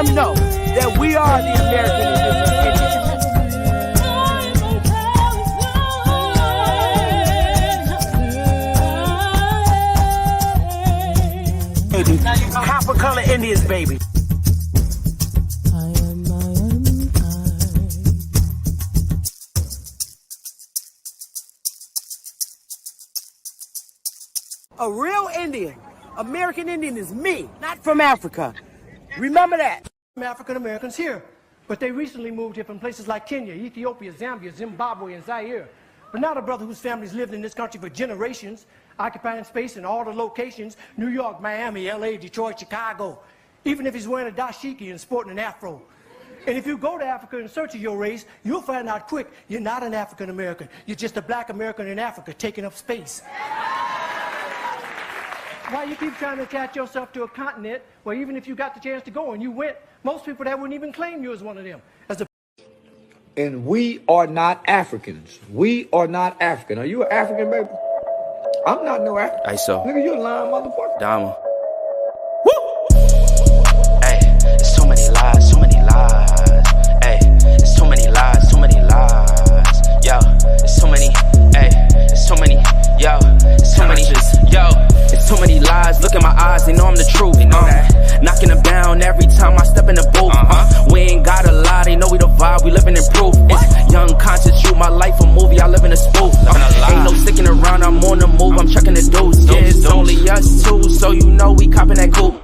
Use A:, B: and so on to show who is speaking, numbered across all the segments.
A: them know that we are the American Indians. Copper color Indians, baby. A real Indian, American Indian is me, not from Africa. Remember that.
B: African Americans here, but they recently moved here from places like Kenya, Ethiopia, Zambia, Zimbabwe, and Zaire. But now the brother whose family's lived in this country for generations, occupying space in all the locations, New York, Miami, LA, Detroit, Chicago, even if he's wearing a dashiki and sporting an afro. And if you go to Africa in search of your race, you'll find out quick, you're not an African American. You're just a black American in Africa taking up space. Why you keep trying to attach yourself to a continent where even if you got the chance to go and you went, most people that wouldn't even claim you as one of them.
C: And we are not Africans. We are not African. Are you an African, baby? I'm not no African.
D: Hey, so.
C: Nigga, you a lying motherfucker.
D: Dama.
E: Woo! Hey, there's so many lies, so many lies. Hey, there's so many lies, so many lies. Yo, there's so many, hey, there's so many, yo, there's so many, yo. There's so many lies, look in my eyes, they know I'm the truth. They know that. Knocking them down every time I step in the booth. We ain't gotta lie, they know we the vibe, we living in proof. It's young, conscious, shoot my life a movie, I live in a spoof. Ain't no sticking around, I'm on the move, I'm checking the dudes. Yeah, it's only us two, so you know we copping that coupe.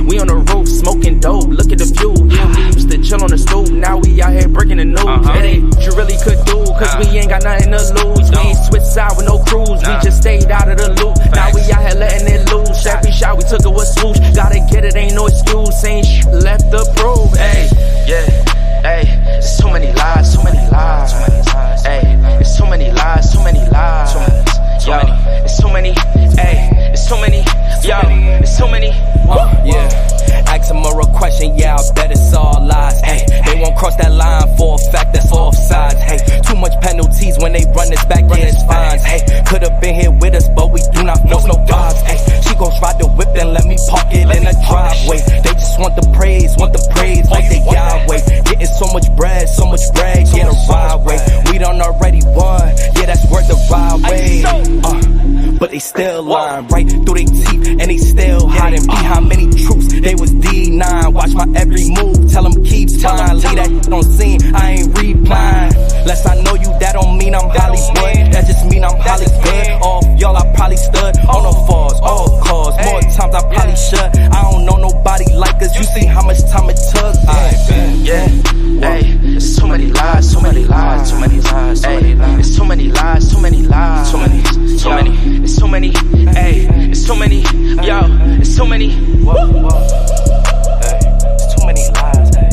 E: We on the roof, smoking dope, look at the view. Yeah, we used to chill on the stoop, now we out here breaking the news. It ain't what you really could do, cause we ain't got nothing to lose. We ain't switched side with no cruise, we just stayed out of the loop. Now we out here letting it loose, every shot we took it was swoosh. Gotta get it, ain't no excuse, ain't left to prove. Hey, yeah, hey, there's so many lies, so many lies. Hey, there's so many lies, so many lies. Yo, there's so many, hey, there's so many, yo, there's so many.
F: Yeah, ask them a real question, yeah, I bet it's all lies. Hey, they won't cross that line for a fact that's offsides. Hey, too much penalties when they run this back, yeah, it's fines. Hey, could've been here with us, but we do not force no vibes. Hey, she gon' ride the whip, then let me park it in the driveway. They just want the praise like they Yahweh. Getting so much bread, get a ride way. We done already won, yeah, that's worth the ride way. But they still lying right through their teeth, and they still hiding behind many truths. They was D9, watch my every move, tell them keep time. Leave that on scene, I ain't replying. Less I know you, that don't mean I'm Hollywood. That just mean I'm Hollywood. All y'all, I probably stood on the falls, all cause. More times I probably should. I don't know nobody like us. You see how much time it took.
E: Yeah, hey, there's so many lies, so many lies, so many lies. Hey, there's so many lies, so many lies, so many, there's so many, hey, there's so many, yo, there's so many.
F: Hey, there's too many lies, hey.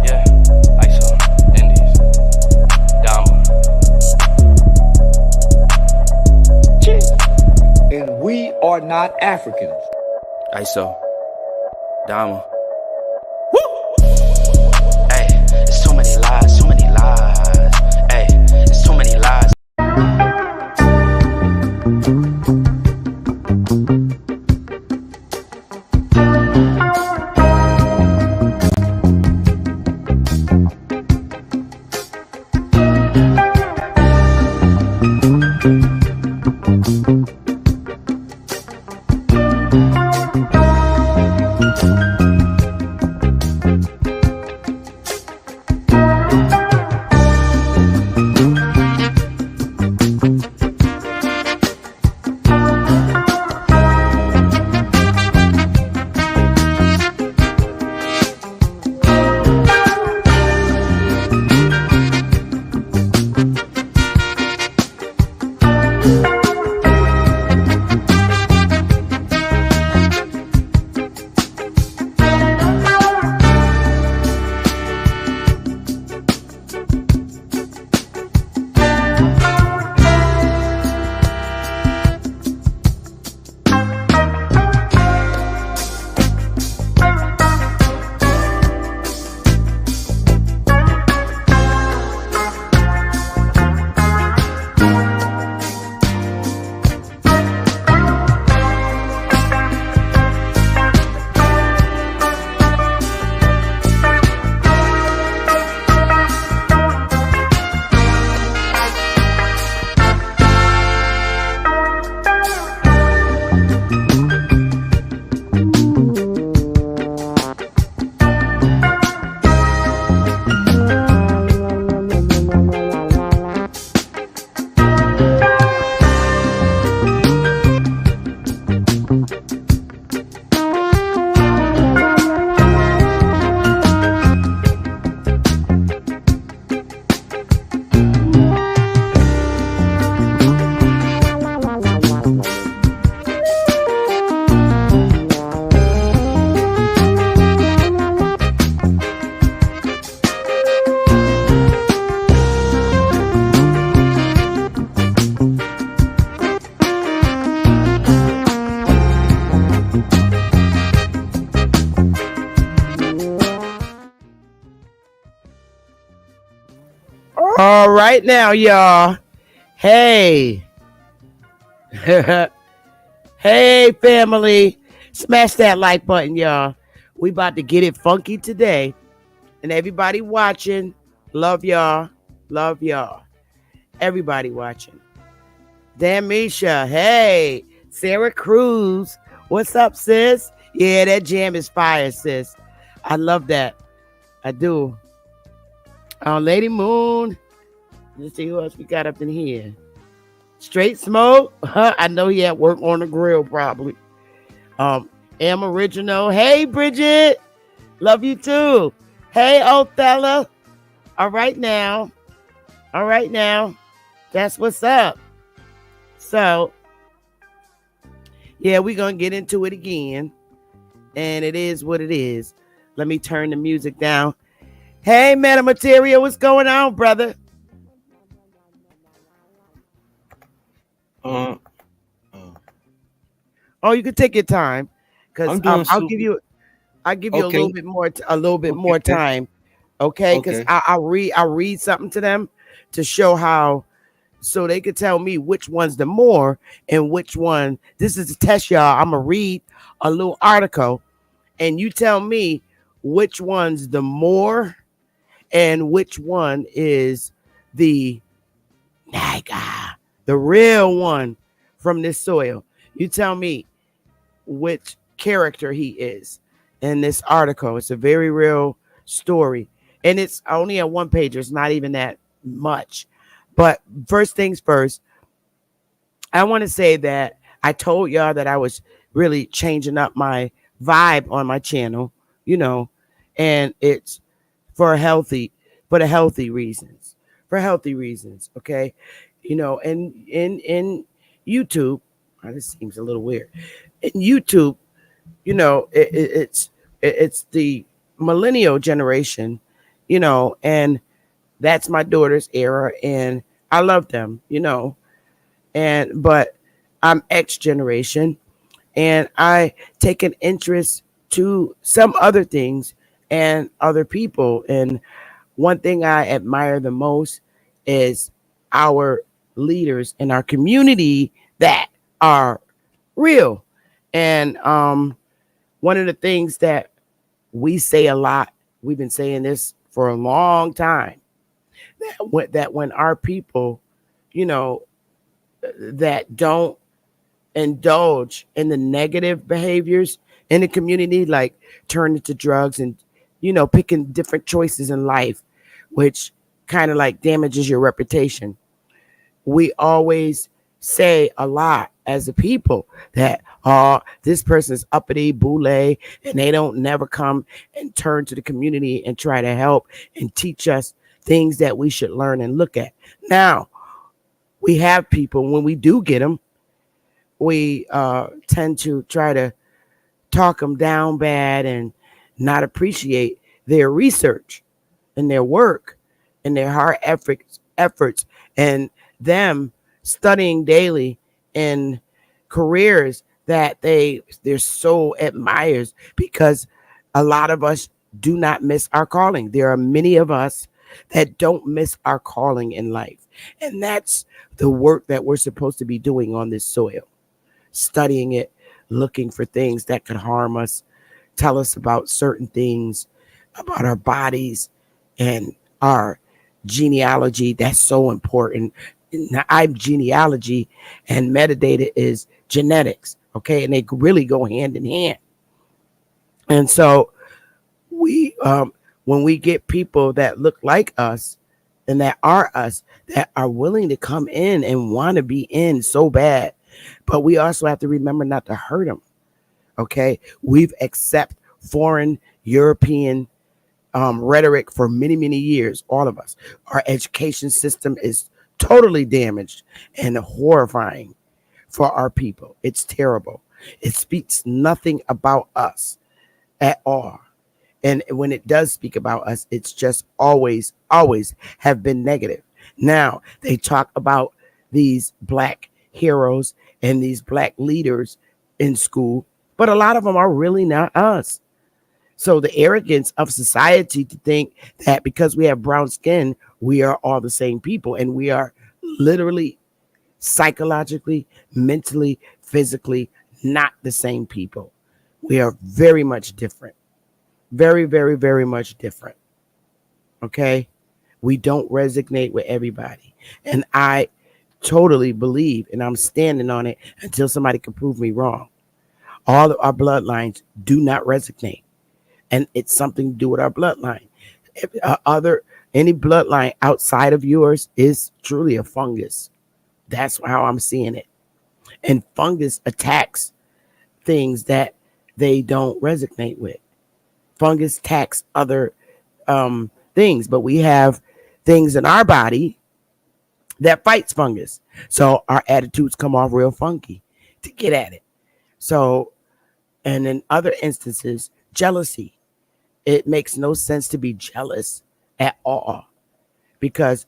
F: Yeah, ISO, Indies, Dama.
C: And we are not Africans.
D: ISO. Dama.
E: Hey, there's so many lies, so many lies. Hey, there's so many lies.
A: right now, y'all. Hey. Hey, family. Smash that like button, y'all. We about to get it funky today. And everybody watching, love y'all. Love y'all. Everybody watching. Damisha, hey. Sarah Cruz, what's up, sis? Yeah, that jam is fire, sis. I love that. I do. Lady Moon. Let's see who else we got up in here. Straight Smoke. I know he at work on the grill probably. Am Original. Hey, Bridget. Love you too. Hey, Othello. All right now. That's what's up. So, yeah, we're going to get into it again. And it is what it is. Let me turn the music down. Hey, Metamaterial, what's going on, brother? Oh, you can take your time, because I'll give you okay. A little bit more time, okay? Because I'll read something to them to show how, so they could tell me which one's the more and which one. This is a test, y'all. I'm gonna read a little article, and you tell me which one's the more and which one is the real one from this soil. You tell me which character he is in this article. It's a very real story, and it's only a one page. It's not even that much. But first things first, I want to say that I told y'all that I was really changing up my vibe on my channel, and it's for healthy reasons. Okay. And in YouTube, this seems a little weird. In YouTube, it's the millennial generation, and that's my daughter's era, and I love them, but I'm X generation, and I take an interest to some other things and other people. And one thing I admire the most is our leaders in our community that are real. And one of the things that we say a lot, we've been saying this for a long time, that when our people, that don't indulge in the negative behaviors in the community, like turning to drugs and, picking different choices in life, which kind of like damages your reputation. We always say a lot as a people that, this person's uppity boule, and they don't never come and turn to the community and try to help and teach us things that we should learn and look at. Now, we have people, when we do get them, we tend to try to talk them down bad and not appreciate their research and their work and their hard efforts and them studying daily in careers that they're so admires, because a lot of us do not miss our calling. There are many of us that don't miss our calling in life. And that's the work that we're supposed to be doing on this soil, studying it, looking for things that could harm us, tell us about certain things about our bodies and our genealogy. That's so important. Now, I'm genealogy, and metadata is genetics. Okay. And they really go hand in hand. And so we, when we get people that look like us and that are us, that are willing to come in and want to be in so bad, but we also have to remember not to hurt them. Okay. We've accepted foreign European rhetoric for many, many years. All of us, our education system is totally damaged and horrifying for our people. It's terrible. It speaks nothing about us at all. And when it does speak about us, it's just always have been negative. Now they talk about these black heroes and these black leaders in school, but a lot of them are really not us. So the arrogance of society to think that because we have brown skin, we are all the same people, and we are literally, psychologically, mentally, physically not the same people. We are very much different. Very, very, very much different. Okay? We don't resonate with everybody. And I totally believe, and I'm standing on it until somebody can prove me wrong. All of our bloodlines do not resonate. And it's something to do with our bloodline. If, any bloodline outside of yours is truly a fungus. That's how I'm seeing it. And fungus attacks things that they don't resonate with. Fungus attacks other things, but we have things in our body that fights fungus. So our attitudes come off real funky to get at it. So, and in other instances, jealousy. It makes no sense to be jealous at all, because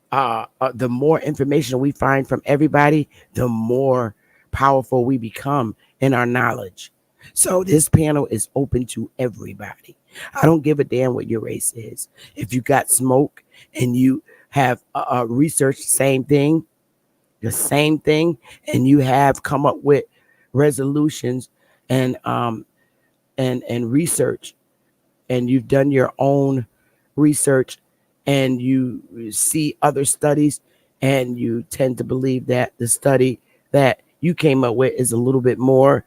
A: the more information we find from everybody, the more powerful we become in our knowledge. So this panel is open to everybody. I don't give a damn what your race is. If you got smoke and you have researched the same thing, and you have come up with resolutions and research, and you've done your own research, and you see other studies, and you tend to believe that the study that you came up with is a little bit more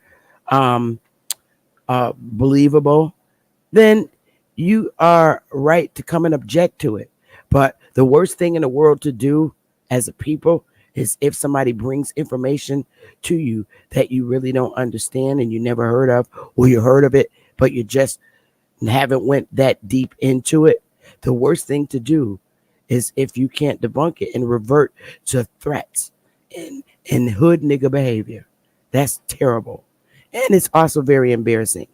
A: believable, then you are right to come and object to it. But the worst thing in the world to do as a people is if somebody brings information to you that you really don't understand and you never heard of, or you heard of it, but you just haven't went that deep into it. The worst thing to do is if you can't debunk it and revert to threats and hood nigga behavior. That's terrible. And it's also very embarrassing.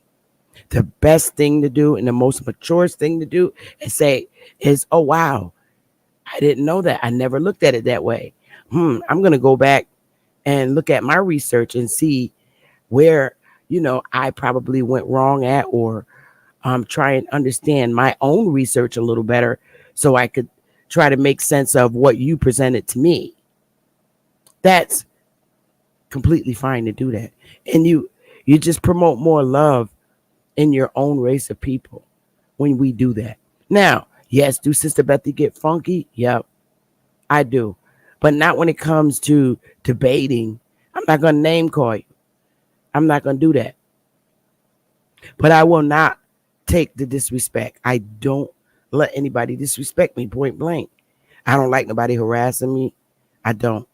A: The best thing to do and the most mature thing to do is, oh, wow, I didn't know that. I never looked at it that way. I'm going to go back and look at my research and see where, I probably went wrong at, or try and understand my own research a little better so I could try to make sense of what you presented to me. That's completely fine to do that. And you just promote more love in your own race of people when we do that. Now, yes, do Sister Bethy get funky? Yep, I do. But not when it comes to debating. I'm not going to name call you. I'm not going to do that. But I will not take the disrespect. I don't let anybody disrespect me point blank. I don't like nobody harassing me. I don't.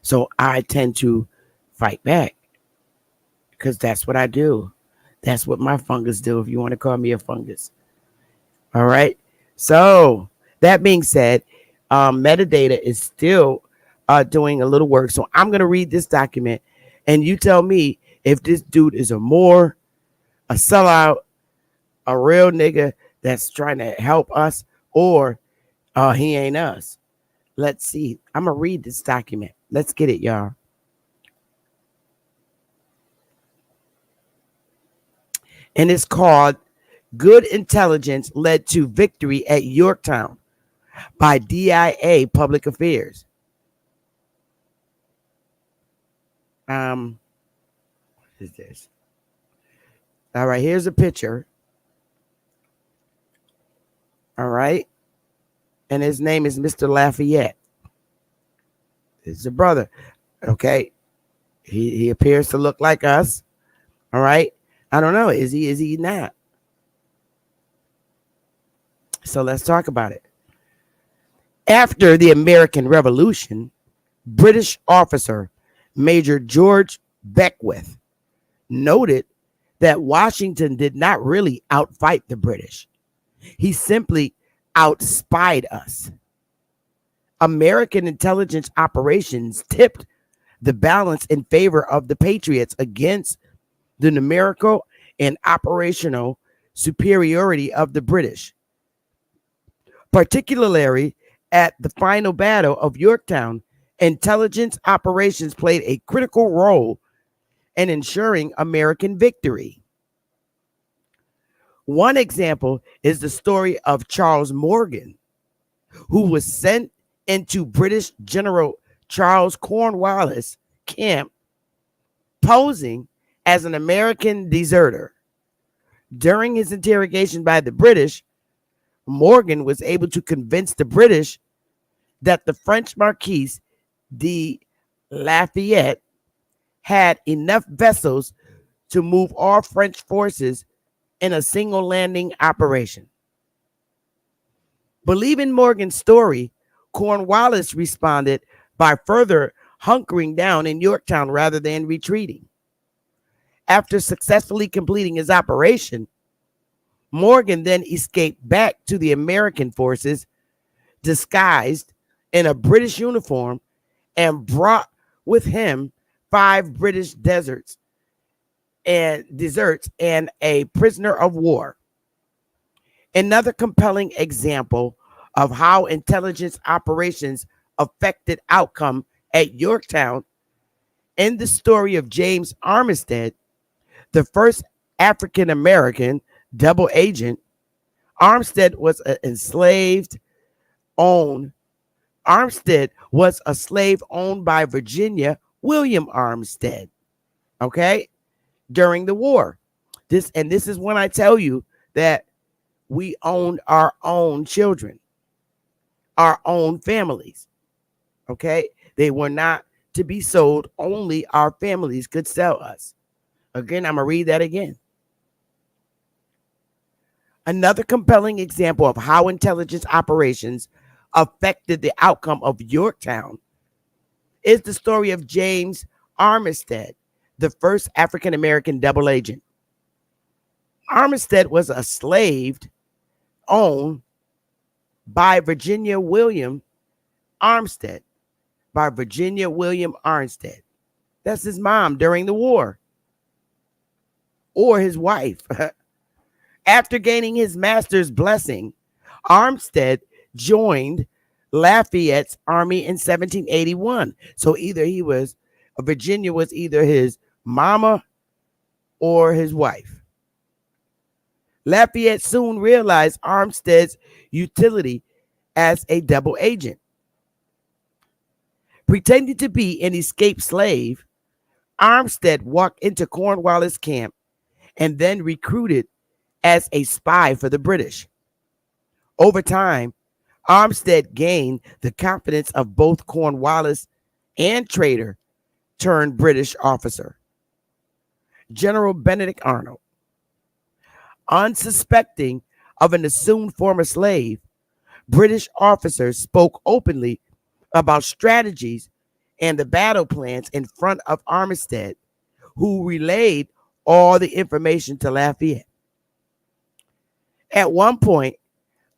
A: So I tend to fight back, because that's what I do. That's what my fungus do, if you want to call me a fungus. All right. So that being said, metadata is still doing a little work. So I'm going to read this document, and you tell me if this dude is a sellout, a real nigga that's trying to help us, or he ain't us. Let's see. I'm going to read this document. Let's get it, y'all. And it's called Good Intelligence Led to Victory at Yorktown by DIA Public Affairs. What is this? All right, here's a picture. All right. And his name is Mr. Lafayette. It's a brother. Okay. He appears to look like us. All right. I don't know. Is he not? So let's talk about it. After the American Revolution, British officer Major George Beckwith noted that Washington did not really outfight the British. He simply outspied us. American intelligence operations tipped the balance in favor of the Patriots against the numerical and operational superiority of the British. Particularly at the final battle of Yorktown, intelligence operations played a critical role in ensuring American victory. One example is the story of Charles Morgan, who was sent into British General Charles Cornwallis camp posing as an American deserter. During his interrogation by the British, Morgan was able to convince the British that the French Marquis de Lafayette had enough vessels to move all French forces in a single landing operation. Believing Morgan's story, Cornwallis responded by further hunkering down in Yorktown rather than retreating. After successfully completing his operation, Morgan then escaped back to the American forces disguised in a British uniform and brought with him 5 British deserts and a prisoner of war. Another compelling example of how intelligence operations affected outcome at Yorktown in the story of James Armistead, the first African American double agent. Armistead was a slave owned by Virginia William Armistead. Okay, during the war. This is when I tell you that we owned our own children, our own families. Okay, they were not to be sold. Only our families could sell us. Again, I'm gonna read that again. Another compelling example of how intelligence operations affected the outcome of Yorktown is the story of James Armistead, the first African American double agent. Armistead was a slave owned by Virginia William Armistead. That's his mom during the war, or his wife. After gaining his master's blessing, Armistead joined Lafayette's army in 1781. So Virginia was either his mama or his wife. Lafayette soon realized Armistead's utility as a double agent. Pretending to be an escaped slave, Armistead walked into Cornwallis camp and then recruited as a spy for the British. Over time, Armistead gained the confidence of both Cornwallis and traitor turned British officer, General Benedict Arnold. Unsuspecting of an assumed former slave, British officers spoke openly about strategies and the battle plans in front of Armistead, who relayed all the information to Lafayette. At one point,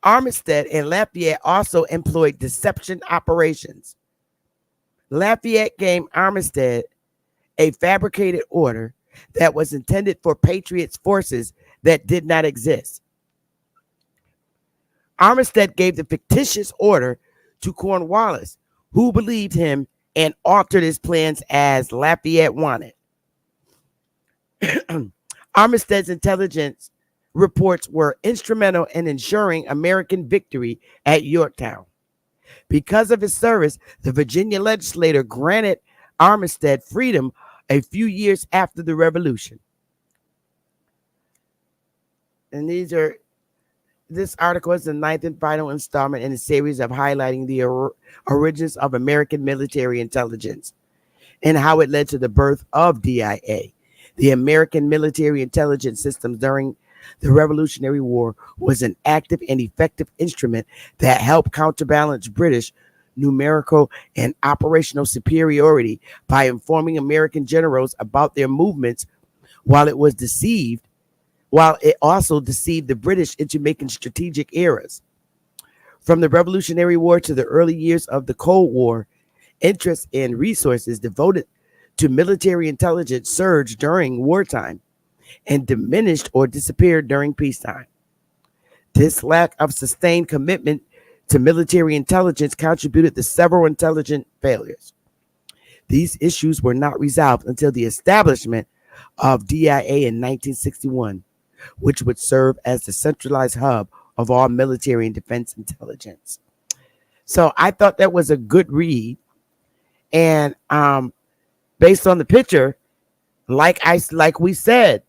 A: Armistead and Lafayette also employed deception operations. Lafayette gave Armistead a fabricated order that was intended for Patriots forces that did not exist. Armistead gave the fictitious order to Cornwallis, who believed him and altered his plans as Lafayette wanted. Armistead's intelligence reports were instrumental in ensuring American victory at Yorktown. Because of his service, the Virginia legislature granted Armistead freedom a few years after the Revolution. And this article is the 9th and final installment in a series of highlighting the origins of American military intelligence and how it led to the birth of DIA. The American military intelligence system during the Revolutionary War was an active and effective instrument that helped counterbalance British numerical and operational superiority by informing American generals about their movements, while it also deceived the British into making strategic errors. From the Revolutionary War to the early years of the Cold War, interest and resources devoted to military intelligence surged during wartime and diminished or disappeared during peacetime. This lack of sustained commitment to military intelligence contributed to several intelligence failures. These issues were not resolved until the establishment of DIA in 1961, which would serve as the centralized hub of all military and defense intelligence. So I thought that was a good read. And based on the picture, like we said,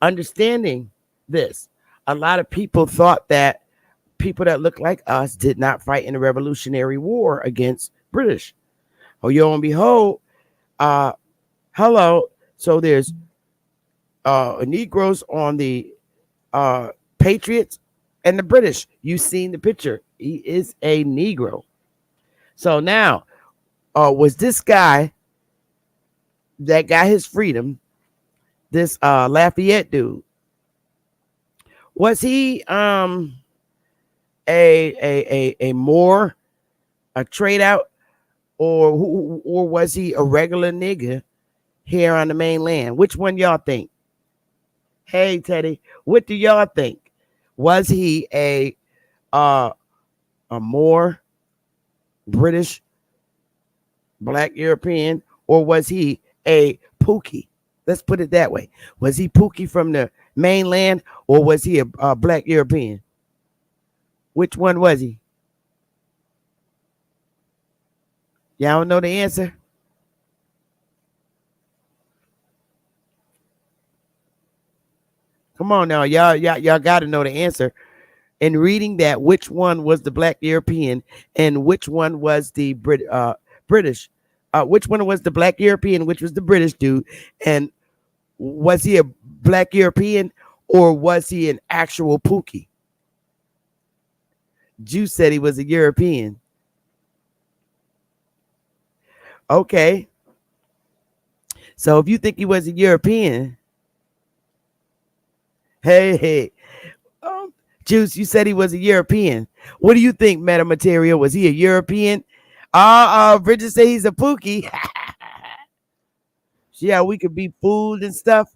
A: understanding this, a lot of people thought that people that look like us did not fight in the Revolutionary War against British. Oh, yo, and behold, hello. So there's Negroes on the Patriots and the British. You seen the picture? He is a Negro. So now, was this guy that got his freedom? This Lafayette dude, was he a Moor, a trade out, or was he a regular nigga here on the mainland? Which one y'all think? Hey Teddy, what do y'all think? Was he a Moor, British, Black European, or was he a Pookie? Let's put it that way. Was he Pookie from the mainland, or was he a Black European? Which one was he? Y'all don't know the answer? Come on now, y'all got to know the answer. In reading that, which one was the Black European and which one was the British? Which one was the Black European, which was the British dude? And was he a Black European or was he an actual Pookie? Juice said he was a European. Okay. So if you think he was a European, hey, Juice, you said he was a European. What do you think, Metamaterial? Was he a European? Bridget said he's a Pookie. Yeah, we could be fooled and stuff.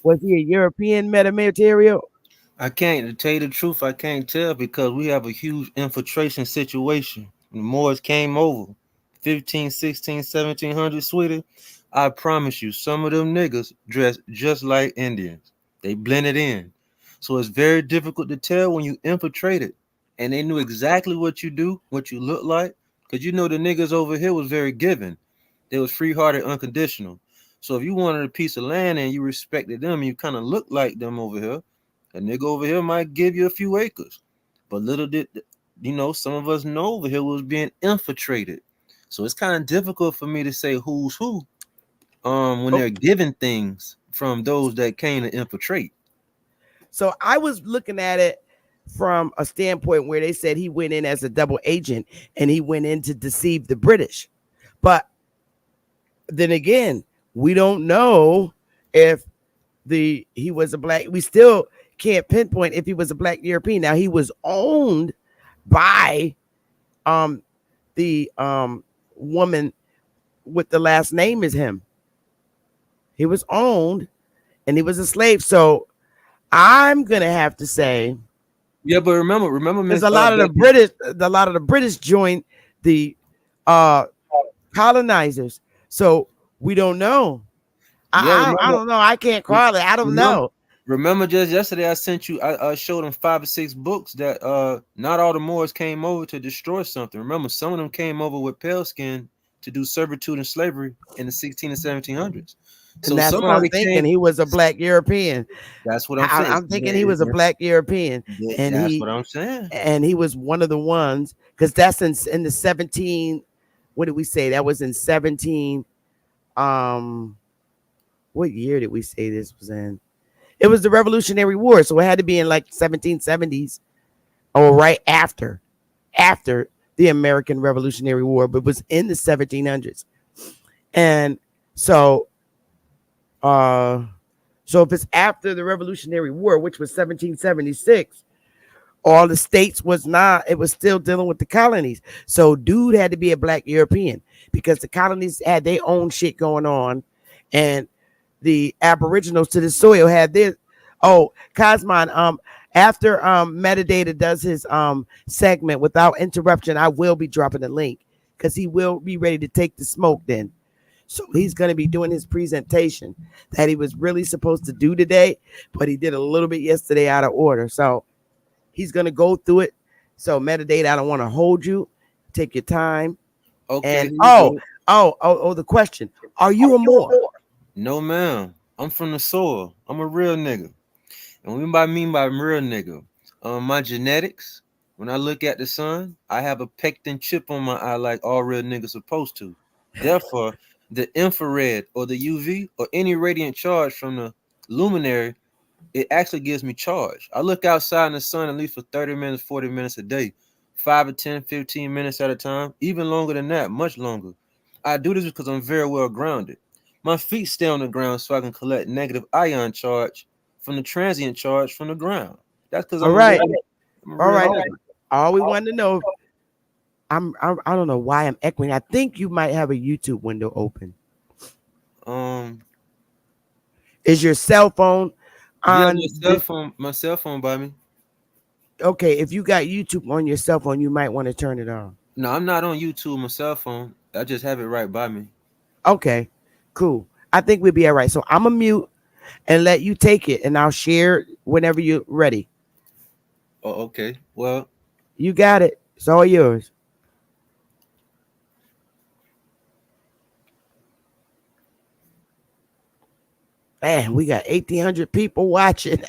A: Was he a European, Metamaterial?
G: I can't, to tell you the truth, I can't tell because we have a huge infiltration situation. When the Moors came over, 15, 16, 1700, sweetie, I promise you, some of them niggas dressed just like Indians. They blended in. So it's very difficult to tell when you infiltrated. And they knew exactly what you do, what you look like. Because you know the niggas over here was very giving. They was free-hearted, unconditional. So if you wanted a piece of land and you respected them, you kind of looked like them over here, a nigga over here might give you a few acres. But little did some of us know over here was being infiltrated. So it's kind of difficult for me to say who's who when they're given things from those that came to infiltrate.
A: So I was looking at it from a standpoint where they said he went in as a double agent and he went in to deceive the British. But then again, we don't know if he was a black. We still can't pinpoint if he was a Black European. Now he was owned by the woman with the last name is him. He was owned and he was a slave. So I'm gonna have to say,
G: yeah, but remember,
A: there's a lot of the British joined the colonizers. So we don't know. I don't know. I can't call it. I don't know.
G: Remember, just yesterday I sent you. I showed them 5 or 6 books that not all the Moors came over to destroy something. Remember, some of them came over with pale skin to do servitude and slavery in the 16 and 1700s.
A: So and that's what I'm thinking. He was a Black European.
G: That's what I'm saying.
A: I'm thinking he was a Black European, and
G: that's what I'm saying.
A: And he was one of the ones because that's in the 17. What did we say? That was in 17. What year did we say this was in? It was the Revolutionary War, so it had to be in like 1770s or right after the American Revolutionary War, but it was in the 1700s. And so if it's after the Revolutionary War, which was 1776, all the states was still dealing with the colonies. So dude had to be a Black European because the colonies had their own shit going on, and the aboriginals to the soil had this. Oh, Cosmon, after Metadata does his segment without interruption, I will be dropping a link because he will be ready to take the smoke then. So he's going to be doing his presentation that he was really supposed to do today, but he did a little bit yesterday out of order. So he's going to go through it. So meditate. I don't want to hold you. Take your time.
G: Okay.
A: And the question: are you a Moor?
G: No, ma'am. I'm from the soil. I'm a real nigga. And what I mean by real nigga, my genetics, when I look at the sun, I have a pectin chip on my eye like all real niggas supposed to. Therefore, the infrared or the UV or any radiant charge from the luminary, it actually gives me charge. I look outside in the sun at least for 30 minutes, 40 minutes a day, 5 or 10, 15 minutes at a time, even longer than that, much longer. I do this because I'm very well grounded. My feet stay on the ground so I can collect negative ion charge from the transient charge from the ground. That's because
A: All right.
G: I'm a
A: All
G: real
A: right.
G: nigga.
A: All we wanted to know. I don't know why I'm echoing. I think you might have a YouTube window open. Is your cell phone
G: Yeah,
A: on?
G: my cell phone by me.
A: Okay, if you got YouTube on your cell phone, you might want to turn it on.
G: No, I'm not on YouTube, my cell phone. I just have it right by me.
A: Okay, cool. I think we'll be all right. So I'm gonna mute and let you take it, and I'll share whenever you're ready.
G: Oh, okay. Well,
A: You got it. It's all yours. Man, we got 1,800 people watching.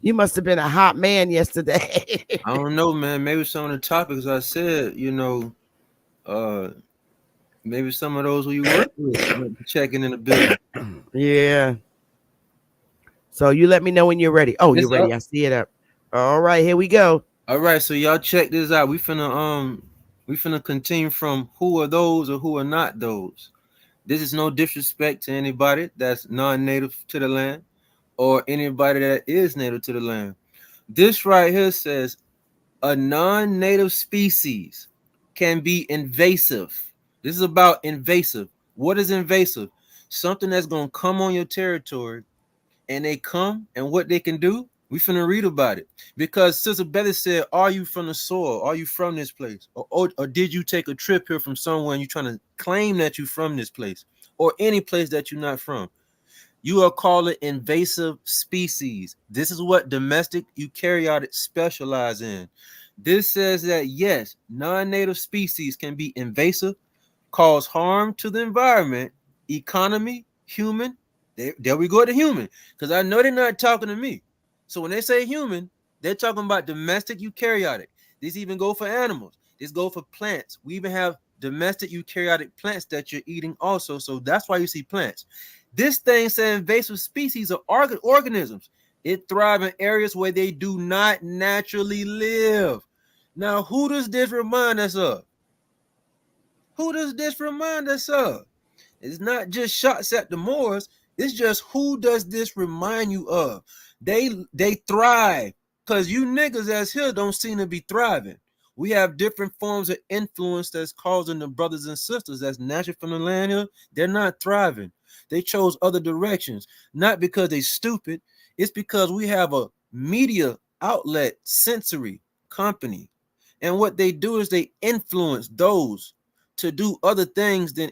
A: You must have been a hot man yesterday.
G: I don't know, man. Maybe some of the topics I said, maybe some of those who you work with might be checking in the building.
A: Yeah. So you let me know when you're ready. Oh,
G: Yes,
A: you're ready.
G: sir.
A: I see it up. All right, here we go.
G: All right, so y'all check this out. We finna continue from who are those or who are not those. This is no disrespect to anybody that's non-native to the land or anybody that is native to the land. This right here says a non-native species can be invasive. This is about invasive. What is invasive? Something that's gonna come on your territory, and they come, and what they can do, we finna read about it. Because Sister Betty said, are you from the soil? Are you from this place? Or did you take a trip here from somewhere and you're trying to claim that you're from this place or any place that you're not from? You are called invasive species. This is what domestic eukaryotic specialize in. This says that yes, non-native species can be invasive, cause harm to the environment, economy, human. There we go to human, because I know they're not talking to me. So when they say human, they're talking about domestic eukaryotic. These even go for animals. These go for plants. We even have domestic eukaryotic plants that you're eating also. So that's why you see plants. This thing says invasive species are organisms. It thrive in areas where they do not naturally live. Now, who does this remind us of? Who does this remind us of? It's not just shots at the Moors. It's just who does this remind you of? They thrive because you niggas as here don't seem to be thriving. We have different forms of influence that's causing the brothers and sisters that's natural from the land here. They're not thriving. They chose other directions, not because they stupid. It's because we have a media outlet sensory company. And what they do is they influence those to do other things than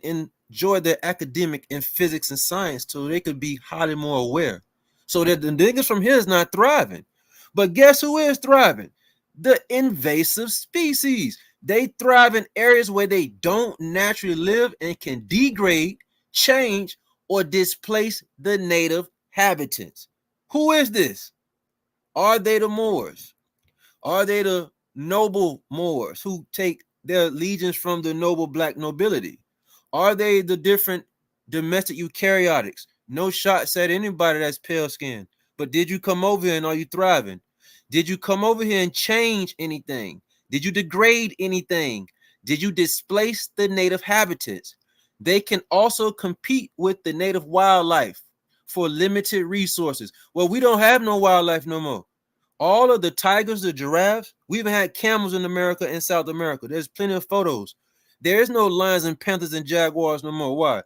G: enjoy their academic in physics and science so they could be highly more aware. So that the niggas from here is not thriving. But guess who is thriving? The invasive species. They thrive in areas where they don't naturally live and can degrade, change, or displace the native habitants. Who is this? Are they the Moors? Are they the noble Moors who take their allegiance from the noble black nobility? Are they the different domestic eukaryotics? No shots at anybody that's pale skinned. But did you come over here and are you thriving? Did you come over here and change anything? Did you degrade anything? Did you displace the native habitats? They can also compete with the native wildlife for limited resources. Well, we don't have no wildlife no more. All of the tigers, the giraffes, we even had camels in America and South America. There's plenty of photos. There is no lions and panthers and jaguars no more. Why?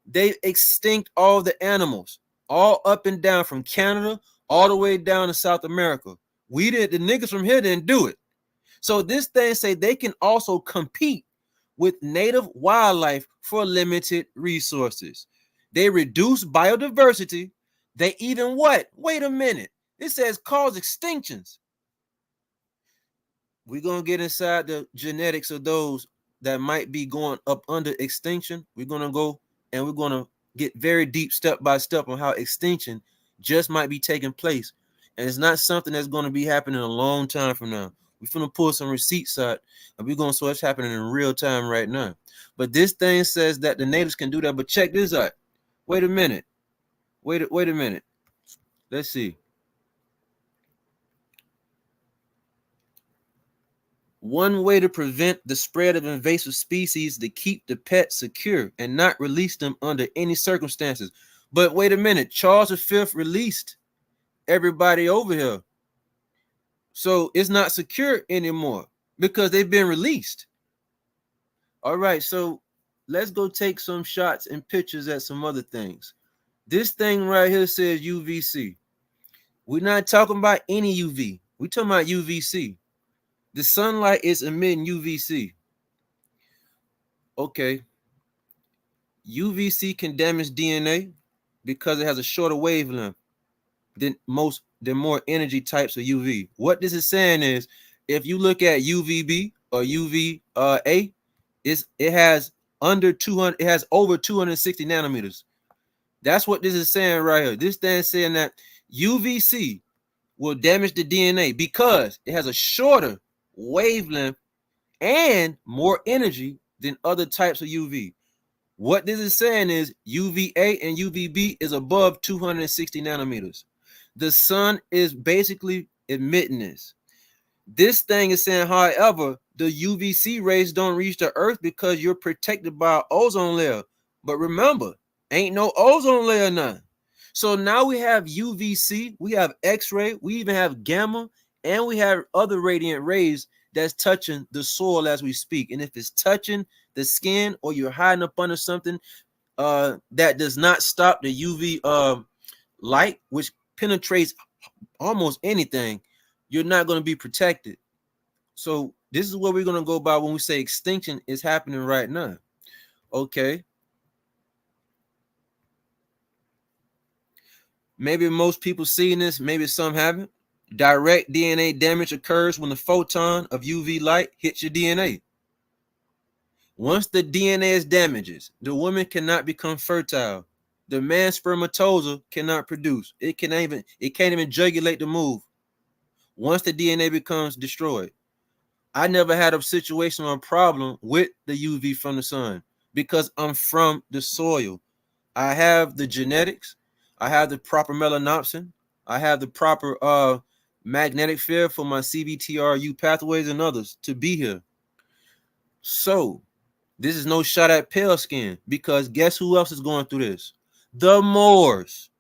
G: They extinct all the animals, all up and down from Canada all the way down to South America. The niggas from here didn't do it. So this thing say they can also compete with native wildlife for limited resources. They reduce biodiversity. They even what? Wait a minute. It says cause extinctions. We're going to get inside the genetics of those that might be going up under extinction. We're going to go and we're going to get very deep step by step on how extinction just might be taking place. And it's not something that's going to be happening a long time from now. We're going to pull some receipts out and we're going to see what's happening in real time right now. But this thing says that the natives can do that. But check this out. Wait a minute. Wait a minute. Let's see. One way to prevent the spread of invasive species is to keep the pet secure and not release them under any circumstances. But wait a minute, Charles V released everybody over here. So it's not secure anymore because they've been released. All right, so let's go take some shots and pictures at some other things. This thing right here says UVC. We're not talking about any UV. We're talking about UVC. The sunlight is emitting UVC. Okay. UVC can damage DNA because it has a shorter wavelength than more energy types of UV. What this is saying is, if you look at UVB or UVA, it has under 200. It has over 260 nanometers. That's what this is saying right here. This thing is saying that UVC will damage the DNA because it has a shorter wavelength and more energy than other types of UV. What this is saying is UVA and UVB is above 260 nanometers. The sun is basically emitting this. This thing is saying, however, the UVC rays don't reach the earth because you're protected by an ozone layer. But remember, ain't no ozone layer now. So now we have UVC, we have X-ray, we even have gamma, and we have other radiant rays that's touching the soil as we speak. And if it's touching the skin or you're hiding up under something that does not stop the UV light, which penetrates almost anything, you're not going to be protected. So this is what we're going to go by when we say extinction is happening right now. Okay. Maybe most people seeing this, maybe some haven't. Direct DNA damage occurs when the photon of UV light hits your DNA. Once the DNA is damaged, the woman cannot become fertile. The man's spermatozoa cannot produce. It can't even jugulate to move. Once the DNA becomes destroyed. I never had a situation or a problem with the UV from the sun because I'm from the soil. I have the genetics. I have the proper melanopsin. I have the proper magnetic field for my CBTRU pathways and others to be here. So this is no shot at pale skin because guess who else is going through this? The Moors.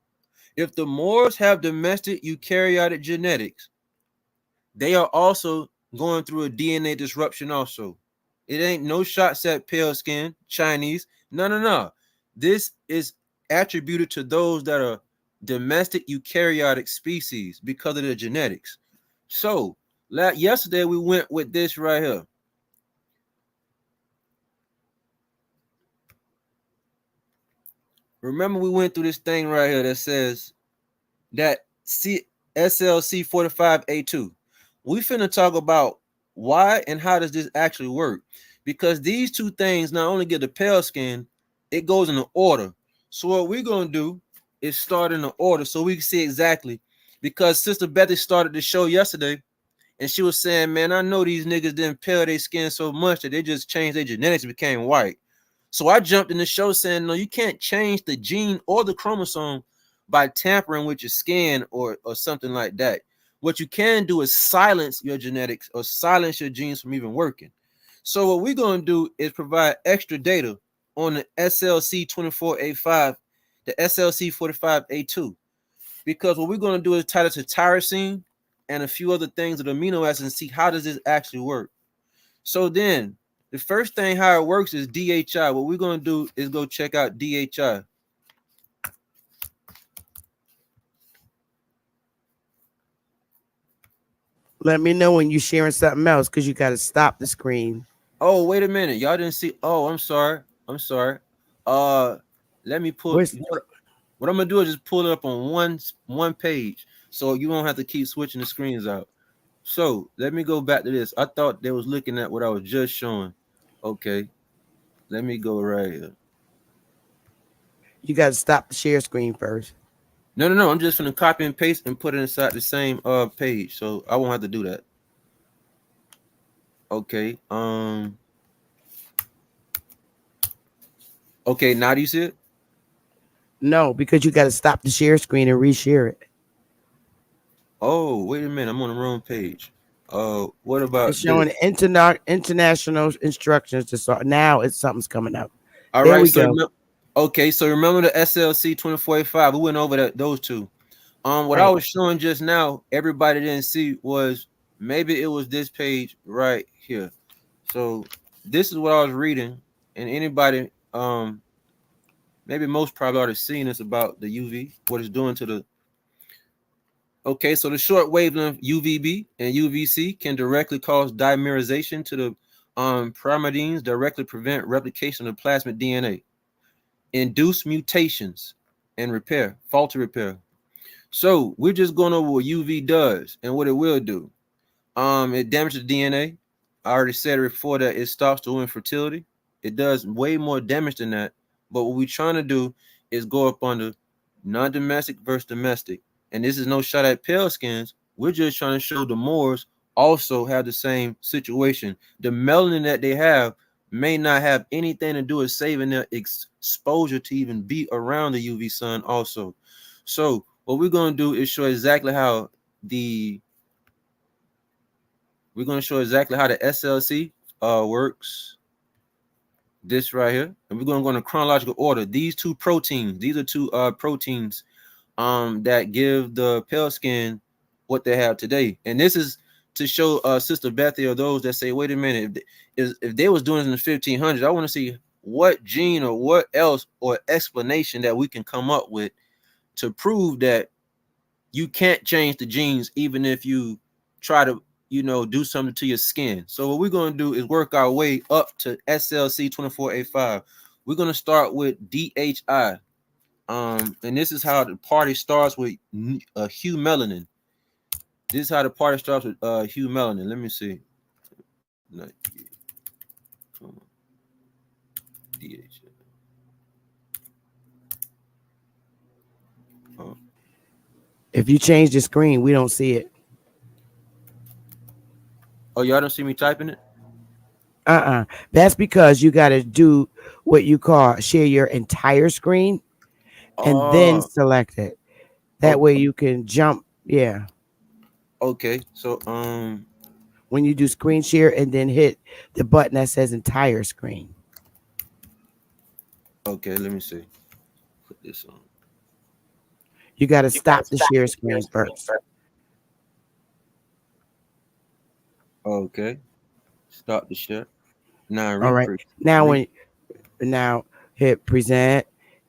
G: If the Moors have domestic eukaryotic genetics, they are also going through a DNA disruption also. It ain't no shots at pale skin, Chinese. No. This is attributed to those that are domestic eukaryotic species because of the genetics. So yesterday we went with this right here. Remember we went through this thing right here that says that SLC 45A2. We finna talk about why and how does this actually work, because these two things not only get the pale skin, it goes in the order. So what we're gonna do is start in the order so we can see exactly, because Sister Betty started the show yesterday and she was saying, man, I know these niggas didn't pale their skin so much that they just changed their genetics and became white. So I jumped in the show saying, no, you can't change the gene or the chromosome by tampering with your skin or something like that. What you can do is silence your genetics or silence your genes from even working. So what we're going to do is provide extra data on the SLC 24A5, the SLC 45A2, because what we're going to do is tie it to tyrosine and a few other things with amino acids and see how does this actually work. So then the first thing how it works is DHI. What we're going to do is go check out DHI.
A: Let me know when you're sharing something else because you got to stop the screen.
G: Oh, wait a minute. Y'all didn't see. Oh, I'm sorry. I'm sorry. Uh, let me pull.
A: Where's
G: What I'm gonna do is just pull it up on one page, so you won't have to keep switching the screens out. So let me go back to this. I thought they was looking at what I was just showing. Okay, let me go right here.
A: you got to stop the share screen first.
G: No, no, no. I'm just gonna copy and paste and put it inside the same page, so I won't have to do that. Okay. Okay. Now do you see it?
A: No, because you got to stop the share screen and reshare it.
G: Oh, wait a minute. I'm on the wrong page. What
A: It's
G: about
A: showing
G: this?
A: international instructions to start. Now it's something's coming up.
G: All
A: There
G: right.
A: we
G: So
A: go.
G: okay. So remember the SLC 2485. We went over those two. What I
A: Right.
G: was showing just now, everybody didn't see was maybe it was this page right here. So this is what I was reading, and anybody, maybe most probably already seen this about the UV, what it's doing to the. Okay, so the short wavelength UVB and UVC can directly cause dimerization to the pyrimidines, directly prevent replication of plasmid DNA, induce mutations, and repair, faulty repair. So we're just going over what UV does and what it will do. It damages the DNA. I already said it before that it stops the woman's fertility. It does way more damage than that. But what we're trying to do is go up on the non-domestic versus domestic. And this is no shot at pale skins. We're just trying to show the Moors also have the same situation. The melanin that they have may not have anything to do with saving their exposure to even be around the UV sun also. So what we're going to do is show exactly how the SLC works. This right here, and we're going to go in a chronological order. These two proteins, these are two proteins that give the pale skin what they have today. And this is to show Sister Bethy or those that say, wait a minute, if they was doing it in the 1500s, I want to see what gene or what else or explanation that we can come up with to prove that you can't change the genes even if you try to do something to your skin. So what we're going to do is work our way up to SLC 2485. We're going to start with DHI, and this is how the party starts with hue melanin. This is how the party starts with hue melanin. Let me see. DHI.
A: If you change the screen, we don't see it.
G: Oh, y'all don't see me typing it?
A: That's because you got to do what you call share your entire screen and then
G: Oh,
A: select it. That
G: oh,
A: way you can jump. Yeah.
G: okay. So
A: When you do screen share and then hit the button that says entire screen.
G: okay, let me see. Put this on.
A: You got to stop the share screen first.
G: Okay. Stop the share. Now
A: All right.
G: re
A: Now hit present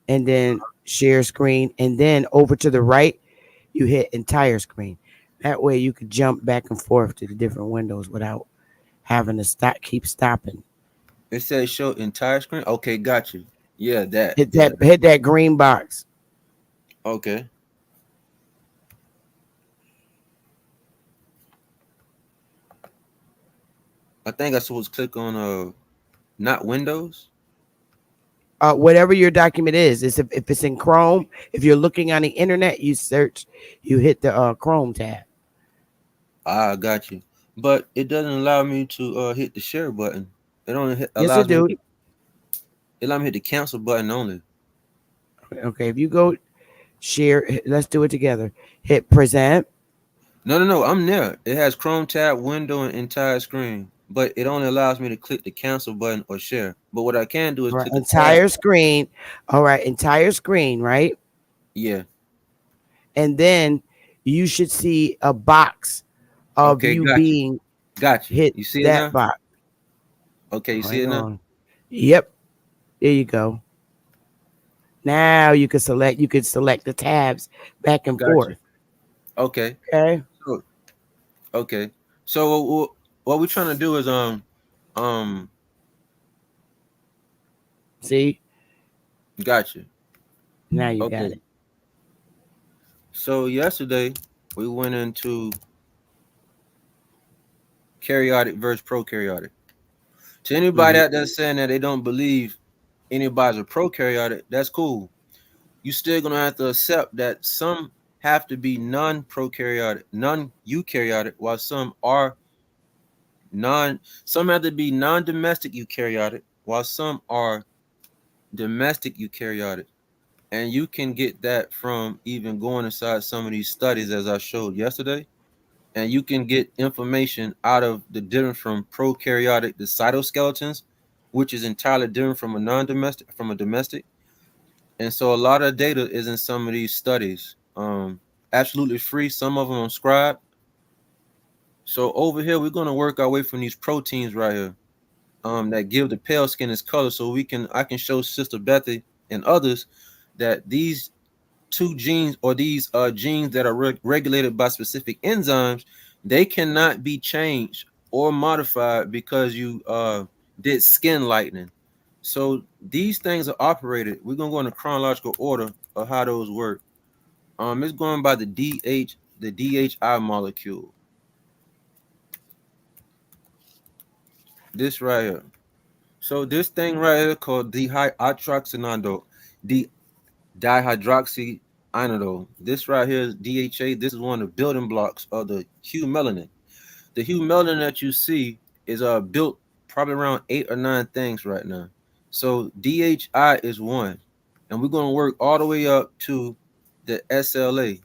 A: and then share screen and then over to the right you hit entire screen. That way you could jump back and forth to the different windows without having to keep stopping.
G: It says show entire screen. Okay, got you. Yeah, that.
A: Hit
G: Yeah.
A: that green box.
G: Okay. I think I supposed to click on not Windows.
A: Whatever your document is, if it's in Chrome, if you're looking on the internet, you search, you hit the Chrome tab.
G: I got you. But it doesn't allow me to hit the share button. It only
A: Yes, it
G: allows me
A: do.
G: it allows me to hit the cancel button only.
A: Okay, if you go share, let's do it together. Hit present.
G: No, no, no. I'm there. It has Chrome tab, window, and entire screen. But it only allows me to click the cancel button or share. But what I can do is
A: All right,
G: click a tab.
A: entire screen. All right, entire screen, right?
G: Yeah.
A: And then you should see a box of
G: Okay,
A: you
G: got you.
A: being
G: Got you.
A: hit
G: You see it
A: that
G: now?
A: box.
G: Okay, you see
A: Hang
G: it now?
A: on. Yep. There you go. Now you can select the tabs back and
G: Got you.
A: forth.
G: Okay.
A: Okay.
G: So, okay. So what we're trying to do is
A: See,
G: Gotcha.
A: now you got
G: Okay.
A: it.
G: So yesterday we went into karyotic versus prokaryotic. To anybody
A: Mhm.
G: out there saying that they don't believe anybody's a prokaryotic, that's cool. You still gonna have to accept that some have to be non-prokaryotic, non-eukaryotic, while some are non. Some have to be non-domestic eukaryotic, while some are domestic eukaryotic. And you can get that from even going inside some of these studies, as I showed yesterday. And you can get information out of the difference from prokaryotic, the cytoskeletons, which is entirely different from a non-domestic, from a domestic. And so a lot of data is in some of these studies. Absolutely free. Some of them on Scribe. So over here, we're gonna work our way from these proteins right here. That give the pale skin its color, so I can show Sister Bethy and others that these two genes, or these genes that are regulated by specific enzymes, they cannot be changed or modified because you did skin lightening. So these things are operated. We're gonna go in a chronological order of how those work. It's going by the DHI molecule. This right here. So this thing right here called dihydroxyinidol, dihydroxyinidol. This right here is DHA. This is one of the building blocks of the hue melanin. The hue melanin that you see is built probably around 8 or 9 things right now. So DHI is one, and we're going to work all the way up to the SLA.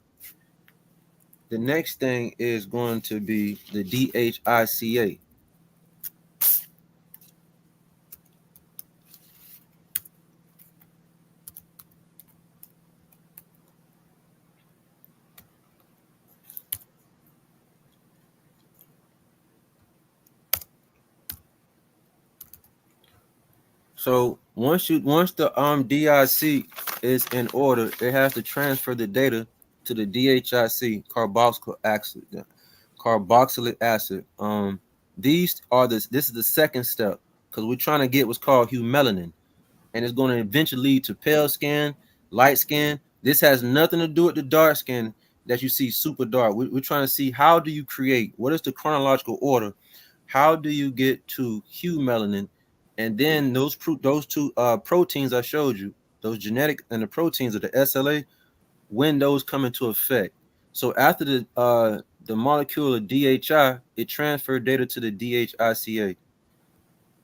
G: The next thing is going to be the DHICA. So once the DIC is in order, it has to transfer the data to the DHIC, carboxylic acid. This is the second step, because we're trying to get what's called hue melanin, and it's going to eventually lead to pale skin, light skin. This has nothing to do with the dark skin that you see super dark. We're trying to see, how do you create, what is the chronological order, how do you get to hue melanin, and then those two proteins I showed you, those genetic and the proteins of the SLA, when those come into effect. So after the molecule of DHI, it transferred data to the DHICA.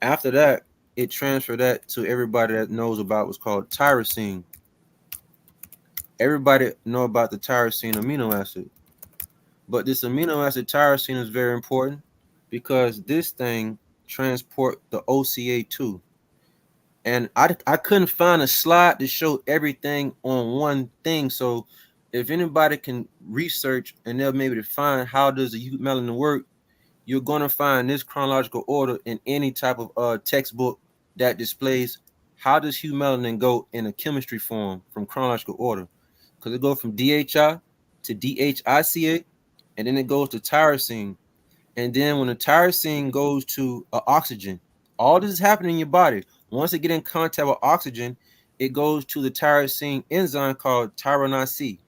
G: After that, it transferred that to everybody that knows about what's called tyrosine. Everybody know about the tyrosine amino acid. But this amino acid tyrosine is very important because this thing transport the OCA2. And I couldn't find a slide to show everything on one thing. So if anybody can research and they'll maybe find how does the melanin work, you're going to find this chronological order in any type of textbook that displays how does hue melanin go in a chemistry form from chronological order. Because it goes from DHI to DHICA, and then it goes to tyrosine. And then when the tyrosine goes to oxygen, all this is happening in your body. Once it get in contact with oxygen, it goes to the tyrosine enzyme called tyronine C.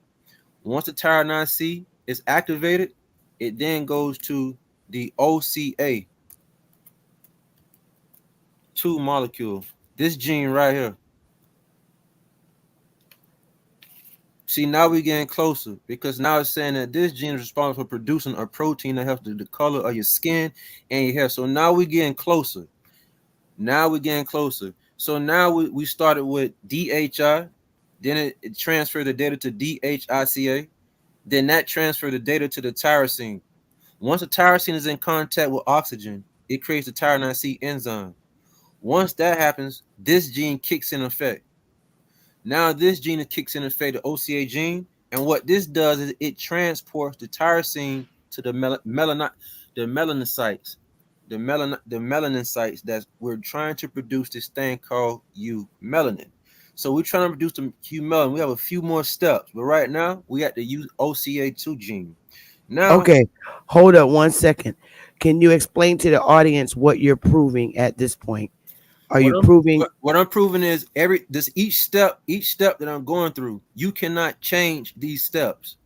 G: Once the tyronine C is activated, it then goes to the OCA2 molecule. This gene right here. See, now we're getting closer, because now it's saying that this gene is responsible for producing a protein that helps the color of your skin and your hair. So now we're getting closer. So now we started with DHI, then it transferred the data to DHICA, then that transferred the data to the tyrosine. Once the tyrosine is in contact with oxygen, it creates the tyronine C enzyme. Once that happens, this gene kicks in effect. Now this gene kicks in effect, the OCA gene, and what this does is it transports the tyrosine to the melanocytes, the melanocytes that we're trying to produce this thing called melanin. So we're trying to produce the melanin. We have a few more steps, but right now we have to use OCA2 gene. Now,
A: Okay, hold up 1 second. Can you explain to the audience what you're proving at this point? Are you proving?
G: What I'm proving is each step that I'm going through, you cannot change these steps.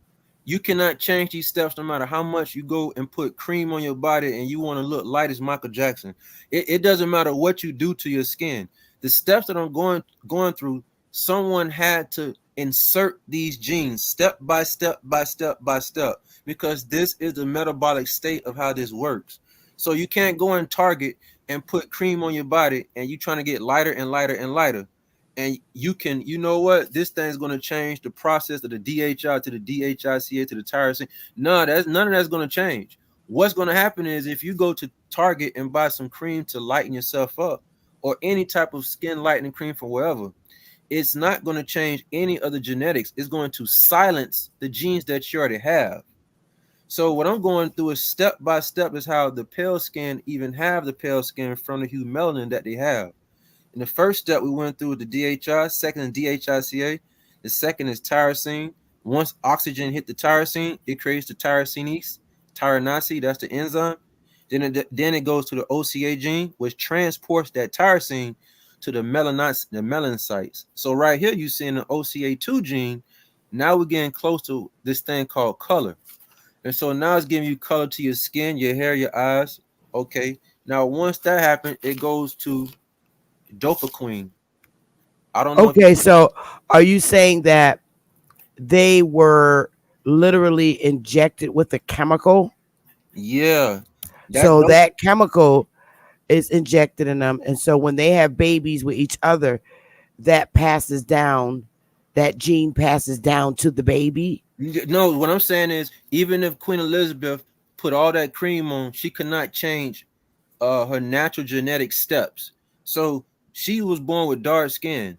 G: You cannot change these steps no matter how much you go and put cream on your body and you want to look light as Michael Jackson. It doesn't matter what you do to your skin. The steps that I'm going through, someone had to insert these genes step by step by step by step, because this is the metabolic state of how this works. So you can't go in Target and put cream on your body and you trying to get lighter and lighter and lighter. And you know what? This thing's going to change the process of the DHI to the DHICA to the tyrosine. No, none of that's going to change. What's going to happen is if you go to Target and buy some cream to lighten yourself up, or any type of skin lightening cream from wherever, it's not going to change any of the genetics. It's going to silence the genes that you already have. So what I'm going through is step by step is how the pale skin even have the pale skin from the hue melanin that they have. In the first step we went through the DHI, second is DHICA, the second is tyrosine. Once oxygen hit the tyrosine, it creates the tyrosinase, tyranase, that's the enzyme. Then it goes to the OCA gene, which transports that tyrosine to the melanocytes. So right here you see in the OCA2 gene, now we're getting close to this thing called color. And so now it's giving you color to your skin, your hair, your eyes. Okay. Now once that happens, it goes to dopamine. I don't know.
A: Okay, so are you saying that they were literally injected with a chemical?
G: Yeah.
A: So that chemical is injected in them, and so when they have babies with each other, that passes down, that gene passes down to the baby.
G: No, what I'm saying is, even if Queen Elizabeth put all that cream on, she could not change her natural genetic steps. So she was born with dark skin.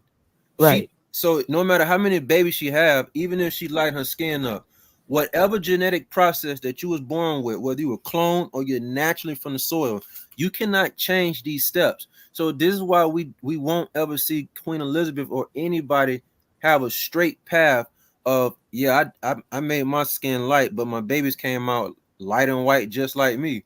A: Right.
G: So no matter how many babies she have, even if she light her skin up, whatever genetic process that you was born with, whether you were cloned or you're naturally from the soil, you cannot change these steps. So this is why we won't ever see Queen Elizabeth or anybody have a straight path of, yeah, I made my skin light, but my babies came out light and white just like me.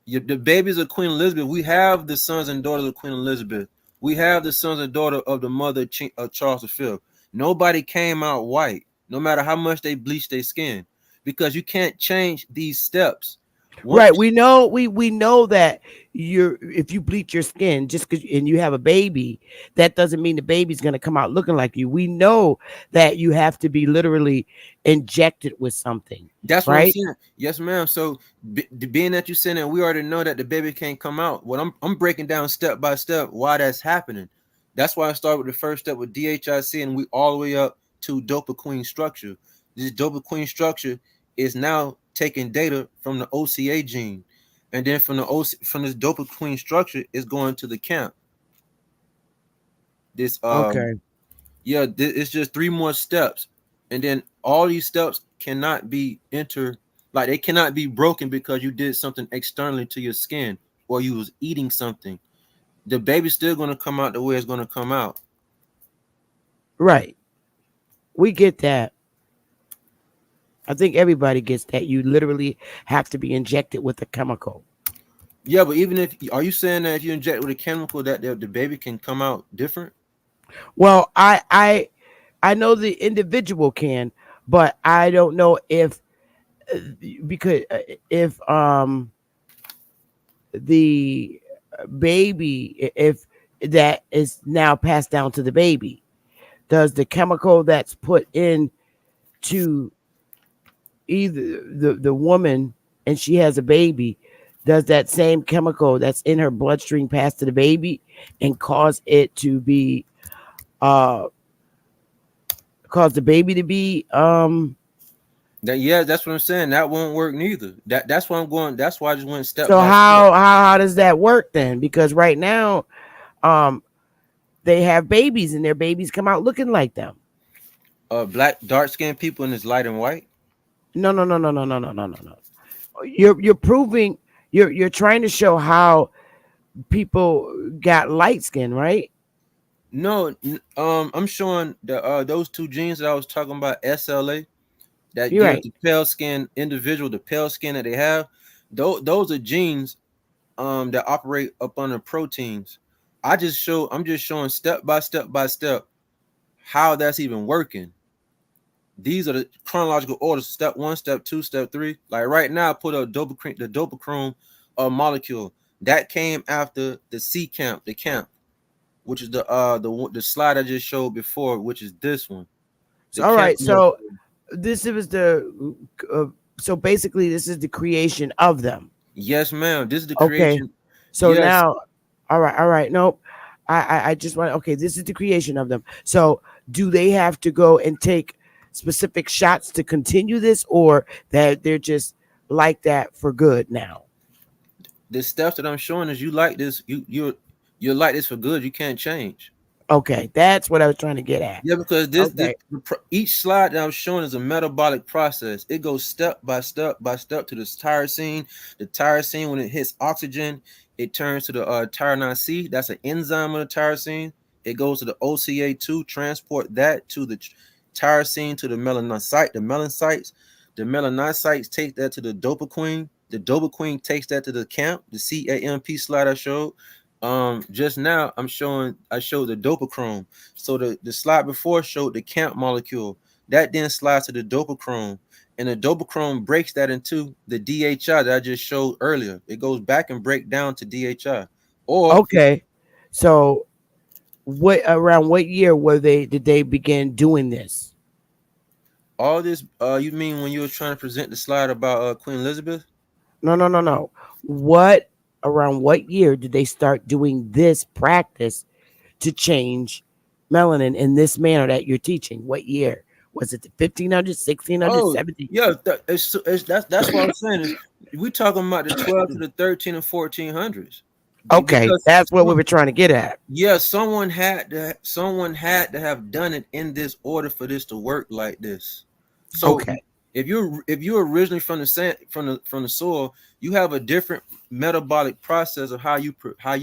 G: The babies of Queen Elizabeth, we have the sons and daughters of Queen Elizabeth. We have the sons and daughter of the mother of Charles V. Nobody came out white, no matter how much they bleached their skin, because you can't change these steps.
A: Right. We know that if you bleach your skin just because and you have a baby, that doesn't mean the baby's going to come out looking like you. We know that you have to be literally injected with something.
G: That's
A: right?
G: What I'm saying. Yes, ma'am. So being that you're saying that we already know that the baby can't come out, what I'm breaking down step by step why that's happening. That's why I started with the first step with DHIC and we all the way up to dopamine structure. This dopamine structure is now taking data from the OCA gene, and then from this dopamine structure is going to the camp. This it's just 3 more steps, and then all these steps cannot be they cannot be broken because you did something externally to your skin or you was eating something. The baby's still going to come out the way it's going to come out.
A: Right. We get that. I think everybody gets that. You literally have to be injected with a chemical.
G: Yeah, but even are you saying that if you inject with a chemical that the baby can come out different?
A: Well, I know the individual can, but I don't know if because if the baby, if that is now passed down to the baby, does the chemical that's put in to either the woman and she has a baby, does that same chemical that's in her bloodstream pass to the baby and cause it to be cause the baby to be
G: that's what I'm saying. That won't work neither. That's why I'm going. That's why I just went step.
A: So how does that work then? Because right now they have babies and their babies come out looking like them.
G: Black dark skinned people and it's light and white.
A: No. You're proving you're trying to show how people got light skin, right?
G: No, I'm showing the those 2 genes that I was talking about, SLA, that gives
A: right.
G: the pale skin individual the pale skin that they have. Those are genes that operate up under proteins. I'm just showing step by step by step how that's even working. These are the chronological orders: step 1, step 2, step 3. Like right now, I put a the dopachrome molecule that came after the C camp, the camp, which is the slide I just showed before, which is this one, the
A: So, all
G: camp
A: right. So
G: molecule.
A: this was the so basically this is the creation of them.
G: Yes, ma'am. This is the
A: Okay.
G: creation.
A: So
G: Yes.
A: now, all right, all right. Nope. I just want. Okay, this is the creation of them. So do they have to go and take specific shots to continue this, or that they're just like that for good now?
G: The steps that I'm showing is you like this, you're like this for good. You can't change.
A: Okay, that's what I was trying to get at.
G: Yeah, because
A: Okay.
G: each slide that I'm showing is a metabolic process. It goes step by step by step to the tyrosine. The tyrosine, when it hits oxygen, it turns to the tyrosine C. That's an enzyme of the tyrosine. It goes to the OCA2, transport that to the tyrosine to the melanocyte, the melanocytes. The melanocytes take that to the dopaquine. The dopaquine takes that to the camp, the CAMP slide I showed. Just now I showed the dopachrome. So the slide before showed the camp molecule. That then slides to the dopachrome. And the dopachrome breaks that into the DHI that I just showed earlier. It goes back and break down to DHI. Or
A: Okay. So what around what year were they did they begin doing this?
G: all this, you mean when you were trying to present the slide about Queen Elizabeth?
A: No, no, no, no. What around what year did they start doing this practice to change melanin in this manner that you're teaching? What year? Was it the 1500s, 1600s,
G: Oh,
A: 17?
G: yeah, that's what I'm saying is we talking about the 12 to the 13 and 1400s.
A: Okay,
G: Because
A: that's what we were trying to get at.
G: yeah, someone had to have done it in this order for this to work like this. So
A: Okay.
G: if you're originally from the sand, from the soil, you have a different metabolic process of how you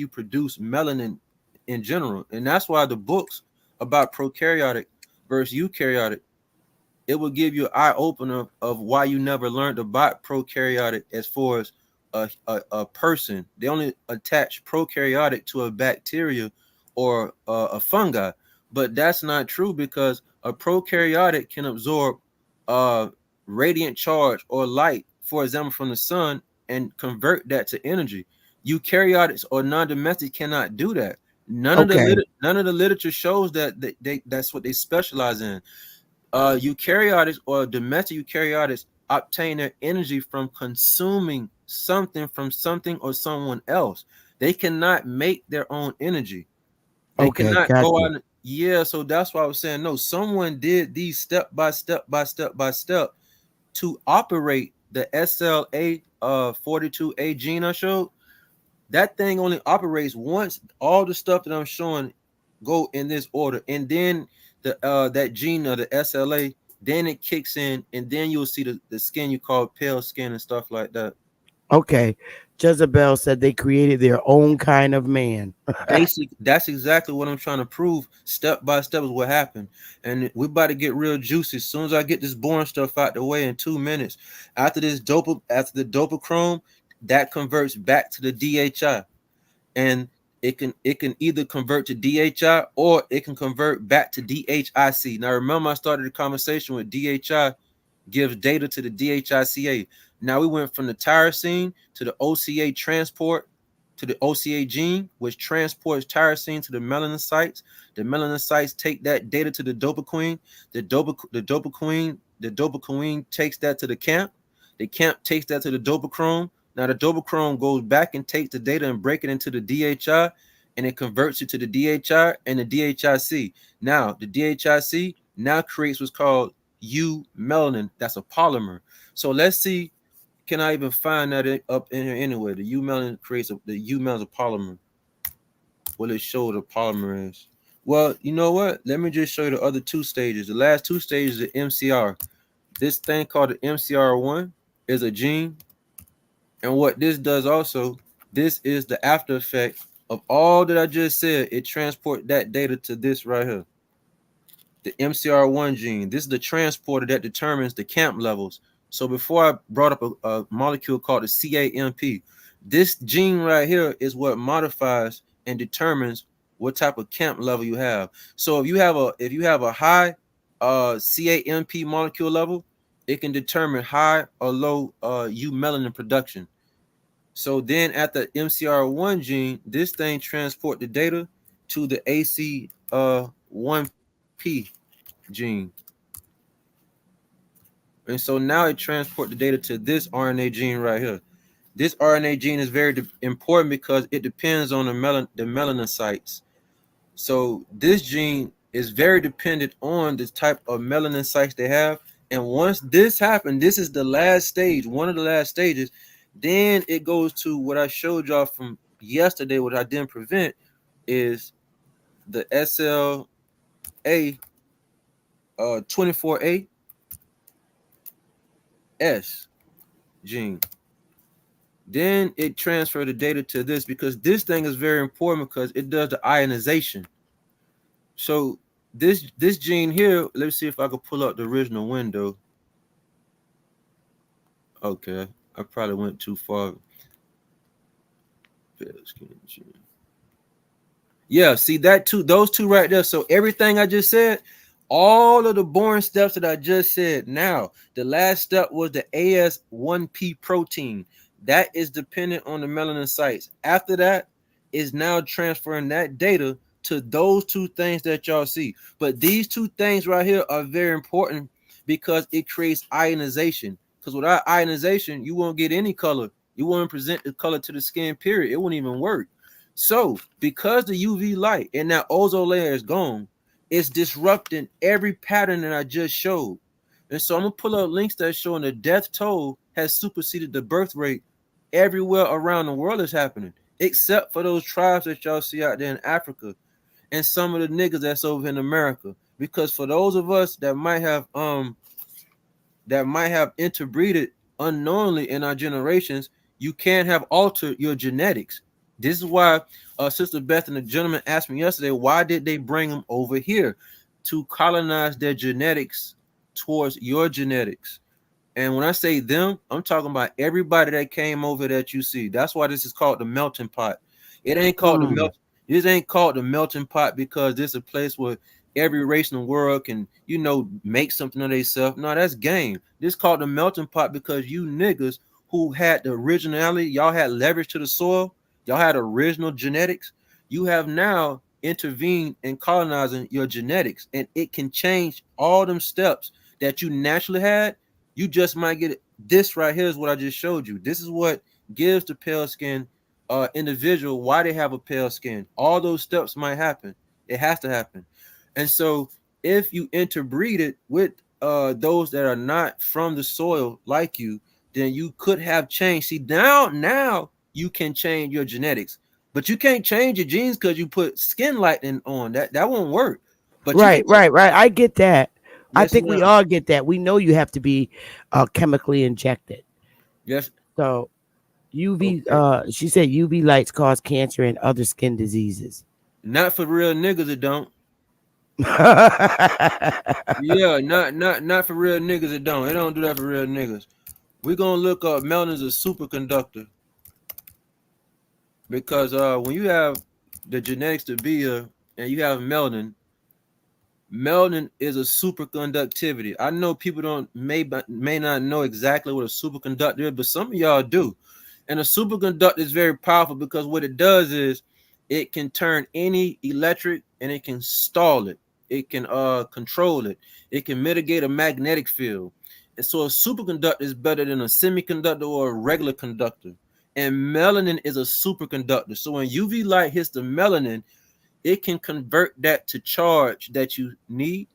G: produce melanin in general, and that's why the books about prokaryotic versus eukaryotic, it will give you an eye opener of why you never learned about prokaryotic as far as a person. They only attach prokaryotic to a bacteria or a fungi, but that's not true because a prokaryotic can absorb uh, radiant charge or light, for example, from the sun and convert that to energy. Eukaryotics or non-domestic cannot do that.
A: Okay.
G: None of the literature shows that that's what they specialize in. Eukaryotics or domestic eukaryotics obtain their energy from consuming something from something or someone else. They cannot make their own energy. They
A: Okay,
G: cannot
A: got
G: go
A: you.
G: out yeah, so that's why I was saying no, someone did these step by step by step by step to operate the SLA 42A gene I showed. That thing only operates once all the stuff that I'm showing go in this order, and then the that gene of the SLA, then it kicks in, and then you'll see the skin you call pale skin and stuff like that.
A: Okay. Jezebel said they created their own kind of man.
G: That's exactly what I'm trying to prove. Step by step is what happened, and we're about to get real juicy as soon as I get this boring stuff out the way in 2 minutes. After the dopachrome, that converts back to the DHI, and it can either convert to DHI or it can convert back to DHIC. Now remember, I started the conversation with DHI gives data to the DHICA. Now we went from the tyrosine to the OCA transport to the OCA gene, which transports tyrosine to the melanocytes. The melanocytes take that data to the dopaquine. The dopamine takes that to the camp. The camp takes that to the dopachrome. Now the dopachrome goes back and takes the data and break it into the DHI, and it converts it to the DHI and the DHIC. Now the DHIC now creates what's called melanin. That's a polymer. So let's see, can I even find that up in here anyway? The melanin the melanin is a polymer. Will it show the polymer is? Well, you know what? Let me just show you the other two stages. The last two stages of MCR. This thing called the MCR1 is a gene. And what this does also, this is the after effect of all that I just said. It transports that data to this right here, the MCR1 gene. This is the transporter that determines the camp levels. So before I brought up a molecule called the CAMP, this gene right here is what modifies and determines what type of camp level you have. So if you have a high CAMP molecule level, it can determine high or low melanin production. So then at the MCR1 gene, this thing transport the data to the AC1P gene. And so now it transport the data to this RNA gene right here. This RNA gene is very important because it depends on the melanin sites. So this gene is very dependent on the type of melanin sites they have. And once this happened, this is the last stage, one of the last stages. Then it goes to what I showed y'all from yesterday, what I didn't prevent, is the SLA 24A S gene. Then it transferred the data to this because this thing is very important because it does the ionization. So this gene here, let's see if I could pull up the original window. Okay, I probably went too far. Yeah, see that two, those two right there. So everything I just said, all of the boring steps that I just said. Now, the last step was the AS1P protein. That is dependent on the melanin sites. After that is now transferring that data to those two things that y'all see. But these two things right here are very important because it creates ionization. Because without ionization, you won't get any color. You won't present the color to the skin, period. It won't even work. So because the UV light and that ozone layer is gone, it's disrupting every pattern that I just showed. And so I'm gonna pull up links that showing the death toll has superseded the birth rate everywhere around the world is happening, except for those tribes that y'all see out there in Africa and some of the niggas that's over in America. Because for those of us that might have interbreeded unknowingly in our generations, you can't have altered your genetics. This is why Sister Beth and the gentleman asked me yesterday, why did they bring them over here to colonize their genetics towards your genetics? And when I say them, I'm talking about everybody that came over that you see. That's why this is called the melting pot. It ain't called the melt. This ain't called the melting pot because this is a place where every race in the world can, make something of themselves. No, that's game. This is called the melting pot because you niggas who had the originality, y'all had leverage to the soil, y'all had original genetics. You have now intervened in colonizing your genetics, and it can change all them steps that you naturally had. You just might get it. This right here is what I just showed you. This is what gives the pale skin individual why they have a pale skin. All those steps might happen. It has to happen. And so if you interbreed it with those that are not from the soil like you, then you could have changed. See, now you can change your genetics, but you can't change your genes because you put skin lightening on. That won't work. But you can.
A: Right. I get that. I
G: Yes,
A: think we
G: ma'am.
A: all get that. We know you have to be chemically injected.
G: Yes.
A: So UV,
G: Okay.
A: she said UV lights cause cancer and other skin diseases.
G: Not for real niggas. It don't. Yeah, not for real niggas. It don't. It don't do that for real niggas. We're gonna look up melanin as a superconductor because when you have the genetics to be a and you have melanin is a superconductivity. I know people may not know exactly what a superconductor is, but some of y'all do. And a superconductor is very powerful because what it does is it can turn any electric and it can stall it. It can control it. It can mitigate a magnetic field. And so a superconductor is better than a semiconductor or a regular conductor. And melanin is a superconductor. So when UV light hits the melanin, it can convert that to charge that you need.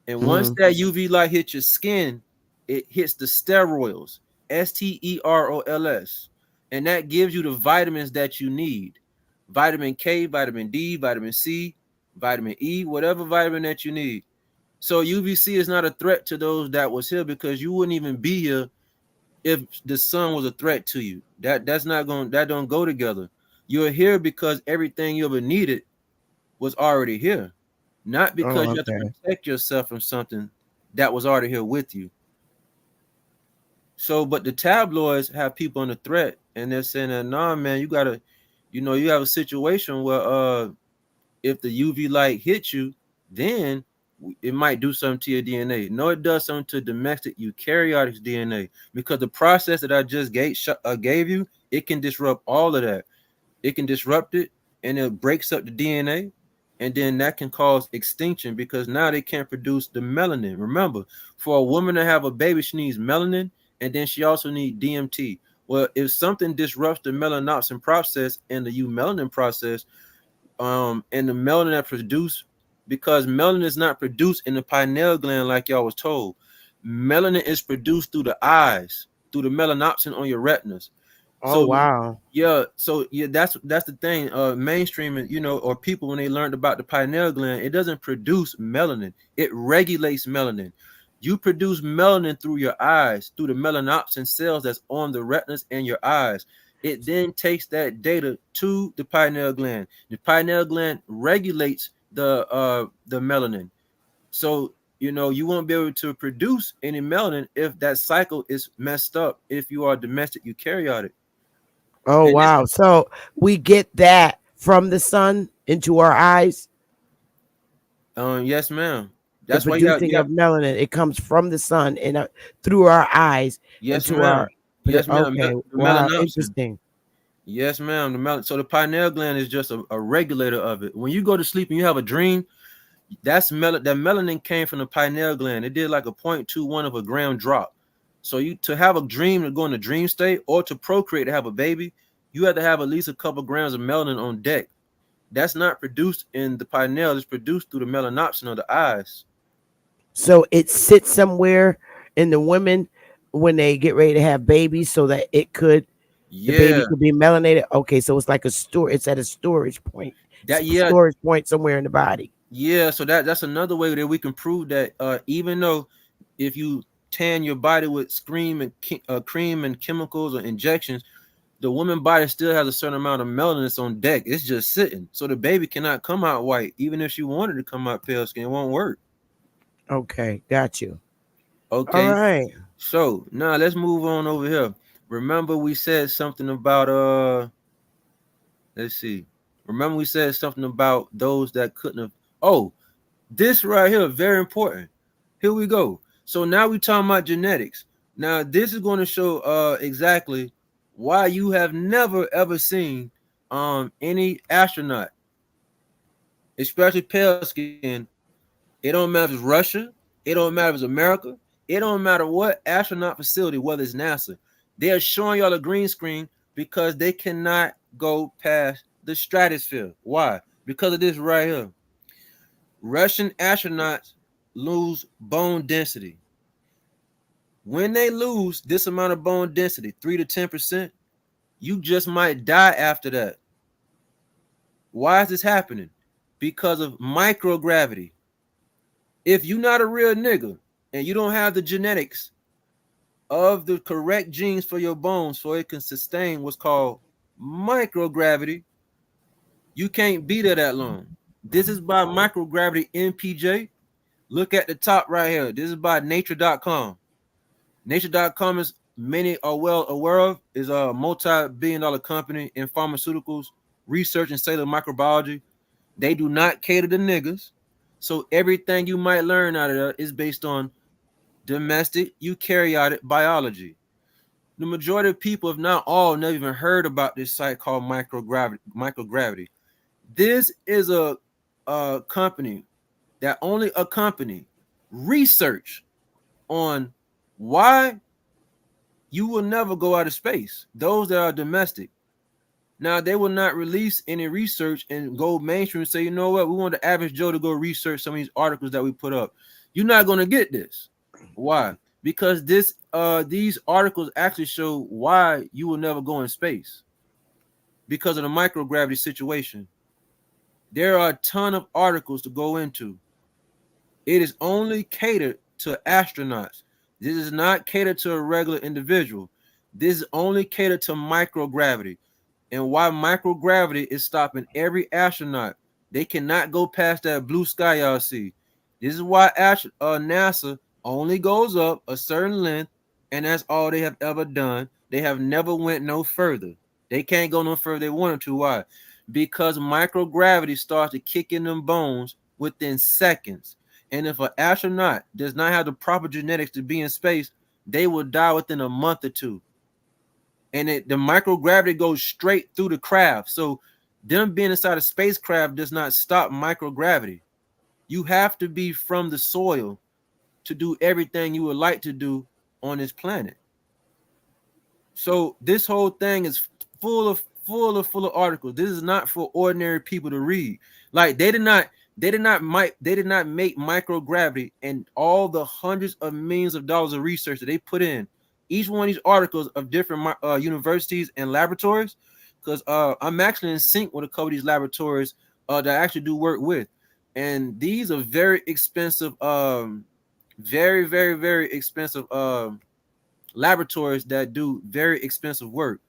G: And once that UV light hits your skin, it hits the sterols, sterols, and that gives you the vitamins that you need. Vitamin K, vitamin D, vitamin C, vitamin E, whatever vitamin that you need. So UVC is not a threat to those that was here because you wouldn't even be here if the sun was a threat to you. That don't go together. You're here because everything you ever needed was already here, not because you have to protect yourself from something that was already here with you. So, but the tabloids have people under threat, and they're saying that, nah, man, you gotta, you have a situation where if the UV light hits you, then it might do something to your DNA. No, it does something to domestic eukaryotic DNA, because the process that I just gave you, it can disrupt all of that. It can disrupt it, and it breaks up the DNA, and then that can cause extinction, because now they can't produce the melanin. Remember, for a woman to have a baby, she needs melanin, and then she also needs DMT. Well, if something disrupts the melanopsin process and the eumelanin process, and the melanin that produced, because melanin is not produced in the pineal gland like y'all was told. Melanin is produced through the eyes, through the melanopsin on your retinas.
A: Oh
G: So
A: wow.
G: yeah, that's the thing. Mainstream, or people, when they learned about the pineal gland, it doesn't produce melanin, it regulates melanin. You produce melanin through your eyes, through the melanopsin cells that's on the retinas and your eyes. It then takes that data to the pineal gland. The pineal gland regulates the melanin. So you won't be able to produce any melanin if that cycle is messed up, if you are domestic eukaryotic.
A: Oh
G: And this,
A: wow. So we get that from the sun into our eyes.
G: yes, ma'am.
A: The
G: That's why
A: producing of melanin, it comes from the sun and through our eyes
G: yes,
A: into
G: ma'am.
A: our.
G: Yes, ma'am.
A: Okay.
G: The
A: Wow.
G: melanopsin.
A: Interesting.
G: Yes, ma'am. So the pineal gland is just a regulator of it. When you go to sleep and you have a dream, that melanin came from the pineal gland. It did like a 0.21 of a gram drop. So to have a dream, to go in a dream state, or to procreate, to have a baby, you have to have at least a couple grams of melanin on deck. That's not produced in the pineal. It's produced through the melanopsin of the eyes.
A: So it sits somewhere in the women when they get ready to have babies, so that the baby
G: Yeah,
A: could be melanated. Okay, so it's like it's at a storage point,
G: that yeah,
A: storage point somewhere in the body.
G: yeah. So that's another way that we can prove that, even though if you tan your body with cream and chemicals or injections, the woman body still has a certain amount of melanin that's on deck. It's just sitting. So the baby cannot come out white. Even if she wanted to come out pale skin, it won't work.
A: Okay, got you. All
G: Okay.
A: right.
G: So now let's move on over here. Remember we said something about let's see. Remember we said something about those that couldn't have. Oh, this right here, very important. Here we go. So now we talking about genetics. Now this is going to show exactly why you have never ever seen any astronaut, especially pale skin. It don't matter if it's Russia, it don't matter if it's America, it don't matter what astronaut facility, whether it's NASA. They are showing y'all a green screen because they cannot go past the stratosphere. Why? Because of this right here. Russian astronauts lose bone density. When they lose this amount of bone density, 3 to 10%, you just might die after that. Why is this happening? Because of microgravity. If you're not a real nigga and you don't have the genetics of the correct genes for your bones so it can sustain what's called microgravity, you can't be there that long. This is by microgravity MPJ. Look at the top right here. This is by nature.com. Nature.com, is many are well aware of, is a multi-billion-dollar company in pharmaceuticals, research, and cellular microbiology. They do not cater to niggas. So everything you might learn out of there is based on domestic eukaryotic biology. The majority of people, if not all, never even heard about this site called microgravity. This is a company that only a company research on why you will never go out of space. Those that are domestic. Now, they will not release any research and go mainstream and say, you know what, we want the average Joe to go research some of these articles that we put up. You're not going to get this. Why? Because these articles actually show why you will never go in space because of the microgravity situation. There are a ton of articles to go into. It is only catered to astronauts. This is not catered to a regular individual. This is only catered to microgravity. And why microgravity is stopping every astronaut. They cannot go past that blue sky y'all see. This is why NASA only goes up a certain length, and that's all they have ever done. They have never went no further. They can't go no further they wanted to. Why? because microgravity starts to kick in them bones within seconds. And if an astronaut does not have the proper genetics to be in space, they will die within a month or two. And the microgravity goes straight through the craft. So them being inside a spacecraft does not stop microgravity. You have to be from the soil to do everything you would like to do on this planet. So this whole thing is full of articles. This is not for ordinary people to read. Like they did not make microgravity and all the hundreds of millions of dollars of research that they put in each one of these articles of different universities and laboratories. Because I'm actually in sync with a couple of these laboratories that I actually do work with, and these are very expensive, very expensive laboratories that do very expensive work.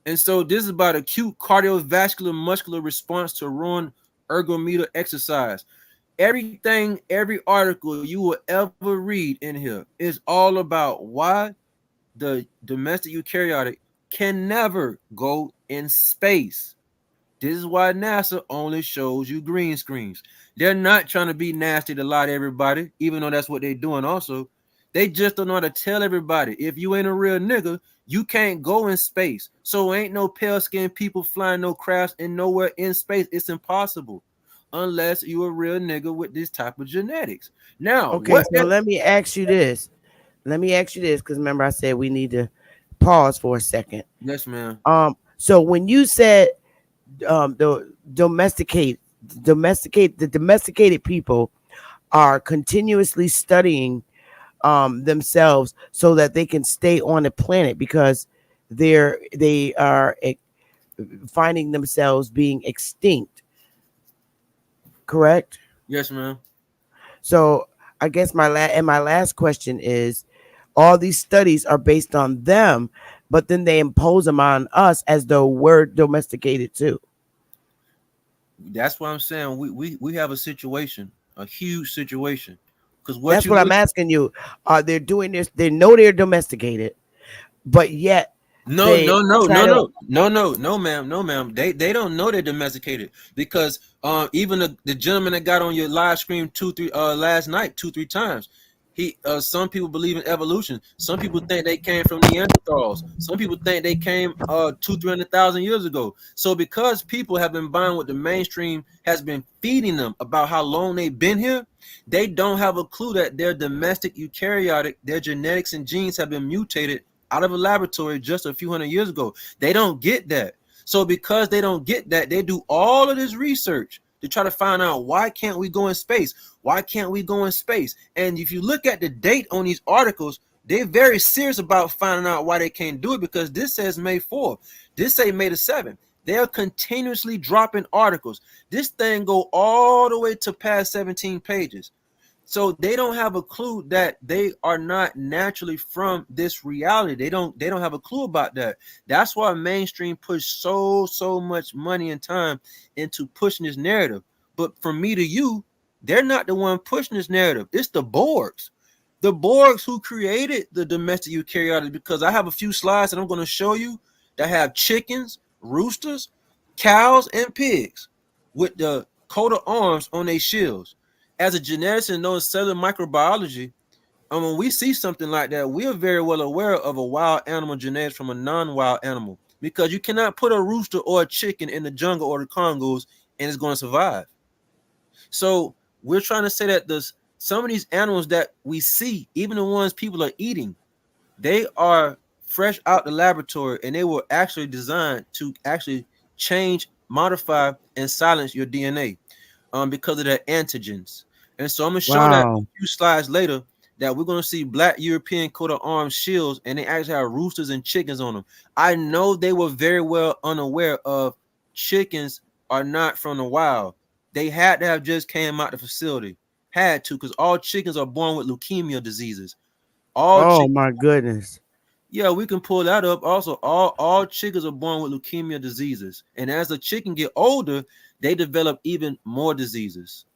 G: And so this is about acute cardiovascular muscular response to run ergometer exercise. Everything, every article you will ever read in here is all about why the domestic eukaryotic can never go in space. This is why NASA only shows you green screens. They're not trying to be nasty to lie to everybody, even though that's what they're doing also. They just don't know how to tell everybody, if you ain't a real nigga, you can't go in space. So ain't no pale-skinned people flying no crafts and nowhere in space. It's impossible unless you a real nigga with this type of genetics. Now,
A: Okay, so let me ask you this. Because remember I said we need to pause for a second.
G: Yes, ma'am.
A: So when you said the domesticated people are continuously studying themselves so that they can stay on the planet because they are finding themselves being extinct, correct?
G: Yes, ma'am.
A: So I guess my last question is, all these studies are based on them, but then they impose them on us as though we're domesticated too.
G: That's what I'm saying. We have a situation, a huge situation. Because
A: That's what I'm asking you. They're doing this, they know they're domesticated, but yet
G: No,
A: they
G: no, no,
A: try
G: no,
A: to.
G: no, no, no, no, ma'am, no, ma'am. They don't know they're domesticated because even the gentleman that got on your live stream last night 2-3 times, he some people believe in evolution. Some people think they came from Neanderthals. Some people think they came 200,000-300,000 years ago. So because people have been buying what the mainstream has been feeding them about how long they've been here, they don't have a clue that they're domestic eukaryotic. Their genetics and genes have been mutated out of a laboratory just a few hundred years ago. They don't get that. So because they don't get that, they do all of this research to try to find out, why can't we go in space? Why can't we go in space? And if you look at the date on these articles, they're very serious about finding out why they can't do it, because this says May 4th. This say May the 7th. They're continuously dropping articles. This thing go all the way to past 17 pages. So they don't have a clue that they are not naturally from this reality. They don't have a clue about that. That's why mainstream push so much money and time into pushing this narrative. But from me to you, they're not the one pushing this narrative. It's the Borgs. The Borgs who created the domestic eukaryotic, because I have a few slides that I'm going to show you that have chickens, roosters, cows, and pigs with the coat of arms on their shields. As a geneticist knowing cellular microbiology, when we see something like that, we are very well aware of a wild animal genetics from a non-wild animal, because you cannot put a rooster or a chicken in the jungle or the Congos and it's going to survive. So we're trying to say that some of these animals that we see, even the ones people are eating, they are fresh out the laboratory, and they were actually designed to actually change, modify, and silence your DNA because of their antigens. And so I'm going to show that a few slides later that we're going to see black European coat of arms shields, and they actually have roosters and chickens on them. I know they were very well unaware of chickens are not from the wild. They had to have just came out the facility. Had to, because all chickens are born with leukemia diseases.
A: Oh my goodness.
G: Yeah, we can pull that up. Also, all chickens are born with leukemia diseases. And as the chicken get older, they develop even more diseases.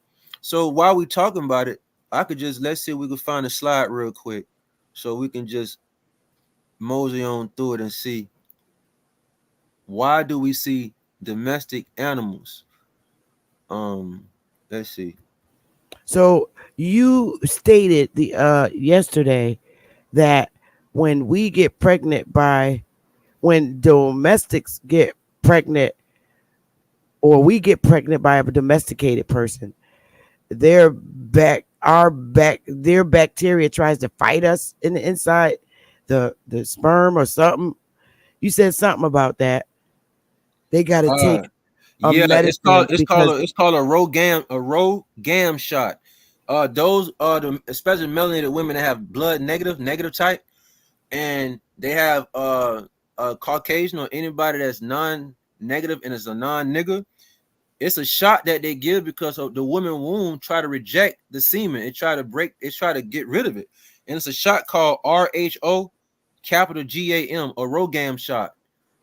G: So while we talking about it, I could just, let's see if we can find a slide real quick so we can just mosey on through it and see, why do we see domestic animals. Let's see.
A: So you stated the yesterday that when we get pregnant by when domestics get pregnant or we get pregnant by a domesticated person, their bacteria tries to fight us in the inside, the sperm or something. You said something about that. They got to
G: Uh,
A: take a
G: yeah,
A: medicine because
G: it's called a rogam shot. Those are the especially melanated women that have blood negative type, and they have a Caucasian or anybody that's non-negative and is a non-nigger. It's a shot that they give because of the woman womb try to reject the semen. It try to get rid of it. And it's a shot called RHO capital GAM, a Rogam shot.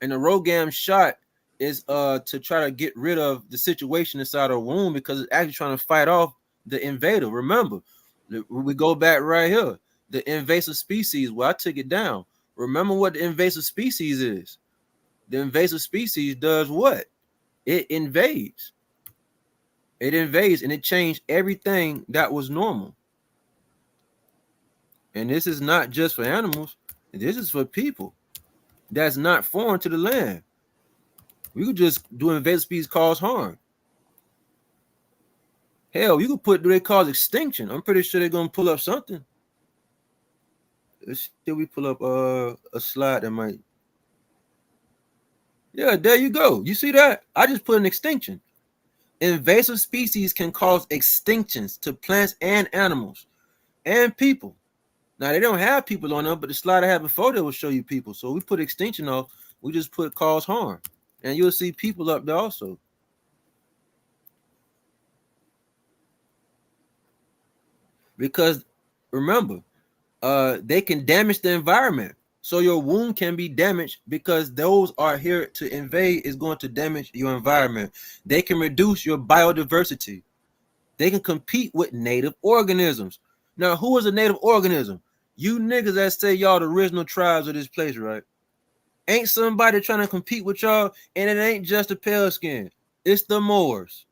G: And the Rogam shot is to try to get rid of the situation inside her womb because it's actually trying to fight off the invader. Remember, we go back right here. The invasive species, where I took it down. Remember what the invasive species is. The invasive species does what? It invades. It invades and it changed everything that was normal. And this is not just for animals. This is for people that's not foreign to the land. We could just do invasive species cause harm. Hell, you could do they cause extinction. I'm pretty sure they're gonna pull up something. Let's see, we pull up a slide that might. Yeah, there you go. You see that? I just put an extinction. Invasive species can cause extinctions to plants and animals and people. Now they don't have people on them, but the slide I had before there will show you people. So we put extinction off. We just put cause harm, and you'll see people up there also. Because remember, they can damage the environment. So your womb can be damaged because those are here to invade is going to damage your environment. They can reduce your biodiversity. They can compete with native organisms. Now, who is a native organism? You niggas that say y'all the original tribes of this place, right? Ain't somebody trying to compete with y'all, and it ain't just the pale skin. It's the Moors.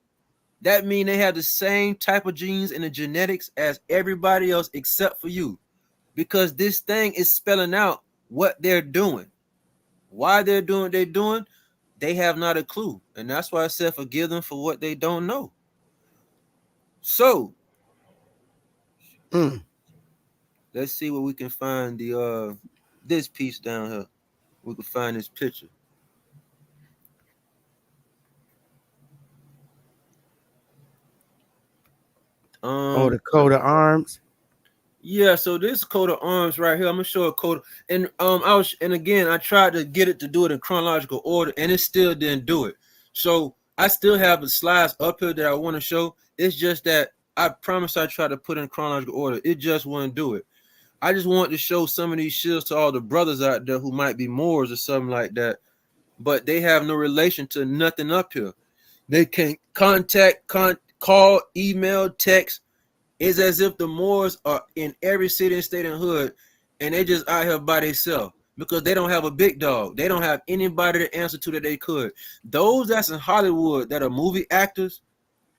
G: That means they have the same type of genes and the genetics as everybody else except for you. Because this thing is spelling out what they're doing. Why they're doing what they're doing, they have not a clue. And that's why I said forgive them for what they don't know. So let's see what we can find this piece down here. We can find this picture.
A: the coat of arms.
G: Yeah, so this coat of arms right here, I'm gonna show a coat, and again I tried to get it to do it in chronological order, and it still didn't do it. So I still have the slides up here that I want to show. It's just that I promise I tried to put in chronological order. It just wouldn't do it. I just want to show some of these shields to all the brothers out there who might be Moors or something like that, but they have no relation to nothing up here. They can't contact, call, email, text. It's as if the Moors are in every city and state and hood, and they just out here by themselves because they don't have a big dog. They don't have anybody to answer to that they could. Those that's in Hollywood that are movie actors,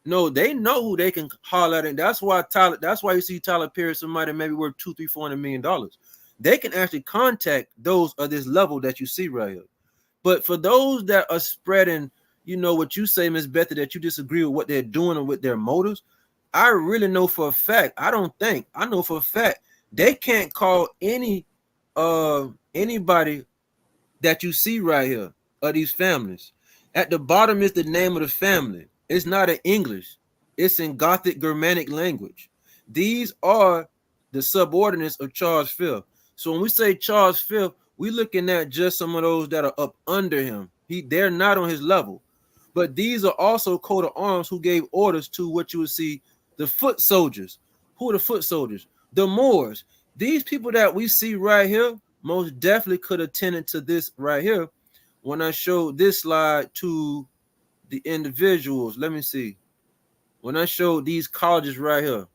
G: no, they know who they can holler at, and that's why you see Tyler Perry, somebody maybe worth $200-400 million. They can actually contact those of this level that you see right here. But for those that are spreading, what you say, Miss Betty, that you disagree with what they're doing or with their motives, I really know for a fact. I know for a fact they can't call anybody that you see right here of these families. At the bottom is the name of the family. It's not in English. It's in Gothic Germanic language. These are the subordinates of Charles V. So when we say Charles V, we're looking at just some of those that are up under him. They're not on his level. But these are also coat of arms who gave orders to what you would see the foot soldiers. Who are the foot soldiers? The Moors. These people that we see right here most definitely could have tended to this right here when I showed this slide to the individuals. Let me see. When I showed these colleges right here,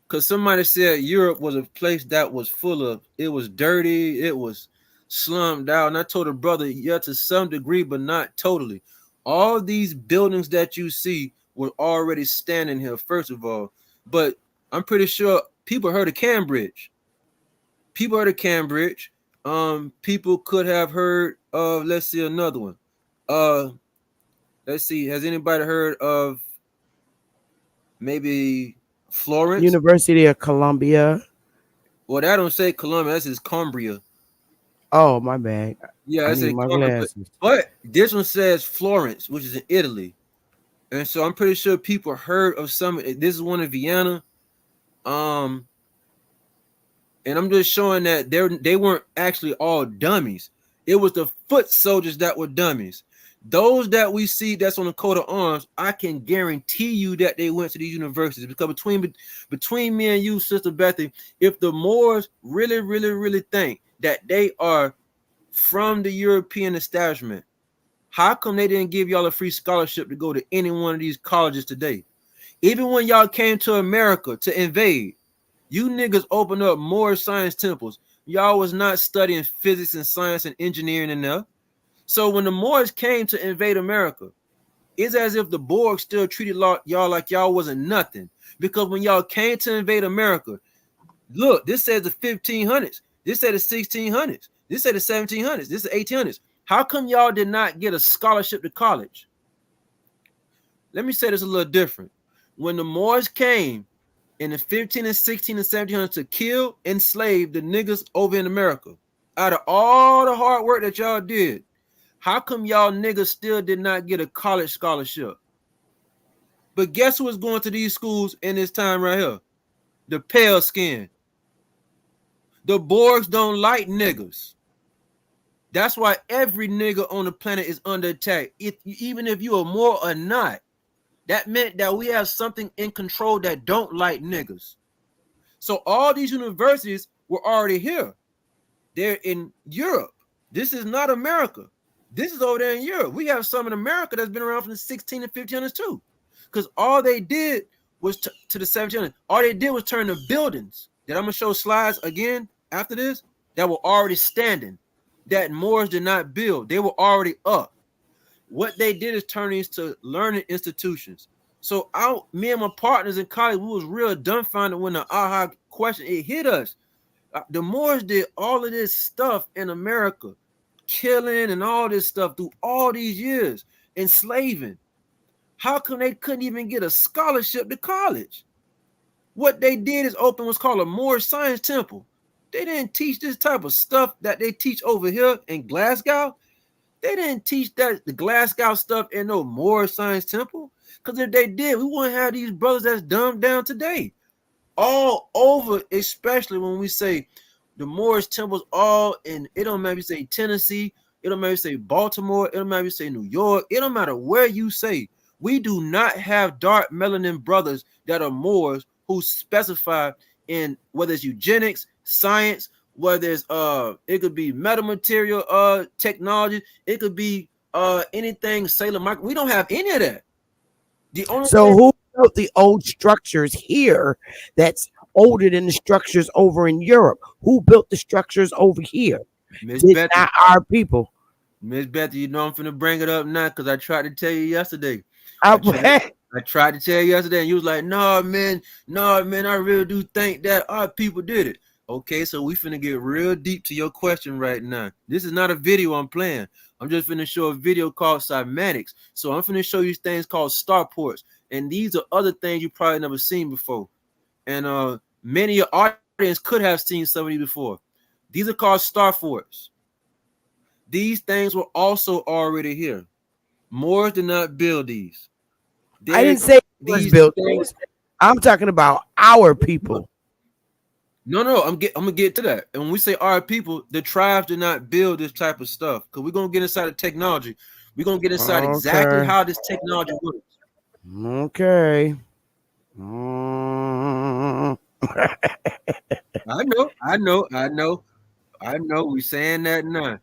G: because somebody said Europe was a place that was it was dirty, it was slummed out. And I told a brother, yeah, to some degree, but not totally. All these buildings that you see were already standing here, first of all. But I'm pretty sure people heard of Cambridge. People heard of Cambridge. People could have heard of, let's see, another one. Let's see, has anybody heard of maybe Florence?
A: University of Columbia.
G: Well, that don't say Columbia, that says Cumbria.
A: Oh, my bad.
G: Yeah,
A: I
G: I
A: need
G: say
A: my
G: Cumbria.
A: glasses.
G: But this one says Florence, which is in Italy. And so I'm pretty sure people heard of some. This is one in Vienna. And I'm just showing that they weren't actually all dummies. It was the foot soldiers that were dummies. Those that we see that's on the coat of arms, I can guarantee you that they went to these universities. Because between me and you, Sister Bethy, if the Moors really think that they are from the European establishment, how come they didn't give y'all a free scholarship to go to any one of these colleges today? Even when y'all came to America to invade, you niggas opened up more science temples. Y'all was not studying physics and science and engineering enough. So when the Moors came to invade America, it's as if the Borg still treated y'all like y'all wasn't nothing. Because when y'all came to invade America, look, this says the 1500s. This said the 1600s. This said the 1700s. This is the 1800s. How come y'all did not get a scholarship to college? Let me say this a little different. When the Moors came in the 15 and 16 and 1700s to kill, enslave the niggas over in America, out of all the hard work that y'all did, how come y'all niggas still did not get a college scholarship? But guess who was going to these schools in this time right here? The pale skin. The Borgs don't like niggas. That's why every nigga on the planet is under attack. Even if you are more or not, that meant that we have something in control that don't like niggas. So all these universities were already here. They're in Europe. This is not America. This is over there in Europe. We have some in America that's been around from the 16 and 1500s too. Because all they did was to the 1700s. All they did was turn the buildings that I'm going to show slides again after this that were already standing, that Moors did not build. They were already up. What they did is turn these to learning institutions. So me and my partners in college, we was real dumbfounded when the aha question, it hit us. The Moors did all of this stuff in America, killing and all this stuff through all these years, enslaving. How come they couldn't even get a scholarship to college? What they did is open what's called a Moorish Science Temple. They didn't teach this type of stuff that they teach over here in Glasgow. They didn't teach that the Glasgow stuff in no Moorish Science Temple. Because if they did, we wouldn't have these brothers that's dumbed down today. All over, especially when we say the Moorish temples all in, it don't matter if you say Tennessee, it don't matter if you say Baltimore, it don't matter if you say New York, it don't matter where you say. We do not have dark melanin brothers that are Moors who specify in whether it's eugenics, science, whether it's it could be metamaterial technology, it could be anything cellular micro. We don't have any of that. The only
A: So who built the old structures here that's older than the structures over in Europe? Who built the structures over here?
G: Miss
A: It's
G: Betty,
A: not our people.
G: Miss Betty, you know I'm finna bring it up now because I tried to tell you yesterday.
A: I
G: tried to tell you yesterday, and you was like, "No, man, I really do think that our people did it." Okay, so we finna get real deep to your question right now. This is not a video I'm playing. I'm just finna show a video called cymatics. So I'm finna show you things called starports, and these are other things you probably never seen before. And many of your audience could have seen some of these before. These are called starforts. These things were also already here. Moors did not build these.
A: I didn't say these built
G: things.
A: I'm talking about our people.
G: No, I'm gonna get to that. And when we say our people, the tribes did not build this type of stuff. Because we're gonna get inside of technology. We're gonna get inside exactly how this technology works.
A: Okay.
G: I know. We're saying that now.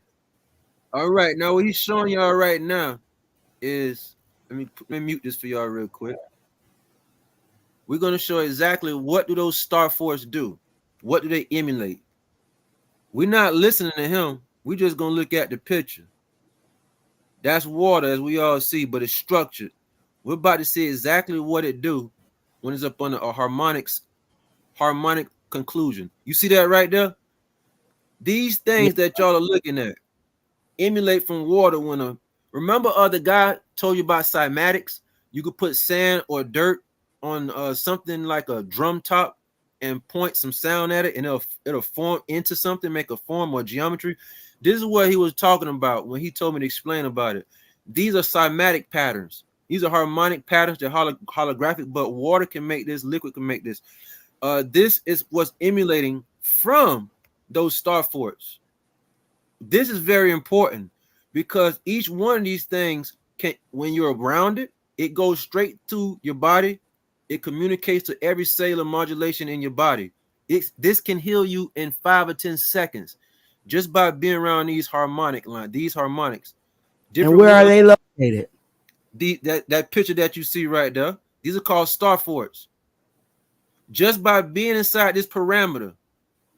G: All right, now what he's showing y'all right now is, let me mute this for y'all real quick. We're gonna show exactly what do those star forts do. What do they emulate? We're not listening to him. We're just gonna look at the picture. That's water, as we all see, but it's structured. We're about to see exactly what it do when it's up on a harmonic conclusion. You see that right there? These
A: Yeah.
G: things that y'all are looking at emulate from water. Remember the guy told you about cymatics? You could put sand or dirt on something like a drum top and point some sound at it, and it'll form into something, make a form or geometry. This is what he was talking about when he told me to explain about it. These are cymatic patterns. These are harmonic patterns. They're holographic, but water can make this, liquid can make this. This is what's emulating from those star forts. This is very important because each one of these things can, when you're around it, it goes straight to your body. It communicates to every cellular modulation in your body. This can heal you in 5 or 10 seconds just by being around these harmonic lines, these harmonics.
A: And where are they located?
G: That picture that you see right there, these are called star forts. Just by being inside this parameter,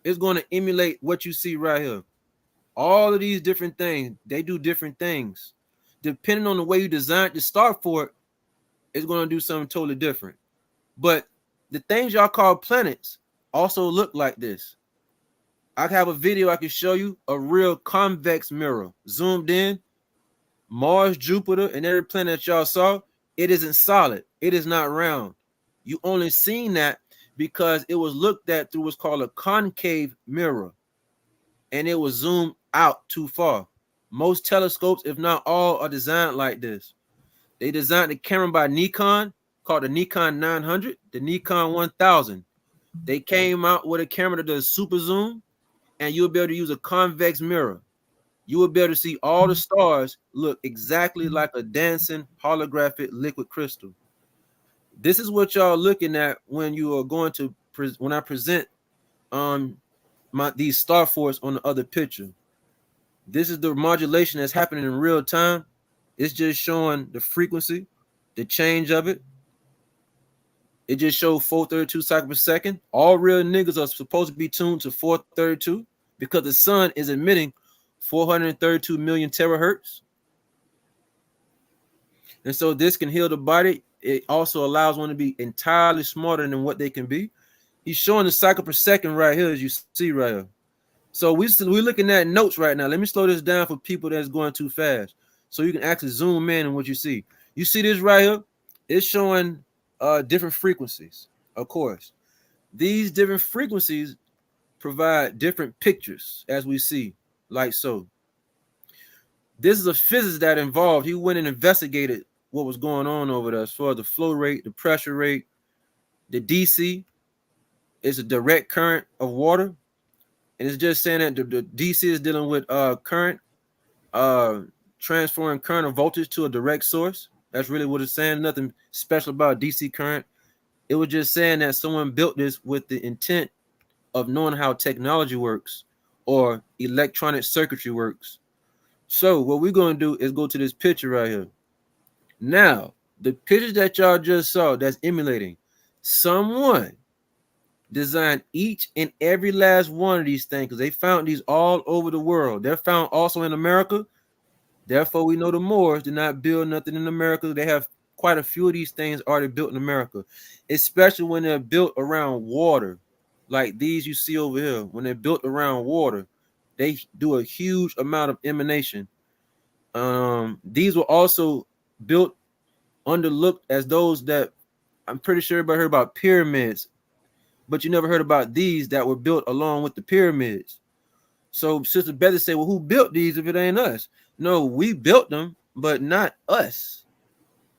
G: it's going to emulate what you see right here. All of these different things, they do different things. Depending on the way you design the star fort, it's going to do something totally different. But the things y'all call planets also look like this. I have a video I can show you, a real convex mirror zoomed in. Mars, Jupiter, and every planet that y'all saw, it isn't solid. It is not round. You only seen that because it was looked at through what's called a concave mirror, and it was zoomed out too far. Most telescopes, if not all, are designed like this. They designed the camera by Nikon called the Nikon 900, the Nikon 1000. They came out with a camera that does super zoom, and you'll be able to use a convex mirror. You will be able to see all the stars look exactly like a dancing holographic liquid crystal. This is what y'all looking at when you are going to when I present these star forts on the other picture. This is the modulation that's happening in real time. It's just showing the frequency, the change of it. It just showed 432 cycles per second. All real niggas are supposed to be tuned to 432 because the sun is emitting 432 million terahertz. And so this can heal the body. It also allows one to be entirely smarter than what they can be. He's showing the cycle per second right here, as you see right here. So we're looking at notes right now. Let me slow this down for people that's going too fast, so you can actually zoom in on what you see. You see this right here? It's showing different frequencies. Of course, these different frequencies provide different pictures, as we see, like so. This is a physicist that involved. He went and investigated what was going on over there as far as the flow rate, the pressure rate, the DC. It's a direct current of water. And it's just saying that the DC is dealing with current, transferring current or voltage to a direct source. That's really what it's saying. Nothing special about DC current. It was just saying that someone built this with the intent of knowing how technology works or electronic circuitry works. So what we're going to do is go to this picture right here. Now, the pictures that y'all just saw that's emulating, someone designed each and every last one of these things because they found these all over the world. They're found also in America. Therefore, we know the Moors did not build nothing in America. They have quite a few of these things already built in America, especially when they're built around water, like these you see over here. When they're built around water, they do a huge amount of emanation. These were also built underlooked as those that I'm pretty sure everybody heard about pyramids, but you never heard about these that were built along with the pyramids. So Sister Betty said, well, who built these if it ain't us? No, we built them, but not us.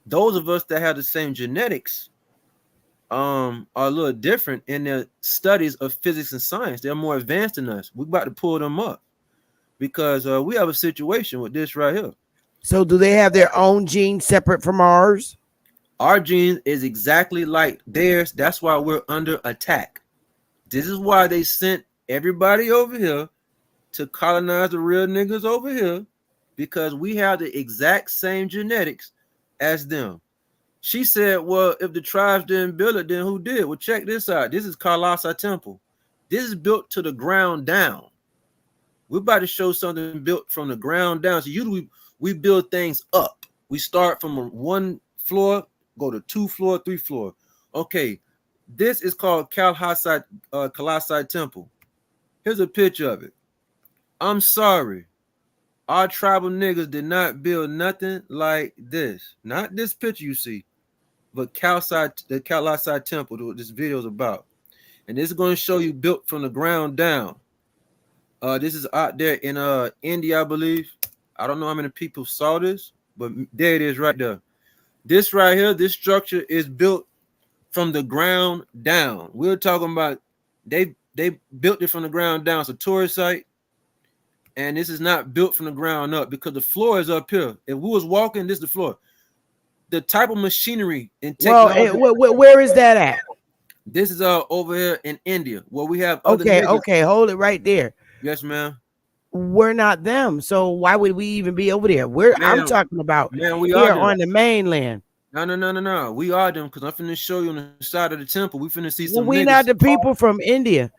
G: Those of us that have the same genetics are a little different in their studies of physics and science. They're more advanced than us. We're about to pull them up because we have a situation with this right here.
A: So do they have their own genes separate from ours?
G: Our gene is exactly like theirs. That's why we're under attack. This is why they sent everybody over here to colonize the real niggas over here, because we have the exact same genetics as them. She said, well, if the tribes didn't build it, then who did? Well, check this out. This is Colossi Temple. This is built to the ground down. We're about to show something built from the ground down. So usually We build things up. We start from a 1 floor, go to 2 floor, 3 floor. Okay, this is called Colossi Temple. Here's a picture of it. I'm sorry. Our tribal niggas did not build nothing like this. Not this picture you see, but the Colossi Temple, what this video is about. And this is going to show you built from the ground down. This is out there in India, I believe. I don't know how many people saw this, but there it is right there. This right here, this structure is built from the ground down. We're talking about they built it from the ground down. It's a tourist site, and this is not built from the ground up because the floor is up here. If we was walking, this is the floor. The type of machinery and technology.
A: Well, where is that at?
G: This is over here in India, where we have other
A: Okay,
G: niggas.
A: okay, hold it right there.
G: Yes, ma'am.
A: We're not them, so why would we even be over there? I'm talking about
G: we
A: here
G: are
A: on the mainland.
G: No. We are them because I'm finna show you on the side of the temple. We finna see some.
A: We're
G: niggas.
A: not the people from India.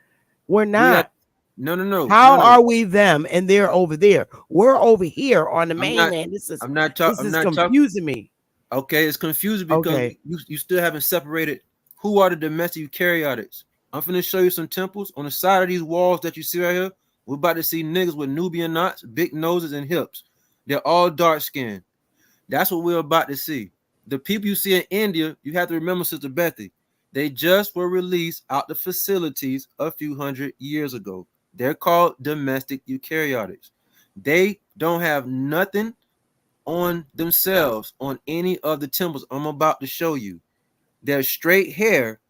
A: We're not.
G: No.
A: How are we them and they're over there? We're over here on the mainland. This is confusing me.
G: Okay, it's confusing because you still haven't separated who are the domestic eukaryotics. I'm finna show you some temples on the side of these walls that you see right here. We're about to see niggas with Nubian knots, big noses, and hips. They're all dark skinned. That's what we're about to see. The people you see in India, you have to remember, Sister Bethy, they just were released out the facilities a few hundred years ago. They're called domestic eukaryotics. They don't have nothing on themselves on any of the temples I'm about to show you. Their straight hair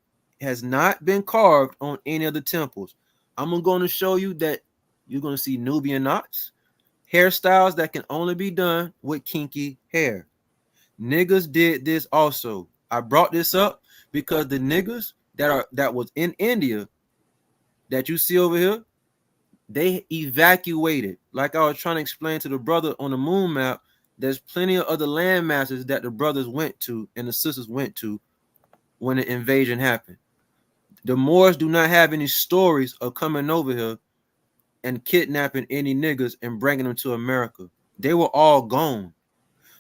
G: has not been carved on any of the temples. I'm going to show you that you're going to see Nubian knots, hairstyles that can only be done with kinky hair. Niggas did this also. I brought this up because the niggas that was in India that you see over here, they evacuated. Like I was trying to explain to the brother on the moon map, there's plenty of other land masses that the brothers went to and the sisters went to when the invasion happened. The Moors do not have any stories of coming over here and kidnapping any niggas and bringing them to America. They were all gone.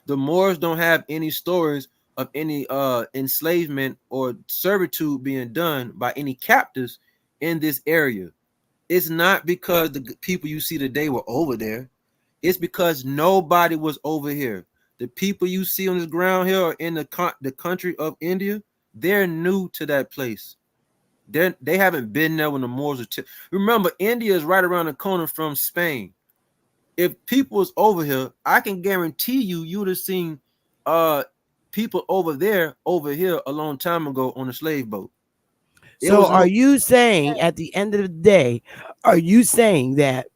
G: The Moors don't have any stories of any enslavement or servitude being done by any captives in this area. It's not because the people you see today were over there. It's because nobody was over here. The people you see on this ground here are in the country of India. They're new to that place. They haven't been there when the Moors were. Remember, India is right around the corner from Spain. If people was over here, I can guarantee you would have seen people over here a long time ago on a slave boat.
A: So are you saying at the end of the day, are you saying that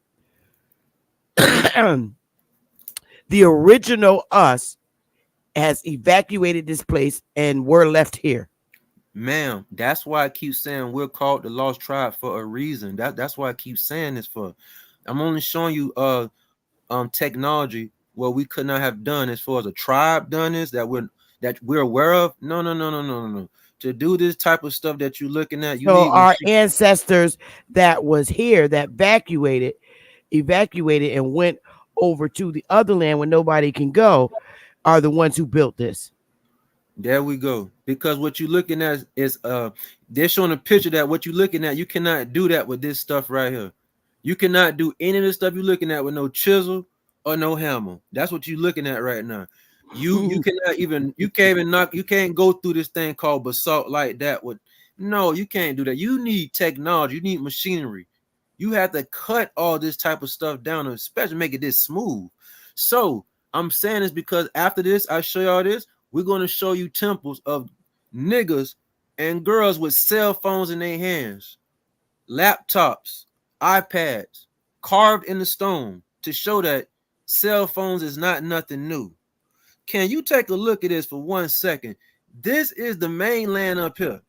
A: the original us has evacuated this place and we're left here?
G: Ma'am, that's why I keep saying we're called the lost tribe for a reason. That's why I keep saying this for. I'm only showing you technology where we could not have done as far as a tribe done this that we're aware of. No. To do this type of stuff that you're looking at, you need
A: our ancestors that was here that evacuated and went over to the other land where nobody can go are the ones who built this.
G: There we go. Because what you're looking at is they're showing a picture that what you're looking at, you cannot do that with this stuff right here. You cannot do any of the stuff you're looking at with no chisel or no hammer. That's what you're looking at right now. You can't go through this thing called basalt like that no, you can't do that. You need technology, you need machinery. You have to cut all this type of stuff down, especially make it this smooth. So I'm saying this because after this, I show y'all this. We're going to show you temples of niggas and girls with cell phones in their hands, laptops, iPads, carved in the stone to show that cell phones is not nothing new. Can you take a look at this for 1 second? This is the mainland up here.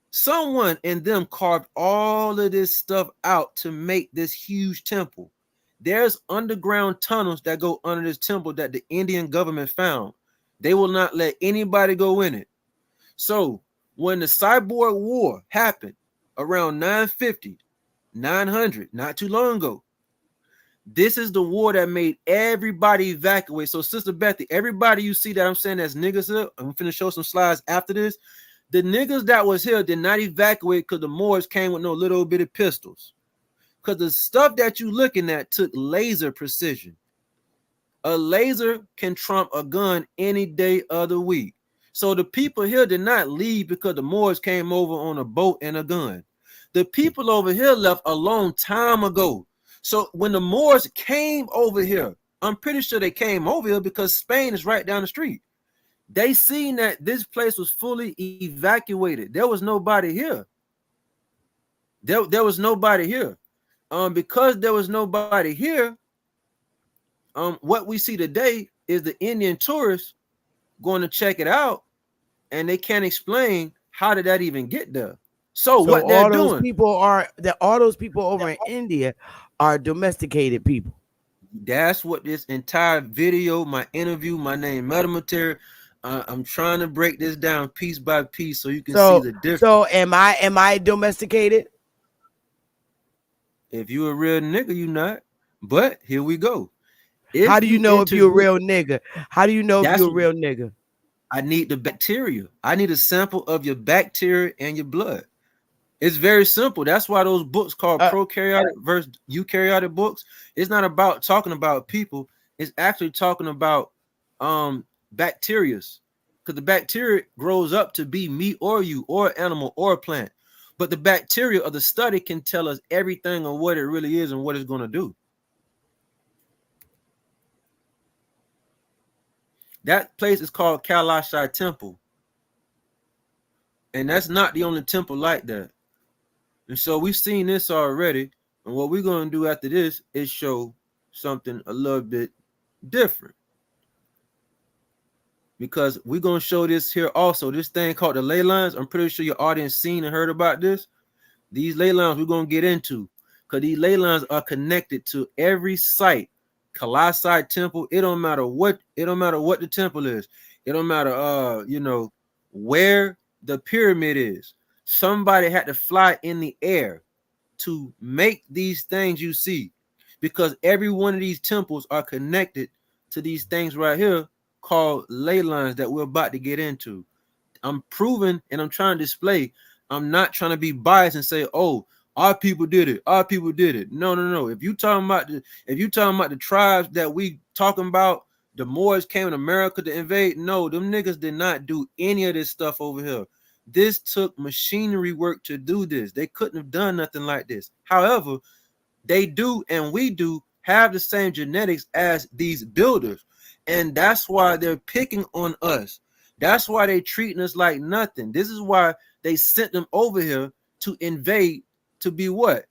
G: Someone in them carved all of this stuff out to make this huge temple. There's underground tunnels that go under this temple that the Indian government found. They will not let anybody go in it. So when the cyborg war happened around 950, 900, not too long ago, This is the war that made everybody evacuate. So, Sister Bethy, everybody you see that I'm saying that's niggas here, I'm finna show some slides after this. The niggas that was here did not evacuate because the Moors came with no little bitty pistols. Because the stuff that you looking at took laser precision. A laser can trump a gun any day of the week. So the people here did not leave because the Moors came over on a boat and a gun. The people over here left a long time ago. So when the Moors came over here, I'm pretty sure they came over here because Spain is right down the street. They seen that this place was fully evacuated. There was nobody here. There was nobody here. Because there was nobody here, what we see today is the Indian tourists going to check it out, and they can't explain how did that even get there. So what they're doing,
A: all those people over in India are domesticated people.
G: That's what this entire video, my interview, my name, Metamaterial. I'm trying to break this down piece by piece so you can see the difference.
A: So am I domesticated?
G: If you a real nigga, you not. But here we go.
A: How do you know if you're a real nigga? How do you know if you're a real nigga?
G: I need the bacteria. I need a sample of your bacteria and your blood. It's very simple. That's why those books called prokaryotic versus eukaryotic books. It's not about talking about people. It's actually talking about bacteria. Because the bacteria grows up to be me or you or animal or plant. But the bacteria of the study can tell us everything on what it really is and what it's going to do. That place is called Kailash Temple. And that's not the only temple like that. And so we've seen this already. And what we're going to do after this is show something a little bit different. Because we're going to show this here also. This thing called the ley lines. I'm pretty sure your audience seen and heard about this. These ley lines we're going to get into. Because these ley lines are connected to every site. Kailash Temple. It don't matter what the temple is. It don't matter where the pyramid is. Somebody had to fly in the air to make these things you see. Because every one of these temples are connected to these things right here called ley lines that we're about to get into. I'm proving and I'm trying to display. I'm not trying to be biased and say, oh, our people did it. Our people did it. No. If you talking about the tribes that we talking about, the Moors came in America to invade. No, them niggas did not do any of this stuff over here. This took machinery work to do this. They couldn't have done nothing like this. However, they do and we do have the same genetics as these builders. And that's why they're picking on us. That's why they treating us like nothing. This is why they sent them over here to invade, to be what?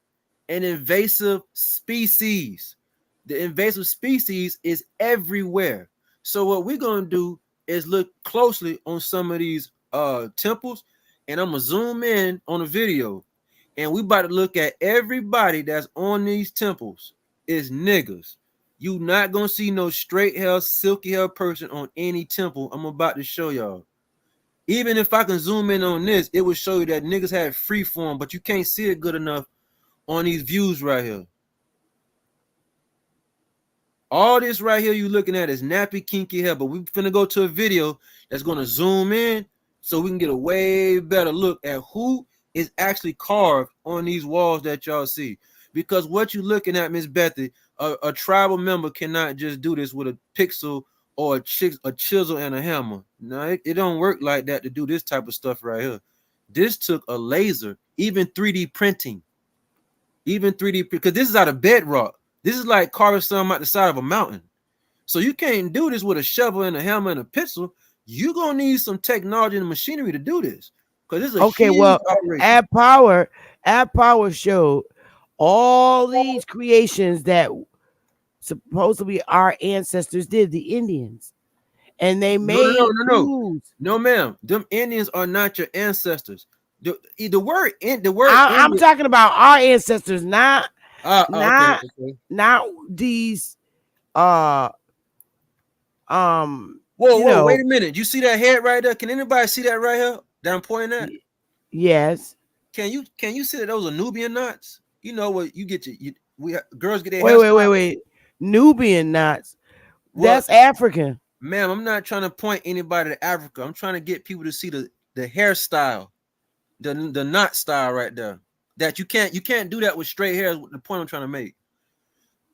G: An invasive species. The invasive species is everywhere. So what we're going to do is look closely on some of these temples, and I'm going to zoom in on a video. And we about to look at everybody that's on these temples is niggas. You not gonna see no straight hair, silky hair person on any temple I'm about to show y'all. Even if I can zoom in on this, it will show you that niggas had free form, but you can't see it good enough on these views right here. All this right here you looking at is nappy, kinky hair, but we finna go to a video that's gonna zoom in so we can get a way better look at who is actually carved on these walls that y'all see. Because what you looking at, Miss Bethy, a tribal member cannot just do this with a pixel or a chisel and a hammer. No, it don't work like that to do this type of stuff right here. This took a laser, even 3D printing. Even 3D, because this is out of bedrock. This is like carving something out the side of a mountain. So you can't do this with a shovel and a hammer and a pistol. You're going to need some technology and machinery to do this. Because this is a huge operation.
A: Ad Power showed all these creations that supposedly our ancestors did, the Indians, and they made
G: no, ma'am. Them Indians are not your ancestors. The word.
A: I'm talking about our ancestors, not these.
G: Whoa, wait a minute. You see that head right there? Can anybody see that right here that I'm pointing at?
A: Yes.
G: Can you see that those are Nubian knots? You know what you get girls get their
A: Wait, wait, wait,
G: hairstyle.
A: wait. Nubian knots.
G: Well,
A: That's African.
G: ma'am, I'm not trying to point anybody to Africa. I'm trying to get people to see the hairstyle, the knot style right there. That you can't do that with straight hair. Is the point I'm trying to make.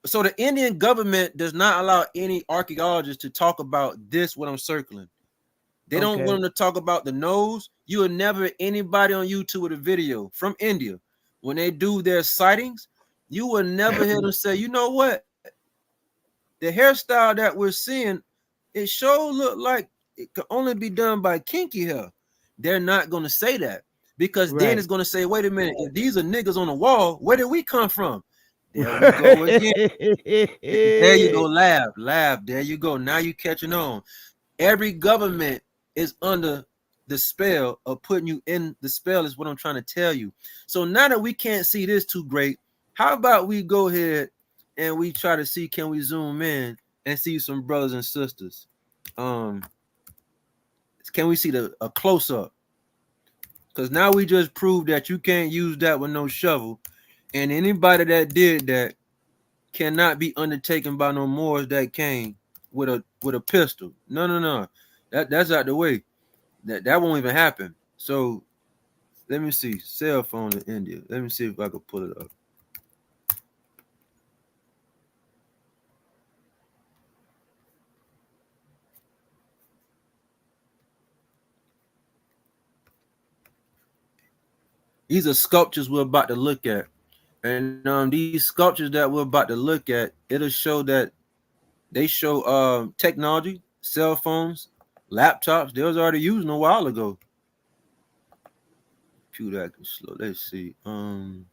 G: So the Indian government does not allow any archaeologists to talk about this. What I'm circling. They don't want them to talk about the nose. You will never anybody on YouTube with a video from India when they do their sightings. You will never hear them say, you know what, the hairstyle that we're seeing, it sure look like it could only be done by kinky hair. They're not going to say that because then it's going to say, wait a minute, if these are niggas on the wall, where did we come from? There we go again. There you go, laugh. There you go. Now you catching on. Every government is under the spell of putting you in the spell is what I'm trying to tell you. So now that we can't see this too great, how about we go ahead and we try to see, can we zoom in and see some brothers and sisters? Can we see a close-up? Because now we just proved that you can't use that with no shovel. And anybody that did that cannot be undertaken by no Moors that came with a pistol. No. That's out the way. That won't even happen. So let me see. Cell phone in India. Let me see if I can pull it up. These are sculptures we're about to look at. And these sculptures that we're about to look at, it'll show that they show technology, cell phones, laptops. They was already using a while ago. Computer acting slow. Let's see. Let's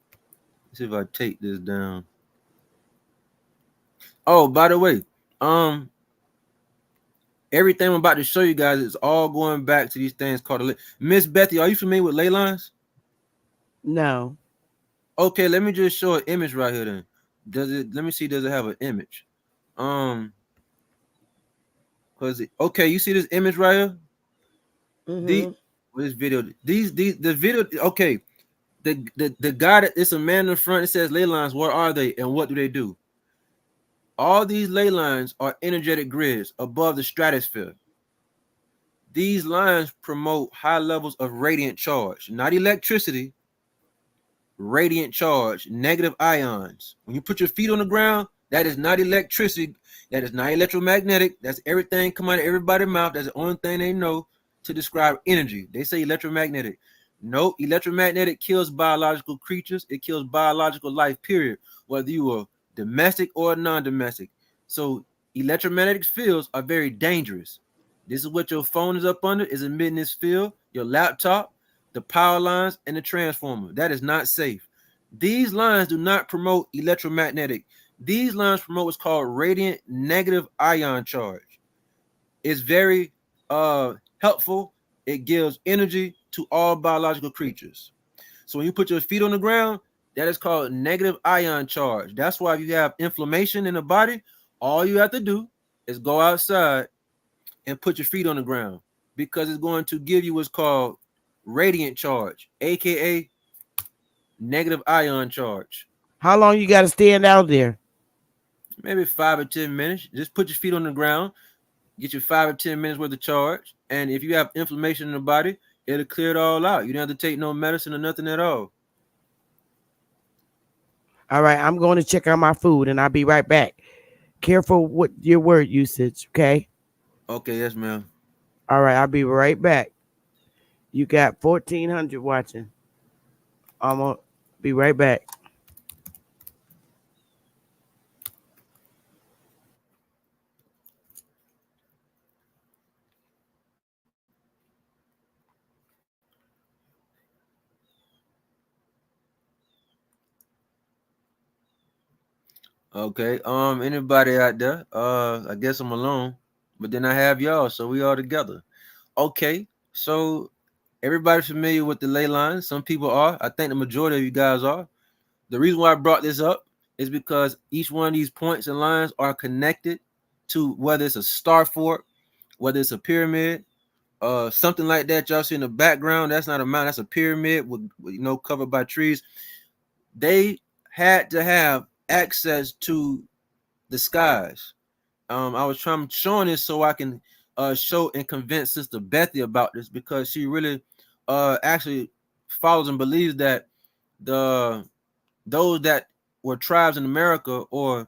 G: see if I take this down. Oh, by the way, everything I'm about to show you guys is all going back to these things called Miss Bethy. Are you familiar with ley lines?
A: No.
G: Okay, let me just show an image right here. Then let me see. Does it have an image? Cause okay, you see this image right here. This video. The video. Okay, the guy that it's a man in the front. It says ley lines. What are they and what do they do? All these ley lines are energetic grids above the stratosphere. These lines promote high levels of radiant charge, not electricity. Radiant charge, negative ions. When you put your feet on the ground, that is not electricity. That is not electromagnetic. That's everything come out of everybody's mouth. That's the only thing they know to describe energy. They say electromagnetic. No, electromagnetic kills biological creatures. It kills biological life, period. Whether you are domestic or non-domestic. So electromagnetic fields are very dangerous. This is what your phone is up under, is emitting this field. Your laptop, the power lines, and the transformer. That is not safe. These lines do not promote electromagnetic. These lines promote what's called radiant negative ion charge. It's very helpful. It gives energy to all biological creatures. So when you put your feet on the ground, that is called negative ion charge. That's why if you have inflammation in the body, all you have to do is go outside and put your feet on the ground because it's going to give you what's called radiant charge, aka negative ion charge.
A: How long you got to stand out there?
G: Maybe 5 or 10 minutes. Just put your feet on the ground, get your 5 or 10 minutes worth of charge, and if you have inflammation in the body, it'll clear it all out. You don't have to take no medicine or nothing at all.
A: All right, I'm going to check on my food, and I'll be right back. Careful with your word usage, okay?
G: Okay, yes, ma'am.
A: All right, I'll be right back. You got 1,400 watching. I'm going to be right back.
G: Okay, anybody out there? I guess I'm alone, but then I have y'all, so we all together. Okay, so everybody's familiar with the ley lines. Some people are. I think the majority of you guys are. The reason why I brought this up is because each one of these points and lines are connected to whether it's a star fork, whether it's a pyramid, something like that. Y'all see in the background, that's not a mountain, that's a pyramid with covered by trees. They had to have access to the skies. I was showing this so I can show and convince Sister Bethy about this, because she really actually follows and believes that those that were tribes in America or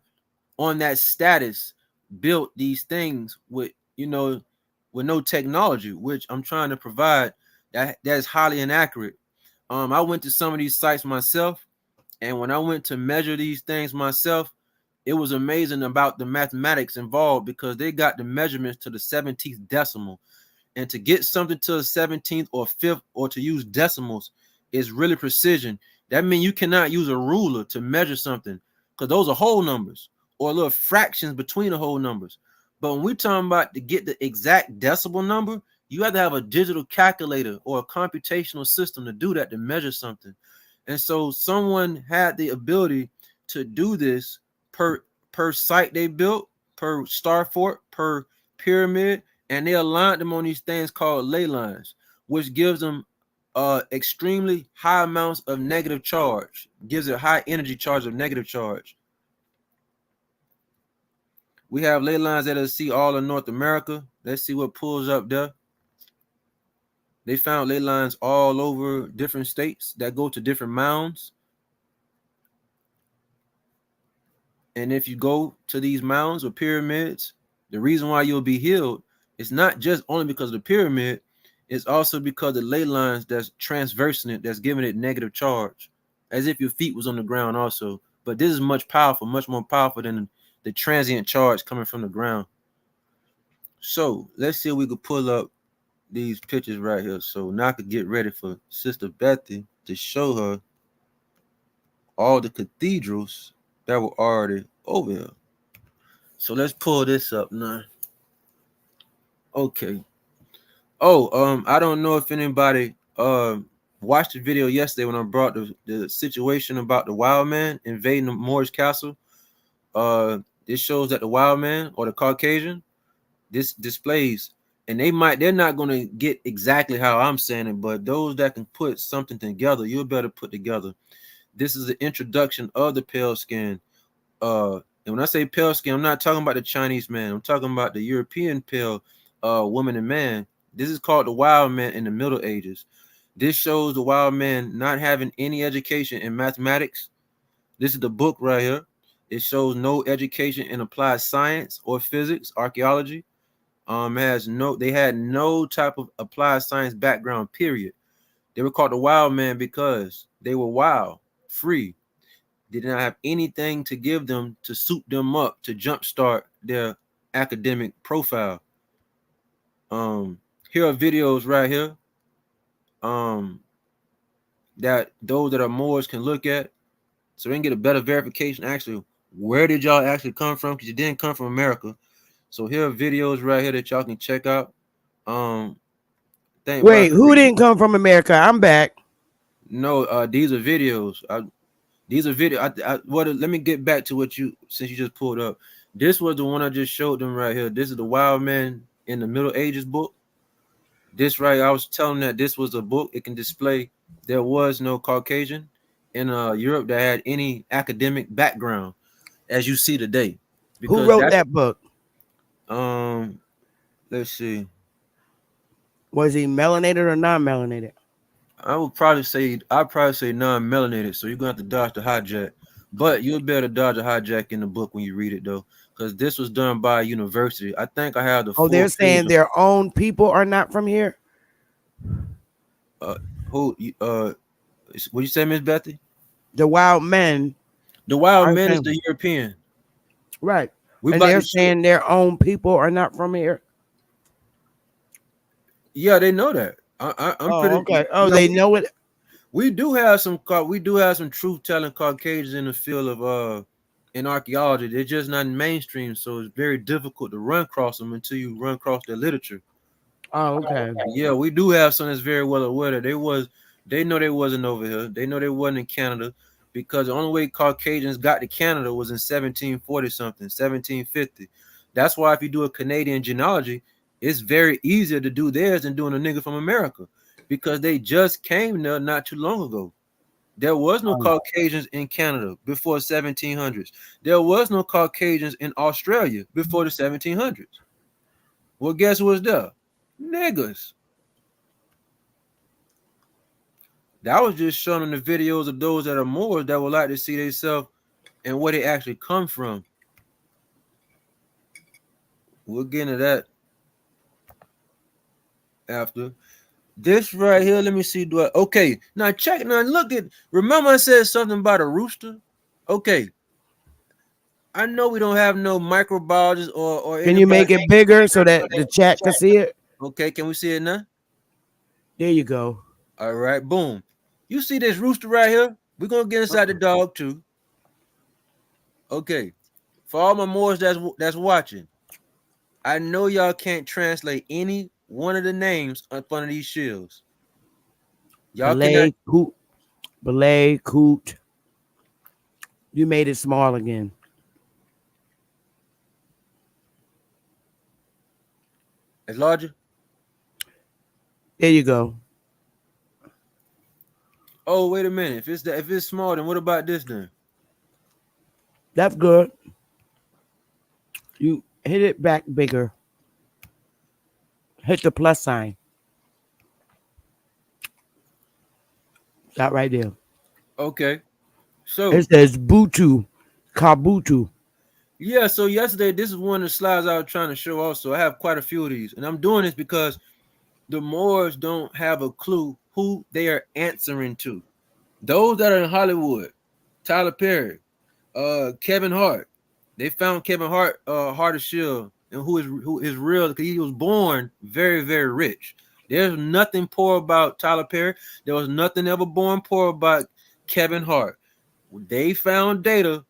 G: on that status built these things with with no technology, which I'm trying to provide. That is highly inaccurate. I went to some of these sites myself, and when I went to measure these things myself, it was amazing about the mathematics involved, because they got the measurements to the 17th decimal. And to get something to a 17th or 5th, or to use decimals, is really precision. That means you cannot use a ruler to measure something, because those are whole numbers or little fractions between the whole numbers. But when we're talking about to get the exact decimal number, you have to have a digital calculator or a computational system to do that, to measure something. And so someone had the ability to do this per site they built, per star fort, per pyramid, and they aligned them on these things called ley lines, which gives them extremely high amounts of negative charge, gives it high energy charge of negative charge. We have ley lines that are see all in North America. Let's see what pulls up there. They found ley lines all over different states that go to different mounds. And if you go to these mounds or pyramids, the reason why you'll be healed is not just only because of the pyramid, it's also because of the ley lines that's transversing it, that's giving it negative charge, as if your feet was on the ground also. But this is much powerful, much more powerful than the transient charge coming from the ground. So let's see if we could pull up these pictures right here. So now I could get ready for Sister Bethy to show her all the cathedrals that were already over here. So let's pull this up now. Okay. Oh, I don't know if anybody watched the video yesterday when I brought the situation about the wild man invading the Moorish castle. This shows that the wild man, or the Caucasian, this displays, and they're not going to get exactly how I'm saying it, but those that can put something together, you'll better put together. This is the introduction of the pale skin. And when I say pale skin, I'm not talking about the Chinese man. I'm talking about the European pale woman and man. This is called the wild man in the Middle Ages. This shows the wild man not having any education in mathematics. This is the book right here. It shows no education in applied science or physics, archaeology. They had no type of applied science background, period. They were called the wild man because they were wild, free. They did not have anything to give them to soup them up to jumpstart their academic profile. Here are videos right here that those that are Moors can look at, so they can get a better verification. Actually, where did y'all actually come from? Because you didn't come from America. So here are videos right here that y'all can check out.
A: Wait, who didn't come from America? I'm back.
G: No, these are videos. Let me get back to what since you just pulled up. This was the one I just showed them right here. This is the Wild Man in the Middle Ages book. This right, I was telling that this was a book. It can display there was no Caucasian in Europe that had any academic background, as you see today.
A: Who wrote that book?
G: Let's see.
A: Was he melanated or non-melanated?
G: I would probably say non-melanated. So you're gonna have to dodge the hijack, but you'll be able to dodge a hijack in the book when you read it though, because this was done by a university. I think I have the.
A: Oh, they're saying their own people are not from here.
G: What you say, Miss Bethy?
A: The wild men.
G: The wild men is the European,
A: right? And they're saying their own people are not from here.
G: Yeah, they know that. I'm pretty
A: okay. Oh, they know it.
G: We do have some truth-telling Caucasians in the field of in archaeology. They're just not mainstream, so it's very difficult to run across them until you run across their literature.
A: Oh, okay.
G: Yeah, we do have some that's very well aware that they know they wasn't over here. They know they wasn't in Canada, because the only way Caucasians got to Canada was in 1740 something, 1750. That's why if you do a Canadian genealogy, it's very easier to do theirs than doing a nigga from America, because they just came there not too long ago. There was no Caucasians in Canada before 1700s. There was no Caucasians in Australia before the 1700s. Well, guess who was there? Niggas. That was just shown in the videos of those that are Moors that would like to see themselves and where they actually come from. We'll get into that after. This right here, let me see. Okay, now check. Now look at. Remember, I said something about a rooster. Okay, I know we don't have no microbiologists or.
A: Can you make it bigger so that the chat can see it?
G: Okay, can we see it now?
A: There you go.
G: All right, boom. You see this rooster right here? We're gonna get inside the dog too. Okay, for all my Moors that's watching, I know y'all can't translate any one of the names up under these shields. Y'all
A: Belay, coot. Belay, coot. You made it small again.
G: It's larger?
A: There you go.
G: Oh, wait a minute. If it's small, then what about this then?
A: That's good. You hit it back bigger. Hit the plus sign. That right there.
G: Okay. So
A: it says Butu, Kabutu.
G: Yeah, so yesterday, this is one of the slides I was trying to show also. I have quite a few of these. And I'm doing this because the Moors don't have a clue who they are answering to. Those that are in Hollywood, Tyler Perry, Kevin Hart, they found Kevin Hart, Heart of Shield, and who is real, because he was born very, very rich. There's nothing poor about Tyler Perry. There was nothing ever born poor about Kevin Hart. They found data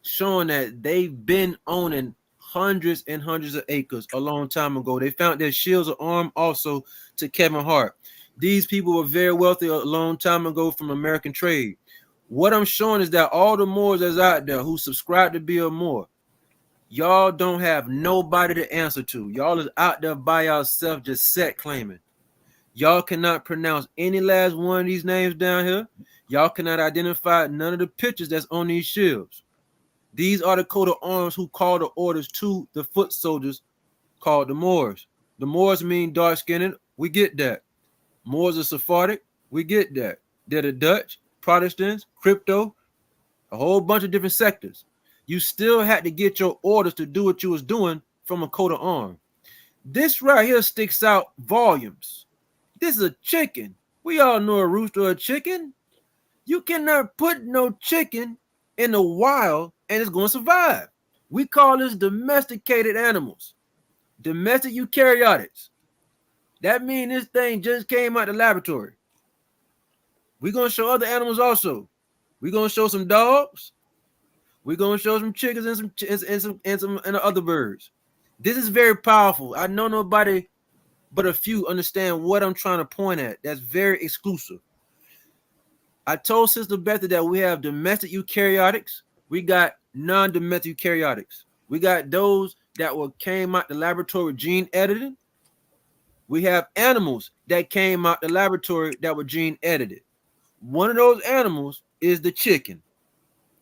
G: showing that they've been owning hundreds and hundreds of acres a long time ago. They found their shields of arm also to Kevin Hart. These people were very wealthy a long time ago from American trade. What I'm showing is that all the Moors that's out there who subscribe to be a Moor, y'all don't have nobody to answer to. Y'all is out there by yourself just set claiming. Y'all cannot pronounce any last one of these names down here. Y'all cannot identify none of the pictures that's on these shields. These are the coat of arms who call the orders to the foot soldiers called the Moors. The Moors mean dark-skinned. We get that. Moors are Sephardic. We get that. They're the Dutch, Protestants, crypto, a whole bunch of different sectors. You still had to get your orders to do what you was doing from a coat of arms. This right here sticks out volumes. This is a chicken. We all know a rooster or a chicken. You cannot put no chicken in the wild and it's going to survive. We call this domesticated animals, domestic eukaryotics. That means this thing just came out the laboratory. We're going to show other animals also. We're going to show some dogs. We're going to show some chickens and some other birds. This is very powerful. I know nobody but a few understand what I'm trying to point at. That's very exclusive. I told Sister Betha that we have domestic eukaryotics. We got non-domestic eukaryotics. We got those that came out the laboratory with gene editing. We have animals that came out the laboratory that were gene edited. One of those animals is the chicken,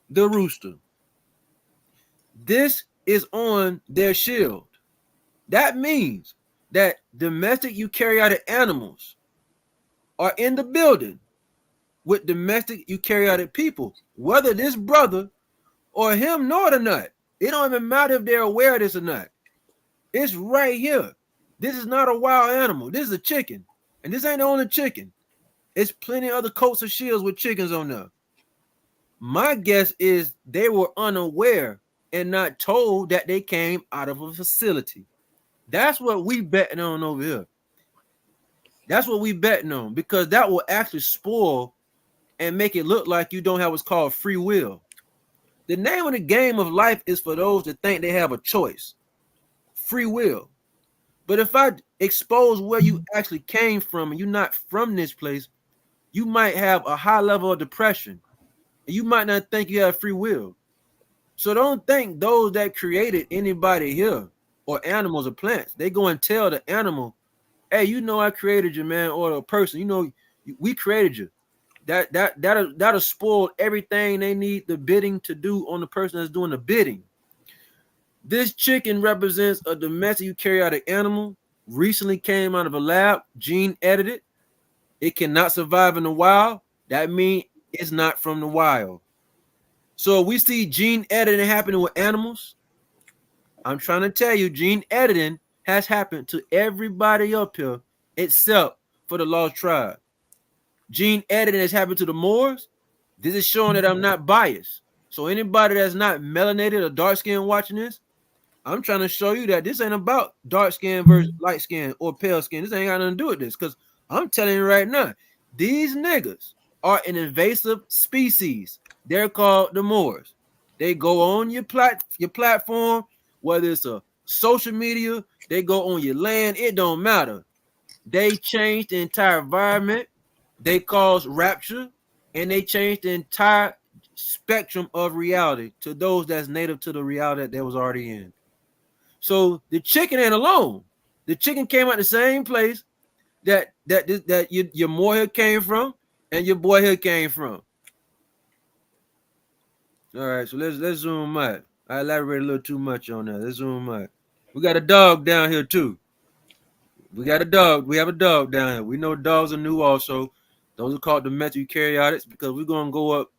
G: the rooster. This is on their shield. That means that domestic eukaryotic animals are in the building with domestic eukaryotic people, whether this brother or him know it or not. It don't even matter if they're aware of this or not. It's right here. This is not a wild animal. This is a chicken. And this ain't the only chicken. It's plenty of other coats of shields with chickens on there. My guess is they were unaware and not told that they came out of a facility. That's what we betting on over here. That's what we betting on, because that will actually spoil and make it look like you don't have what's called free will. The name of the game of life is for those that think they have a choice, free will. But if I expose where you actually came from and you're not from this place, you might have a high level of depression and you might not think you have free will. So don't think those that created anybody here or animals or plants, they go and tell the animal, hey, you know I created you, man, or a person, you know, we created you. that'll spoil everything they need the bidding to do on the person that's doing the bidding. This chicken represents a domestic eukaryotic animal, recently came out of a lab, gene edited. It cannot survive in the wild. That means it's not from the wild. So we see gene editing happening with animals. I'm trying to tell you, gene editing has happened to everybody up here except for the lost tribe. Gene editing has happened to the Moors. This is showing that I'm not biased. So anybody that's not melanated or dark skin watching this, I'm trying to show you that this ain't about dark skin versus light skin or pale skin. This ain't got nothing to do with this, because I'm telling you right now, these niggas are an invasive species. They're called the Moors. They go on your platform, whether it's a social media, they go on your land, it don't matter. They change the entire environment, they cause rapture, and they change the entire spectrum of reality to those that's native to the reality that they was already in. So the chicken ain't alone. The chicken came out the same place that your Moor here came from and your boy here came from. All right, so let's zoom out. I elaborate a little too much on that. Let's zoom out. We got a dog down here too. We got a dog. We have a dog down here. We know dogs are new also. Those are called domestic eukaryotics, because we're gonna go up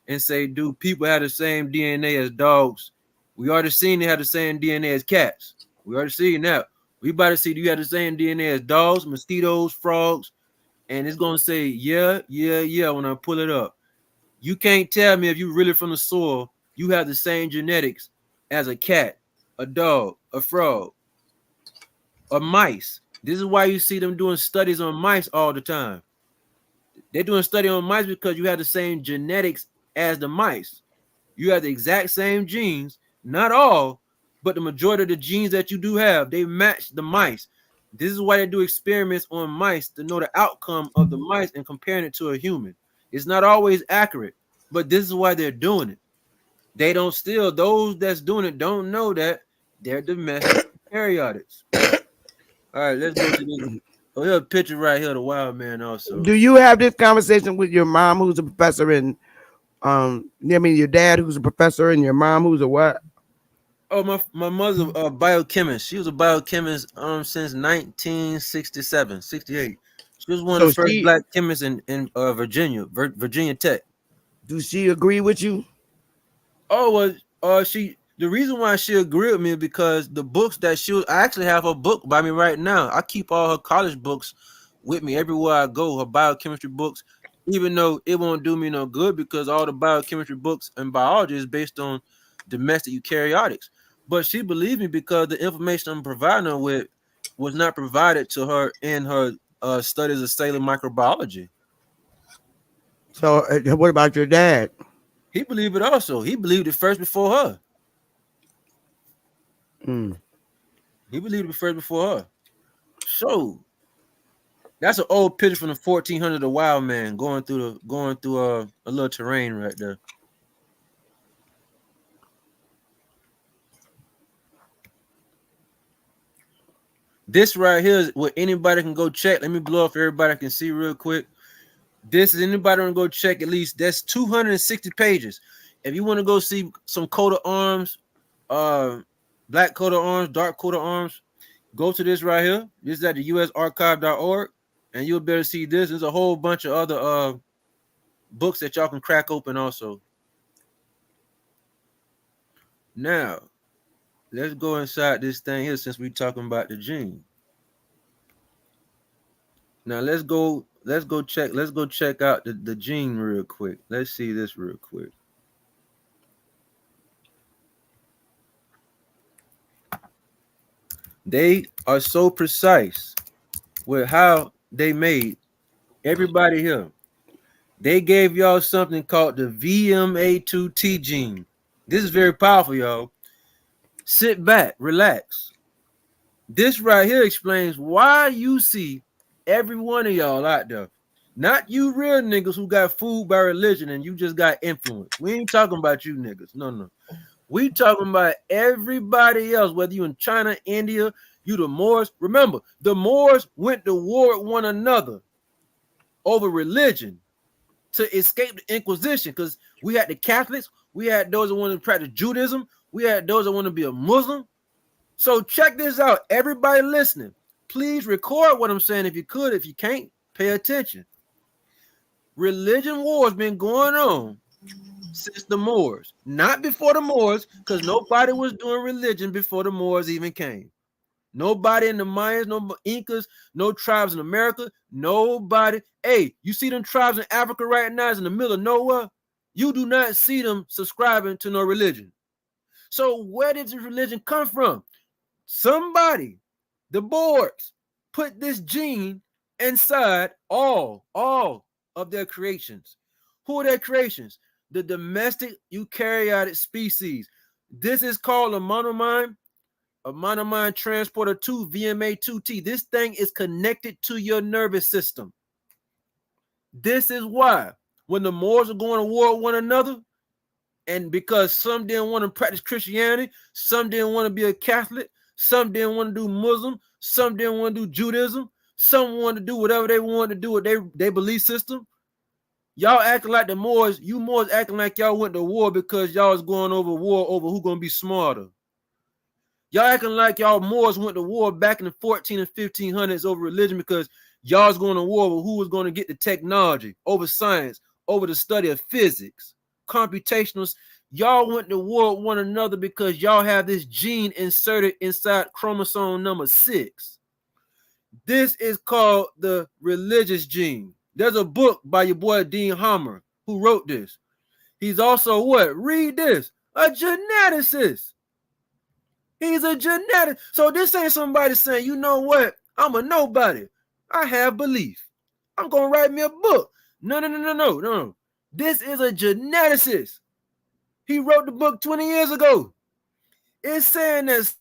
G: and say, do people have the same DNA as dogs? We already seen they have the same DNA as cats. We already seen that. We about to see, do you have the same DNA as dogs, mosquitoes, frogs? And it's gonna say, yeah, when I pull it up. You can't tell me if you really from the soil, you have the same genetics as a cat, a dog, a frog, or mice. This is why you see them doing studies on mice all the time. They're doing study on mice because you have the same genetics as the mice. You have the exact same genes, not all, but the majority of the genes that you do have, they match the mice. This is why they do experiments on mice to know the outcome of the mice and comparing it to a human. It's not always accurate, but this is why they're doing it. They don't still, those that's doing it don't know that they're domestic eukaryotics. All right, let's go to this. Oh, here's a picture right here, the wild man also.
A: Do you have this conversation with your mom, who's a professor, and your dad, who's a professor, and your mom, who's a what?
G: Oh, my mother's a biochemist. She was a biochemist since 1967, 68. She was one of the first black chemists in Virginia Tech.
A: Do she agree with you?
G: Oh, well, the reason why she agreed with me is because the books that I actually have her book by me right now. I keep all her college books with me everywhere I go, her biochemistry books, even though it won't do me no good because all the biochemistry books and biology is based on domestic eukaryotics. But she believed me because the information I'm providing her with was not provided to her in her studies of cellular microbiology.
A: So what about your dad?
G: He believed it also. He believed it first before her. He believed it first before her. So that's an old picture from the 1400, the wild man going through a little terrain right there. This right here is what anybody can go check. Let me blow up everybody can see real quick. This is anybody want to go check at least. That's 260 pages. If you want to go see some coat of arms, black coat of arms, dark coat of arms, go to this right here. This is at the usarchive.org, and you'll be able to see this. There's a whole bunch of other books that y'all can crack open also. Now, let's go inside this thing here since we're talking about the gene. Now let's go check out the gene real quick. Let's see this real quick. They are so precise with how they made everybody here. They gave y'all something called the VMA2T gene. This is very powerful, y'all. Sit back, relax. This right here explains why you see every one of y'all out there. Not you real niggas who got fooled by religion and you just got influenced. We ain't talking about you niggas. No. We talking about everybody else, whether you in China, India, you the Moors. Remember, the Moors went to war with one another over religion. to escape the Inquisition, because we had the Catholics, we had those that wanted to practice Judaism, we had those that want to be a Muslim. So check this out, everybody listening. Please record what I'm saying if you could. If you can't, pay attention. Religion war has been going on since the Moors, not before the Moors, because nobody was doing religion before the Moors even came. Nobody in the Mayans, no Incas, no tribes in America, nobody. Hey, you see them tribes in Africa right now is in the middle of nowhere. You do not see them subscribing to no religion. So where did this religion come from? Somebody, the boards, put this gene inside all of their creations. Who are their creations? The domestic eukaryotic species. This is called a monoamine transporter 2, VMA2T. This thing is connected to your nervous system. This is why when the Moors are going to war with one another, and because some didn't want to practice Christianity, some didn't want to be a Catholic, some didn't want to do Muslim, some didn't want to do Judaism, some wanted to do whatever they wanted to do with their belief system. Y'all acting like the Moors, you Moors acting like y'all went to war because y'all was going over war over who's going to be smarter. Y'all acting like y'all Moors went to war back in the 14 and 1500s over religion because y'all was going to war over who was going to get the technology, over science, over the study of physics, computationals. Y'all went to war with one another because y'all have this gene inserted inside chromosome number 6. This is called the religious gene. There's a book by your boy Dean Hammer who wrote this. He's also what? Read this. A geneticist. He's a geneticist. So this ain't somebody saying, you know what? I'm a nobody. I have belief. I'm going to write me a book. No. This is a geneticist. He wrote the book 20 years ago. It's saying this,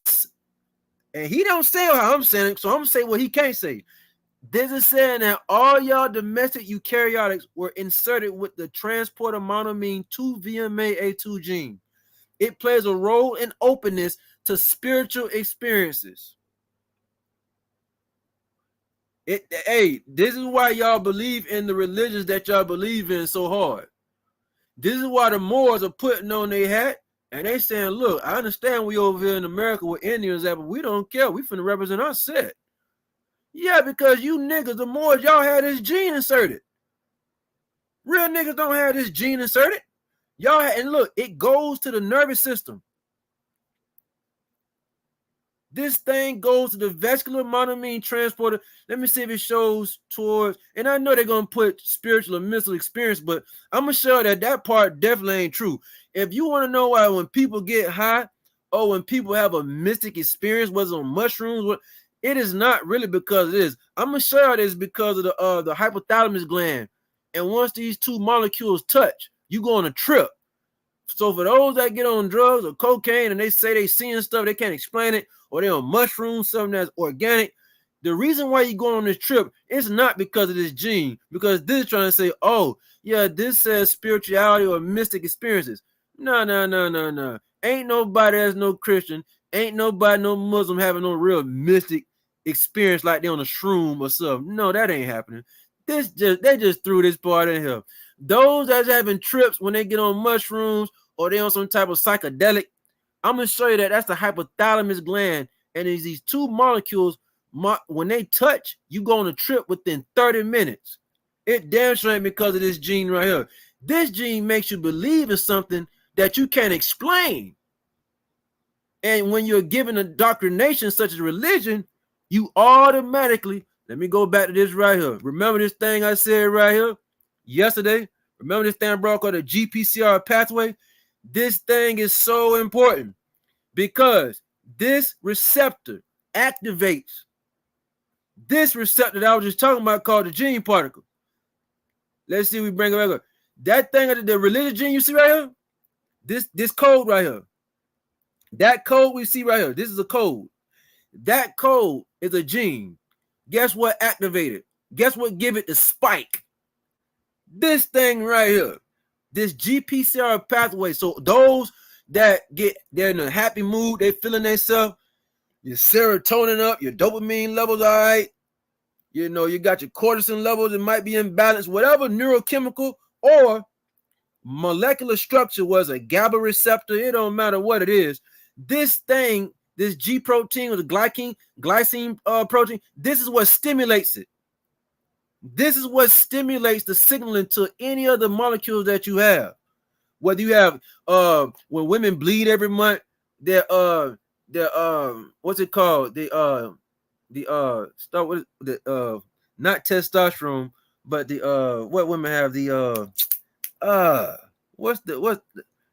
G: and he don't say how I'm saying it, so I'm going to say what he can't say. This is saying that all y'all domestic eukaryotics were inserted with the transporter monoamine 2-VMA-A2 gene. It plays a role in openness to spiritual experiences. This is why y'all believe in the religions that y'all believe in so hard. This is why the Moors are putting on their hat and they saying, look, I understand we over here in America with Indians at, but we don't care. We finna represent our set. Yeah, because you niggas, the Moors, y'all had this gene inserted. Real niggas don't have this gene inserted. Y'all had, and look, it goes to the nervous system. This thing goes to the vascular monoamine transporter. Let me see if it shows towards, and I know they're going to put spiritual or mystical experience, but I'm going to show that part definitely ain't true. If you want to know why when people get high or when people have a mystic experience, whether it's on mushrooms, it is not really because it is. I'm going to show you this because of the hypothalamus gland. And once these two molecules touch, you go on a trip. So for those that get on drugs or cocaine and they say they seeing stuff, they can't explain it, or they're on mushrooms, something that's organic, the reason why you going on this trip is not because of this gene, because this is trying to say, oh, yeah, this says spirituality or mystic experiences. No. Ain't nobody that's no Christian, ain't nobody, no Muslim having no real mystic experience like they on a shroom or something. No, that ain't happening. They just threw this part in here. Those that's having trips when they get on mushrooms or they on some type of psychedelic, I'm going to show you that's the hypothalamus gland. And these two molecules, when they touch, you go on a trip within 30 minutes. It damn sure ain't because of this gene right here. This gene makes you believe in something that you can't explain. And when you're given indoctrination such as religion, you automatically, let me go back to this right here. Remember this thing I said right here yesterday? Remember this thing I brought called the GPCR pathway? This thing is so important because this receptor activates this receptor that I was just talking about called the gene particle. Let's see if we bring it back up. That thing, the religious gene you see right here, this code right here, that code we see right here, this is a code. That code is a gene. Guess what activated? Guess what give it the spike? This thing right here, this GPCR pathway. So those that they're in a happy mood, they feeling themselves, your serotonin up, your dopamine levels all right. You know, you got your cortisol levels, it might be imbalanced, whatever neurochemical or molecular structure was a GABA receptor. It don't matter what it is. This thing, this G protein or the glycine protein, this is what stimulates it. This is what stimulates the signaling to any other molecules that you have. Whether you have when women bleed every month, they're what's it called? Start with the not testosterone, but the what women have the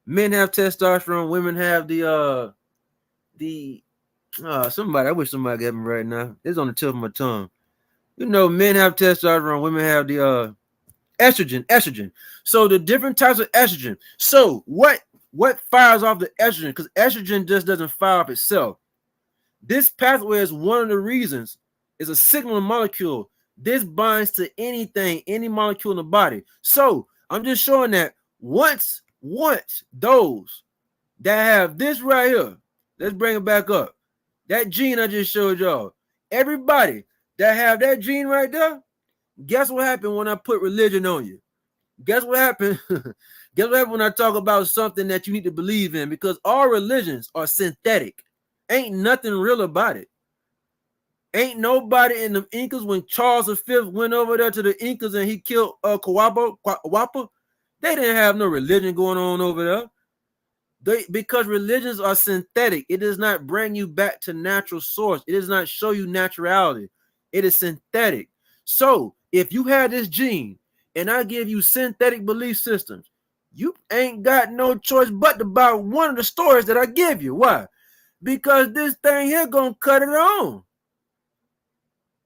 G: men have testosterone, women have the somebody, I wish somebody got me right now. It's on the tip of my tongue. You know, men have testosterone, women have the estrogen. So the different types of estrogen. So what fires off the estrogen? Because estrogen just doesn't fire off itself. This pathway is one of the reasons. It's a signaling molecule. This binds to anything, any molecule in the body. So I'm just showing that once those that have this right here, let's bring it back up. That gene I just showed y'all. Everybody that have that gene right there, guess what happened when I put religion on you? Guess what happened? Guess what happened when I talk about something that you need to believe in? Because all religions are synthetic. Ain't nothing real about it. Ain't nobody in the Incas when Charles V went over there to the Incas and he killed Coapa. They didn't have no religion going on over there. Because religions are synthetic. It does not bring you back to natural source. It does not show you naturality. It is synthetic. So if you have this gene and I give you synthetic belief systems, you ain't got no choice but to buy one of the stories that I give you. Why? Because this thing here gonna cut it on.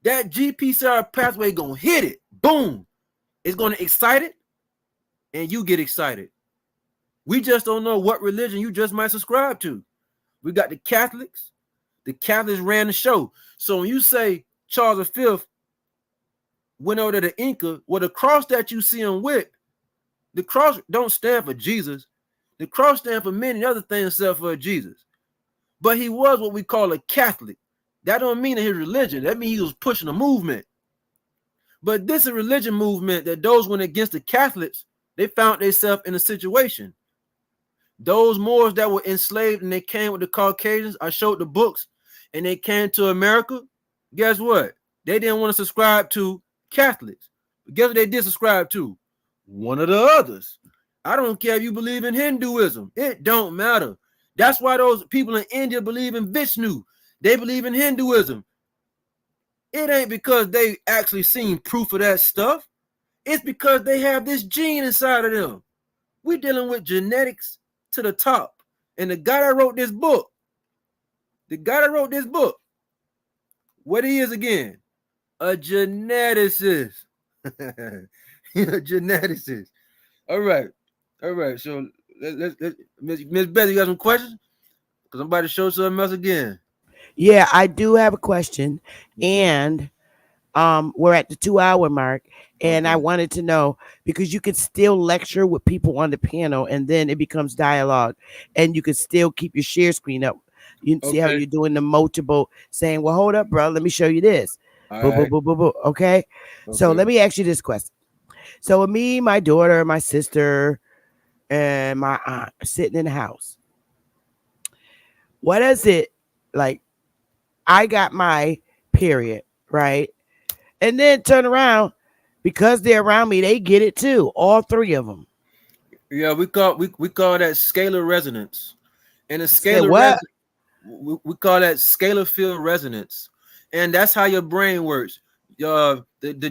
G: That GPCR pathway gonna hit it. Boom. It's gonna excite it, and you get excited. We just don't know what religion you just might subscribe to. We got the Catholics. The Catholics ran the show. So when you say Charles V went over to the Inca, well, the cross that you see him with, the cross don't stand for Jesus. The cross stands for many other things except for Jesus. But he was what we call a Catholic. That don't mean his religion. That means he was pushing a movement. But this is a religion movement that those went against the Catholics, they found themselves in a situation. Those Moors that were enslaved and they came with the Caucasians, I showed the books, and they came to America. Guess what? They didn't want to subscribe to Catholics. But guess what they did subscribe to? One of the others. I don't care if you believe in Hinduism. It don't matter. That's why those people in India believe in Vishnu. They believe in Hinduism. It ain't because they actually seen proof of that stuff. It's because they have this gene inside of them. We're dealing with genetics to the top. And the guy that wrote this book, what he is again? A geneticist. A geneticist. All right. So let's Miss Betty, you got some questions? Because I'm about to show something else again.
A: Yeah, I do have a question, and we're at the 2-hour mark, and I wanted to know, because you could still lecture with people on the panel, and then it becomes dialogue, and you could still keep your share screen up. You see how you're doing the multiple, saying, "Well, hold up, bro, let me show you this." Okay. So let me ask you this question. So me, my daughter, my sister, and my aunt are sitting in the house. What is it like? I got my period, right? And then turn around, because they're around me, they get it too. All three of them.
G: Yeah, we call that scalar resonance. And a scalar we call that scalar field resonance. And that's how your brain works. The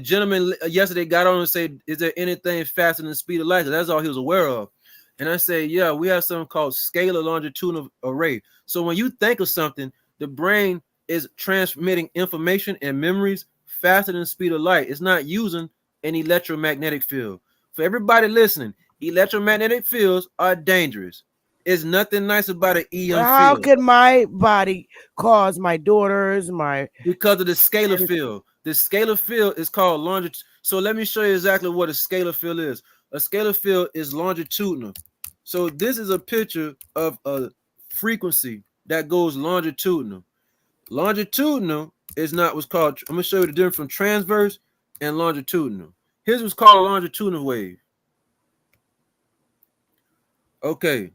G: gentleman yesterday got on and said, "Is there anything faster than the speed of light?" That's all he was aware of. And I say, yeah, we have something called scalar longitudinal array. So when you think of something, the brain is transmitting information and memories faster than the speed of light. It's not using an electromagnetic field. For everybody listening, electromagnetic fields are dangerous. It's nothing nice about an EM field.
A: How can my body cause my daughters,
G: because of the scalar field. The scalar field is called longitudinal. So let me show you exactly what a scalar field is. A scalar field is longitudinal. So this is a picture of a frequency that goes longitudinal. Longitudinal is not what's called, I'm going to show you the difference from transverse and longitudinal. Here's what's called a longitudinal wave. Okay,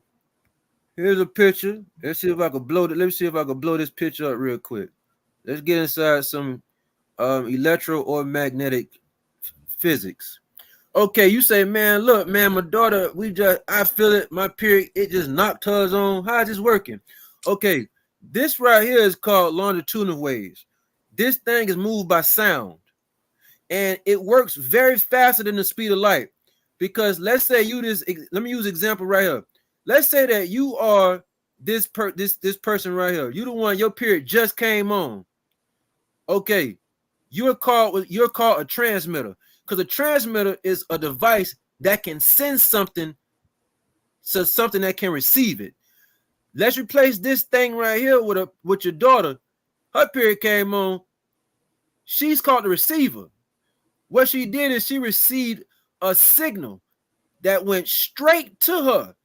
G: here's a picture. Let's see if I can blow it. Let me see if I can blow this picture up real quick. Let's get inside some electro or magnetic physics. Okay, you say, man, look, man, my daughter, I feel it, my period, it just knocked hers on. How is this working? Okay, this right here is called longitudinal waves. This thing is moved by sound, and it works very faster than the speed of light. Because let's say let me use an example right here. Let's say that you are this person right here. You the one, your period just came on. Okay, you're called a transmitter, because a transmitter is a device that can send something to something that can receive it. Let's replace this thing right here with your daughter. Her period came on. She's called the receiver. What she did is she received a signal that went straight to her.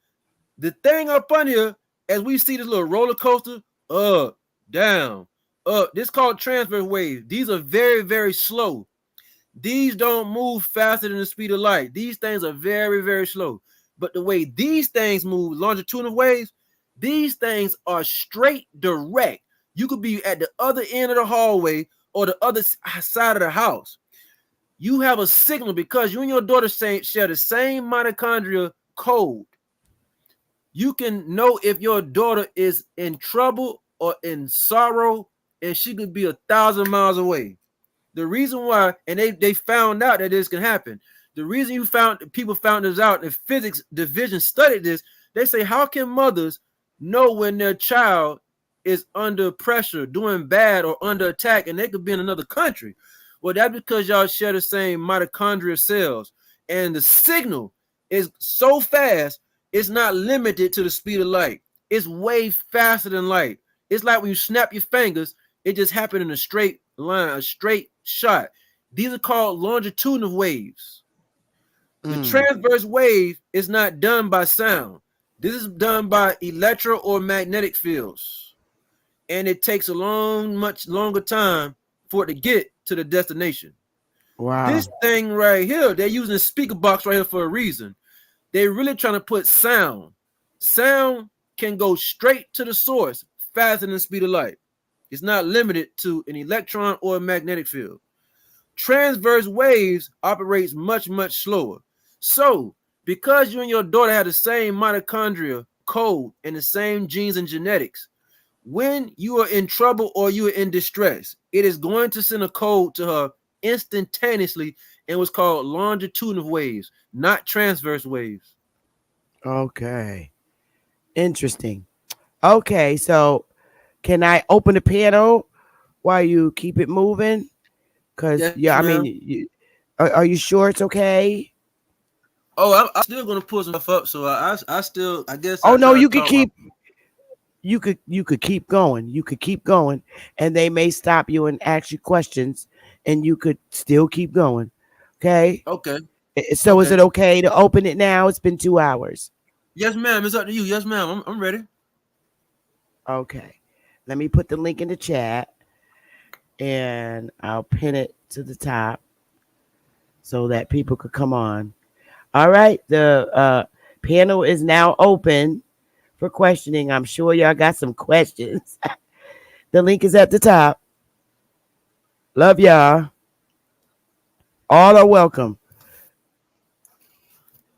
G: The thing up on here, as we see this little roller coaster, up, down, up. This is called transverse waves. These are very, very slow. These don't move faster than the speed of light. These things are very, very slow. But the way these things move, longitudinal waves, these things are straight direct. You could be at the other end of the hallway or the other side of the house. You have a signal because you and your daughter share the same mitochondria code. You can know if your daughter is in trouble or in sorrow, and she could be 1,000 miles away. The reason why, and they found out that this can happen. The reason people found this out, and physics division studied this, they say, how can mothers know when their child is under pressure, doing bad, or under attack, and they could be in another country? Well, that's because y'all share the same mitochondrial cells, and the signal is so fast, it's not limited to the speed of light. It's way faster than light. It's like when you snap your fingers, it just happened in a straight line, a straight shot. These are called longitudinal waves. The transverse wave is not done by sound. This is done by electro or magnetic fields. And it takes a much longer time for it to get to the destination.
A: Wow.
G: This thing right here, they're using a speaker box right here for a reason. They're really trying to put sound. Sound can go straight to the source faster than the speed of light. It's not limited to an electron or a magnetic field. Transverse waves operates much, much slower. So, because you and your daughter have the same mitochondria code and the same genes and genetics, when you are in trouble or you are in distress, it is going to send a code to her instantaneously, and what's called longitudinal waves, not transverse waves.
A: Okay. Interesting. Okay, so can I open the piano while you keep it moving? Because,
G: Yes,
A: I
G: ma'am.
A: mean, are you sure it's okay?
G: Oh, I'm still gonna pull some stuff up, so I guess
A: Oh
G: I
A: no,
G: try to
A: you could
G: talk.
A: keep you could keep going. You could keep going, and they may stop you and ask you questions, and you could still keep going. Okay.
G: Okay.
A: So is
G: Okay.
A: it okay to open it now? It's been 2 hours.
G: Yes, ma'am. It's up to you. Yes, ma'am. I'm ready.
A: Okay. Let me put the link in the chat, and I'll pin it to the top so that people could come on. All right. The panel is now open for questioning. I'm sure y'all got some questions. The link is at the top. Love y'all. All are welcome.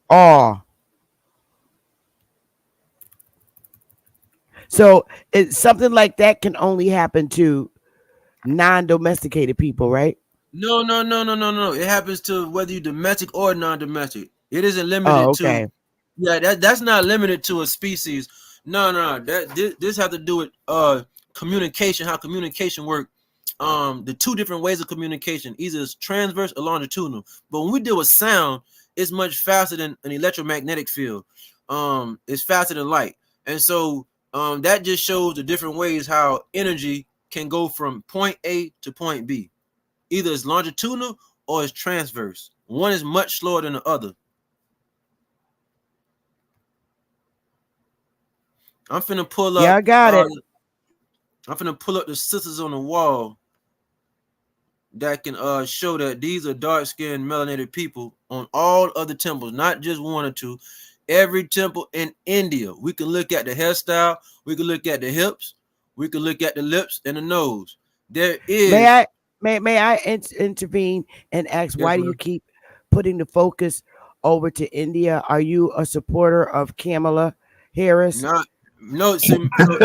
A: All. So it's something like that can only happen to non-domesticated people, right?
G: No. It happens to whether you domestic or non-domestic. It isn't
A: Oh,
G: limited to.
A: okay.
G: Yeah, that's not limited to a species. No. This has to do with communication, how communication work. The two different ways of communication, either it's transverse or longitudinal. But when we deal with sound, it's much faster than an electromagnetic field. It's faster than light. And so that just shows the different ways how energy can go from point A to point B. Either it's longitudinal or it's transverse. One is much slower than the other. I'm finna pull
A: Yeah,
G: up.
A: I got it.
G: I'm finna pull up the sisters on the wall that can show that these are dark-skinned melanated people on all other temples, not just one or two. Every temple in India. We can look at the hairstyle. We can look at the hips. We can look at the lips and the nose. There
A: May
G: is
A: I intervene and ask,
G: yes,
A: why do you
G: ma'am.
A: keep putting the focus over to India? Are you a supporter of Kamala Harris?
G: Not no, see, so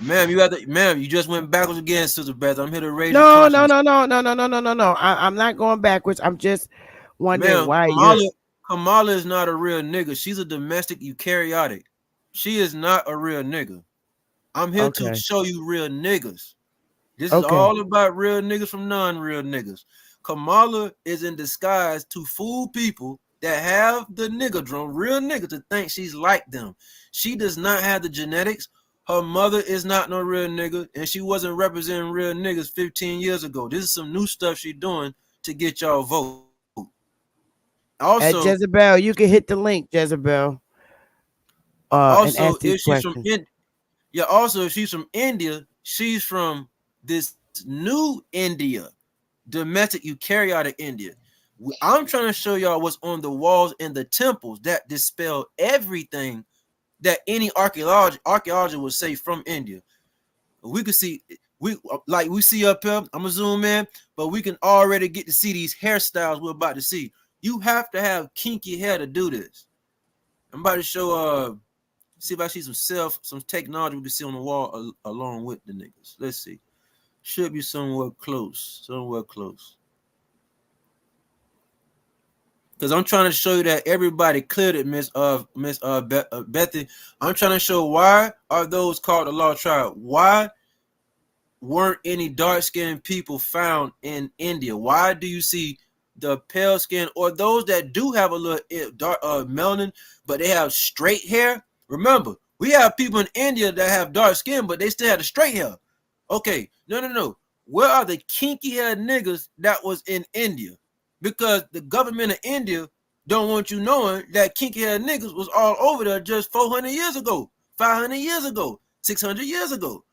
G: ma'am, you have to, ma'am, you just went backwards again, Sister Beth. I'm here to raise your
A: No, no,
G: conscience.
A: no, no, no, no, no, no, no, no. I'm not going backwards. I'm just wondering
G: Ma'am,
A: why you're
G: Kamala is not a real nigga. She's a domestic eukaryotic. She is not a real nigga. I'm here to
A: okay.
G: show you real niggas. This is
A: Okay.
G: all about real niggas from non-real niggas. Kamala is in disguise to fool people that have the nigga drum, real niggas, to think she's like them. She does not have the genetics. Her mother is not no real nigga, and she wasn't representing real niggas 15 years ago. This is some new stuff she doing to get y'all vote. Also,
A: At Jezebel, you can hit the link, Jezebel, and
G: also
A: ask these
G: if she's from
A: questions.
G: yeah, also if she's from India, she's from this new India, domestic eukaryotic India. I'm trying to show y'all what's on the walls and the temples that dispel everything that any archaeology would say from India. We could see we see up here. I'm gonna zoom in, but we can already get to see these hairstyles we're about to see. You have to have kinky hair to do this. I'm about to show see if I see some technology we can see on the wall along with the niggas. Let's see. Should be somewhere close. Somewhere close. Because I'm trying to show you that everybody cleared it, Bethy. I'm trying to show why are those called the lost tribe? Why weren't any dark-skinned people found in India? Why do you see the pale skin or those that do have a little dark melanin, but they have straight hair? Remember, we have people in India that have dark skin, but they still have the straight hair. Okay, no. Where are the kinky haired niggas that was in India? Because the government of India don't want you knowing that kinky haired niggas was all over there just 400 years ago, 500 years ago, 600 years ago.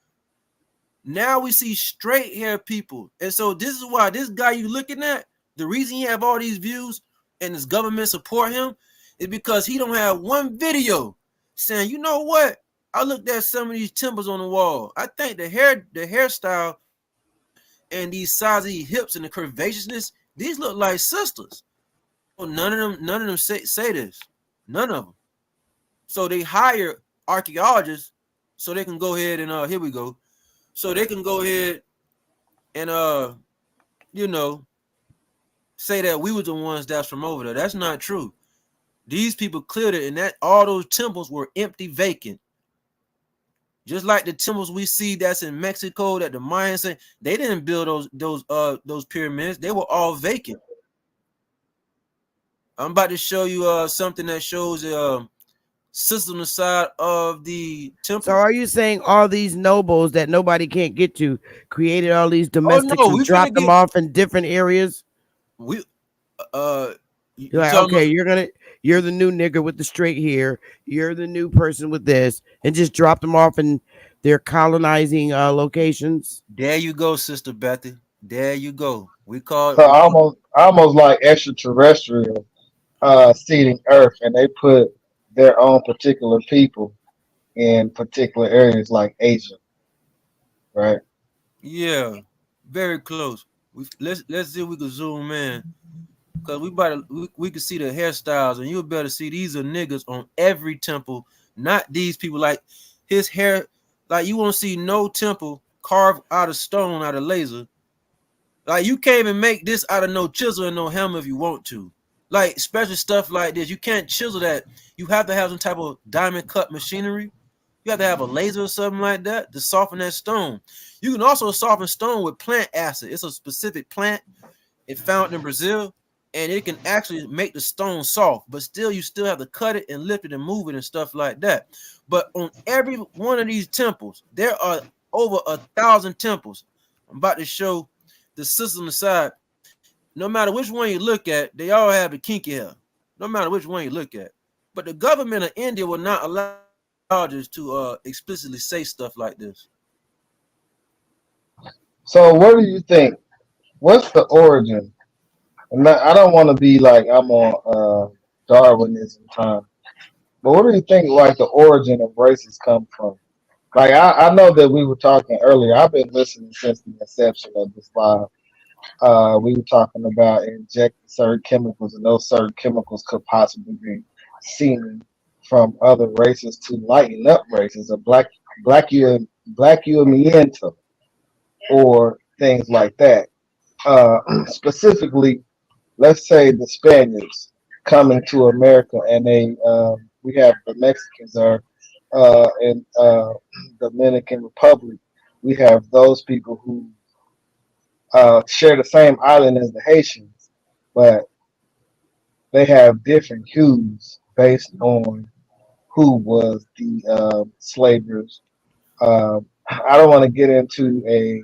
G: Now we see straight hair people. And so this is why this guy you looking at, the reason he have all these views and his government support him is because he don't have one video saying, you know what? I looked at some of these temples on the wall. I think the hairstyle and these size of these hips and the curvaceousness, these look like sisters. Well, none of them say this. None of them. So they hire archaeologists so they can go ahead and here we go. So they can go ahead and you know, say that we were the ones that's from over there. That's not true. These people cleared it, and that all those temples were empty, vacant. Just like the temples we see that's in Mexico that the Mayans say, they didn't build those pyramids. They were all vacant. I'm about to show you something that shows system on the side of the
A: So
G: temple.
A: are you saying all these nobles that nobody can't get to created all these
G: Oh
A: domestics
G: no,
A: and
G: we finna
A: dropped them
G: get
A: off in different areas?
G: we uh
A: You're
G: you
A: like,
G: talking
A: okay,
G: about
A: you're the new nigger with the straight hair. You're the new person with this, and just drop them off in their colonizing locations.
G: there you go, Sister Bethy. There you go.
H: So almost like extraterrestrial seeding Earth, and they put their own particular people in particular areas like Asia, right?
G: yeah, very close. Let's see if we can zoom in. Cause we can see the hairstyles, and you'll better see these are niggas on every temple, not these people. Like his hair, like you won't see no temple carved out of stone, out of laser. Like you can't even make this out of no chisel and no hammer if you want to. Like special stuff like this, you can't chisel that. You have to have some type of diamond cut machinery. You have to have a laser or something like that to soften that stone. You can also soften stone with plant acid. It's a specific plant. It's found in Brazil, and it can actually make the stone soft, but still you still have to cut it and lift it and move it and stuff like that. But on every one of these temples, there are over 1,000 temples. I'm about to show the system on the side. No matter which one you look at, they all have the kinky hair. No matter which one you look at. But the government of India will not allow archaeologists to explicitly say stuff like this.
H: So what do you think? What's the origin? I don't want to be like I'm on Darwinism time, But what do you think like the origin of races come from? Like I know that we were talking earlier. I've been listening since the inception of this live. We were talking about injecting certain chemicals, and those certain chemicals could possibly be seen from other races to lighten up races, a black you black you or things like that. Specifically, let's say the Spaniards coming to America, and we have the Mexicans are in Dominican Republic. We have those people who share the same island as the Haitians, but they have different hues based on who was the slavers. I don't want to get into a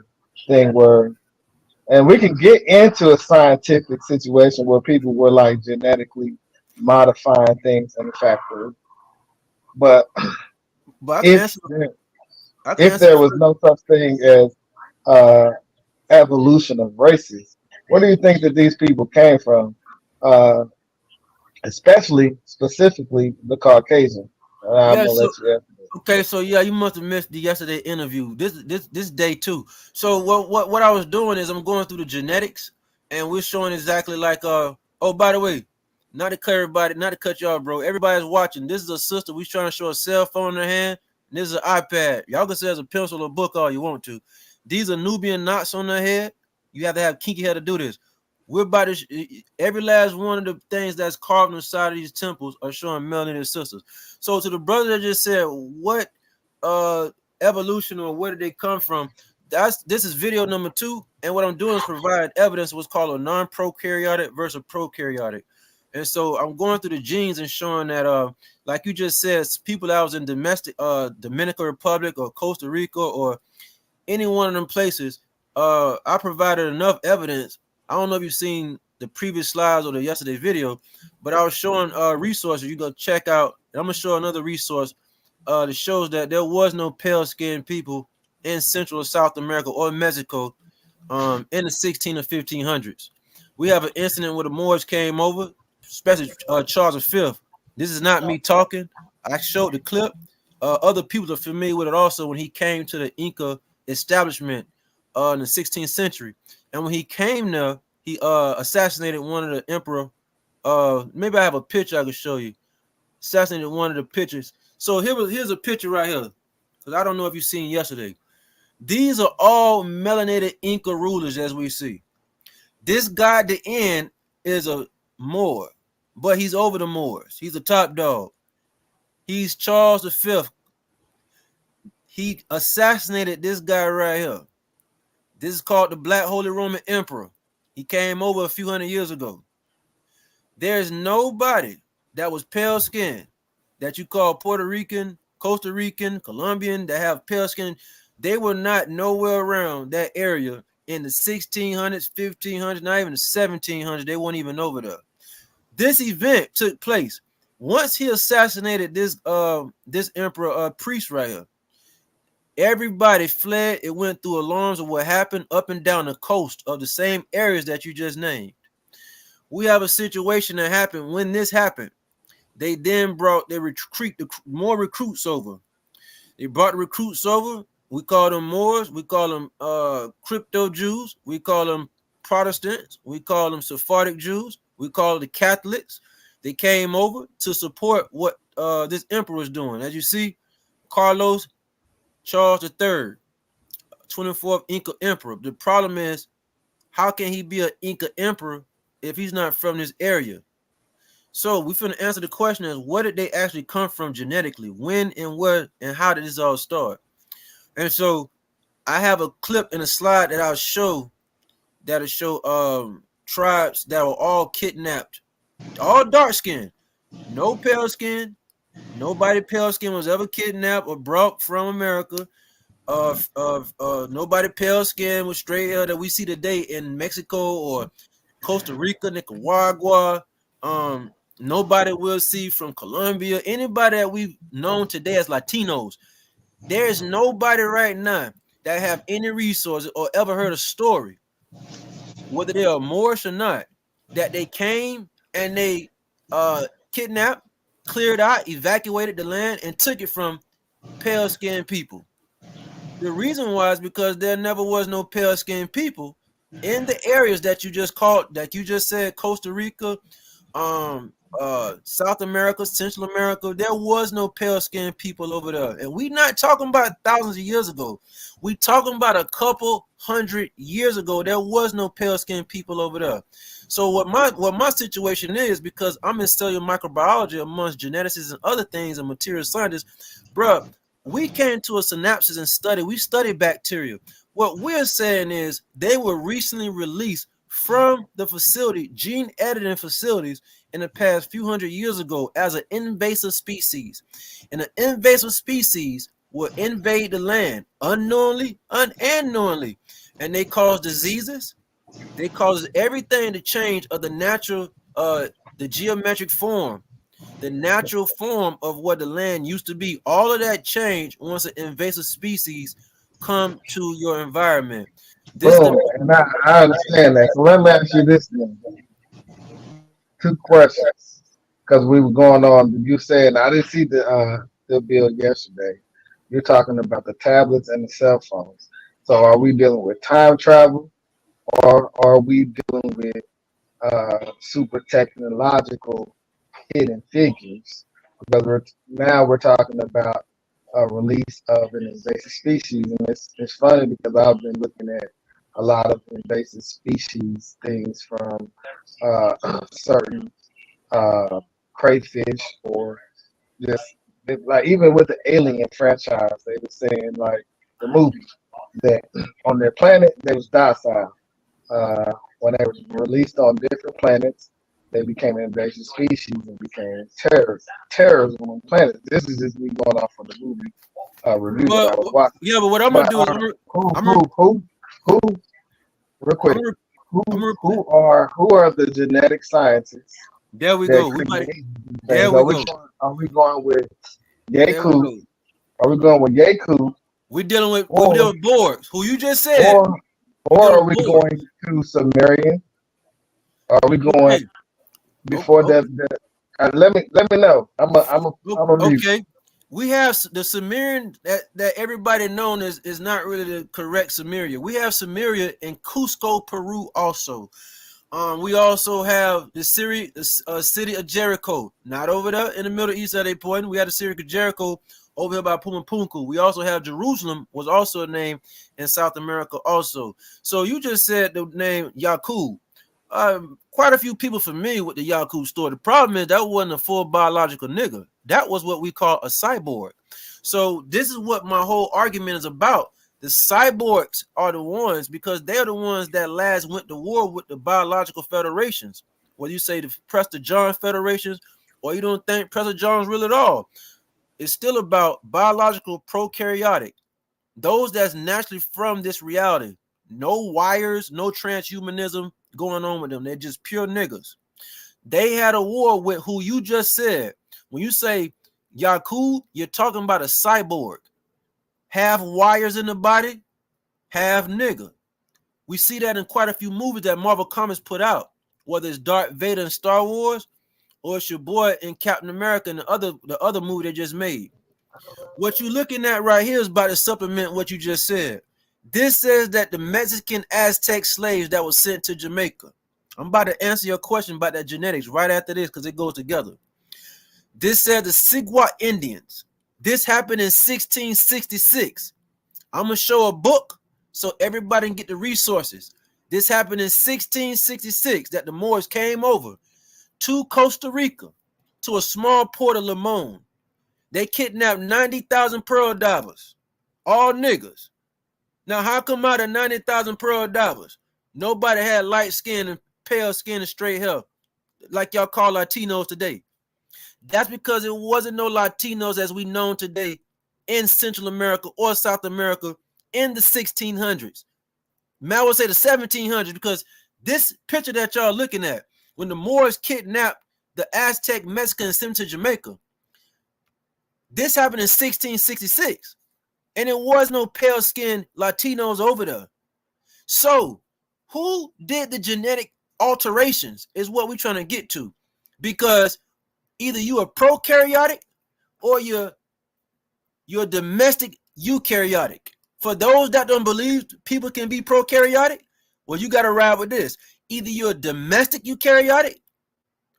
H: thing where, and we can get into a scientific situation where people were like genetically modifying things in the factory. But
G: But
H: if there,
G: I can
H: if
G: answer
H: there
G: the
H: was
G: first.
H: no such thing as uh, evolution of races, where do you think that these people came from? Uh, Especially, specifically, the Caucasian. I'm
G: Yeah,
H: gonna
G: so
H: let you answer that.
G: okay, so yeah, you must have missed the yesterday interview. This day too. So what I was doing is I'm going through the genetics, and we're showing exactly like oh, by the way, not to cut everybody, not to cut y'all, bro. Everybody's watching. This is a sister. We trying to show a cell phone in her hand. And this is an iPad. Y'all can say it's a pencil or book all you want to. These are Nubian knots on her head. You have to have kinky hair to do this. We're about to every last one of the things that's carved inside of these temples are showing melanated sisters. So to the brother that just said, what evolution or where did they come from? This is video number 2, and what I'm doing is provide evidence of what's called a non-prokaryotic versus prokaryotic. And so I'm going through the genes and showing that like you just said, people that was in domestic Dominican Republic or Costa Rica or any one of them places, I provided enough evidence. I don't know if you've seen the previous slides or the yesterday video, but I was showing resources you go check out. And I'm gonna show another resource that shows that there was no pale skinned people in Central or South America or Mexico in the 16 or 1500s. We have an incident where the Moors came over, especially Charles V. This is not me talking. I showed the clip. Other people are familiar with it also when he came to the Inca establishment in the 16th century. And when he came there, he assassinated one of the emperor. Maybe I have a picture I can show you. Assassinated one of the pictures. So here's a picture right here. Because I don't know if you've seen yesterday. These are all melanated Inca rulers as we see. This guy at the end is a Moor, but he's over the Moors. He's a top dog. He's Charles V. He assassinated this guy right here. This is called the Black Holy Roman Emperor. He came over a few hundred years ago. There's nobody that was pale skinned that you call Puerto Rican, Costa Rican, Colombian that have pale skin. They were not nowhere around that area in the 1600s, 1500s, not even the 1700s. They weren't even over there. This event took place once he assassinated this emperor priest right here. Everybody fled. It went through alarms of what happened up and down the coast of the same areas that you just named. We have a situation that happened when this happened. They then brought more recruits over. They brought the recruits over. We call them Moors. We call them crypto Jews. We call them Protestants. We call them Sephardic Jews. We call the Catholics. They came over to support what this emperor was doing. As you see, Carlos Charles III, 24th Inca emperor. The problem is, how can he be an Inca emperor if he's not from this area? So we finna answer the question is, where did they actually come from genetically? When and where and how did this all start? And so I have a clip in a slide that I'll show that'll show tribes that were all kidnapped, all dark skin, no pale skin. Nobody pale skin was ever kidnapped or brought from America. Nobody pale skin with straight hair that we see today in Mexico or Costa Rica, Nicaragua. Nobody will see from Colombia. Anybody that we've known today as Latinos. There's nobody right now that have any resources or ever heard a story, whether they are Moorish or not, that they came and they kidnapped cleared out, evacuated the land, and took it from pale-skinned people. The reason why is because there never was no pale-skinned people in the areas that you just called, that you just said, Costa Rica, South America, Central America. There was no pale-skinned people over there, and we not talking about thousands of years ago. We talking about a couple hundred years ago. There was no pale-skinned people over there. So what my situation is, because I'm in cellular microbiology amongst geneticists and other things and material scientists, bruh, we came to a synapses and study. We studied bacteria. What we're saying is they were recently released from the facility, gene editing facilities, in the past few hundred years ago as an invasive species. And an invasive species will invade the land unknowingly, unknowingly, and they cause diseases. They cause everything to change of the natural, the geometric form, the natural form of what the land used to be. All of that change once an invasive species come to your environment. This
H: Boom. And I understand that. So let me ask you this then. Two questions. Because we were going on, you said, I didn't see the bill yesterday. You're talking about the tablets and the cell phones. So are we dealing with time travel, or are we dealing with super technological hidden figures? Because we're talking about a release of an invasive species, and it's funny because I've been looking at a lot of invasive species things from certain crayfish, or just like even with the Alien franchise, they were saying like the movie that on their planet they was docile. When they were released on different planets, they became an invasive species and became terrorists on planets. This is just me going off of the movie review that I was watching.
G: Yeah, but what I'm gonna do is
H: Who real quick, who are the genetic scientists?
G: There we go. There we go.
H: Are we going with Yaku? Are we going with Yaku?
G: We're dealing with Borgs, who you just said.
H: Or are we going to Sumerian? Are we going before that? Let me know. I'm a
G: okay. We have the Sumerian that everybody known is not really the correct Sumeria. We have Sumeria in Cusco, Peru, also. We also have the city of Jericho, not over there in the Middle East at a point. We have the city of Jericho over here by Pumapunku. We also have Jerusalem, was also a name in South America also. So you just said the name Yakub. Quite a few people familiar with the Yakub story. The problem is that wasn't a full biological nigga. That was what we call a cyborg. So this is what my whole argument is about. The cyborgs are the ones, because they're the ones that last went to war with the biological federations. Whether you say the Prester John federations, or you don't think Prester John's real at all. It's still about biological prokaryotic. Those that's naturally from this reality. No wires, no transhumanism going on with them. They're just pure niggas. They had a war with who you just said. When you say Yakub, you're talking about a cyborg. Half wires in the body, half nigga. We see that in quite a few movies that Marvel Comics put out, whether it's Darth Vader in Star Wars, or it's your boy in Captain America and the other movie they just made. What you're looking at right here is about to supplement what you just said. This says that the Mexican Aztec slaves that were sent to Jamaica. I'm about to answer your question about that genetics right after this, because it goes together. This says the Sigua Indians. This happened in 1666. I'm going to show a book so everybody can get the resources. This happened in 1666 that the Moors came over to Costa Rica, to a small port of Limon. They kidnapped 90,000 pearl divers, all niggas. Now, how come out of 90,000 pearl divers, nobody had light skin and pale skin and straight hair, like y'all call Latinos today? That's because it wasn't no Latinos as we know today in Central America or South America in the 1600s. Man, I would say the 1700s, because this picture that y'all looking at, when the Moors kidnapped the Aztec Mexicans and sent them to Jamaica, this happened in 1666. And it was no pale-skinned Latinos over there. So, who did the genetic alterations is what we're trying to get to. Because Either you are prokaryotic or you're domestic eukaryotic. For those that don't believe people can be prokaryotic, well, you got to ride with this. Either you're a domestic eukaryotic,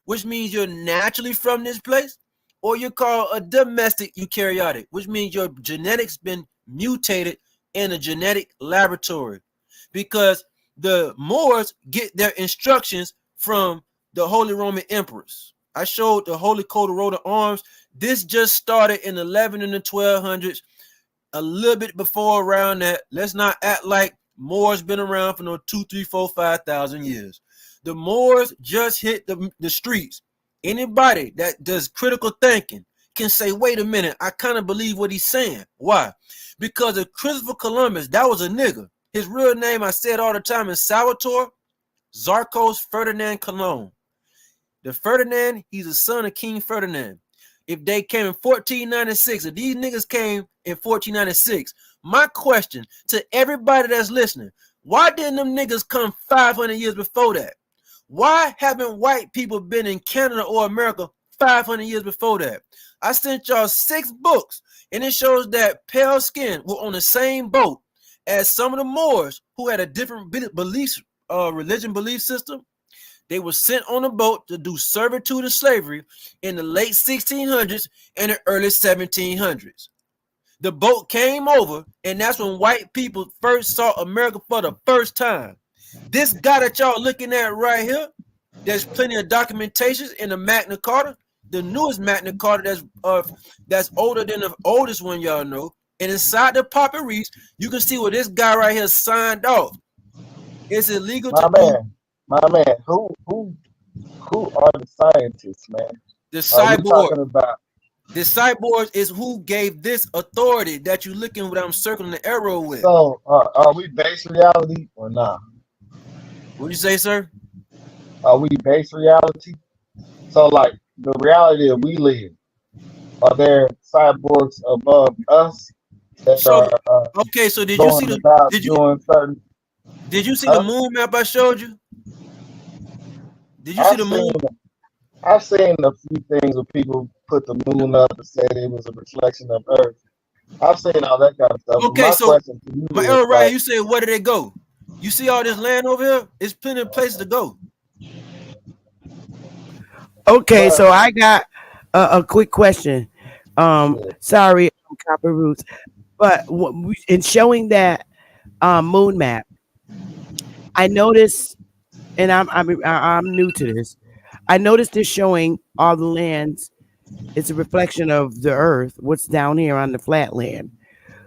G: which means you're naturally from this place, or you're called a domestic eukaryotic, which means your genetics been mutated in a genetic laboratory. Because the Moors get their instructions from the Holy Roman Emperors. I showed the Holy Coat of Arms. This just started in 11 and the 1200s, a little bit before around that. Let's not act like Moors been around for no 2, 3, 4, 5,000 years. The Moors just hit the streets. Anybody that does critical thinking can say, wait a minute, I kind of believe what he's saying. Why? Because of Christopher Columbus, that was a nigga. His real name, I said all the time, is Salvatore Zarcos Ferdinand Colon. The Ferdinand, he's a son of King Ferdinand. If they came in 1496, if these niggas came in 1496, my question to everybody that's listening, why didn't them niggas come 500 years before that? Why haven't white people been in Canada or America 500 years before that? I sent y'all 6 books, and it shows that pale skin were on the same boat as some of the Moors who had a different religion belief system. They were sent on a boat to do servitude and slavery in the late 1600s and the early 1700s. The boat came over, and that's when white people first saw America for the first time. This guy that y'all looking at right here, there's plenty of documentations in the Magna Carta, the newest Magna Carta that's older than the oldest one y'all know. And inside the papyrus, you can see what this guy right here signed off. It's illegal to do.
H: My man, who are the scientists, man?
G: The cyborg.
H: About?
G: The cyborgs is who gave this authority that you looking what I'm circling the arrow with.
H: So, are we base reality or not?
G: What do you say, sir?
H: Are we base reality? So, like the reality that we live, are there cyborgs above us that are?
G: Okay, so did you see the? Did you see the moon map I showed you? Did you see the moon?
H: I've seen a few things where people put the moon up and said it was a reflection of Earth. I've seen all that kind of stuff.
G: Okay, so my arrow right here, you say, where did they go? You see all this land over here? It's plenty of places to go.
A: Okay, so I got a quick question. Sorry, Copper Roots, but in showing that moon map, I noticed, and I'm new to this. I noticed it's showing all the lands. It's a reflection of the Earth. What's down here on the flat land?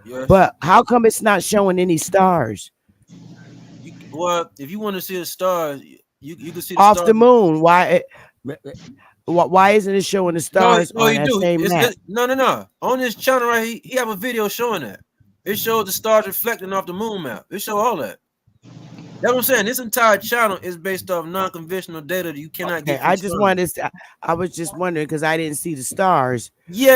A: Yes. But how come it's not showing any stars?
G: Well, if you want to see the stars, you can see the
A: off
G: stars.
A: The moon. Why isn't it showing the stars on that same map?
G: No. On this channel right here, he have a video showing that. It shows the stars reflecting off the moon map. It shows all that. That's what I'm saying. This entire channel is based off non-conventional data that you cannot get.
A: I just wanted to. I was just wondering because I didn't see the stars.
G: Yeah.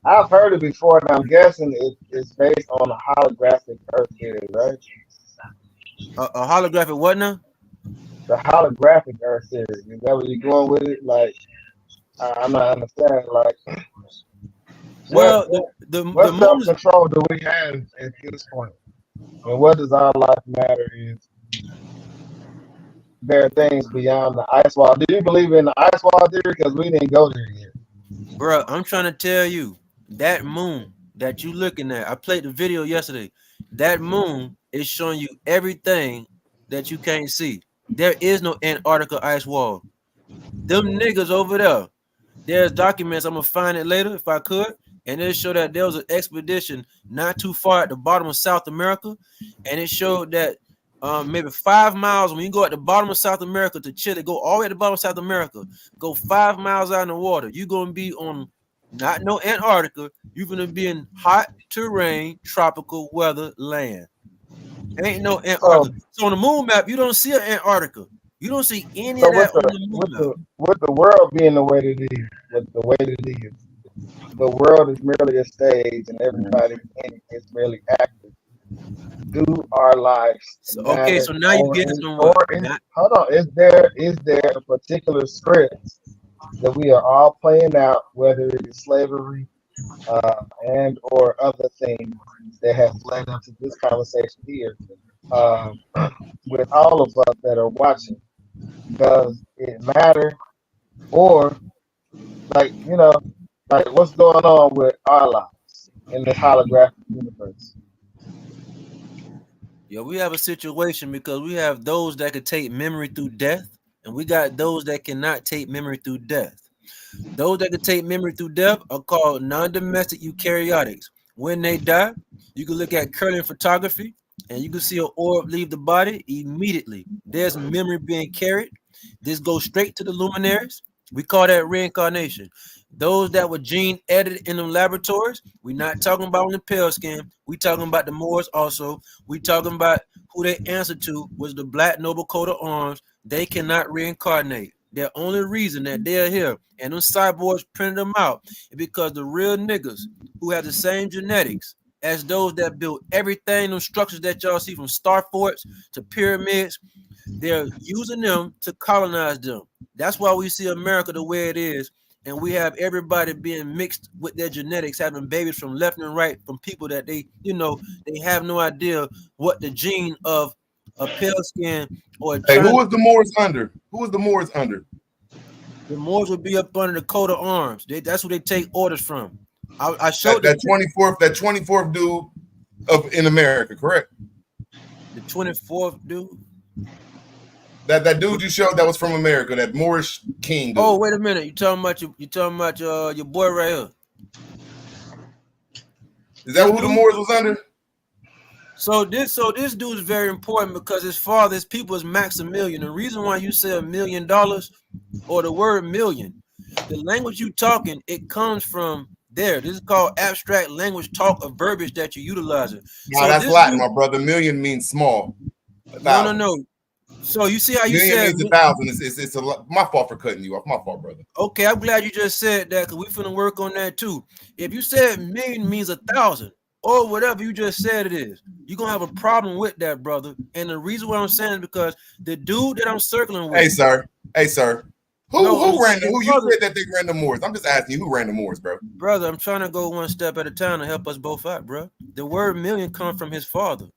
H: I've heard it before, and I'm guessing it's based on a holographic Earth theory, right?
G: A holographic what now?
H: The holographic Earth theory. Is that where you're going with it? Like, I'm not understanding. Like,
G: well,
H: what self-control do we have at this point? And what does our life matter is there are things beyond the ice wall. Do you believe in the ice wall theory? Because we didn't go there yet.
G: Bro, I'm trying to tell you, that moon that you looking at, I played the video yesterday. That moon is showing you everything that you can't see. There is no Antarctica ice wall. Them niggas over there, there's documents, I'm going to find it later if I could. And it showed that there was an expedition not too far at the bottom of South America. And it showed that maybe 5 miles, when you go at the bottom of South America to Chile, go all the way at the bottom of South America, go 5 miles out in the water. You're going to be on not no Antarctica. You're going to be in hot terrain, tropical weather land. Ain't no Antarctica. So on the moon map, you don't see an Antarctica. You don't see any of that on the moon map.
H: With the world being the way it is, the world is merely a stage, and everybody in it is merely active. Do our lives?
G: So now you get some.
H: Hold on. Is there a particular script that we are all playing out, whether it is slavery and or other things that have led up to this conversation here. Um, with all of us that are watching, does it matter, or like like what's going on with our lives in this holographic universe?
G: Yeah, we have a situation because we have those that could take memory through death, and we got those that cannot take memory through death. Those that can take memory through death are called non-domestic eukaryotics. When they die, you can look at current photography and you can see an orb leave the body immediately. There's memory being carried. This goes straight to the luminaries. We call that reincarnation. Those that were gene edited in the laboratories, we're not talking about on the pale skin. We talking about the Moors also. We talking about who they answer to was the black noble coat of arms. They cannot reincarnate. The only reason that they're here and them cyborgs printed them out is because the real niggas who have the same genetics as those that built everything, them structures that y'all see from star forts to pyramids, they're using them to colonize them. That's why we see America the way it is. And we have everybody being mixed with their genetics, having babies from left and right from people that they have no idea what the gene of a pale skin or
I: Hey, who
G: China.
I: was the Moors under? Who was the Moors under?
G: The Moors would be up under the coat of arms. That's who they take orders from. I showed
I: that 24th dude in America, correct?
G: the 24th dude.
I: That dude you showed that was from America, that Moorish king dude.
G: Oh, wait a minute. You talking about your boy right here.
I: Is that who the Moors was under?
G: So this dude is very important because his people is Maximilian. The reason why you say $1 million or the word million, the language you talking, it comes from there. This is called abstract language talk of verbiage that you're utilizing.
I: No,
G: so
I: that's Latin, my brother. Million means small.
G: No. So you see how you
I: million
G: said
I: means 1,000. It's my fault for cutting you off. My fault, brother.
G: Okay, I'm glad you just said that because we finna work on that too. If you said million means 1,000 or whatever you just said it is, you're gonna have a problem with that, brother. And the reason why I'm saying is because the dude that I'm circling with.
I: Hey, sir. Who you said that they ran the Moors? I'm just asking you who ran the Moors, bro.
G: Brother, I'm trying to go one step at a time to help us both out, bro. The word million comes from his father.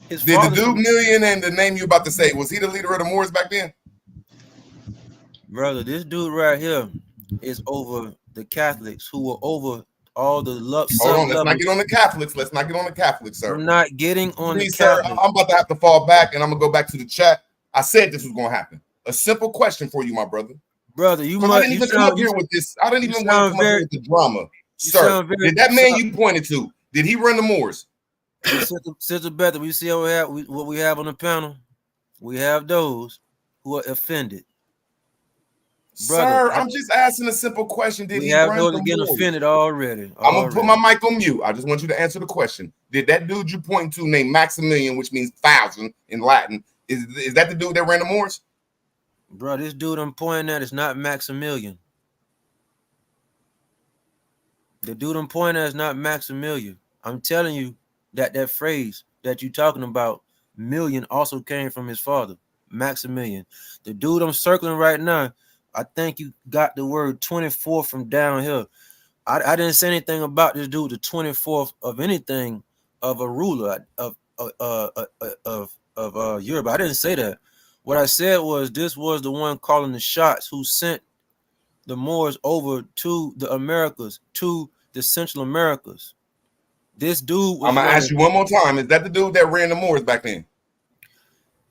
I: Did the dude Million and the name you about to say, was he the leader of the Moors back then?
G: Brother, this dude right here is over the Catholics who were over all the love.
I: Hold on, let's not get on the Catholics. Sir.
G: I'm not getting on
I: Please,
G: the Catholics.
I: Sir, I'm about to have to fall back and I'm gonna go back to the chat. I said this was gonna happen. A simple question for you, my brother.
G: Brother,
I: I didn't even come up here with this. I didn't even want to come up here with the drama. Sir, did that man you pointed to, did he run the Moors?
G: Sister Beth, we see what we have on the panel. We have those who are offended.
I: Brother, sir, I'm just asking a simple question. Did he run
G: those
I: the
G: getting
I: Moors?
G: Offended already?
I: I'm gonna put my mic on mute. I just want you to answer the question. Did that dude you pointing to named Maximilian, which means 1,000 in Latin, is that the dude that ran the Moors?
G: Bro, this dude I'm pointing at is not Maximilian. The dude I'm pointing at is not Maximilian. I'm telling you that phrase that you're talking about, million, also came from his father, Maximilian. The dude I'm circling right now, I think you got the word 24 from down here. I didn't say anything about this dude, the 24th of anything of a ruler of Europe. I didn't say that. What I said was this was the one calling the shots who sent the Moors over to the Americas, to the Central Americas. This dude was
I: I'm gonna ask you one more time. Is that the dude that ran the Moors back then?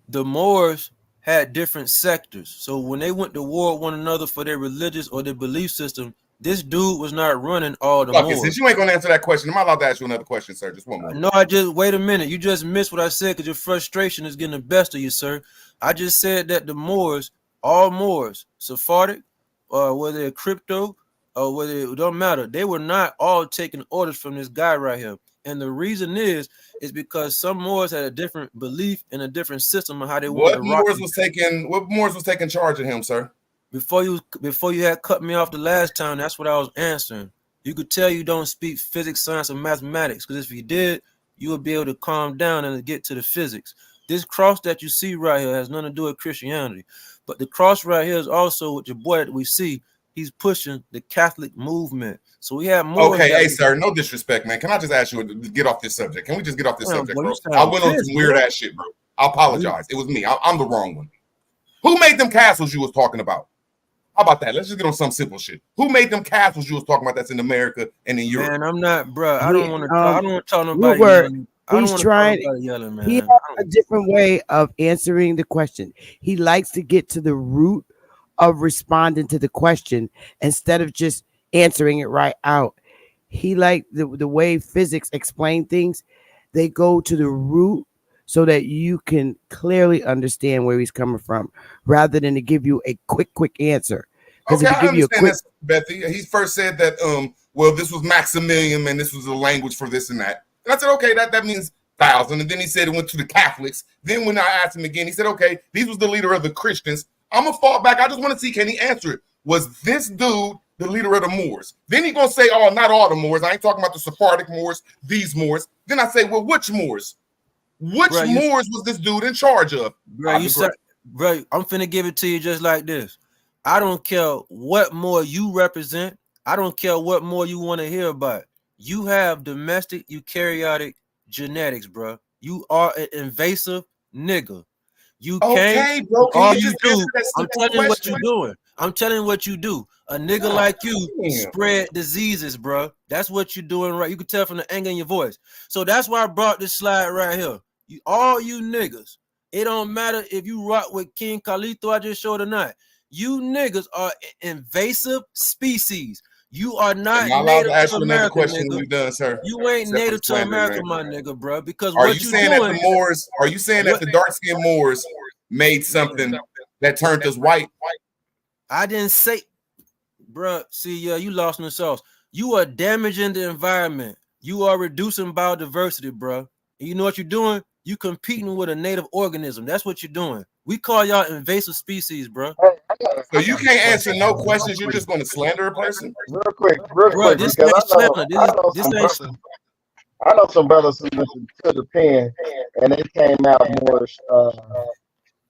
G: The Moors had different sectors. So when they went to war with one another for their religious or their belief system, this dude was not running all the Moors.
I: Since you ain't gonna answer that question, am I allowed to ask you another question, sir? Just one more.
G: No, wait a minute. You just missed what I said because your frustration is getting the best of you, sir. I just said that the Moors, all Moors, Sephardic, whether they're crypto or whether it don't matter, they were not all taking orders from this guy right here. And the reason is because some Moors had a different belief and a different system of how they wanted to rock.
I: What Moors was taking charge of him, sir?
G: Before you had cut me off the last time, that's what I was answering. You could tell you don't speak physics, science, or mathematics, because if you did, you would be able to calm down and get to the physics. This cross that you see right here has nothing to do with Christianity. But the cross right here is also with your boy that we see. he's pushing the Catholic movement. So we have more.
I: Okay, hey sir, no disrespect, man. Can I just ask you to get off this subject? Can we just get off this subject, bro? I went on some weird ass shit, bro. I apologize. It was me. I'm the wrong one. Who made them castles you was talking about? How about that? Let's just get on some simple shit. Who made them castles you was talking about that's in America and in Europe?
G: Man, I'm not, bro. I don't want to. I don't want to talk nobody.
A: He's trying.
G: Yelling, man.
A: He has a different way of answering the question. He likes to get to the root of responding to the question instead of just answering it right out. He like the way physics explain things. They go to the root so that you can clearly understand where he's coming from, rather than to give you a quick answer.
I: Okay, I understand that, Bethy. He first said that, well, this was Maximilian, and this was a language for this and that. And I said, okay, that means 1,000. And then he said it went to the Catholics. Then when I asked him again, he said, okay, these was the leader of the Christians. I'm going to fall back. I just want to see, can he answer it? Was this dude the leader of the Moors? Then he going to say, oh, not all the Moors. I ain't talking about the Sephardic Moors, these Moors. Then I say, well, which Moors? Which Moors was this dude in charge of?
G: Bro, bro, I'm finna give it to you just like this. I don't care what more you represent. I don't care what more you want to hear about. You have domestic eukaryotic genetics, bro. You are an invasive nigga. You can't.
I: Bro,
G: all you do. I'm telling you what you're doing. I'm telling you what you do. A nigga like you spread diseases, bro. That's what you're doing, right? You can tell from the anger in your voice. So that's why I brought this slide right here. All you niggas, it don't matter if you rock with King Khalito I just showed or not. You niggas are invasive species. You are not native to America, nigga.
I: Done, sir.
G: You ain't native to America, my nigga, bro. Because
I: are you saying that the Moors? Are you saying that the dark-skinned Moors made something that turned us white?
G: I didn't say, bro. See, you lost in the sauce. You are damaging the environment. You are reducing biodiversity, bro. And you know what you're doing? You competing with a native organism. That's what you're doing. We call y'all invasive species, bro.
I: So you can't answer no questions. You're just going to slander a person?
H: Real quick.
G: This ain't slander.
H: I know some brothers who went to the pen and they came out more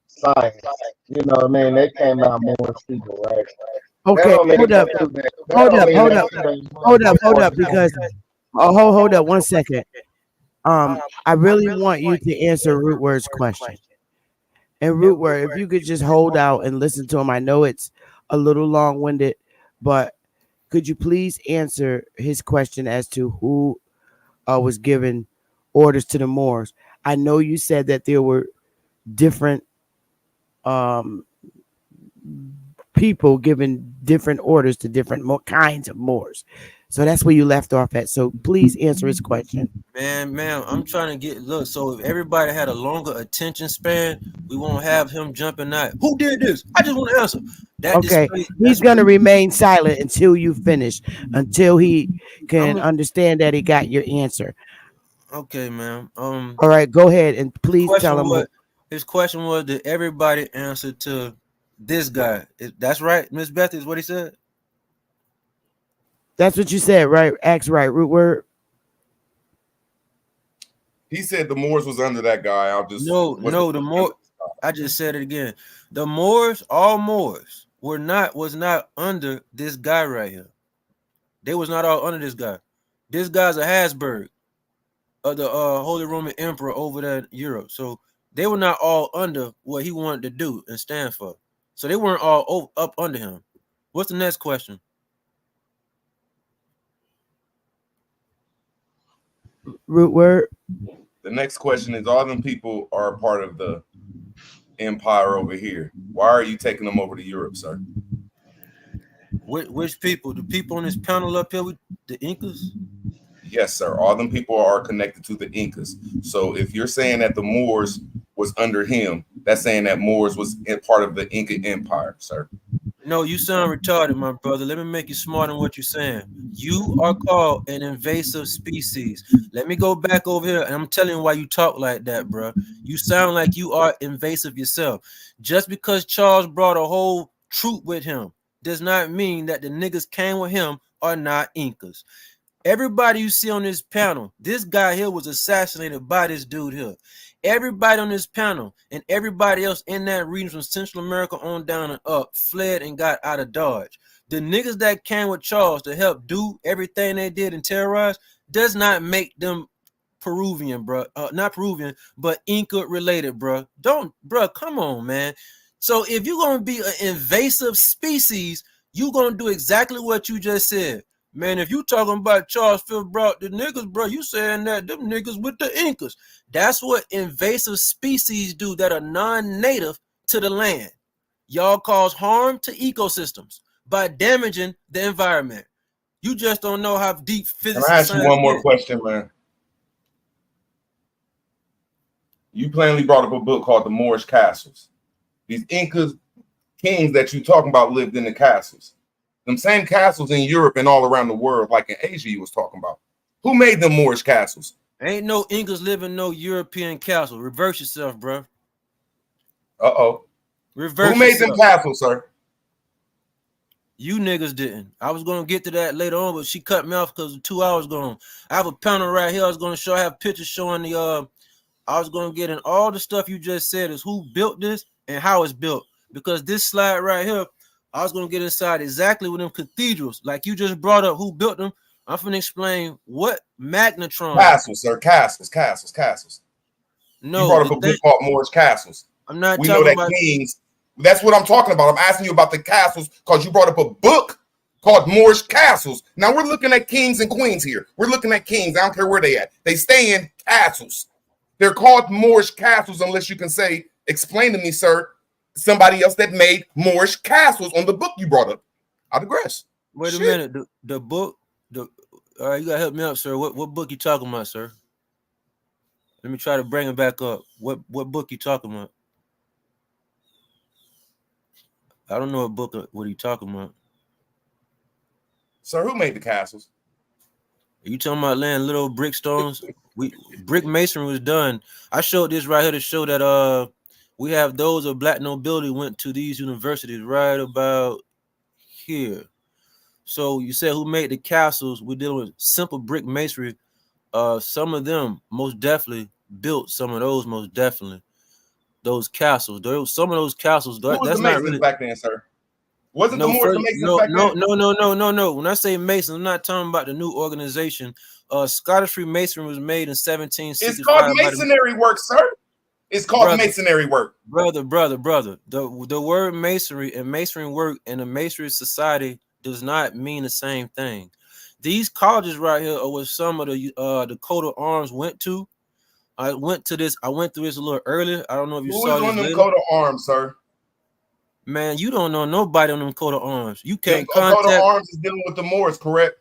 H: science. You know what I mean? They came out more people, right?
A: Okay, hold up, because hold up 1 second. I really want you to answer Rootword's question. And Rootword, if you could just hold out and listen to him. I know it's a little long-winded, but could you please answer his question as to who was giving orders to the Moors? I know you said that there were different people giving different orders to different kinds of Moors. So that's where you left off at. So please answer his question.
G: Man, I'm trying to look. So if everybody had a longer attention span, we won't have him jumping out. Who did this? I just want to answer.
A: He's going to remain silent until you finish, until he can understand that he got your answer.
G: Okay, man.
A: All right, go ahead and please tell him.
G: His question was, did everybody answer to this guy? That's right, Miss Beth, is what he said.
A: That's what you said, right? Ask right, Rootword.
I: He said the Moors was under that guy.
G: The Moors. I just said it again. The Moors, all Moors, was not under this guy right here. They was not all under this guy. This guy's a Habsburg of the Holy Roman Emperor over there in Europe. So they were not all under what he wanted to do and stand for. So they weren't all up under him. What's the next question?
A: Rootword.
I: The next question is, all them people are a part of the empire over here. Why are you taking them over to Europe, sir?
G: Which people? The people on this panel up here with the Incas?
I: Yes, sir. All them people are connected to the Incas. So if you're saying that the Moors was under him, that's saying that Moors was part of the Inca Empire, sir.
G: No, you sound retarded, my brother. Let me make you smart on what you're saying. You are called an invasive species. Let me go back over here, and I'm telling you why you talk like that, bro. You sound like you are invasive yourself. Just because Charles brought a whole troop with him does not mean that the niggas came with him are not Incas. Everybody you see on this panel, this guy here was assassinated by this dude here. Everybody on this panel and everybody else in that region from Central America on down and up fled and got out of Dodge The niggas that came with Charles to help do everything they did and terrorize does not make them Peruvian, bro. Not Peruvian, but Inca related, bro. Come on, man. So if you're gonna be an invasive species, you're gonna do exactly what you just said. Man, if you talking about Charles Field brought the niggas, bro, you saying that them niggas with the Incas. That's what invasive species do that are non-native to the land. Y'all cause harm to ecosystems by damaging the environment. You just don't know how deep physics.
I: Can I ask you one more question, man? You plainly brought up a book called The Moorish Castles. These Incas kings that you talking about lived in the castles. Them same castles in Europe and all around the world, like in Asia you was talking about. Who made them Moorish castles?
G: Ain't no Incas living no European castle. Reverse yourself, bro.
I: Uh-oh.
G: Reverse
I: Who made
G: yourself.
I: them castles, sir?
G: You niggas didn't. I was going to get to that later on, but she cut me off because 2 hours gone. I have a panel right here. I was going to show. I have pictures showing the I was going to get in all the stuff you just said is who built this and how it's built. Because this slide right here, I was going to get inside exactly with them cathedrals. Like you just brought up who built them. I'm going to explain what magnetron.
I: Castles, sir. Castles.
G: No.
I: You brought up a book called Moorish Castles.
G: I'm not
I: we
G: talking
I: know that
G: about
I: kings. That's what I'm talking about. I'm asking you about the castles because you brought up a book called Moorish Castles. Now we're looking at kings and queens here. We're looking at kings. I don't care where they at. They stay in castles. They're called Moorish castles unless you can say, explain to me, sir, somebody else that made Moorish castles on the book you brought up. I digress.
G: Wait a minute. The book, all right, you gotta help me up, sir. What book you talking about, sir? Let me try to bring it back up. What book you talking about? I don't know what are you talking about.
I: Sir, who made the castles?
G: Are you talking about laying little brick stones? Brick masonry was done. I showed this right here to show that we have those of black nobility went to these universities right about here. So you said who made the castles? We're dealing with simple brick masonry. Some of them most definitely built some of those most definitely. Those castles. Some of those castles.
I: Who was
G: that's
I: the
G: not
I: Masons
G: really
I: back then, sir? Wasn't the Moors the Masons back then?
G: No. When I say Masons, I'm not talking about the new organization. Scottish Freemasonry was made in 1765.
I: It's called masonry work, sir. It's called masonry work.
G: Brother. The word masonry and masonry work and a masonry society does not mean the same thing. These colleges right here are what some of the coat of arms went to. I went through this a little earlier. I don't know if you saw this.
I: Who is on them coat of arms, sir?
G: Man, you don't know nobody on them coat of arms. You can't
I: contact. Coat of arms is dealing with the Moors, correct?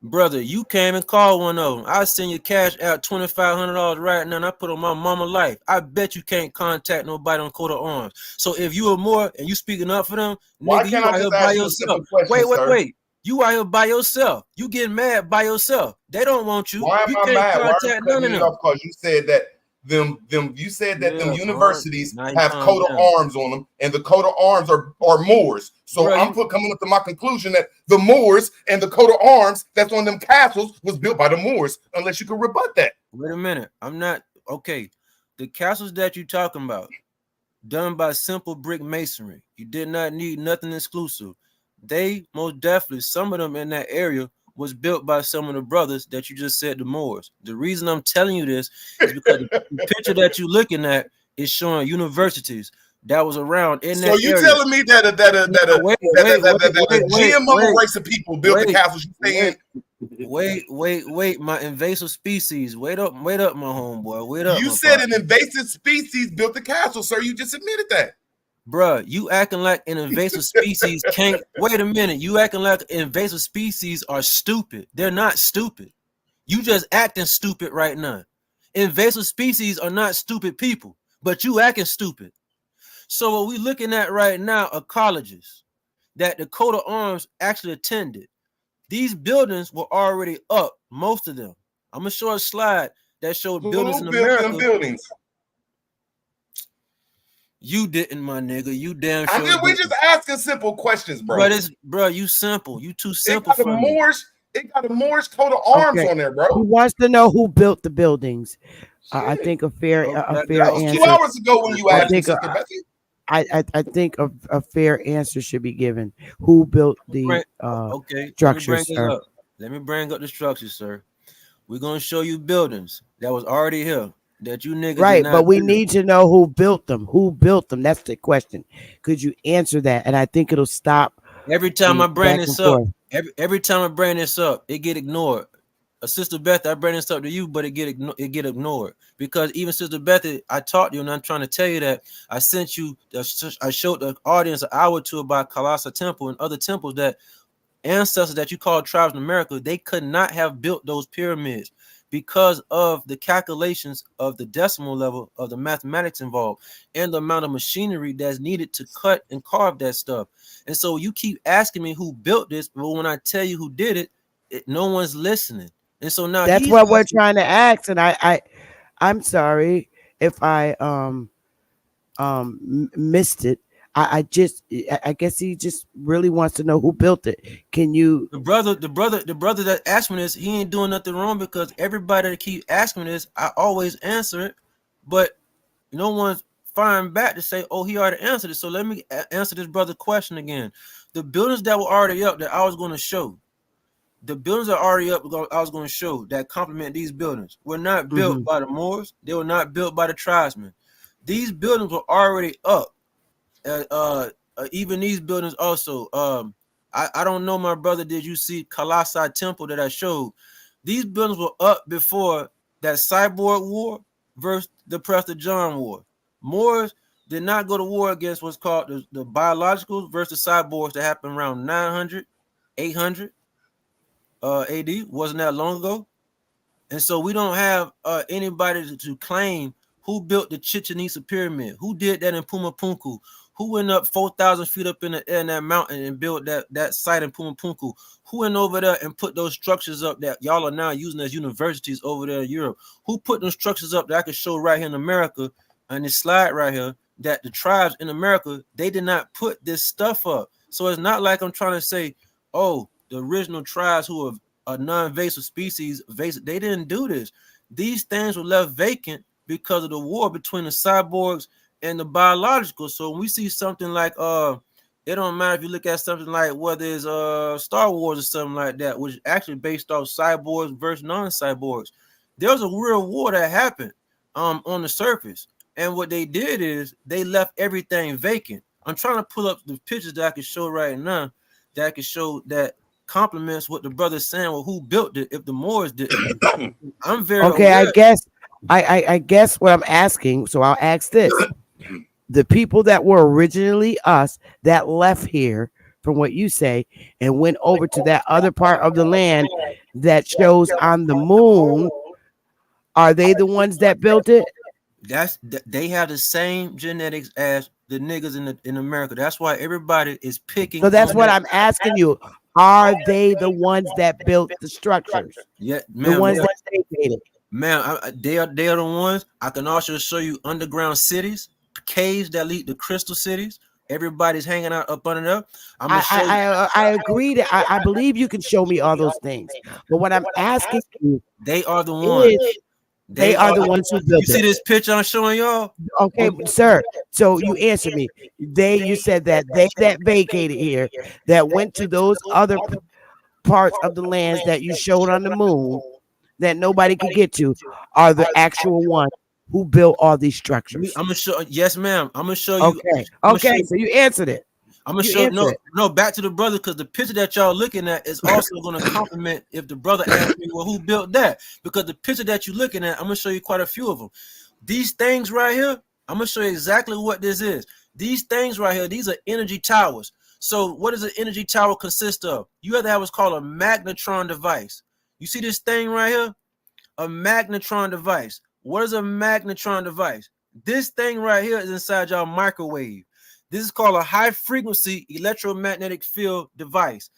G: Brother, you came and called one of them. I send you cash out $2,500 right now, and I put on my mama life. I bet you can't contact nobody on coat of arms. So if you are more and you speaking up for them, nigga, you out here by yourself. Wait. You out here by yourself. You getting mad by yourself. They don't want you.
I: Why am
G: you
I: I
G: can't
I: mad?
G: contact none of them.
I: Because you said that them universities have coat of arms on them, and the coat of arms are Moors. So I'm coming up to my conclusion that the Moors and the coat of arms that's on them castles was built by the Moors, unless you can rebut that.
G: Wait a minute. I'm not okay. The castles that you're talking about, done by simple brick masonry. You did not need nothing exclusive. They most definitely, some of them in that area was built by some of the brothers that you just said, the Moors. The reason I'm telling you this is because the picture that you're looking at is showing universities that was around in that area. So
I: you telling me that GMO race of people built the castles you say
G: Wait, my invasive species. Wait up, my homeboy. Wait up.
I: You said an invasive species built the castle, sir. You just admitted that.
G: Bruh, you acting like an invasive species can't wait a minute. You acting like invasive species are stupid. They're not stupid. You just acting stupid right now. Invasive species are not stupid people, but you acting stupid. So what we looking at right now are colleges that the coat of arms actually attended. These buildings were already up, most of them. I'm gonna show a slide that showed buildings in America.
I: Them buildings?
G: You didn't, my nigga. You damn sure.
I: We just asking simple questions, bro.
G: Bro, you simple. You too simple for
I: me. It got a Moorish coat of arms on there, bro.
A: He wants to know who built the buildings. I think a fair answer.
I: 2 hours ago when you asked me, Sister Becky.
A: I think a fair answer should be given. Who built the
G: Okay, let me bring
A: structures,
G: it
A: sir?
G: up. Let me bring up the structures, sir. We're gonna show you buildings that was already here that you niggas did
A: Right, but
G: not
A: we
G: build.
A: need to know who built them. Who built them? That's the question. Could you answer that? And I think it'll stop
G: Every time I
A: the
G: bring
A: back and
G: this up,
A: forth.
G: every time I bring this up, it get ignored. Sister Beth, I bring this up to you, but it get ignored because even Sister Beth, I talked to you, and I'm trying to tell you that I sent you. I showed the audience an hour or two about Colossus Temple and other temples that ancestors that you call tribes in America, they could not have built those pyramids because of the calculations of the decimal level of the mathematics involved and the amount of machinery that's needed to cut and carve that stuff. And so you keep asking me who built this, but when I tell you who did it, no one's listening. And so now
A: That's
G: he's
A: what we're
G: asking.
A: trying to ask. And I'm sorry if I missed it. I guess he just really wants to know who built it. Can you?
G: The brother that asked me this, he ain't doing nothing wrong because everybody that keep asking me this, I always answer it, but no one's firing back to say, "Oh, he already answered it." So let me answer this brother question again. The buildings that were already up that I was going to show, the buildings are already up. I was going to show that complement these buildings were not built
A: Mhm.
G: by the Moors. They were not built by the tribesmen. These buildings were already up. uh, uh, Even these buildings also. I don't know, my brother. Did you see Colossi Temple that I showed? These buildings were up before that Cyborg War versus the Prester John War. Moors did not go to war against what's called the biologicals versus cyborgs that happened around 900, 800 AD. Wasn't that long ago? And so we don't have anybody to claim who built the Chichen Itza pyramid, who did that in Pumapunku, who went up 4,000 feet up in the air in that mountain and built that site in Pumapunku, who went over there and put those structures up that y'all are now using as universities over there in Europe, who put those structures up that I could show right here in America on this slide right here, that the tribes in America, they did not put this stuff up. So it's not like I'm trying to say, oh, the original tribes who have a non-invasive species, they didn't do this. These things were left vacant because of the war between the cyborgs and the biological. So when we see something like it don't matter if you look at something like whether it's Star Wars or something like that, which is actually based off cyborgs versus non-cyborgs. There was a real war that happened on the surface, and what they did is they left everything vacant. I'm trying to pull up the pictures that I can show right now that I can show that complements what the brother's saying. Well, who built it if the Moors didn't? I'm very
A: Okay,
G: aware.
A: I guess what I'm asking. So I'll ask this: the people that were originally us that left here, from what you say, and went over to that other part of the land that shows on the moon, are they the ones that built it?
G: They have the same genetics as the niggas in America. That's why everybody is picking
A: So that's
G: on
A: what
G: that.
A: I'm asking you. Are they the ones that built the structures?
G: Yeah,
A: The
G: ma'am.
A: ones that vacated?
G: Ma'am, they are the ones. I can also show you underground cities, caves that lead to crystal cities. Everybody's hanging out up under there. I'm gonna show you.
A: I agree that I believe you can show me all those things. But what I'm asking you
G: They are the ones.
A: is they
G: They
A: are
G: are.
A: the ones who
G: You
A: built
G: see
A: it.
G: this picture I'm showing y'all?
A: Okay, sir. So you answered me. You said that they that vacated here, that went to those other parts of the lands that you showed on the moon that nobody could get to, are the actual ones who built all these structures.
G: I'm gonna show. Yes, ma'am. I'm gonna show you.
A: Okay.
G: I'm gonna show
A: Okay.
G: you.
A: So you answered it.
G: I'm gonna
A: You
G: show
A: answered
G: no,
A: it.
G: no. Back to the brother, because the picture that y'all looking at is also gonna complement if the brother asked me, well, who built that? Because the picture that you're looking at, I'm gonna show you quite a few of them. These things right here, I'm gonna show you exactly what this is. These things right here, these are energy towers. So what does an energy tower consist of? You have to have what's called a magnetron device. You see this thing right here? A magnetron device. What is a magnetron device? This thing right here is inside your microwave. This is called a high frequency electromagnetic field device.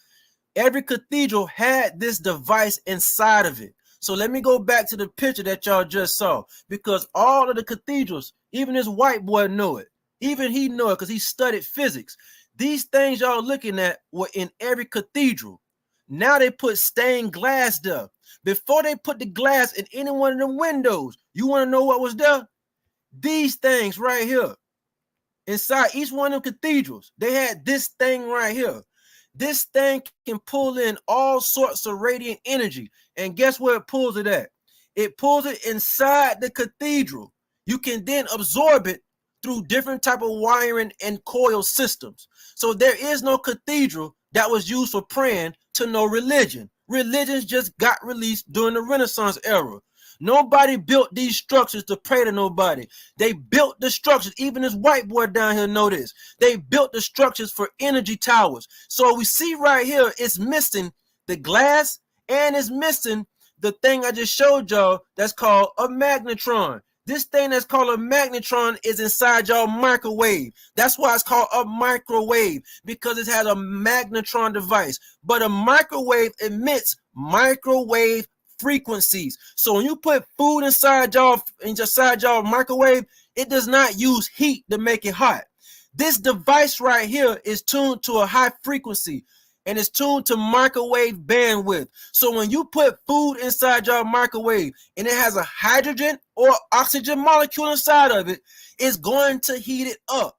G: Every cathedral had this device inside of it. So let me go back to the picture that y'all just saw, because all of the cathedrals, even this white boy know it. Even he know it because he studied physics. These things y'all looking at were in every cathedral. Now they put stained glass there. Before they put the glass in any one of the windows, you want to know what was there? These things right here. inside each one of them cathedrals, they had this thing right here. This thing can pull in all sorts of radiant energy. And guess where it pulls it at? It pulls it inside the cathedral. You can then absorb it through different type of wiring and coil systems. So there is no cathedral that was used for praying to no religion. Religions just got released during the Renaissance era. Nobody built these structures to pray to nobody. They built the structures. Even this white boy down here know this. They built the structures for energy towers. So we see right here, it's missing the glass and it's missing the thing I just showed y'all that's called a magnetron. This thing that's called a magnetron is inside y'all microwave. That's why it's called a microwave, because it has a magnetron device. But a microwave emits microwave frequencies. So when you put food inside y'all microwave, it does not use heat to make it hot. This device right here is tuned to a high frequency and it's tuned to microwave bandwidth. So when you put food inside your microwave and it has a hydrogen or oxygen molecule inside of it, it's going to heat it up.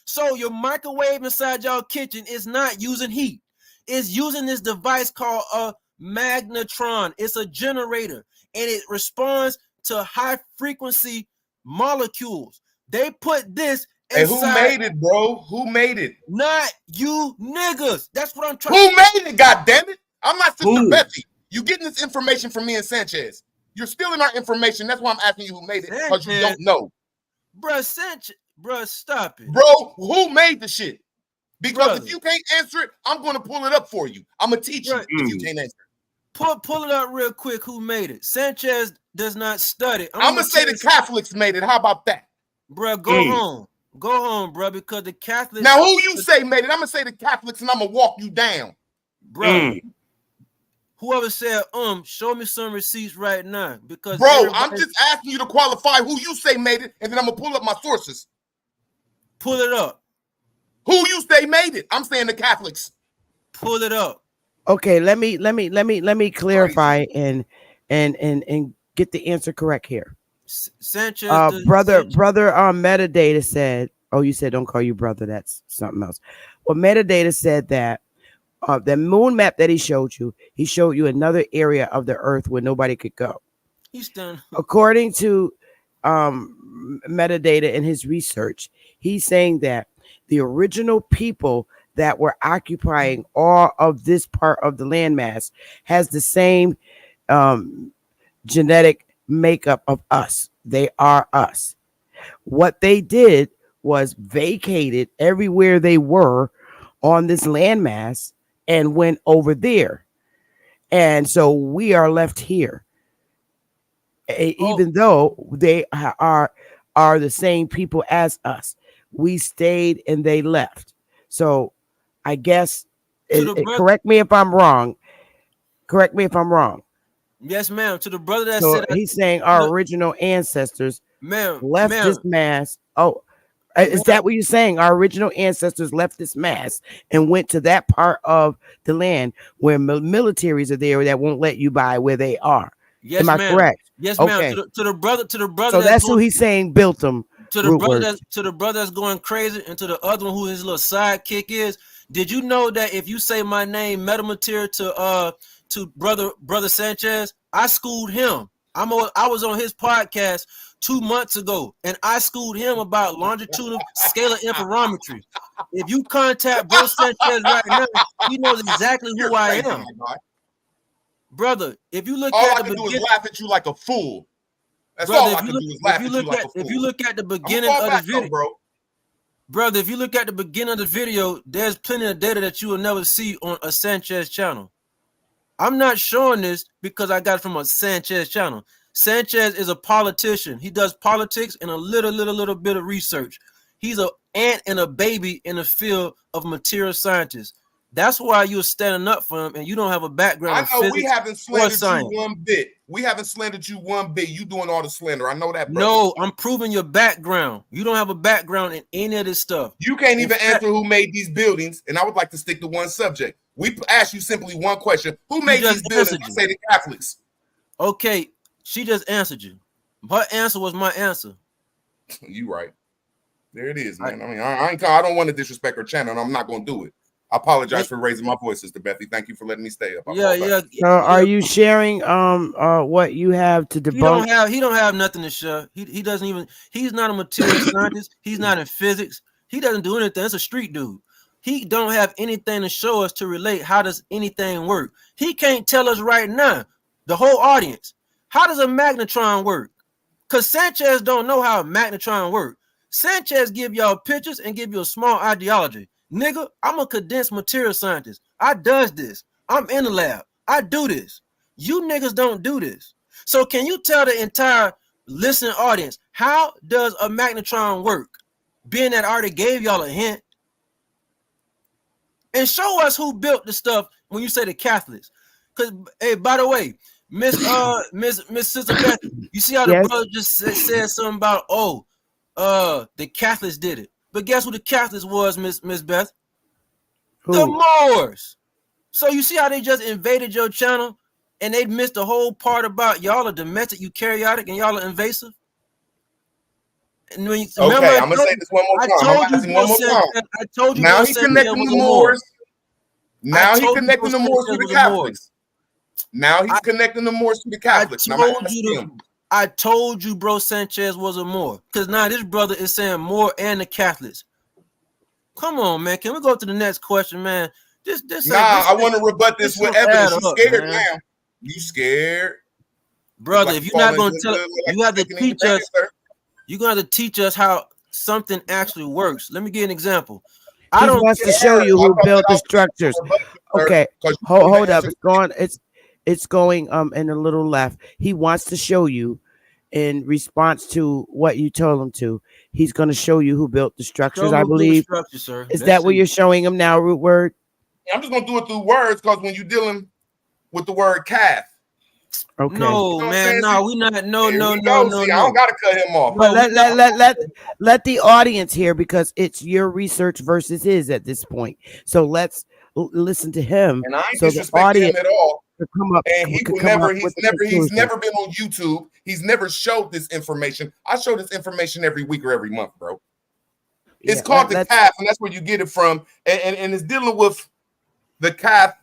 G: So your microwave inside your kitchen is not using heat. It's using this device called a magnetron. It's a generator and it responds to high frequency molecules. They put this
I: Hey, who made it, bro? Who made it?
G: Not you niggas. That's what I'm trying.
I: Who made it? God damn it! I'm not Sister Bethy. You getting this information from me and Sanchez? You're stealing our information. That's why I'm asking you who made it, because you don't know,
G: bro. Sanchez, bro, stop it,
I: bro. Who made the shit? Because if you can't answer it, I'm going to pull it up for you. I'm gonna teach you if you can't answer it.
G: Pull it up real quick. Who made it? Sanchez does not study.
I: I'm gonna say the Catholics made it. How about that,
G: bro? Go home. Go home, bro, because the Catholics...
I: Now, who you say made it? I'm going to say the Catholics, and I'm going to walk you down.
G: Bro, whoever said, show me some receipts right now. Because
I: bro, I'm just asking you to qualify who you say made it, and then I'm going to pull up my sources.
G: Pull it up.
I: Who you say made it? I'm saying the Catholics.
G: Pull it up.
A: Okay, let me clarify and get the answer correct here.
G: Sanchez,
A: brother, metadata said, oh, you said don't call you brother, that's something else. Well, metadata said that the moon map that he showed you another area of the earth where nobody could go.
G: He's done.
A: According to metadata in his research, he's saying that the original people that were occupying all of this part of the landmass has the same genetic makeup of us. They are us. What they did was vacated everywhere they were on this landmass and went over there. And so we are left here. Even though they are the same people as us. We stayed and they left. So I guess correct me if I'm wrong. Correct me if I'm wrong.
G: Yes, ma'am. To the brother that
A: so
G: said
A: he's saying our original ancestors left this mass. Oh, is that what you're saying? Our original ancestors left this mass and went to that part of the land where militaries are there that won't let you by where they are.
G: Yes,
A: am I correct?
G: Yes,
A: okay.
G: ma'am. To the brother.
A: So that's who he's saying built them.
G: To the brother that's going crazy, and to the other one who his little sidekick is. Did you know that if you say my name metamaterial to brother Sanchez, I schooled him. I was on his podcast 2 months ago, and I schooled him about longitudinal scalar interferometry. If you contact Bro Sanchez right now, he knows exactly who I am. Brother, if you look
I: at the beginning, all I can do is laugh at you like a fool. That's all I can do is laugh at you like a fool.
G: If you look at the beginning of the video, brother, if you look at the beginning of the video, there's plenty of data that you will never see on a Sanchez channel. I'm not showing this because I got it from a Sanchez channel. Sanchez is a politician. He does politics and a little bit of research. He's an ant and a baby in the field of material scientists. That's why you're standing up for him and you don't have a background.
I: I know we haven't slandered you one bit. We haven't slandered you one bit. You doing all the slander. I know that, brother.
G: No, I'm proving your background. You don't have a background in any of this stuff.
I: You can't even answer who made these buildings, and I would like to stick to one subject. We asked you simply one question. Who made these buildings? I say the Catholics.
G: Okay, she just answered you. Her answer was my answer.
I: You right. There it is, man. I mean, I don't want to disrespect her channel, and I'm not going to do it. I apologize for raising my voice, Sister Bethy. Thank you for letting me stay up.
A: So are you sharing what you have to debunk?
G: He don't have nothing to share. He doesn't even. He's not a material scientist. He's not in physics. He doesn't do anything. It's a street dude. He don't have anything to show us to relate. How does anything work? He can't tell us right now. The whole audience. How does a magnetron work? Because Sanchez don't know how a magnetron work. Sanchez give y'all pictures and give you a small ideology. Nigga, I'm a condensed material scientist. I does this. I'm in the lab. I do this. You niggas don't do this. So can you tell the entire listening audience, how does a magnetron work? Being that I already gave y'all a hint. And show us who built the stuff when you say the Catholics. Because, hey, by the way, Miss Sister Beth, you see how the brother just said something about, the Catholics did it. But guess who the Catholics was, Miss Beth? Who? The Moors. So you see how they just invaded your channel and they missed the whole part about y'all are domestic, eukaryotic, and y'all are invasive? And when you,
I: okay, I'm gonna say this one more time.
G: I told you.
I: Now he connecting the Moors. Now he connecting the Moors to the Catholics. Now he's connecting the Moors to the Catholics.
G: I told you, bro, Sanchez was a Moor. Because now this brother is saying Moor and the Catholics. Come on, man. Can we go to the next question, man?
I: I want to rebut this with evidence. You scared now. You scared,
G: brother? If you're not gonna tell, you have to teach us. You're going to have to teach us how something actually works. Let me give an example.
A: He wants to show you who built the structures. Okay, hold up. It's going in a little left. He wants to show you in response to what you told him to. He's going to show you who built the structures, I believe. Is that what you're showing him now, Root Word?
I: I'm just going to do it through words because when you're dealing with the word calf.
A: Okay.
G: No, man, no, we not. No.
I: I don't gotta cut him off.
A: But let the audience hear because it's your research versus his at this point. So let's listen to him.
I: And I ain't
A: so
I: disrespecting him at all.
A: Come up,
I: and he's never been on YouTube. He's never showed this information. I show this information every week or every month, bro. It's called the calf, and that's where you get it from. And it's dealing with the calf.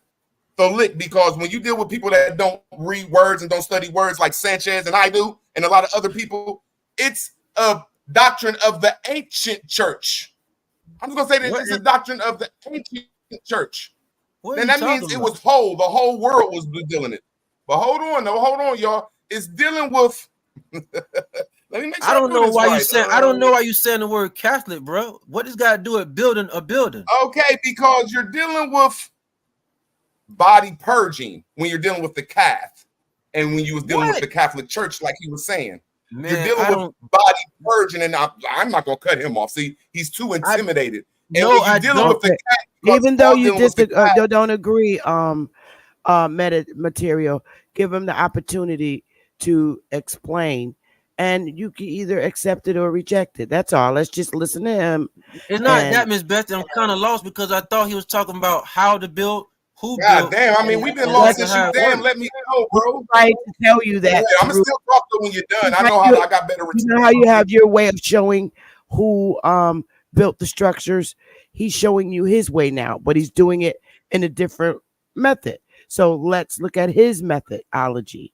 I: Because when you deal with people that don't read words and don't study words like Sanchez and I do, and a lot of other people, it's a doctrine of the ancient church. I'm just gonna say that it's a doctrine of the ancient church. And that means it was whole. The whole world was dealing it. But hold on, y'all. It's dealing with. Let me make sure
G: I don't know why you saying. I don't know why you saying the word Catholic, bro. What does got to do with building a building?
I: Okay, because you're dealing with body purging when you're dealing with the calf, and when you was dealing with the Catholic Church, like he was saying, you're dealing with body purging, and I'm not gonna cut him off. See, he's too intimidated.
A: Even though you don't agree, material, give him the opportunity to explain, and you can either accept it or reject it. That's all. Let's just listen to him.
G: It's not that, Miss Beth. I'm kind of lost because I thought he was talking about how to build.
I: God damn, I mean, we've been lost since you damn let me know, bro.
A: I to tell you that.
I: I'm gonna still talk to when you're done. I know how I got better.
A: You know how you have your way of showing who built the structures. He's showing you his way now, but he's doing it in a different method. So let's look at his methodology.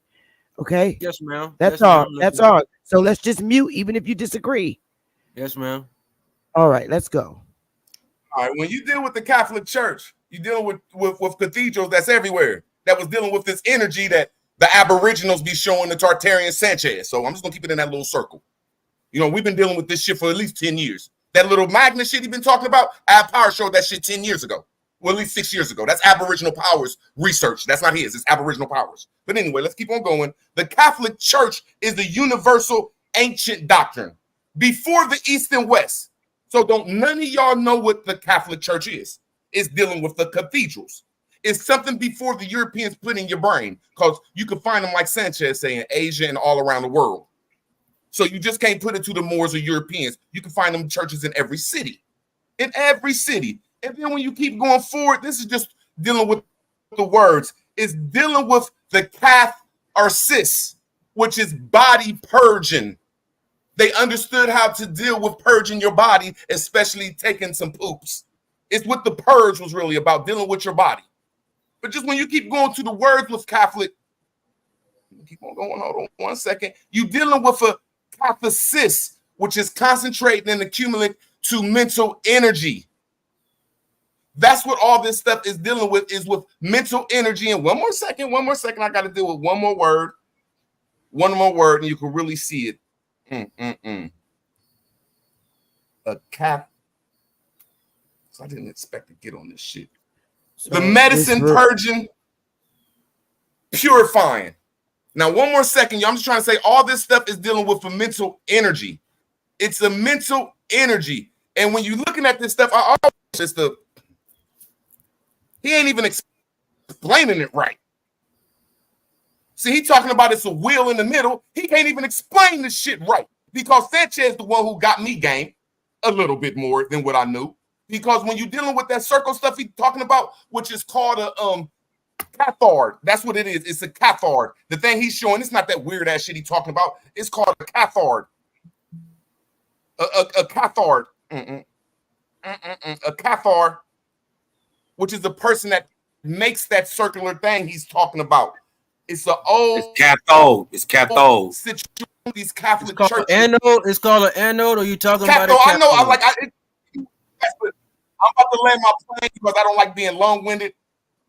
A: Okay?
G: Yes, ma'am.
A: That's all. That's all. So let's just mute, even if you disagree.
G: Yes, ma'am.
A: All right, let's go.
I: All right, when you deal with the Catholic Church, you're dealing with cathedrals that's everywhere. That was dealing with this energy that the Aboriginals be showing the Tartarian Sanchez. So I'm just gonna keep it in that little circle. You know, we've been dealing with this shit for at least 10 years. That little magnet shit he been talking about, Ab Power showed that shit 10 years ago. Well, at least 6 years ago. That's Aboriginal Powers research. That's not his. It's Aboriginal Powers. But anyway, let's keep on going. The Catholic Church is the universal ancient doctrine before the East and West. So don't none of y'all know what the Catholic Church is. It's dealing with the cathedrals. It's something before the Europeans put in your brain, because you can find them, like Sanchez saying, Asia and all around the world. So you just can't put it to the Moors or Europeans. You can find them churches in every city. In every city. And then when you keep going forward, this is just dealing with the words. It's dealing with the catharsis, which is body purging. They understood how to deal with purging your body, especially taking some poops. It's what the purge was really about, dealing with your body. But just when you keep going to the words with Catholic, keep on going, hold on 1 second. You dealing with a catharsis, which is concentrating and accumulating to mental energy. That's what all this stuff is dealing with, is with mental energy. And one more second, I got to deal with one more word, and you can really see it. A cap. So I didn't expect to get on this shit. So the medicine, purging, purifying. Now, one more second, y'all. I'm just trying to say all this stuff is dealing with a mental energy. It's a mental energy. And when you're looking at this stuff, he ain't even explaining it right. See, he talking about it's a wheel in the middle. He can't even explain this shit right, because Sanchez the one who got me game a little bit more than what I knew. Because when you're dealing with that circle stuff he's talking about, which is called a cathode, that's what it is. It's a cathode. The thing he's showing, it's not that weird ass shit he's talking about. It's called a cathode. A cathode. A cathode, which is the person that makes that circular thing he's talking about. It's an old.
G: It's cathode. It's cathode.
I: These Catholic
G: it's called
I: churches.
G: Anode. It's called an anode. Or you talking
I: cathode,
G: about?
I: I know. I'm about to land my plane because I don't like being long-winded.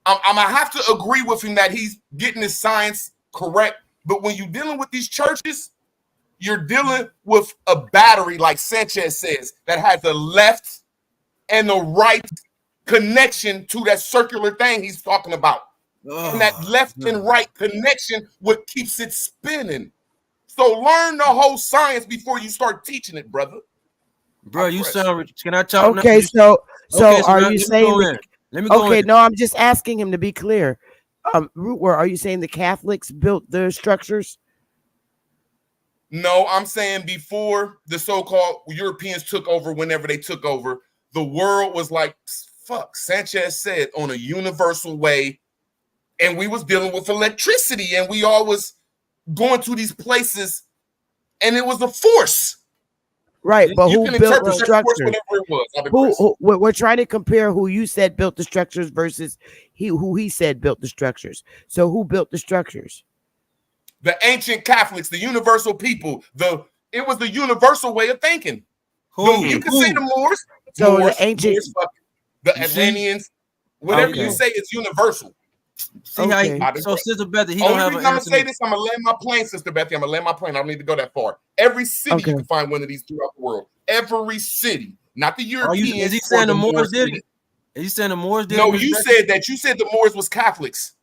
I: I'm gonna have to agree with him that he's getting his science correct. But when you're dealing with these churches, you're dealing with a battery, like Sanchez says, that has a left and a right connection to that circular thing he's talking about. And that left and right connection, what keeps it spinning. So learn the whole science before you start teaching it, brother.
G: Bro, you sound. Can I talk?
A: Okay,
G: now?
A: so are you saying?
G: Let me go
A: okay,
G: in.
A: no, I'm just asking him to be clear. Rootware, are you saying the Catholics built the structures?
I: No, I'm saying before the so-called Europeans took over, whenever they took over, the world was like, fuck, Sanchez said, on a universal way. And we was dealing with electricity, and we all was going to these places, and it was a force.
A: Right, but
I: you
A: who built the structure? We're trying to compare who you said built the structures versus who he said built the structures. So who built the structures?
I: The ancient Catholics, the universal people. It was the universal way of thinking. You can say the Moors.
A: So
I: Moors,
A: the ancient,
I: the Atlanteans, whatever you say is universal.
G: See how so Sister Bethy, he don't have an
I: I'm gonna say this. I'm gonna land my plane, Sister Bethy. I'm gonna land my plane. I don't need to go that far. Every city you can find one of these throughout the world. Every city, not the Europeans.
G: Is he saying the Moors did it? Is he saying the Moors did it?
I: No, you said that. You said the Moors was Catholics.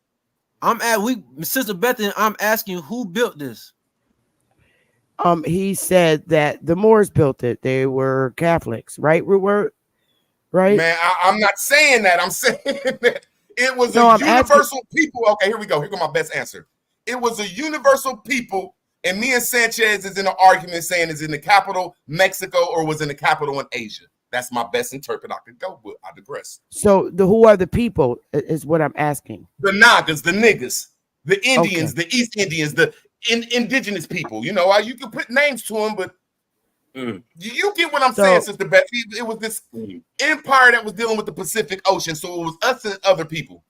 G: Sister Bethy, I'm asking you, who built this?
A: He said that the Moors built it. They were Catholics, right? Right?
I: Man, I'm not saying that. I'm saying that. It was a universal people. Okay, here we go. Here go my best answer. It was a universal people, and me and Sanchez is in an argument saying is in the capital Mexico or was in the capital in Asia. That's my best interpret I could go with. I digress.
A: So who are the people is what I'm asking.
I: The Nagas, the niggas, the Indians, the East Indians, the indigenous people. You know, you can put names to them, but you get what I'm saying, Sister Betsy. It was this empire that was dealing with the Pacific Ocean, so it was us and other people.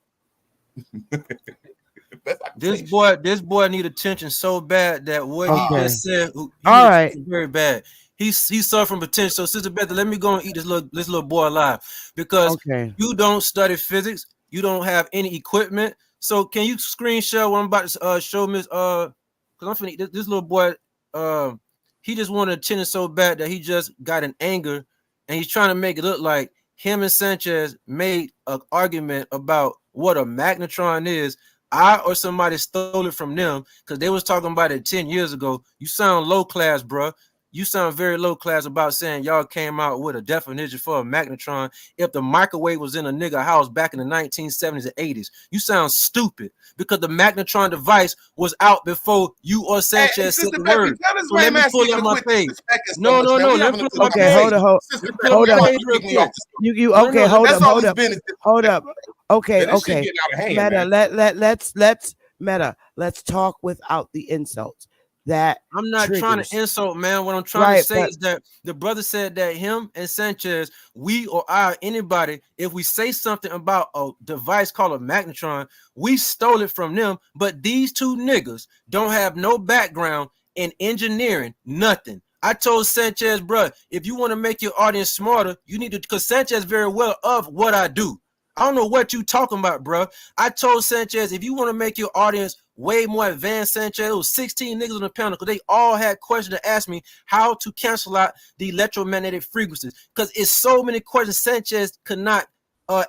G: This boy need attention so bad that what he just said.
A: All right,
G: very bad. He's suffering potential. So, Sister Betsy, let me go and eat this little boy alive, because you don't study physics, you don't have any equipment. So, can you screen share what I'm about to show Miss? Because I'm finna eat this little boy. He just wanted attention so bad that he just got in anger, and he's trying to make it look like him and Sanchez made an argument about what a magnetron is. I or somebody stole it from them because they was talking about it 10 years ago. You sound low class, bro. You sound very low class about saying y'all came out with a definition for a magnetron if the microwave was in a nigga house back in the 1970s and 80s. You sound stupid because the magnetron device was out before you or Sanchez said the word. So let me pull up my page. No.
A: Okay, hold up. Hold up. Okay. Meta, let's talk without the insults. that
G: I'm not trying
A: triggers.
G: to insult, man. What I'm trying to
A: Right,
G: say
A: but
G: is that the brother said that him and Sanchez, we or I, anybody, if we say something about a device called a magnetron, we stole it from them. But these two niggas don't have no background in engineering, nothing. I told Sanchez, bro, if you want to make your audience smarter, you need to, because Sanchez very well of what I do. I don't know what you talking about, bro. I told Sanchez, if you want to make your audience way more advanced, Sanchez, it was 16 niggas on the panel because they all had questions to ask me how to cancel out the electromagnetic frequencies, because it's so many questions Sanchez could not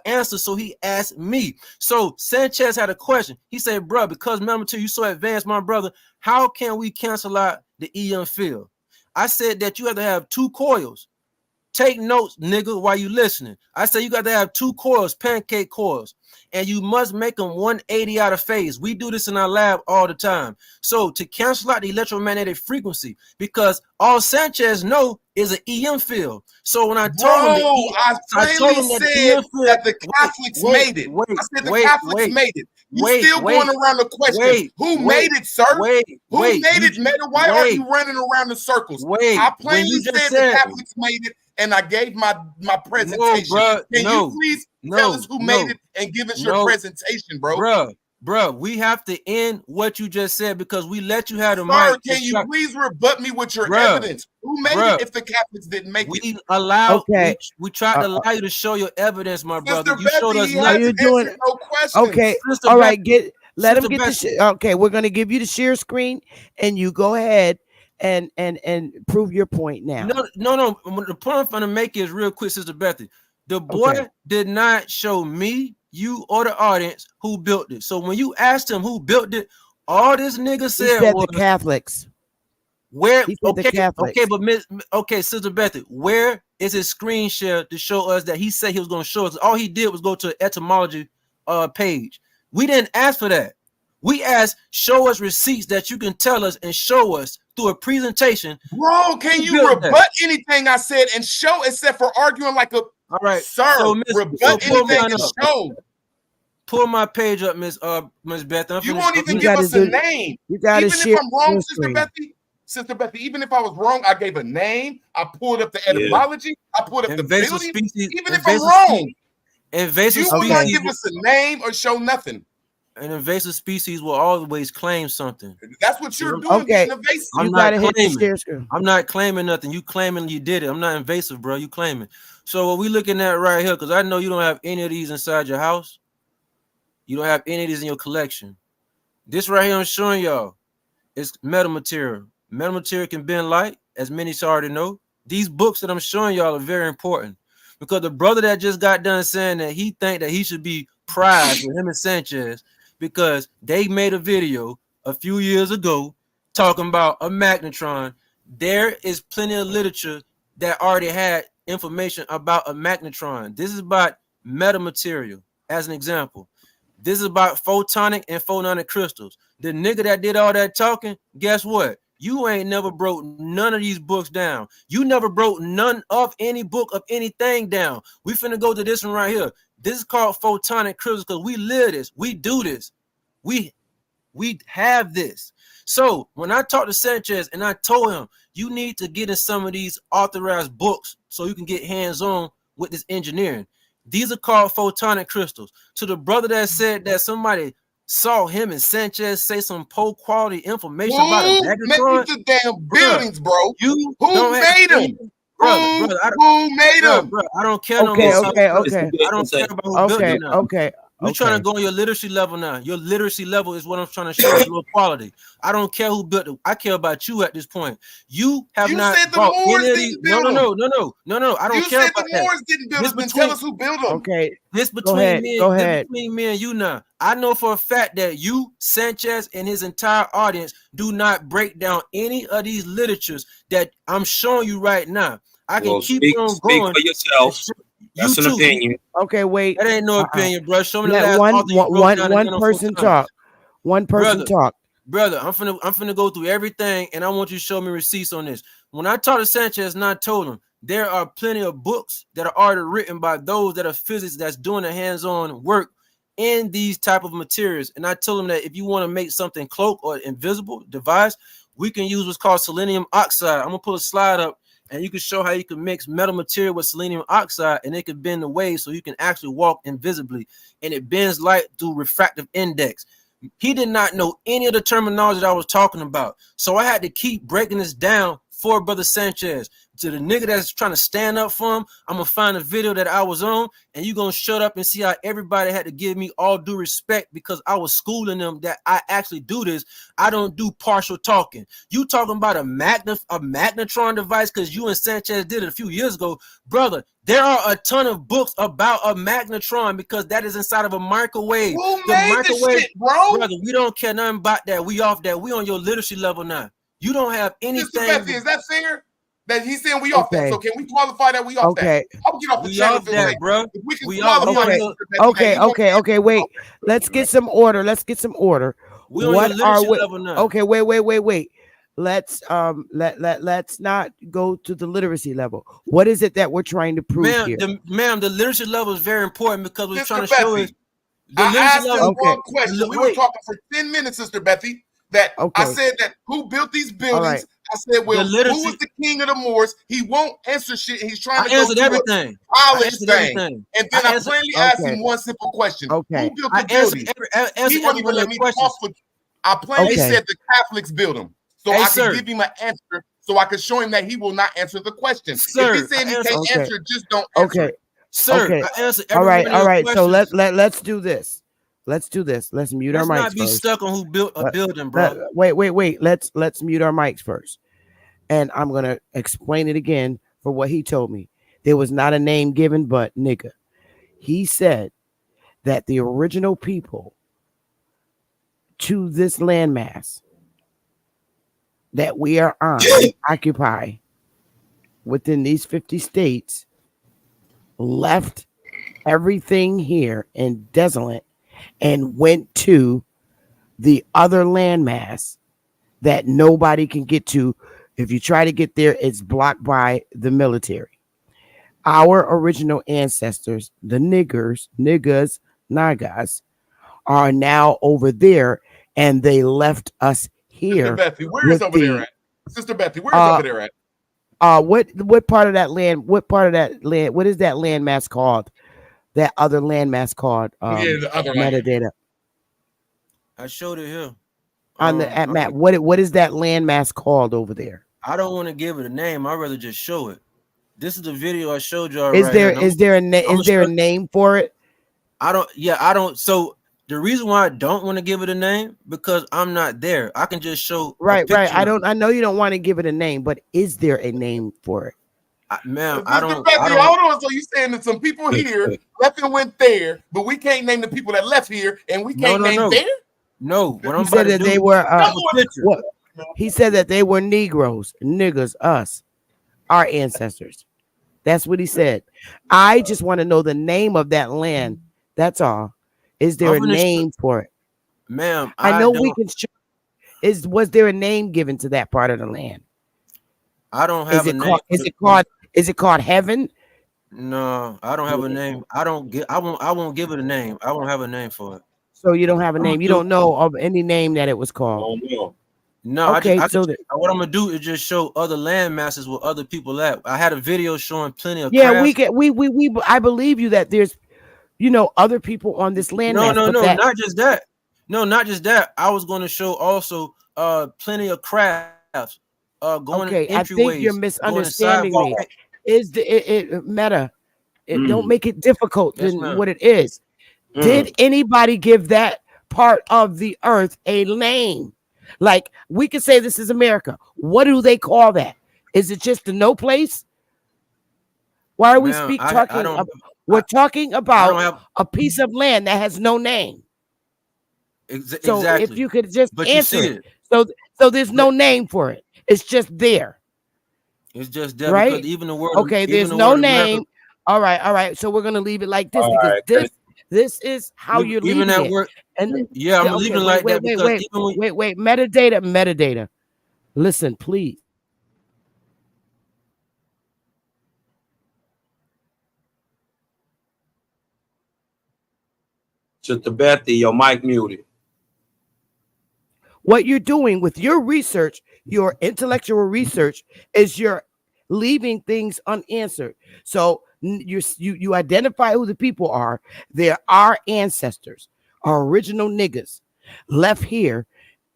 G: answer, so he asked me. So Sanchez had a question. He said, bro, because Melanin, you so advanced, my brother, how can we cancel out the EM field? I said that you have to have 2 coils. Take notes, nigga, while you listening. I say you got to have 2 coils, pancake coils, and you must make them 180 out of phase. We do this in our lab all the time. So to cancel out the electromagnetic frequency, because all Sanchez know is an EM field. So when I told him,
I: I plainly said that the Catholics made it. I said the Catholics made it. You still going around the question. Who made it, sir? Who made it, Meta? Why are you running around in circles? I plainly said the Catholics made it, and I gave my presentation. Can you please tell us who made it and give us your presentation, bro?
G: Bro, we have to end what you just said because we let you have the
I: Sir,
G: mic.
I: can you please rebut me with your evidence? Who made it if the Catholics didn't make it?
G: We allowed, we tried to allow you to show your evidence, my brother. You showed us nothing.
A: You're doing
I: no questions.
A: Okay,
G: Sister
A: all right,
G: Becky,
A: let him
G: Sister
A: get the
G: Becky.
A: shit. Okay, we're gonna give you the share screen, and you go ahead and prove your point now.
G: No. The point I'm trying to make is real quick, Sister Bethy. The boy did not show me, you, or the audience who built it. So when you asked him who built it, all this nigga said was
A: the Catholics.
G: Where?
A: He said the Catholics.
G: Okay, Sister Bethy, where is his screen share to show us that he said he was going to show us? All he did was go to the etymology page. We didn't ask for that. We asked, show us receipts that you can tell us and show us through a presentation.
I: Bro, can you rebut anything I said and show, except for arguing like a
G: all right,
I: sir? So rebut anything and show.
G: Pull my page up, Miss Beth.
I: You won't even give us a name.
A: You got to
I: share. Even if I'm wrong, Sister Bethy, even if I was wrong, I gave a name. I pulled up the etymology. I pulled up the building.
G: Species,
I: even if I'm wrong,
G: invasive
I: you
G: species.
I: won't give us a name or show nothing.
G: An invasive species will always claim something.
I: That's what you're doing. Being invasive.
G: I'm not claiming nothing. You claiming you did it. I'm not invasive, bro. You claiming. So what we looking at right here, because I know you don't have any of these inside your house. You don't have any of these in your collection. This right here I'm showing y'all is metamaterial. Metamaterial can bend light, as many already know. These books that I'm showing y'all are very important because the brother that just got done saying that he think that he should be prized with him and Sanchez because they made a video a few years ago talking about a magnetron. There is plenty of literature that already had information about a magnetron. This is about metamaterial, as an example. This is about photonic and phononic crystals. The nigga that did all that talking, guess what? You ain't never broke none of these books down. You never broke none of any book of anything down. We finna go to this one right here. This is called photonic crystals because we live this. We do this. We have this. So when I talked to Sanchez and I told him, you need to get in some of these authorized books so you can get hands-on with this engineering. These are called photonic crystals. To the brother that said that somebody saw him and Sanchez say some poor quality information about a magnetron.
I: The damn buildings, bro.
G: You
I: who made them? Who made them?
G: Bro, I don't care no more. I don't care about who built them now. We're trying to go on your literacy level now. Your literacy level is what I'm trying to show you, low quality. I don't care who built it. I care about you at this point. You have not
I: said the Moors didn't build them.
G: No. I don't care about that.
I: You said the Moors didn't build them. Tell us who built them.
A: Okay.
G: This between me and you now. I know for a fact that you, Sanchez, and his entire audience do not break down any of these literatures that I'm showing you right now. I can keep on going.
J: Speak for yourself. That's an opinion.
A: Okay, wait.
G: That ain't no opinion, bro. Show me the
A: Let
G: last
A: one person talk. One person talk.
G: Brother, I'm finna go through everything, and I want you to show me receipts on this. When I talked to Sanchez and I told him there are plenty of books that are already written by those that are physics that's doing the hands-on work in these type of materials. And I told him that if you want to make something cloak or invisible device, we can use what's called selenium oxide. I'm gonna pull a slide up, and you can show how you can mix metal material with selenium oxide, and it can bend the waves so you can actually walk invisibly, and it bends light through refractive index. He did not know any of the terminology that I was talking about, so I had to keep breaking this down for Brother Sanchez. To the nigga that's trying to stand up for him, I'm gonna find a video that I was on, and you gonna shut up and see how everybody had to give me all due respect because I was schooling them that I actually do this. I don't do partial talking. You talking about a magnetron device because you and Sanchez did it a few years ago, brother. There are a ton of books about a magnetron because that is inside of a microwave.
I: Who
G: The
I: made
G: microwave,
I: this shit, bro?
G: brother. We don't care nothing about that. We off that. We on your literacy level now. You don't have anything.
I: Mr. Betsy, is that fair? That he's saying we off that. So can we qualify that we off that? I'll get off the channel
G: off that, bro.
I: If we can
G: We
I: qualify
A: Okay. Wait. Let's get some order.
G: We on your literacy level now.
A: Okay, wait. Let's not go to the literacy level. What is it that we're trying to prove here?
G: Ma'am, the literacy level is very important because we're trying to
I: Betsy,
G: show it.
I: I asked him one question. We were talking for 10 minutes, Sister Bethy. I said that who built these buildings? Right. I said, well, who was the king of the Moors? He won't answer shit. He's trying to go to
G: everything.
I: College thing. And then I plainly asked him one simple question. Who built the buildings? He wouldn't even let me talk. I plainly said the Catholics built them. So I could give him an answer so I could show him that he will not answer the question. If he said he can't answer, just don't answer it.
G: Sir,
A: all right. So let's do this. Let's mute our mics.
G: Let's not be
A: first.
G: Stuck on who built a building, bro.
A: Wait. Let's mute our mics first. And I'm gonna explain it again for what he told me. There was not a name given, but nigga. He said that the original people to this landmass that we are on, occupy within these 50 states, left everything here and desolate and went to the other landmass that nobody can get to. If you try to get there, it's blocked by the military. Our original ancestors, the niggas, nagas, are now over there, and they left us here.
I: Sister Bethy, where is over there at? Sister Bethy, where is over there at?
A: What part of that land? What part of that land? What is that landmass called? That other landmass called
I: the other
A: metadata.
I: Land.
G: I showed it here
A: on the at map. What is that landmass called over there?
G: I don't want to give it a name. I'd rather just show it. This is the video I showed y'all.
A: Is there a name for it?
G: I don't. So the reason why I don't want to give it a name because I'm not there. I can just show.
A: Right. I know you don't want to give it a name, but is there a name for it?
G: Man,
I: I don't. Hold on. So you saying that some people here left and went there, but we can't name the people that left here, and we can't name there?
G: No. What I'm
A: he said that they were.
G: What?
A: He said that they were Negroes, niggas, us, our ancestors. That's what he said. I just want to know the name of that land. That's all. Is there a name for it,
G: ma'am?
A: I know we can. Was there a name given to that part of the land?
G: I don't have a name.
A: Is it called heaven?
G: No, I don't have a name. I won't give it a name. I won't have a name for it.
A: So you don't have a name. You don't know of any name that it was called.
G: No.
A: Okay.
G: What I'm gonna do is just show other land masses where other people at. I had a video showing plenty of.
A: Yeah, we. I believe you that there's, other people on this land.
G: No, not just that. No, not just that. I was going to show also plenty of crafts. Going
A: okay, I think you're misunderstanding me. Is it meta? Don't make it difficult than what it is. Did anybody give that part of the earth a name? Like we could say this is America. What do they call that? Is it just a no place? Why are we talking? We're talking about a piece of land that has no name. So if you could just answer it. So there's no name for it. It's just there.
G: It's just there,
A: right?
G: Because even the word.
A: Okay, there's no name. All right. So we're gonna leave it like this because this is how you're leaving that word. And
G: yeah, I'm leaving it like that because
A: wait. Metadata. Listen, please.
J: Sister Bethy, your mic muted.
A: What you're doing with your research, your intellectual research, is you're leaving things unanswered. So you identify who the people are. They're our ancestors, our original niggas, left here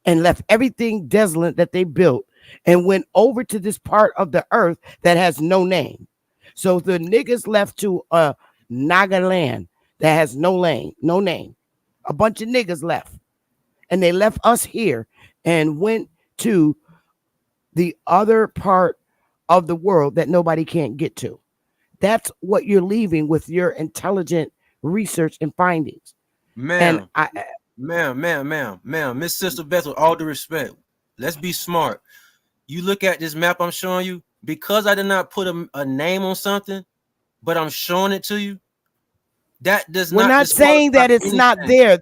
A: and left everything desolate that they built and went over to this part of the earth that has no name. So the niggas left to Naga land that has no name. A bunch of niggas left. And they left us here and went to the other part of the world that nobody can't get to. That's what you're leaving with your intelligent research and findings.
G: Ma'am, ma'am, Miss Sister Beth, with all due respect, let's be smart. You look at this map I'm showing you, because I did not put a name on something, but I'm showing it to you. That does
A: we're not saying that it's not there.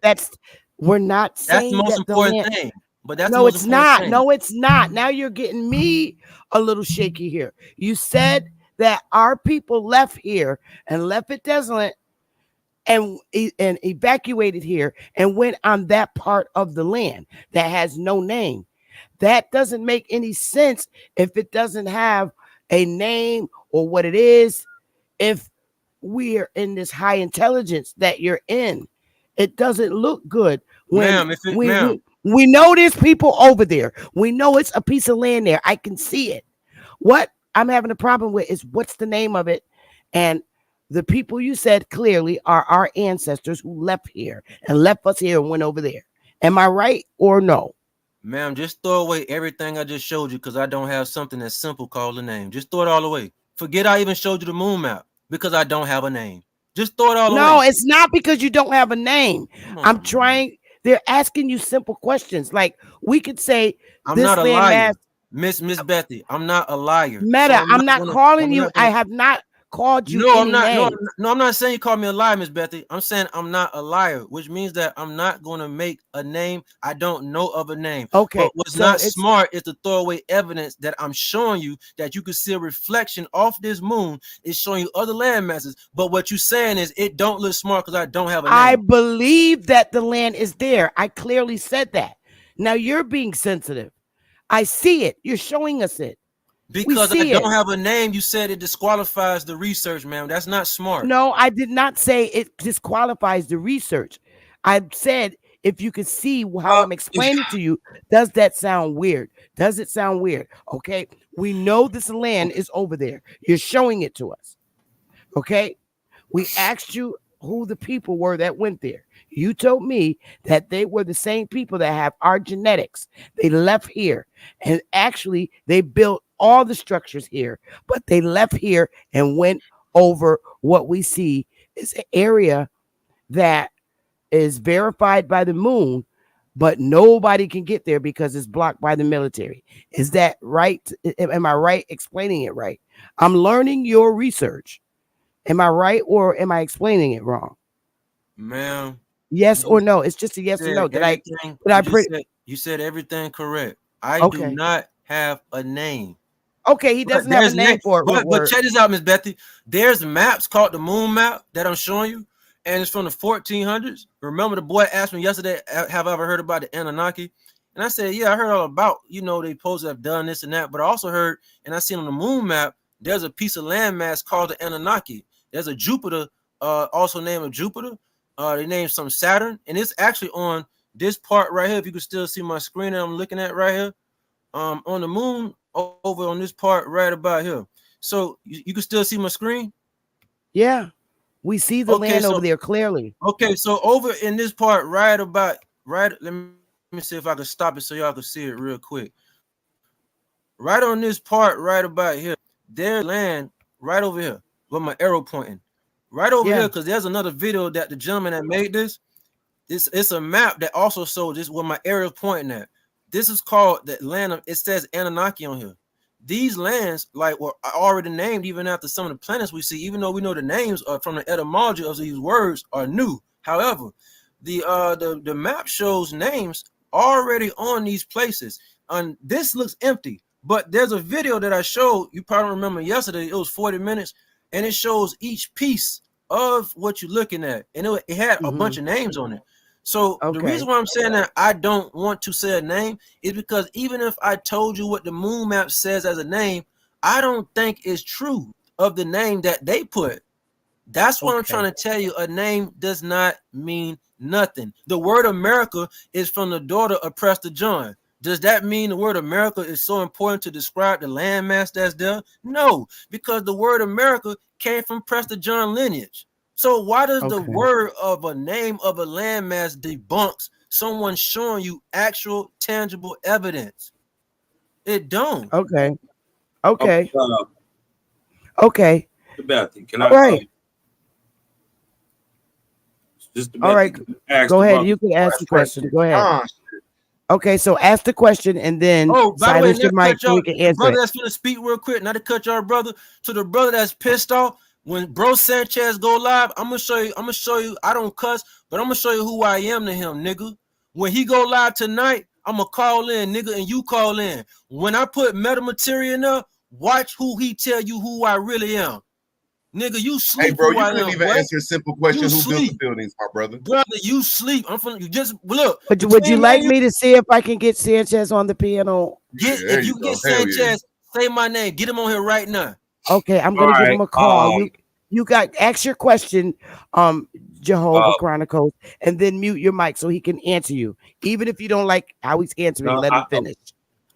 A: We're not saying
G: that's the most
A: that
G: important thing. But that's
A: no, it's not. No, it's not. Now you're getting me a little shaky here. You said that our people left here and left it desolate and evacuated here and went on that part of the land that has no name. That doesn't make any sense if it doesn't have a name or what it is. If we are in this high intelligence that you're in, it doesn't look good. When we know there's people over there. We know it's a piece of land there. I can see it. What I'm having a problem with is what's the name of it. And the people you said clearly are our ancestors who left here and left us here and went over there. Am I right or no?
G: Ma'am, just throw away everything I just showed you because I don't have something that's simple called a name. Just throw it all away. Forget I even showed you the moon map because I don't have a name. Just throw it all away.
A: No, it's not because you don't have a name. I'm trying. They're asking you simple questions. Like we could say,
G: I'm not a liar. Miss Bethy, I'm not a liar.
A: Meta, so I'm not calling you. I have not called you.
G: No, I'm not. No, I'm not saying you called me a liar, Miss Bethy. I'm saying I'm not a liar, which means that I'm not going to make a name. I don't know of a name.
A: Okay.
G: But what's not smart is to throw away evidence that I'm showing you that you can see a reflection off this moon. It's showing you other land masses. But what you're saying is it don't look smart because I don't have a name.
A: I believe that the land is there. I clearly said that. Now you're being sensitive. I see it. You're showing us it.
G: Because I don't have a name, you said it disqualifies the research, ma'am. That's not smart.
A: No, I did not say it disqualifies the research. I said if you could see how I'm explaining to you, does that sound weird? Does it sound weird? Okay, we know this land is over there. You're showing it to us. Okay, we asked you who the people were that went there. You told me that they were the same people that have our genetics. They left here and actually they built all the structures here, but they left here and went over what we see is an area that is verified by the moon, but nobody can get there because it's blocked by the military. Is that right? Am I right explaining it right? I'm learning your research. Am I right or am I explaining it wrong?
G: Ma'am.
A: Yes or no? It's just a yes or no.
G: You said everything correct. I do not have a name.
A: Okay, he doesn't have a name for it.
G: But check this out, Miss Bethy. There's maps called the moon map that I'm showing you, and it's from the 1400s. Remember, the boy asked me yesterday, have I ever heard about the Anunnaki? And I said, yeah, I heard all about, they supposed to have done this and that, but I also heard, and I seen on the moon map, there's a piece of landmass called the Anunnaki. There's a Jupiter, also named Jupiter. They named some Saturn, and it's actually on this part right here. If you can still see my screen that I'm looking at right here, on the moon over on this part right about here. So you can still see my screen.
A: Yeah, we see the land over there clearly.
G: Okay, so over in this part right. Let me see if I can stop it so y'all can see it real quick. Right on this part right about here, there's land right over here with my arrow pointing. Right over here, because there's another video that the gentleman that made this. It's a map that also shows this where my arrow is pointing at. This is called the land of, it says Anunnaki on here. These lands, like, were already named even after some of the planets we see, even though we know the names are from the etymology of these words are new. However, the map shows names already on these places. And this looks empty, but there's a video that I showed, you probably remember yesterday, it was 40 minutes. And it shows each piece of what you're looking at. And it had a bunch of names on it.
K: So the
A: Okay.
K: reason why I'm saying that I don't want to say a name is because even if I told you what the moon map says as a name, I don't think it's true of the name that they put. That's what I'm
A: Okay.
K: trying to tell you. A name does not mean nothing. The word America is from the daughter of Prester John. Does that mean the word America is so important to describe the landmass that's there? No, because the word America came from Prester John lineage. So why does the
A: Okay.
K: word of a name of a landmass debunks someone showing you actual tangible evidence? It don't.
A: Okay.
J: Okay,
A: Okay. Okay.
J: Bethy, can
A: All
J: I
A: right.
J: just
A: All right.
J: Bethy, can I ask
A: Go
J: the
A: ahead.
J: brother
A: You can
J: a
A: ask the question.
J: question?
A: Go ahead.
H: Ah,
A: Okay. So ask the question and then
K: Oh, by the way,
A: silence your
K: not to
A: mic
K: cut
A: so we
K: y'all,
A: can
K: the
A: answer
K: brother
A: it.
K: that's gonna speak real quick, not to cut y'all brother, to the brother that's pissed off. When Bro Sanchez go live, I'm gonna show you, I don't cuss, but I'm gonna show you who I am to him, nigga. When he go live tonight, I'm gonna call in, nigga, and you call in. When I put metamateria in there, watch who he tell you who I really am. Nigga, you
I: Hey,
K: sleep
I: bro,
K: who
I: you
K: I
I: couldn't
K: am,
I: even
K: boy.
I: answer a simple
K: You
I: question: who built the
K: sleep.
I: buildings, my brother?
K: Brother, you sleep. I'm from you just look
A: Would you
K: between me
A: like
K: and you.
A: me to see if I can get Sanchez on the piano?
I: Yeah, there
K: If
I: you
K: you
I: go.
K: get
I: Hell yeah.
K: Sanchez, say my name. Get him on here right now.
A: Okay, I'm
J: All
A: gonna give
J: right.
A: him a call. You got ask your question, Jehovah
J: Uh,
A: Chronicles, and then mute your mic so he can answer you. Even if you don't like how he's answering,
J: no,
A: let him
J: of
A: finish.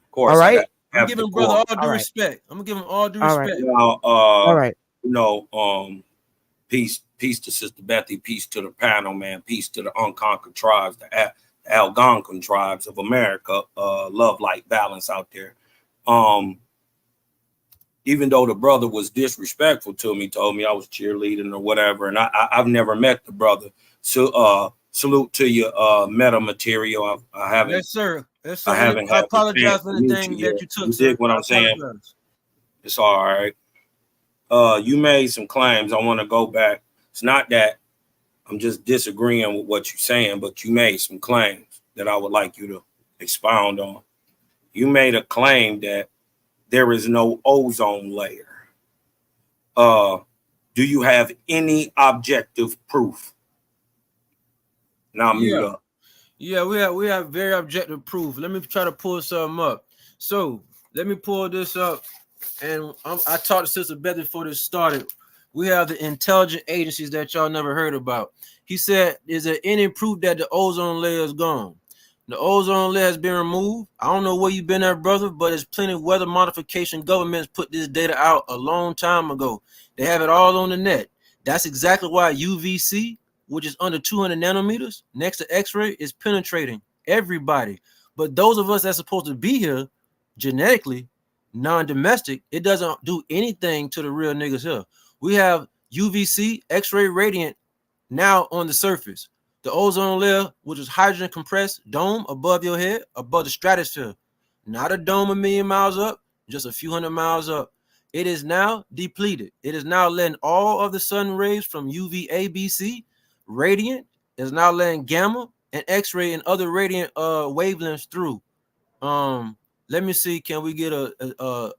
A: All
J: course, I
A: right?
J: got
K: I'm
J: have
K: giving brother
J: decorum.
K: all
A: All
K: due
A: right.
K: respect. I'm gonna give him all due
A: All right.
K: respect.
J: Now,
A: All right.
J: you know, peace to Sister Bethy, peace to the panel, man, peace to the unconquered tribes, the Algonquin tribes of America, love, light, balance out there. Even though the brother was disrespectful to me, told me I was cheerleading or whatever, and I've never met the brother. So salute to your meta material. I haven't
K: Yes, sir. Yes,
J: I
K: sir.
J: haven't
K: I
J: had the
K: apologize
J: chance
K: for
J: to meet you
K: anything
J: yet.
K: that you took,
J: You dig
K: sir.
J: what
K: I
J: I'm saying?
K: apologize.
J: It's all right. You made some claims. I want to go back. It's not that I'm just disagreeing with what you're saying, but you made some claims that I would like you to expound on. You made a claim that there is no ozone layer. Do you have any objective proof? Now mute
K: Yeah.
J: up.
K: Yeah, we have very objective proof. Let me try to pull something up. So let me pull this up. And I talked to Sister Beth before this started. We have the intelligent agencies that y'all never heard about. He said, is there any proof that the ozone layer is gone? The ozone layer has been removed. I don't know where you've been at, brother, but there's plenty of weather modification governments put this data out a long time ago. They have it all on the net. That's exactly why UVC, which is under 200 nanometers, next to X-ray, is penetrating everybody. But those of us that's supposed to be here genetically, non-domestic, it doesn't do anything to the real niggas here. We have UVC, X-ray radiant now on the surface. The ozone layer, which is hydrogen compressed dome above your head, above the stratosphere, not a dome a million miles up, just a few hundred miles up. It is now depleted. It is now letting all of the sun rays from UVA, BC, radiant, is now letting gamma and X-ray and other radiant wavelengths through. Let me see. Can we get a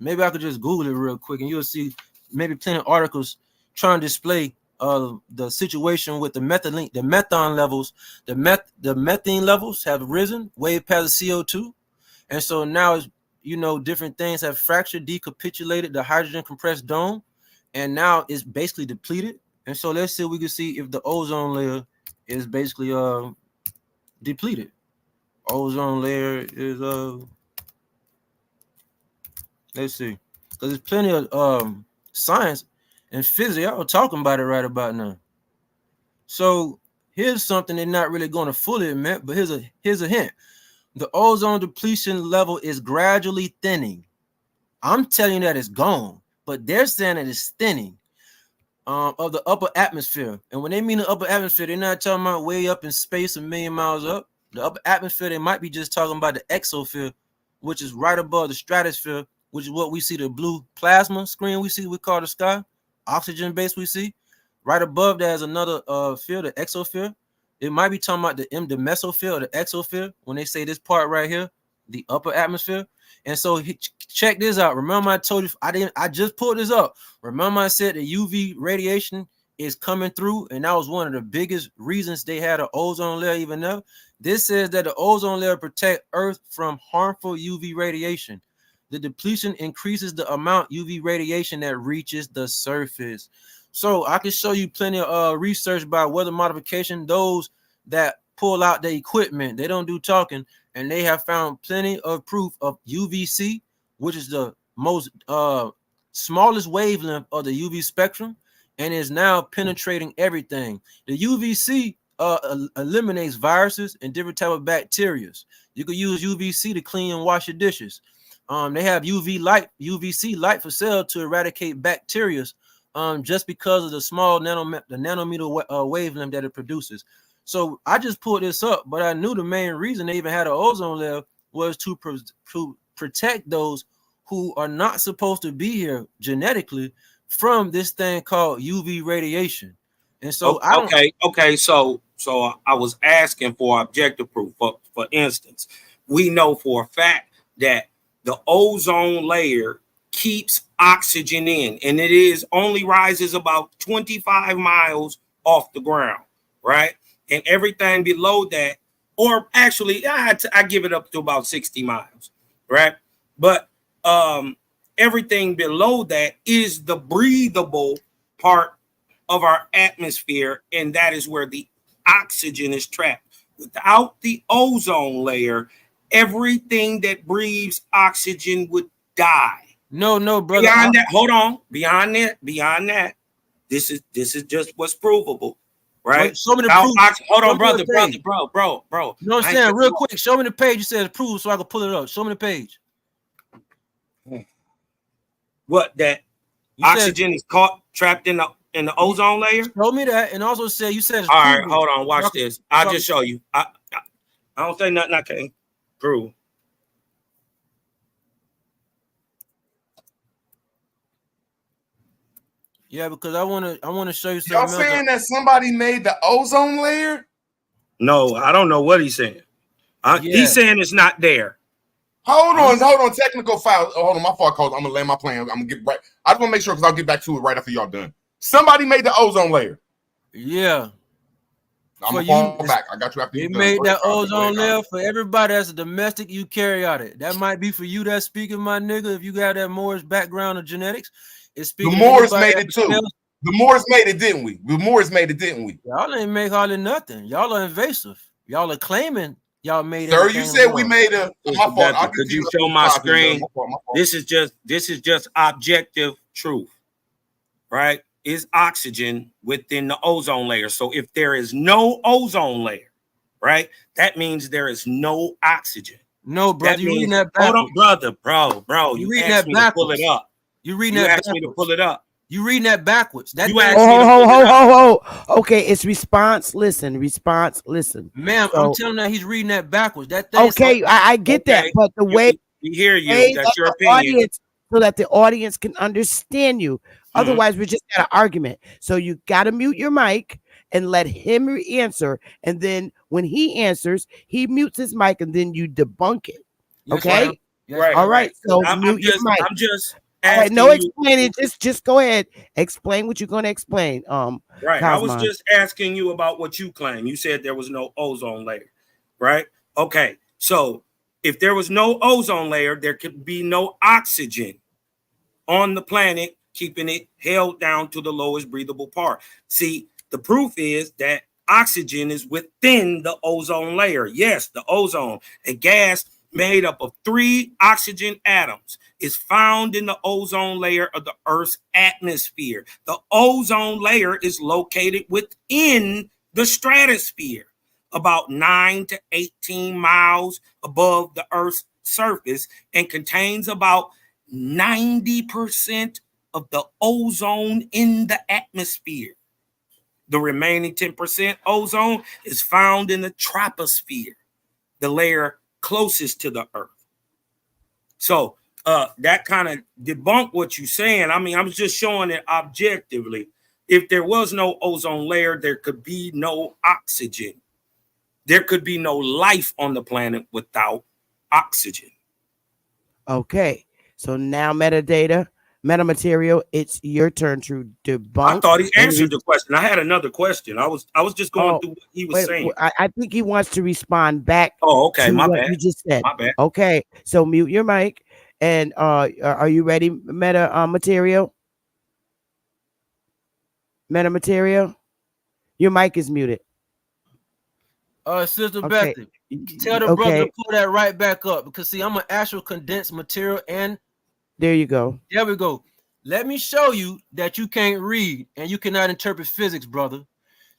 K: maybe I could just Google it real quick and you'll see maybe plenty of articles trying to display the situation with the methane levels. The methane levels have risen way past the CO2, and so now it's, different things have fractured, decapitulated the hydrogen compressed dome, and now it's basically depleted. And so let's see if we can see if the ozone layer is basically depleted. Ozone layer is let's see, because there's plenty of science and physics. Y'all talking about it right about now. So here's something they're not really going to fully admit, but here's a hint. The ozone depletion level is gradually thinning. I'm telling you that it's gone, but they're saying that it's thinning of the upper atmosphere. And when they mean the upper atmosphere, they're not talking about way up in space, a million miles up. The upper atmosphere, they might be just talking about the exosphere, which is right above the stratosphere, which is what we see, the blue plasma screen we call the sky, oxygen base we see. Right above that is another sphere, the exosphere. It might be talking about the mesosphere or the exosphere when they say this part right here, the upper atmosphere. And so check this out. Remember I told you I just pulled this up. Remember I said the UV radiation is coming through, and that was one of the biggest reasons they had an ozone layer even up. This says that the ozone layer protect Earth from harmful UV radiation. The depletion increases the amount UV radiation that reaches the surface. So I can show you plenty of research by weather modification. Those that pull out the equipment, they don't do talking, and they have found plenty of proof of UVC, which is the most smallest wavelength of the UV spectrum, and is now penetrating everything. The UVC eliminates viruses and different type of bacteria. You could use UVC to clean and wash your dishes. They have UVC light for cell to eradicate bacteria, just because of the small nanometer wavelength that it produces. So I just pulled this up, but I knew the main reason they even had an ozone layer was to protect those who are not supposed to be here genetically from this thing called UV radiation. And so
J: So I was asking for objective proof. For instance, we know for a fact that the ozone layer keeps oxygen in, and it is only rises about 25 miles off the ground, right? And everything below that, or actually, I give it up to about 60 miles, right? But everything below that is the breathable part of our atmosphere, and that is where the oxygen is trapped. Without the ozone layer, everything that breathes oxygen would die.
K: No, brother.
J: Beyond that, hold on. Beyond that, this is just what's provable, right?
K: Wait, show me the proof.
J: Hold on, brother.
K: Bro.
J: You know what
K: I'm saying? Real quick, show me the page you said prove so I can pull it up. Show me the page.
J: What, that you oxygen is trapped in the ozone layer?
K: Show me that, and also say you said.
J: All right, hold on. Watch this. I'll just show you. I don't say nothing I can't prove.
K: Yeah, because I want to show you something.
I: Y'all saying that somebody made the ozone layer?
J: No, I don't know what he's saying. He's saying it's not there.
I: Hold on. Technical file. Hold on, my fault, coach. I'm gonna lay my plan. I'm gonna get right. I just want to make sure because I'll get back to it right after y'all done. Somebody made the ozone layer.
K: Yeah.
I: I'm gonna fall back. I got you after you done.
K: Made that ozone layer for everybody that's a domestic eukaryotic. That might be for you that's speaking, my nigga. If you got that Moorish background of genetics, it's speaking.
I: The Moors made it too. The Moors made it, didn't we? Y'all
K: ain't make hardly nothing. Y'all are invasive. Y'all are claiming y'all made it.
I: Sir, you said we made a. My fault.
J: Could you show my screen? This is just objective truth, right? Is oxygen within the ozone layer. So if there is no ozone layer, right, that means there is no oxygen.
K: No, brother, you reading that backwards.
J: Hold on, brother, bro. You reading that backwards. Pull it up.
K: You reading that backwards.
J: You asked me to pull it up.
K: You reading that backwards. That
A: Okay, it's response. Listen.
K: Ma'am,
A: so,
K: I'm telling you, he's reading that backwards. That thing.
A: Okay, I get that, but the way
J: we hear you, that's your opinion.
A: So that the audience can understand you. Otherwise, we just got an argument. So you got to mute your mic and let him answer. And then when he answers, he mutes his mic and then you debunk it. Okay?
J: Right.
A: All right. So
J: I'm just
A: asking no explaining. Just go ahead. Explain what you're going to explain.
J: Right. Cosmon. I was just asking you about what you claim. You said there was no ozone layer. Right? Okay. So if there was no ozone layer, there could be no oxygen on the planet, keeping it held down to the lowest breathable part. See, the proof is that oxygen is within the ozone layer. Yes, the ozone, a gas made up of 3 oxygen atoms, is found in the ozone layer of the Earth's atmosphere. The ozone layer is located within the stratosphere, about 9 to 18 miles above the Earth's surface, and contains about 90% of the ozone in the atmosphere. The remaining 10% ozone is found in the troposphere, the layer closest to the Earth. So that kind of debunked what you're saying. I mean, I was just showing it objectively. If there was no ozone layer, there could be no oxygen. There could be no life on the planet without oxygen.
A: Okay. So now metadata, Metamaterial, it's your turn to
J: I
A: debunk
J: thought he
A: and
J: answered the question. I had another question. I was just going through what he was saying.
A: I think he wants to respond back
J: Oh, okay.
A: to
J: My
A: what
J: bad.
A: you just said.
J: My bad.
A: Okay, so mute your mic. And are you ready, material? Metamaterial? Your mic is muted.
K: Sister
A: Okay.
K: Bethy, tell the brother to pull that right back up, because see, I'm an actual condensed material, and
A: there you go.
K: There we go. Let me show you that you can't read and you cannot interpret physics, brother.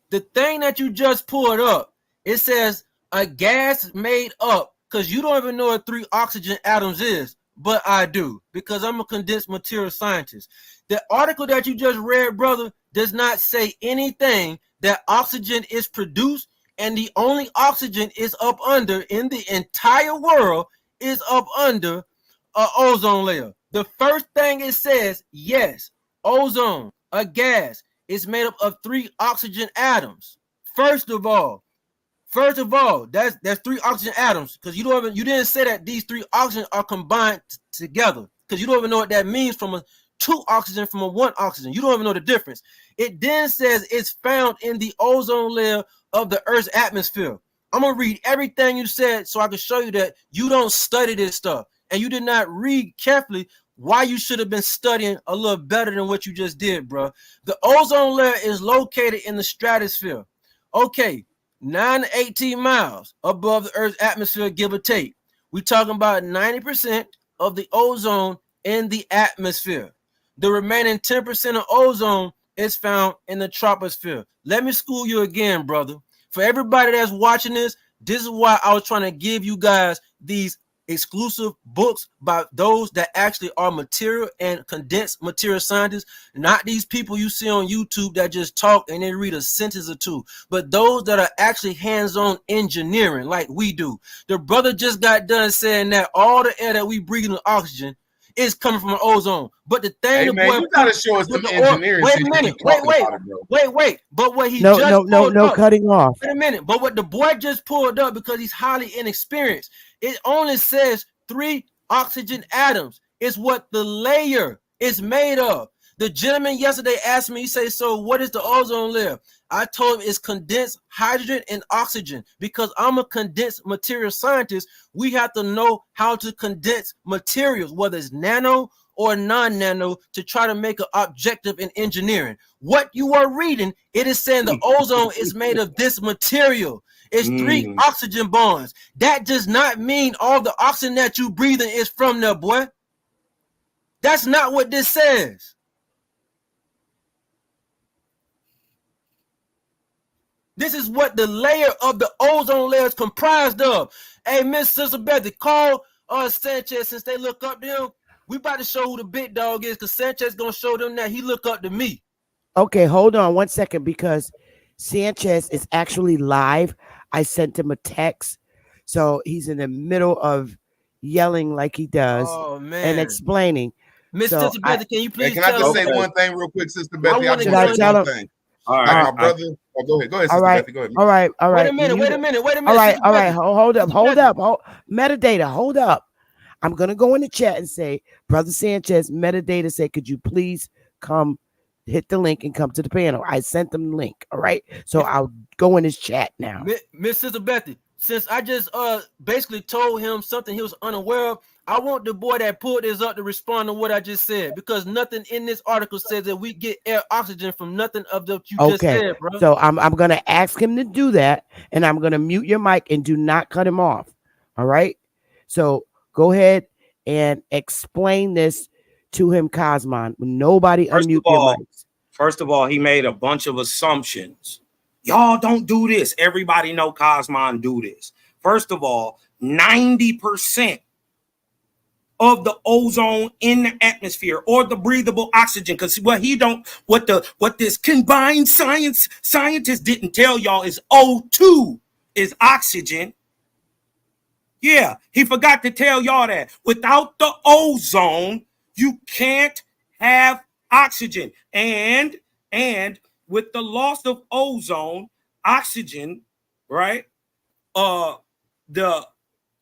K: The thing that you just pulled up, it says a gas made up, because you don't even know what 3 oxygen atoms is, but I do, because I'm a condensed material scientist. The article that you just read, brother, does not say anything that oxygen is produced, and the only oxygen is up under in the entire world is up under an ozone layer. The first thing it says, yes, ozone, a gas, is made up of 3 oxygen atoms. First of all, that's 3 oxygen atoms, because you didn't say that these 3 oxygen are combined together, because you don't even know what that means from a 2 oxygen from a 1 oxygen. You don't even know the difference. It then says it's found in the ozone layer of the Earth's atmosphere. I'm gonna read everything you said so I can show you that you don't study this stuff, and you did not read carefully why you should have been studying a little better than what you just did, bro. The ozone layer is located in the stratosphere. Okay, 9 to 18 miles above the Earth's atmosphere, give or take. We're talking about 90% of the ozone in the atmosphere. The remaining 10% of ozone is found in the troposphere. Let me school you again, brother. For everybody that's watching this, this is why I was trying to give you guys these exclusive books by those that actually are material and condensed material scientists, not these people you see on YouTube that just talk and they read a sentence or two, but those that are actually hands-on engineering like we do. The brother just got done saying that all the air that we breathe in, oxygen, is coming from an ozone. But the thing,
I: hey man, you gotta show us some engineering.
K: Wait a minute, wait. But what he
A: no
K: cutting
A: off.
K: Wait a minute. But what the boy just pulled up, because he's highly inexperienced, it only says 3 oxygen atoms is what the layer is made of. The gentleman yesterday asked me, he said, so what is the ozone layer? I told him it's condensed hydrogen and oxygen. Because I'm a condensed material scientist, we have to know how to condense materials, whether it's nano or non-nano, to try to make an objective in engineering. What you are reading, it is saying the ozone is made of this material. It's 3 oxygen bonds. That does not mean all the oxygen that you breathing is from there, boy. That's not what this says. This is what the layer of the ozone layer is comprised of. Hey, Miss Sister Bethy, call Sanchez, since they look up to him. We about to show who the big dog is, because Sanchez gonna show them that he look up to me.
A: Okay, hold on 1 second, because Sanchez is actually live. I sent him a text, so he's in the middle of yelling like he does and explaining.
K: Miss Sister Bethy, can you please
I: can I just say one thing real quick, Sister Bethy? I just want to say one thing.
J: All
I: right, like my brother. Go ahead, Sister Bethy. Go ahead.
A: All right.
K: Wait a minute.
A: All right. Hold up. Metadata, hold up. I'm gonna go in the chat and say, Brother Sanchez, Metadata said, could you please come hit the link and come to the panel? I sent them the link. All right. So I'll go in his chat now.
K: Miss Sister Bethy, since I just basically told him something he was unaware of, I want the boy that pulled this up to respond to what I just said, because nothing in this article says that we get air oxygen from nothing of what you just said, bro.
A: So I'm gonna ask him to do that, and I'm gonna mute your mic and do not cut him off. All right. So go ahead and explain this to him, Cosmon. Nobody unmute your mics.
J: First of all, he made a bunch of assumptions. Y'all don't do this. Everybody know Cosmon do this. First of all, 90% of the ozone in the atmosphere, or the breathable oxygen, because what this combined scientists didn't tell y'all is O2 is oxygen. Yeah, he forgot to tell y'all that. Without the ozone, you can't have oxygen. And with the loss of ozone, oxygen, right? The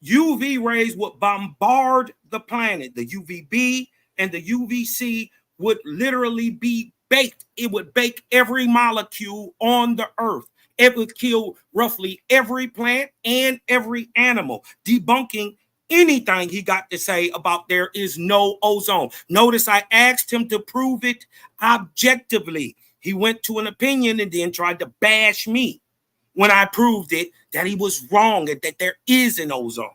J: UV rays would bombard the planet, the UVB, and the UVC would literally be baked. It would bake every molecule on the earth. It would kill roughly every plant and every animal, debunking anything he got to say about there is no ozone. Notice I asked him to prove it objectively. He went to an opinion and then tried to bash me when I proved it, that he was wrong and that there is an ozone,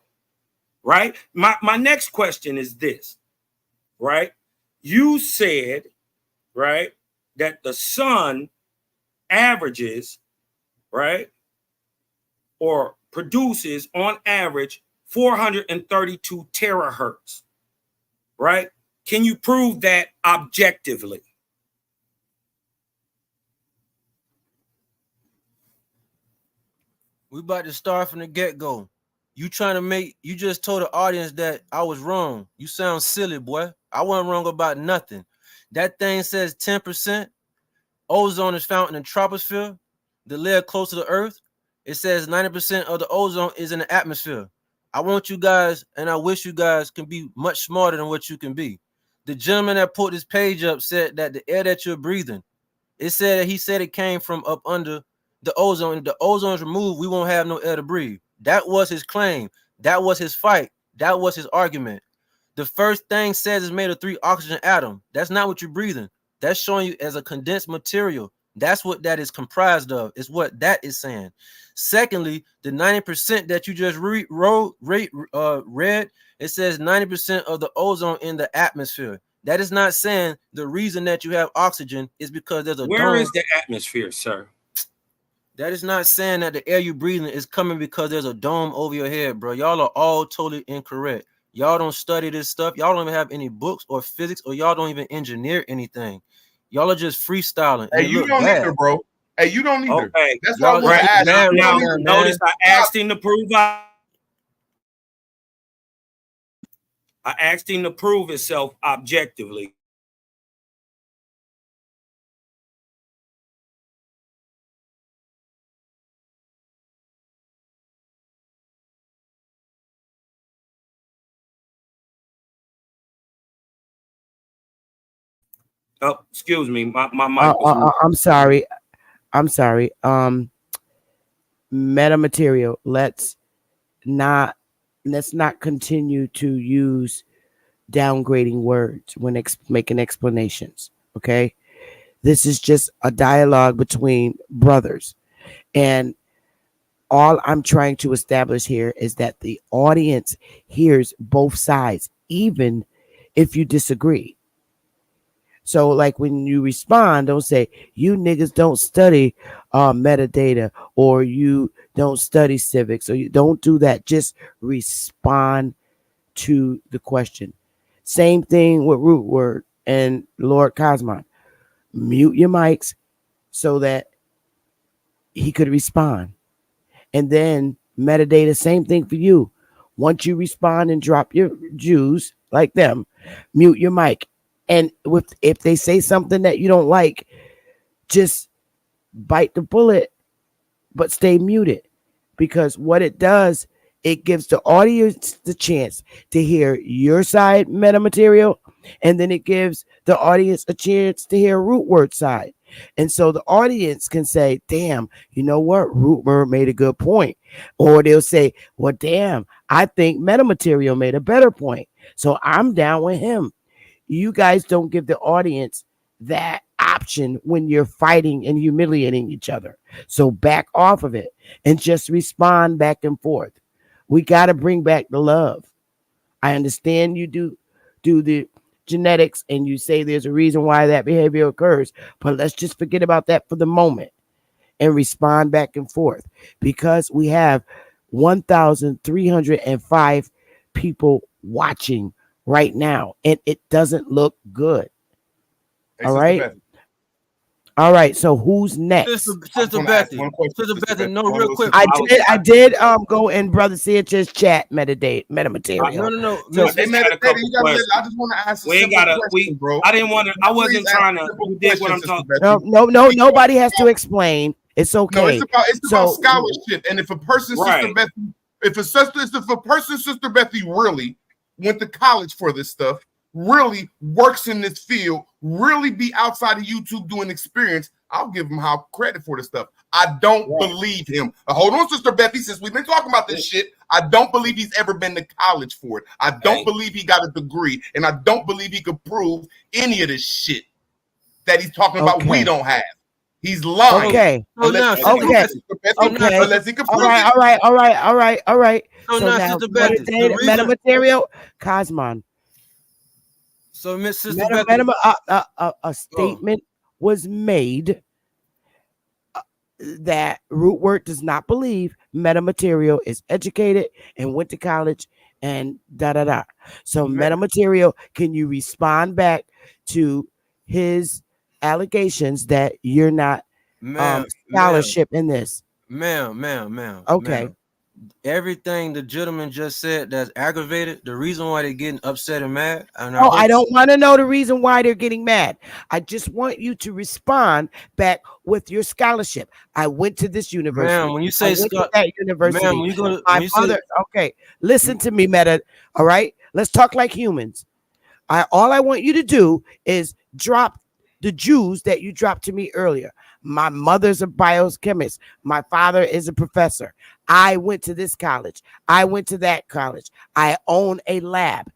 J: right? My next question is this, right? You said, right, that the sun averages, right, or produces on average 432 terahertz, right? Can you prove that objectively?
K: We about to start from the get-go. You just told the audience that I was wrong. You sound silly, boy. I wasn't wrong about nothing. That thing says 10%. Ozone is found in the troposphere, the layer close to the earth. It says 90% of the ozone is in the atmosphere. I want you guys, and I wish you guys can be much smarter than what you can be. The gentleman that put this page up said that the air that you're breathing, he said it came from up under the ozone. If the ozone is removed, we won't have no air to breathe. That was his claim. That was his fight. That was his argument. The first thing says it's made of 3 oxygen atoms. That's not what you're breathing. That's showing you as a condensed material. That's what that is comprised of. Is what that is saying. Secondly, the 90% that you just read, it says 90% of the ozone in the atmosphere. That is not saying the reason that you have oxygen is because there's a
J: Where
K: dome.
J: is the atmosphere, sir?
K: That is not saying that the air you're breathing is coming because there's a dome over your head, bro. Y'all are all totally incorrect. Y'all don't study this stuff. Y'all don't even have any books or physics, or y'all don't even engineer anything. Y'all are just freestyling.
I: Hey, you don't either, bro. Hey, you don't either.
J: Okay.
I: That's why I want to ask.
J: Now, notice I asked him to prove I asked him to prove himself objectively. Oh, excuse me. My mic was
A: I'm sorry. I'm sorry. Metamaterial. Let's not continue to use downgrading words when making explanations. Okay, this is just a dialogue between brothers, and all I'm trying to establish here is that the audience hears both sides, even if you disagree. So, like when you respond, don't say you niggas don't study metadata, or you don't study civics, or you don't do that. Just respond to the question. Same thing with Root Word and Lord Cosmon. Mute your mics so that he could respond. And then metadata, same thing for you. Once you respond and drop your Jews like them, mute your mic. And if they say something that you don't like, just bite the bullet, but stay muted. Because what it does, it gives the audience the chance to hear your side metamaterial, and then it gives the audience a chance to hear Root Word side. And so the audience can say, damn, you know what? Root Word made a good point. Or they'll say, well, damn, I think metamaterial made a better point. So I'm down with him. You guys don't give the audience that option when you're fighting and humiliating each other. So back off of it and just respond back and forth. We got to bring back the love. I understand you do the genetics and you say there's a reason why that behavior occurs, but let's just forget about that for the moment and respond back and forth, because we have 1,305 people watching right now, and it doesn't look good. All right. All right. So who's next?
K: Sister Bethy. No, real quick.
A: I did go in Brother Sanchez chat metamaterial.
K: No.
A: So,
I: they meditated. I just want to ask.
J: We ain't got bro. I didn't want to. I wasn't trying to. You did what I'm talking.
A: No. Nobody has to explain. It's okay.
I: No, it's about scholarship. And if a person, Sister Bethy, if a person, Sister Bethy really went to college for this stuff, really works in this field, really be outside of YouTube doing experience, I'll give him how credit for this stuff. I don't believe him. Hold on, Sister Bethy, since we've been talking about this shit, I don't believe he's ever been to college for it. I don't believe he got a degree, and I don't believe he could prove any of this shit that he's talking about we don't have. He's lying.
A: Okay.
I: Unless,
A: Okay. Okay.
I: Unless he can prove it.
A: All right.
K: So
A: So
K: now,
A: now,
K: Sister
A: what
K: Betty,
A: is data, metamaterial? Cosmon.
K: So, Miss Sister Betty,
A: a statement was made that Rootwork does not believe metamaterial is educated and went to college and da. So metamaterial, can you respond back to his allegations that you're not scholarship in this?
K: Ma'am.
A: Okay.
K: Ma'am. Everything the gentleman just said that's aggravated, the reason why they're getting upset and mad.
A: I don't want to know the reason why they're getting mad. I just want you to respond back with your scholarship. I went to this university.
K: Ma'am, when you say
A: that university,
K: ma'am, when you go to,
A: my father. Okay, listen to me, Meta. All right, let's talk like humans. All I want you to do is drop the Jews that you dropped to me earlier. My mother's a biochemist. My father is a professor. I went to this college. I went to that college. I own a lab.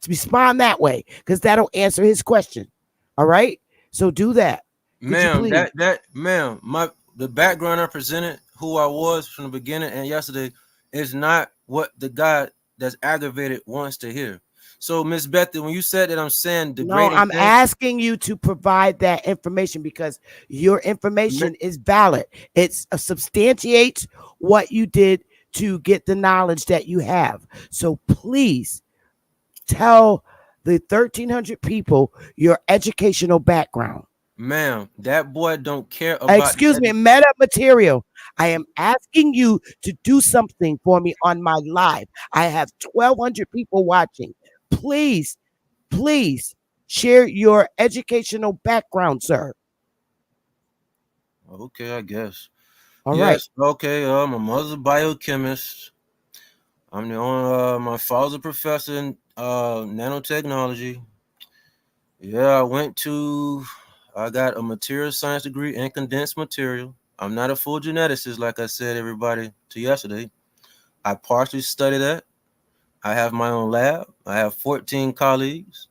A: To respond that way, because that'll answer his question. All right. So do that.
K: Ma'am, the background I presented, who I was from the beginning and yesterday, is not what the guy that's aggravated wants to hear. So, Miss Bethy, when you said that I'm saying degrading,
A: I'm asking you to provide that information because your information is valid. It substantiates what you did to get the knowledge that you have. So please tell the 1,300 people your educational background.
K: Ma'am, that boy don't care about.
A: Excuse me, metamaterial. I am asking you to do something for me on my live. I have 1,200 people watching. Please share your educational background, sir.
K: Okay, I guess.
A: All right.
K: Okay. My mother's a biochemist. I'm the only. My father's a professor in nanotechnology. Yeah, I got a material science degree in condensed material. I'm not a full geneticist, like I said, everybody, to yesterday. I partially study that. I have my own lab. I have 14 colleagues.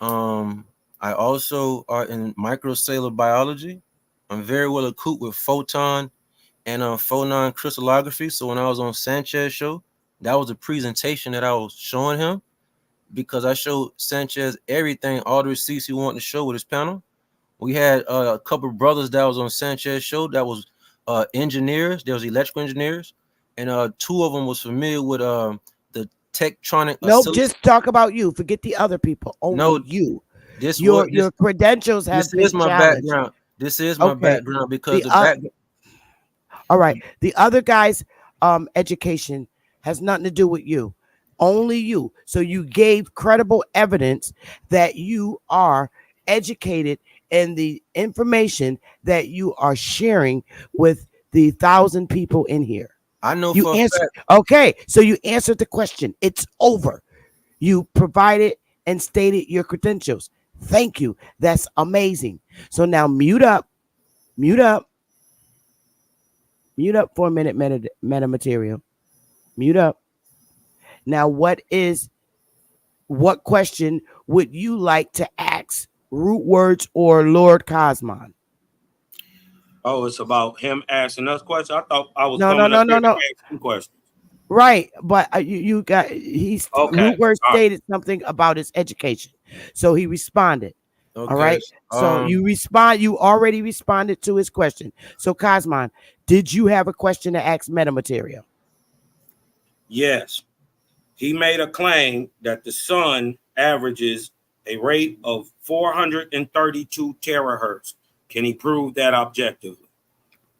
K: I also are in microcellular biology. I'm very well equipped with photon and phonon crystallography. So when I was on Sanchez's show, that was a presentation that I was showing him because I showed Sanchez everything, all the receipts he wanted to show with his panel. We had a couple of brothers that was on Sanchez's show that was engineers. There was electrical engineers, and two of them was familiar with the Tektronic.
A: Nope, just talk about you. Forget the other people. Only you. Your credentials have been challenged.
K: Background. This is my background because
A: all right. The other guy's education has nothing to do with you. Only you. So you gave credible evidence that you are educated in the information that you are sharing with the 1,000 people in here.
K: I know
A: you answered. Okay, so you answered the question. It's over. You provided and stated your credentials. Thank you. That's amazing. So now mute up for a minute, metamaterial. Mute up. Now, what question would you like to ask Root Words or Lord Cosmon?
J: Oh, it's about him asking us questions. I thought I was
A: no.
J: Questions.
A: Right, but Root Words stated something about his education, so he responded. Okay. All right, so you already responded to his question. So Cosmon, did you have a question to ask metamaterial?
J: Yes. He made a claim that the sun averages a rate of 432 terahertz. Can he prove that objectively?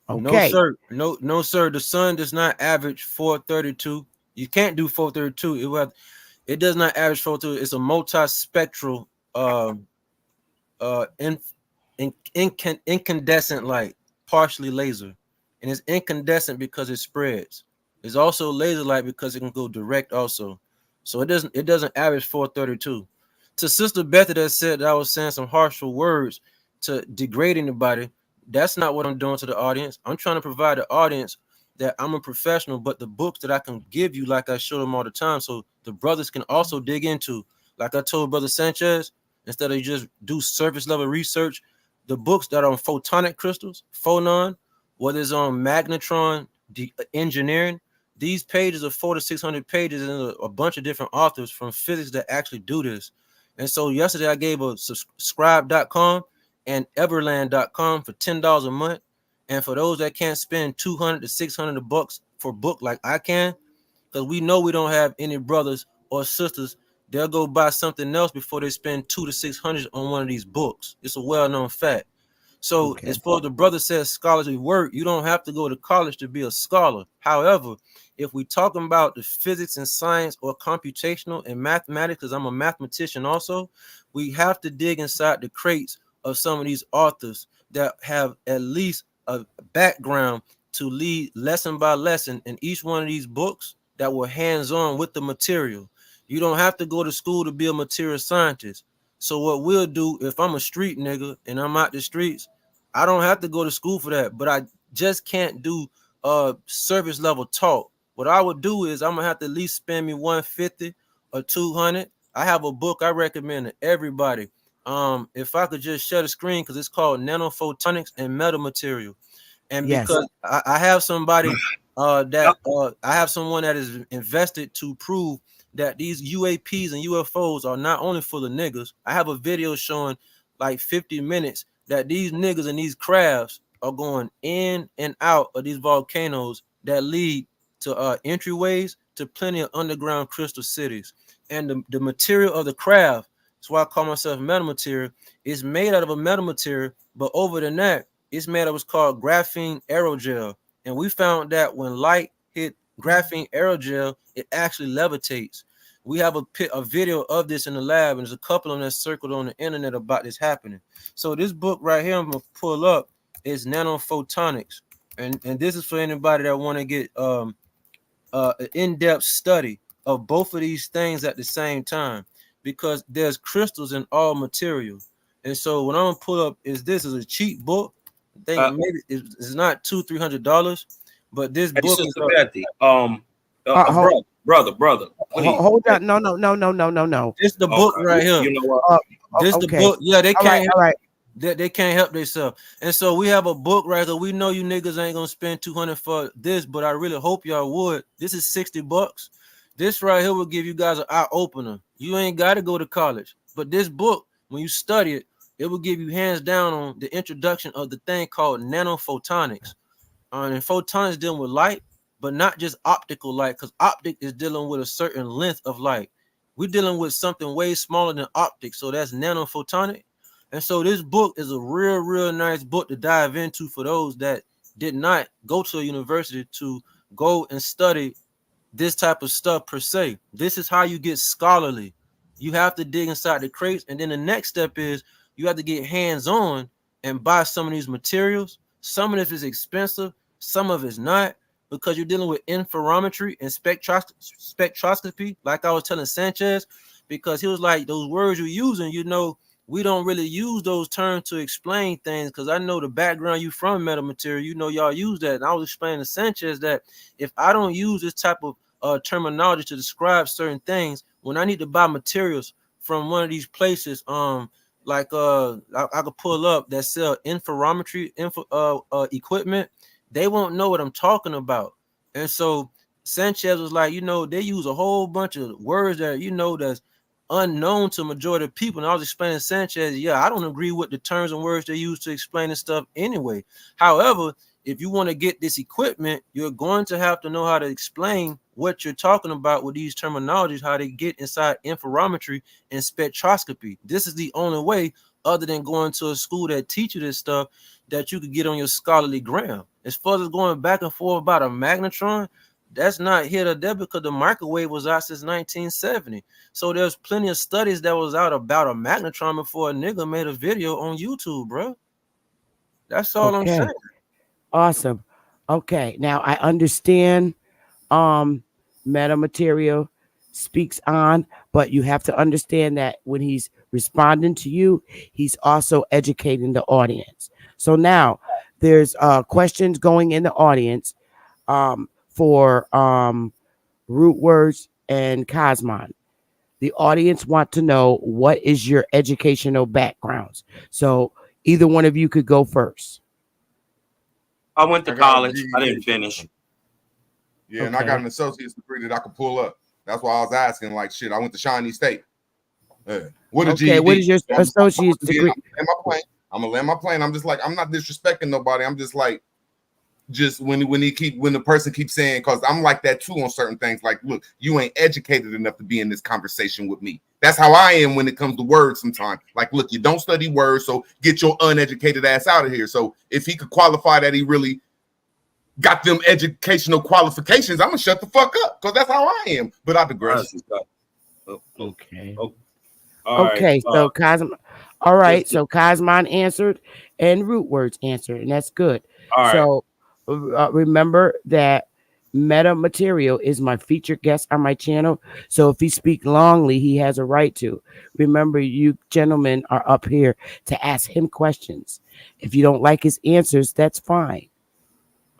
A: Okay.
K: No, sir. The sun does not average 432. You can't do 432. It does not average 432. It's a multispectral incandescent light, partially laser. And it's incandescent because it spreads. It's also laser light because it can go direct also. So it doesn't average 432. to Sister Betty that said that I was saying some harsher words to degrade anybody. That's not what I'm doing to the audience. I'm trying to provide the audience that I'm a professional, but the books that I can give you, like I show them all the time, so the brothers can also dig into. Like I told Brother Sanchez, instead of just do surface level research, the books that are on photonic crystals, phonon, whether it's on magnetron engineering, these pages are 400 to 600 pages and a bunch of different authors from physics that actually do this. And so yesterday I gave a subscribe.com and everland.com for $10 a month. And for those that can't spend 200 to 600 bucks for a book like I can, because we know we don't have any brothers or sisters, they'll go buy something else before they spend 200 to 600 on one of these books. It's a well-known fact. So as far as the brother says scholarly work, you don't have to go to college to be a scholar. However, if we talking about the physics and science or computational and mathematics, because I'm a mathematician also, we have to dig inside the crates of some of these authors that have at least a background to lead lesson by lesson in each one of these books that were hands-on with the material. You don't have to go to school to be a material scientist. So what we'll do, if I'm a street nigga and I'm out the streets, I don't have to go to school for that, but I just can't do service level talk. What I would do is I'm gonna have to at least spend me 150 or 200. I have a book I recommend to everybody. If I could just share the screen, because it's called Nanophotonics and Metamaterial. And because I have somebody I have someone that is invested to prove that these UAPs and UFOs are not only for the niggas. I have a video showing like 50 minutes that these niggas and these crafts are going in and out of these volcanoes that lead to entryways to plenty of underground crystal cities. And the material of the craft, that's why I call myself metamaterial, is made out of a metamaterial, but over than that, it's made of what's called graphene aerogel. And we found that when light hit graphene aerogel, it actually levitates. We have a video of this in the lab, and there's a couple of them that's circled on the internet about this happening. So this book right here, I'm gonna pull up, is Nanophotonics, and this is for anybody that want to get an in-depth study of both of these things at the same time, because there's crystals in all material. And so what I'm gonna pull up is this is a cheap book. I think maybe it's not $200-300, but this book is
J: Betty, brother, please.
A: Hold on, no.
K: It's the book right here.
J: You know what?
K: This
A: okay.
K: the book. Yeah, they can't.
A: All right.
K: They can't help themselves. And so we have a book right there. We know you niggas ain't gonna spend 200 for this, but I really hope y'all would. This is $60. This right here will give you guys an eye opener. You ain't got to go to college, but this book, when you study it, it will give you hands down on the introduction of the thing called nanophotonics. And photonics dealing with light, but not just optical light, because optic is dealing with a certain length of light. We're dealing with something way smaller than optics, so that's nanophotonic. And so this book is a real nice book to dive into for those that did not go to a university to go and study this type of stuff per se. This is how you get scholarly. You have to dig inside the crates, and then the next step is you have to get hands-on and buy some of these materials. Some of it is expensive, some of it's not, because you're dealing with interferometry and spectroscopy, like I was telling Sanchez, because he was like, those words you're using, you know, we don't really use those terms to explain things, because I know the background you from metamaterial, you know, y'all use that. And I was explaining to Sanchez that if I don't use this type of terminology to describe certain things, when I need to buy materials from one of these places, like I could pull up that sell interferometry equipment, they won't know what I'm talking about. And so Sanchez was like, you know, they use a whole bunch of words that, you know, that's unknown to majority of people. And I was explaining to Sanchez, yeah, I don't agree with the terms and words they use to explain this stuff anyway. However, if you want to get this equipment, you're going to have to know how to explain what you're talking about with these terminologies, how they get inside interferometry and spectroscopy. This is the only way, other than going to a school that teach you this stuff, that you could get on your scholarly ground. As far as going back and forth about a magnetron, that's not here or there, because the microwave was out since 1970. So there's plenty of studies that was out about a magnetron before a nigga made a video on YouTube, bro. That's all I'm saying.
A: Awesome. Okay, now I understand metamaterial speaks on, but you have to understand that when he's responding to you, he's also educating the audience. So now there's questions going in the audience for root words and Cosmon. The audience want to know what is your educational backgrounds. So either one of you could go first.
J: I went to
I: I got a
J: college. I
I: GED.
J: didn't finish.
I: Yeah, and I got
A: Okay.
I: an associate's degree that I could pull up. That's why I was asking. Like, shit, I went to Shawnee State. What a
A: Okay, what is
I: GED?
A: your associate's degree?
I: I'm gonna land my plane. I'm just like, I'm not disrespecting nobody. I'm just like, just when the person keeps saying, because I'm like that too on certain things. Like, look, you ain't educated enough to be in this conversation with me. That's how I am when it comes to words sometimes. Like, look, you don't study words, so get your uneducated ass out of here. So if he could qualify that he really got them educational qualifications, I'm gonna shut the fuck up because that's how I am. But I digress.
A: Okay.
J: All
A: Okay,
J: right.
A: so Cosmon. All right, so Cosmon answered and root words answered, and that's good.
J: All right.
A: So remember that meta material is my featured guest on my channel. So if he speaks longly, he has a right to. Remember, you gentlemen are up here to ask him questions. If you don't like his answers, that's fine.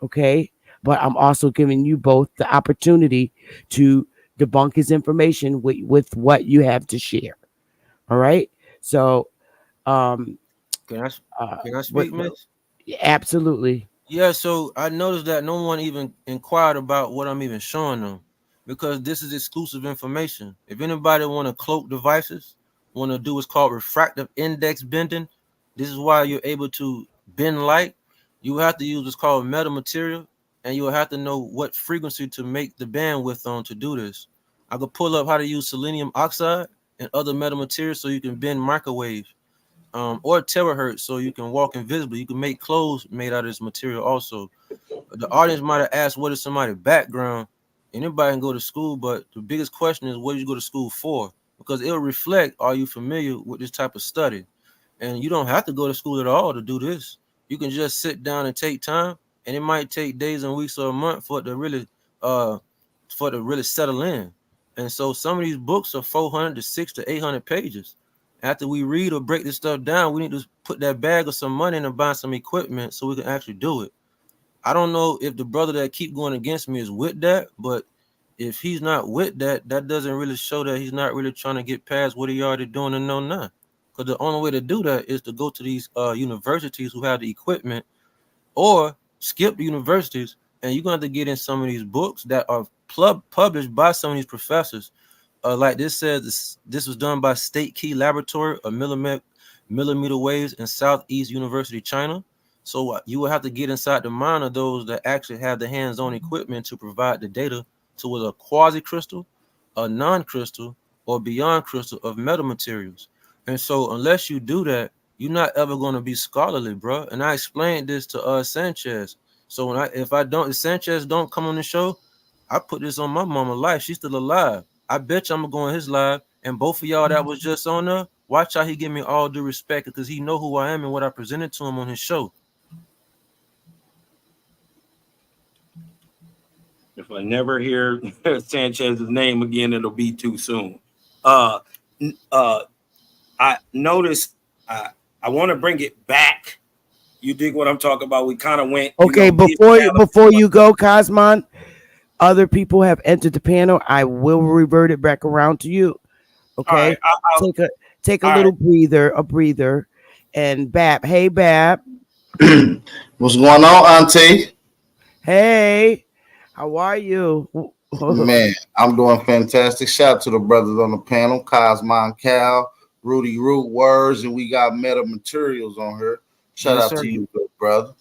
A: Okay, but I'm also giving you both the opportunity to debunk his information with what you have to share. All right. So,
K: Can I speak, Miss?
A: Absolutely.
K: Yeah, so I noticed that no one even inquired about what I'm even showing them because this is exclusive information. If anybody want to cloak devices, want to do what's called refractive index bending, this is why you're able to bend light. You have to use what's called metamaterial, and you'll have to know what frequency to make the bandwidth on to do this. I could pull up how to use selenium oxide and other metamaterials so you can bend microwaves. Or terahertz, so you can walk invisibly. You can make clothes made out of this material also. The audience might have asked, what is somebody's background? Anybody can go to school, but the biggest question is, what did you go to school for? Because it'll reflect, are you familiar with this type of study? And you don't have to go to school at all to do this. You can just sit down and take time, and it might take days and weeks or a month for it to really settle in. And so some of these books are 400 to 600 to 800 pages. After we read or break this stuff down, we need to put that bag of some money in and buy some equipment so we can actually do it. I don't know if the brother that keep going against me is with that, but if he's not with that, that doesn't really show that he's not really trying to get past what he already doing and know now. Because the only way to do that is to go to these universities who have the equipment, or skip the universities, and you're going to have to get in some of these books that are published by some of these professors. Like this says, this was done by State Key Laboratory of millimeter waves in Southeast University, China. So you will have to get inside the mind of those that actually have the hands-on equipment to provide the data to a quasi-crystal, a non-crystal, or beyond crystal of metamaterials. And so unless you do that, you're not ever going to be scholarly, bro. And I explained this to Sanchez. So if Sanchez don't come on the show, I put this on my mama life. She's still alive. I bet you I'm gonna go on his live, and both of y'all that was just on there, watch how he give me all due respect because he know who I am and what I presented to him on his show.
J: If I never hear Sanchez's name again, it'll be too soon. I noticed. I want to bring it back. You dig what I'm talking about? We kind of went.
A: Okay, before you go, Cosmon, other people have entered the panel. I will revert it back around to you. Okay,
J: right,
A: take a little breather, and Bab. Hey, Bab.
L: What's going on, Auntie?
A: Hey, how are you?
L: Man, I'm doing fantastic. Shout out to the brothers on the panel, Cosmon Cal, Rudy Root Words, and we got Meta Materials on here. Shout out to you, good brother.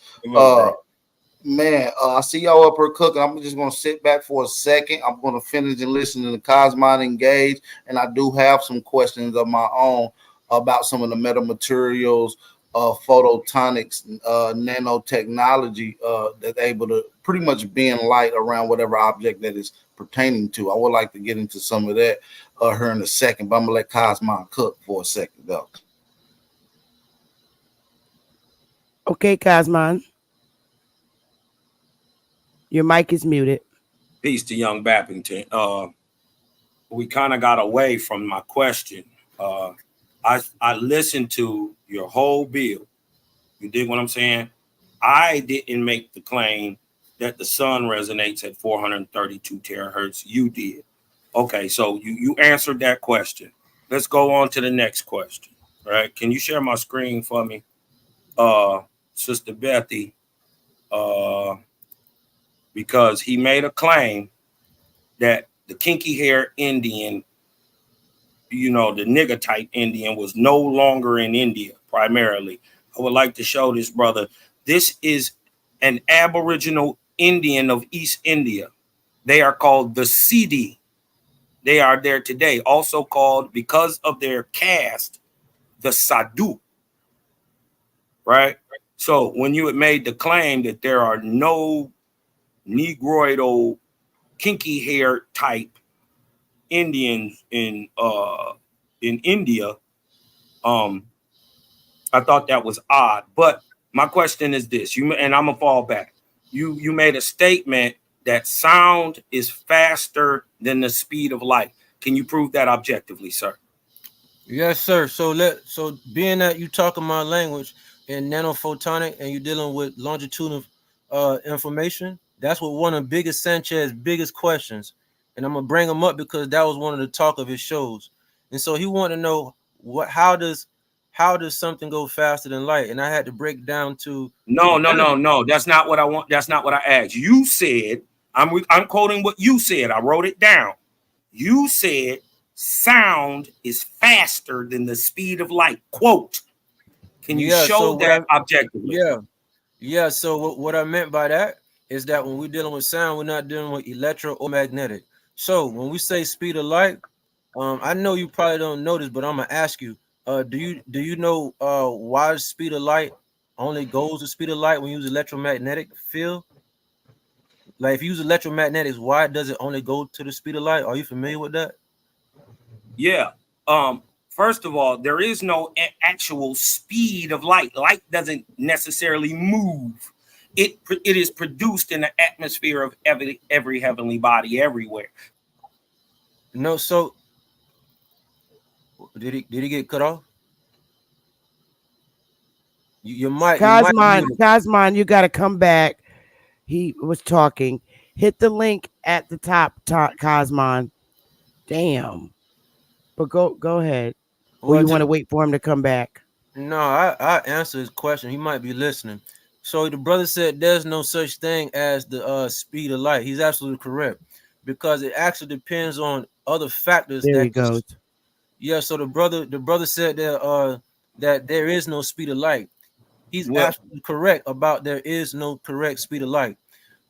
L: Man, I see y'all up here cooking. I'm just going to sit back for a second. I'm going to finish and listen to the Cosmon engage, and I do have some questions of my own about some of the metamaterials, photonics, nanotechnology that's able to pretty much bend light around whatever object that is pertaining to. I would like to get into some of that here in a second, but I'm going to let Cosmon cook for a second, though.
A: Okay, Cosmon. Your mic is muted.
J: Peace to Young Bappington. we kind of got away from my question. I listened to your whole bill. You dig what I'm saying? I didn't make the claim that the sun resonates at 432 terahertz. You did. Okay, so you answered that question. Let's go on to the next question. All right. Can you share my screen for me? Sister Bethy, because he made a claim that the kinky hair Indian, you know, the nigger type Indian was no longer in India primarily. I would like to show this brother. This is an Aboriginal Indian of East India. They are called the Sidi. They are there today, also called, because of their caste, the Sadhu. Right? So when you had made the claim that there are no Negroid or kinky hair type Indians in India, I thought that was odd. But my question is this: and I'm gonna fall back. You made a statement that sound is faster than the speed of light. Can you prove that objectively, sir?
K: Yes, sir. So being that you talking my language in nanophotonic and you're dealing with longitudinal information, that's what one of biggest Sanchez's biggest questions. And I'm gonna bring him up because that was one of the talk of his shows. And so he wanted to know how does something go faster than light? And I had to break down to
J: No. That's not what I want. That's not what I asked. You said, I'm quoting what you said. I wrote it down. You said sound is faster than the speed of light. Quote. Can you show that objectively?
K: Yeah. So what I meant by that is that when we're dealing with sound, we're not dealing with electro or magnetic. So when we say speed of light, I know you probably don't know this, but I'm gonna ask you, do you know why the speed of light only goes to speed of light when you use electromagnetic field? Like if you use electromagnetics, why does it only go to the speed of light? Are you familiar with that?
J: Yeah. First of all, there is no actual speed of light. Light doesn't necessarily move. It is produced in the atmosphere of every heavenly body everywhere.
K: No, so did he get cut off? You might.
A: Cosmon, you got to come back. He was talking. Hit the link at the top, Cosmon. Damn. But go ahead. Or you want to wait for him to come back?
K: No, I answer his question. He might be listening. So the brother said there's no such thing as the speed of light. He's absolutely correct because it actually depends on other factors.
A: There he goes.
K: Yeah. So the brother said that there is no speed of light. He's absolutely correct about there is no correct speed of light.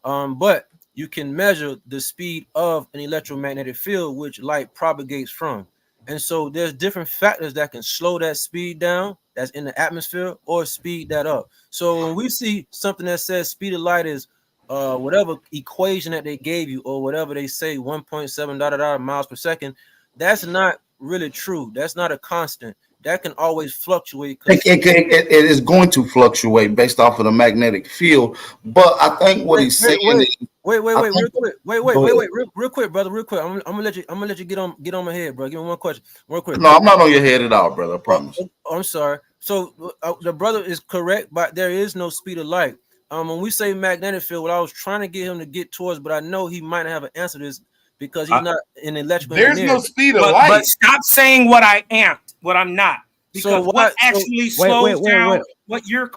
K: But you can measure the speed of an electromagnetic field which light propagates from. And so there's different factors that can slow that speed down that's in the atmosphere or speed that up. So when we see something that says speed of light is whatever equation that they gave you or whatever they say 1.7 miles per second, that's not really true. That's not a constant. That can always fluctuate.
L: It is going to fluctuate based off of the magnetic field. But I think what he's saying is
K: Wait, real quick, brother, real quick. I'm gonna let you get on my head, bro. Give me one question, real quick.
L: No, I'm not on your head at all, brother. I promise.
K: I'm sorry. So the brother is correct, but there is no speed of light. When we say magnetic field, what I was trying to get him to get towards, but I know he might have an answer to this because he's not an electrical
I: engineer. There's no speed of light.
J: But stop saying what I am, what I'm not. Because what actually slows down what you're.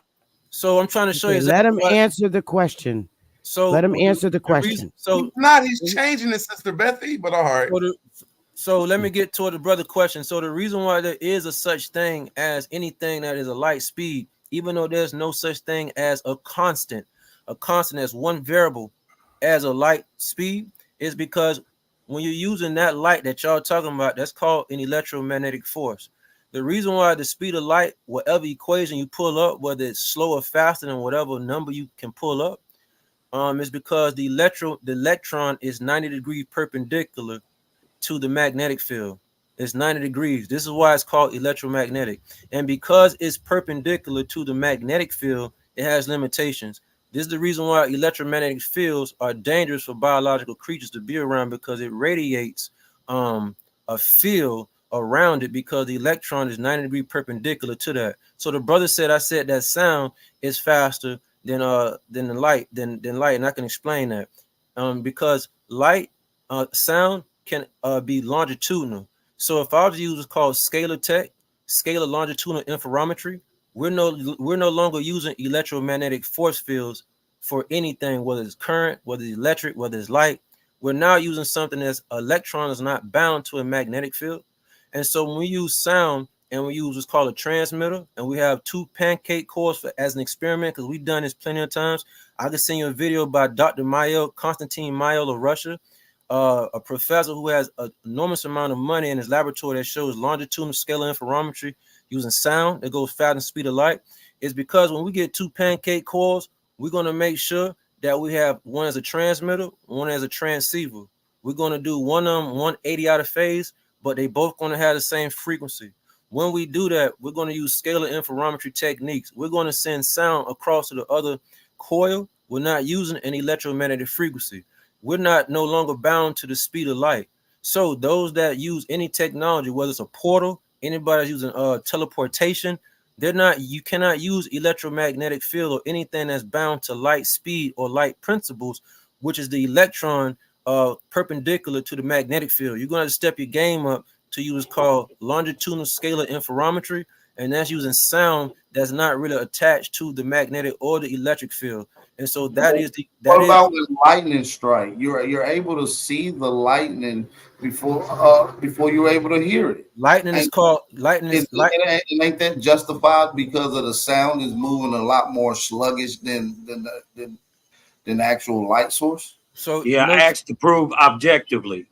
K: So I'm trying to show you.
A: Let him answer the question.
K: So
A: let him answer the question.
I: He's changing it, Sister Bethy, but all right.
K: So let me get to the brother question. So the reason why there is a such thing as anything that is a light speed, even though there's no such thing as a constant as one variable as a light speed, is because when you're using that light that y'all talking about, that's called an electromagnetic force. The reason why the speed of light, whatever equation you pull up, whether it's slower or faster than whatever number you can pull up, is because the electron is 90 degrees perpendicular to the magnetic field. It's 90 degrees. This is why it's called electromagnetic. And because it's perpendicular to the magnetic field, it has limitations. This is the reason why electromagnetic fields are dangerous for biological creatures to be around, because it radiates a field around it because the electron is 90 degrees perpendicular to that. So the brother said, I said that sound is faster than the light, than light, and I can explain that. Because light sound can be longitudinal. So if I was to use what's called scalar tech, scalar longitudinal interferometry, we're no longer using electromagnetic force fields for anything, whether it's current, whether it's electric, whether it's light. We're now using something that's electron is not bound to a magnetic field. And so when we use sound and we use what's called a transmitter, and we have 2 pancake cores for as an experiment, because we've done this plenty of times. I can send you a video by Dr. Konstantin Mayel of Russia, a professor who has an enormous amount of money in his laboratory that shows longitudinal scalar interferometry using sound that goes faster than the speed of light. Is because when we get 2 pancake cores, we're going to make sure that we have one as a transmitter, one as a transceiver. We're going to do one of them 180 out of phase, but they both going to have the same frequency. When we do that, we're going to use scalar interferometry techniques. We're going to send sound across to the other coil. We're not using an electromagnetic frequency. We're not no longer bound to the speed of light. So those that use any technology, whether it's a portal, anybody that's using teleportation, you cannot use electromagnetic field or anything that's bound to light speed or light principles, which is the electron perpendicular to the magnetic field. You're going to step your game up to use called longitudinal scalar interferometry, and that's using sound that's not really attached to the magnetic or the electric field. And so
L: what about with lightning strike? You're able to see the lightning before you're able to hear it.
K: Lightning is called lightning.
L: Ain't that justified because of the sound is moving a lot more sluggish than the actual light source?
J: So yeah, I asked to prove objectively.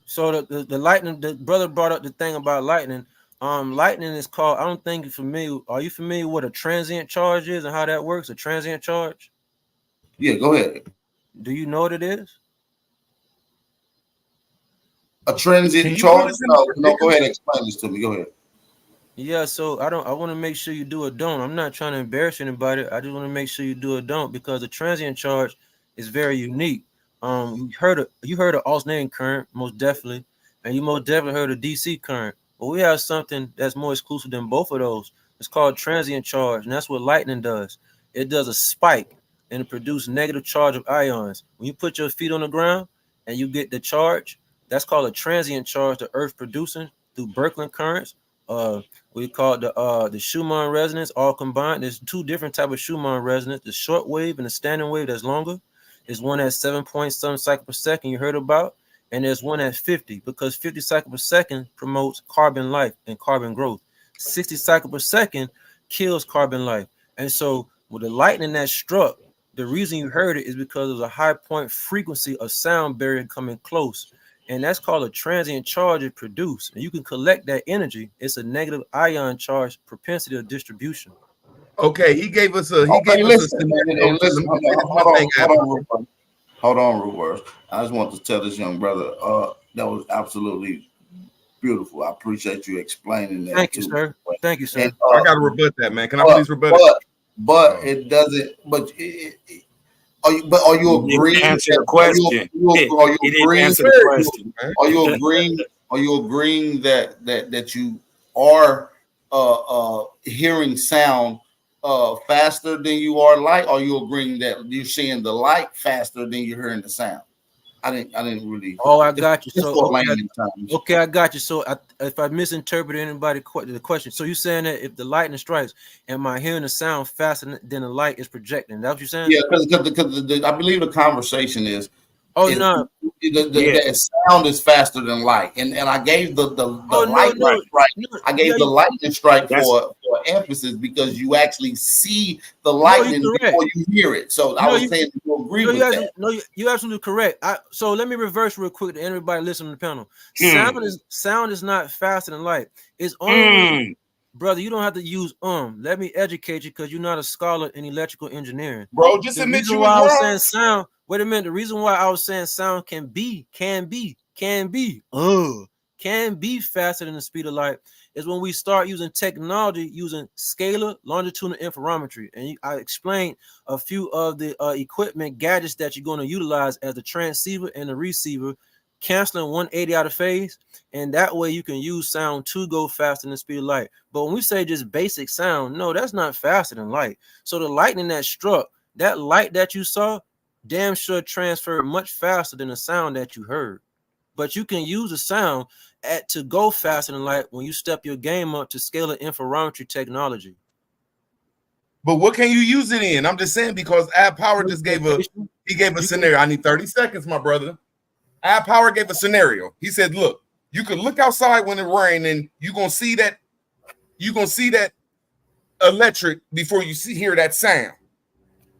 K: So the lightning, the brother brought up the thing about lightning. Lightning is called, I don't think you're familiar. Are you familiar with what a transient charge is and how that works? A transient charge?
L: Yeah, go ahead.
K: Do you know what it is?
L: A transient charge? No, go ahead and explain this to me. Go ahead.
K: Yeah, so I want to make sure you do a don't. I'm not trying to embarrass anybody. I just want to make sure you do a don't, because the transient charge is very unique. You heard of alternating current, most definitely, and you most definitely heard of DC current. But we have something that's more exclusive than both of those. It's called transient charge, and that's what lightning does. It does a spike and it produces negative charge of ions. When you put your feet on the ground and you get the charge, that's called a transient charge the Earth producing through Birkeland currents. We call it the Schumann resonance, all combined. There's 2 different types of Schumann resonance: the short wave and the standing wave that's longer. There's one at 7 point some cycle per second you heard about, and there's one at 50, because 50 cycle per second promotes carbon life and carbon growth. 60 cycle per second kills carbon life. And so with the lightning that struck, the reason you heard it is because there's a high point frequency of sound barrier coming close. And that's called a transient charge it produced. And you can collect that energy. It's a negative ion charge propensity of distribution.
I: Okay, he gave us a
L: Hold on, Root Words. I just want to tell this young brother that was absolutely beautiful. I appreciate you explaining that.
K: Thank you, sir. Thank you, sir.
I: And, I gotta rebut that, man. Can I please rebut it?
L: But it doesn't. But are you agreeing?
J: Answer the question.
L: Are you agreeing that you are hearing sound faster than you are light? Or are you agreeing that you're seeing the light faster than you're hearing the sound? I didn't really.
K: Oh, I got you. So okay, I got you. So if I misinterpreted the question, so you're saying that if the lightning strikes, am I hearing the sound faster than the light is projecting? That's what you're saying?
L: Yeah, because I believe the conversation is.
K: No.
L: The sound is faster than light, and I gave the lightning strike. I gave the lightning strike for emphasis because you actually see the lightning before you hear it. So I was saying you agree with that.
K: No, you're absolutely correct. So let me reverse real quick to everybody listening to the panel. Sound is not faster than light. It's only brother, you don't have to use Let me educate you, because you're not a scholar in electrical engineering.
I: Bro, just admit you
K: why I was saying sound. Wait a minute. The reason why I was saying sound can be faster than the speed of light is when we start using technology, using scalar longitudinal interferometry. And I explained a few of the equipment gadgets that you're going to utilize as the transceiver and the receiver canceling 180 out of phase, and that way you can use sound to go faster than the speed of light. But when we say just basic sound, no, that's not faster than light. So the lightning that struck, that light that you saw, damn sure transferred much faster than the sound that you heard. But you can use the sound to go faster than light when you step your game up to scalar interferometry technology.
I: But what can you use it in? I'm just saying, because Ab Power just gave a scenario. I need 30 seconds, my brother. Ab Power gave a scenario. He said, look, you can look outside when it rains and you're gonna see that electric before you hear that sound.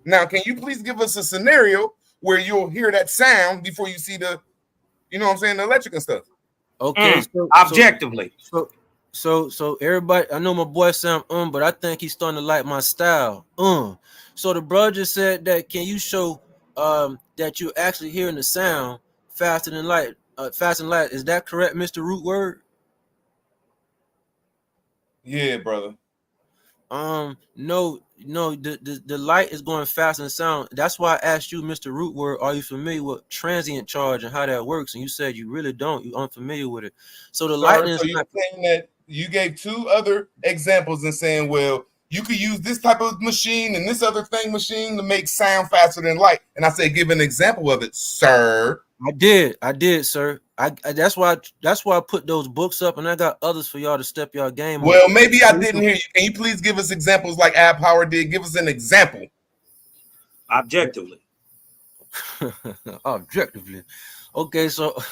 I: Now, can you please give us a scenario where you'll hear that sound before you see the, you know what I'm saying, the electric and stuff?
K: Okay,
J: objectively.
K: So everybody, I know my boy Sam, but I think he's starting to like my style. So the brother just said that, can you show that you're actually hearing the sound faster than light? Faster than light. Is that correct, Mr. Root Word?
I: Yeah, brother.
K: No, the light is going faster than sound. That's why I asked you, Mr. Root Word, are you familiar with transient charge and how that works? And you said you really don't. You're unfamiliar with it. So the lightning.
I: So you're saying that you gave two other examples and saying, well, you could use this type of machine and this other machine to make sound faster than light. And I say, give an example of it, sir.
K: I did, sir. That's why I put those books up, and I got others for y'all to step y'all game.
I: Well, maybe I didn't hear you. Can you please give us examples like Ab Power did? Give us an example.
J: Objectively.
K: Objectively. Okay, so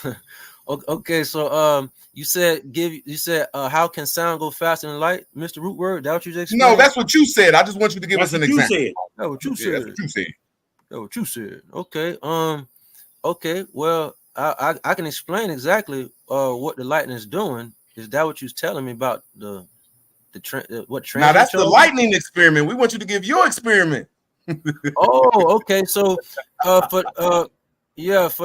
K: you said how can sound go faster than light, Mr. Root Word? That what you just explained?
I: No, that's what you said. I just want you to give us an example.
K: That's what you said.
I: That's what you said.
K: That's what you said. Okay. Okay. Well, I can explain exactly what the lightning is doing. Is that what you was telling me about what?
I: Now that's the lightning experiment. We want you to give your experiment.
K: Oh, okay. So for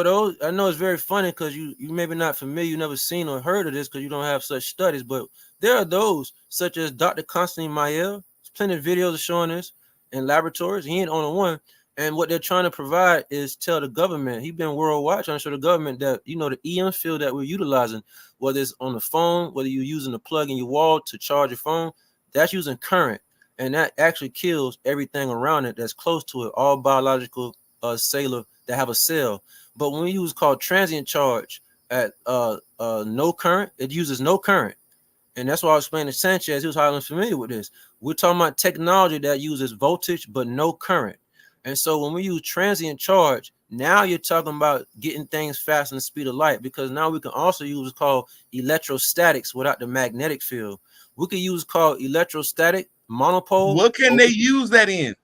K: those, I know it's very funny because you maybe not familiar, you never seen or heard of this because you don't have such studies, but there are those such as Dr. Constantine Mayel. There's plenty of videos showing this in laboratories. He ain't the only one. And what they're trying to provide is tell the government, he's been worldwide trying to show the government that, the EM field that we're utilizing, whether it's on the phone, whether you're using the plug in your wall to charge your phone, that's using current. And that actually kills everything around it that's close to it, all biological cellular that have a cell. But when we use called transient charge at no current, it uses no current. And that's why I was explaining to Sanchez, he was highly familiar with this. We're talking about technology that uses voltage but no current. And so when we use transient charge, now you're talking about getting things faster than the speed of light, because now we can also use what's called electrostatics without the magnetic field. We could use called electrostatic monopole.
I: What can they use that in?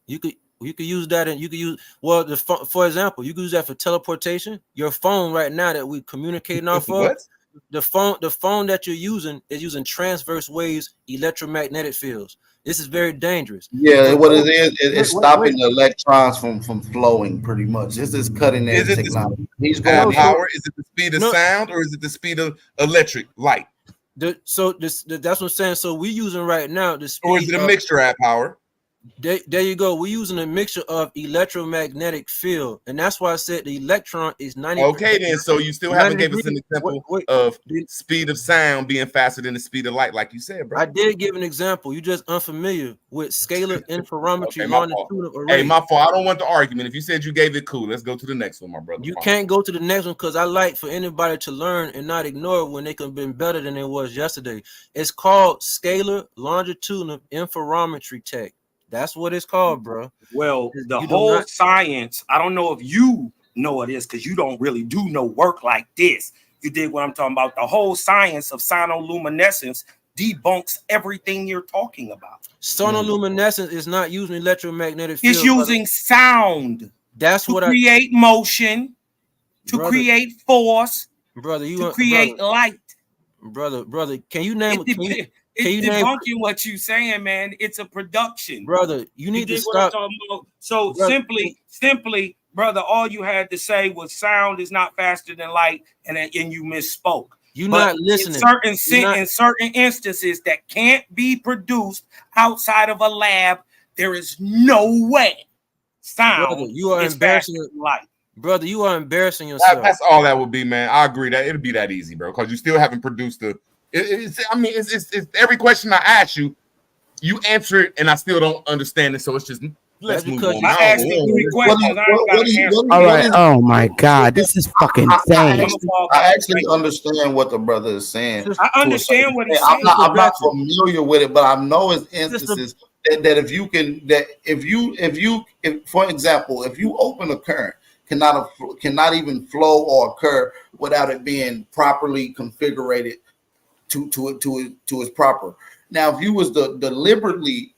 K: You could use that, and you could use, for example, you could use that for teleportation. Your phone right now that we're communicating off of, the phone that you're using is using transverse waves, electromagnetic fields. This is very dangerous.
L: Yeah, what it is, it's stopping the electrons from flowing, pretty much. This is cutting edge technology. He's going
I: power. Is it the speed of sound, or is it the speed of electric light?
K: That's what I'm saying. So we're using right now the speed,
I: or is it a mixture of power?
K: There you go. We're using a mixture of electromagnetic field, and that's why I said the electron is 90.
I: Okay, then. So you still haven't gave us an example of speed of sound being faster than the speed of light, like you said, bro.
K: I did give an example. You just unfamiliar with scalar interferometry.
I: Hey, my fault. I don't want the argument. If you said you gave it, cool. Let's go to the next one, my brother.
K: You can't go to the next one because I like for anybody to learn and not ignore it when they could have been better than it was yesterday. It's called scalar longitudinal interferometry tech. That's what it's called, bro.
J: Well, the whole science, I don't know if you know it is because you don't really do no work like this. You dig what I'm talking about? The whole science of sonoluminescence debunks everything you're talking about.
K: Sonoluminescence is not using electromagnetic field.
J: It's using sound.
K: That's what
J: create motion, to create force,
K: brother.
J: To create light,
K: brother. Can you name it?
J: It's debunking what you saying, man. It's a production,
K: brother. You need to stop.
J: So brother, simply, brother, all you had to say was sound is not faster than light, and you misspoke.
K: You're not listening.
J: In certain instances that can't be produced outside of a lab, there is no way sound
K: brother, you are
J: is faster than light.
K: Brother, you are embarrassing yourself.
I: That's all that would be, man. I agree that it'll be that easy, bro, because you still haven't produced the. It's every question I ask you, you answer it, and I still don't understand it. So it's just let's move on.
J: I asked you 3 questions. I ain't got an answer.
A: All right. Oh my God, this is fucking insane.
L: I actually understand what the brother is saying.
J: I understand what he's saying.
L: I'm not familiar with it, but I know it's instances that if you can, if for example, if you open a current, cannot even flow or occur without it being properly configured to its proper. Now, if you was to deliberately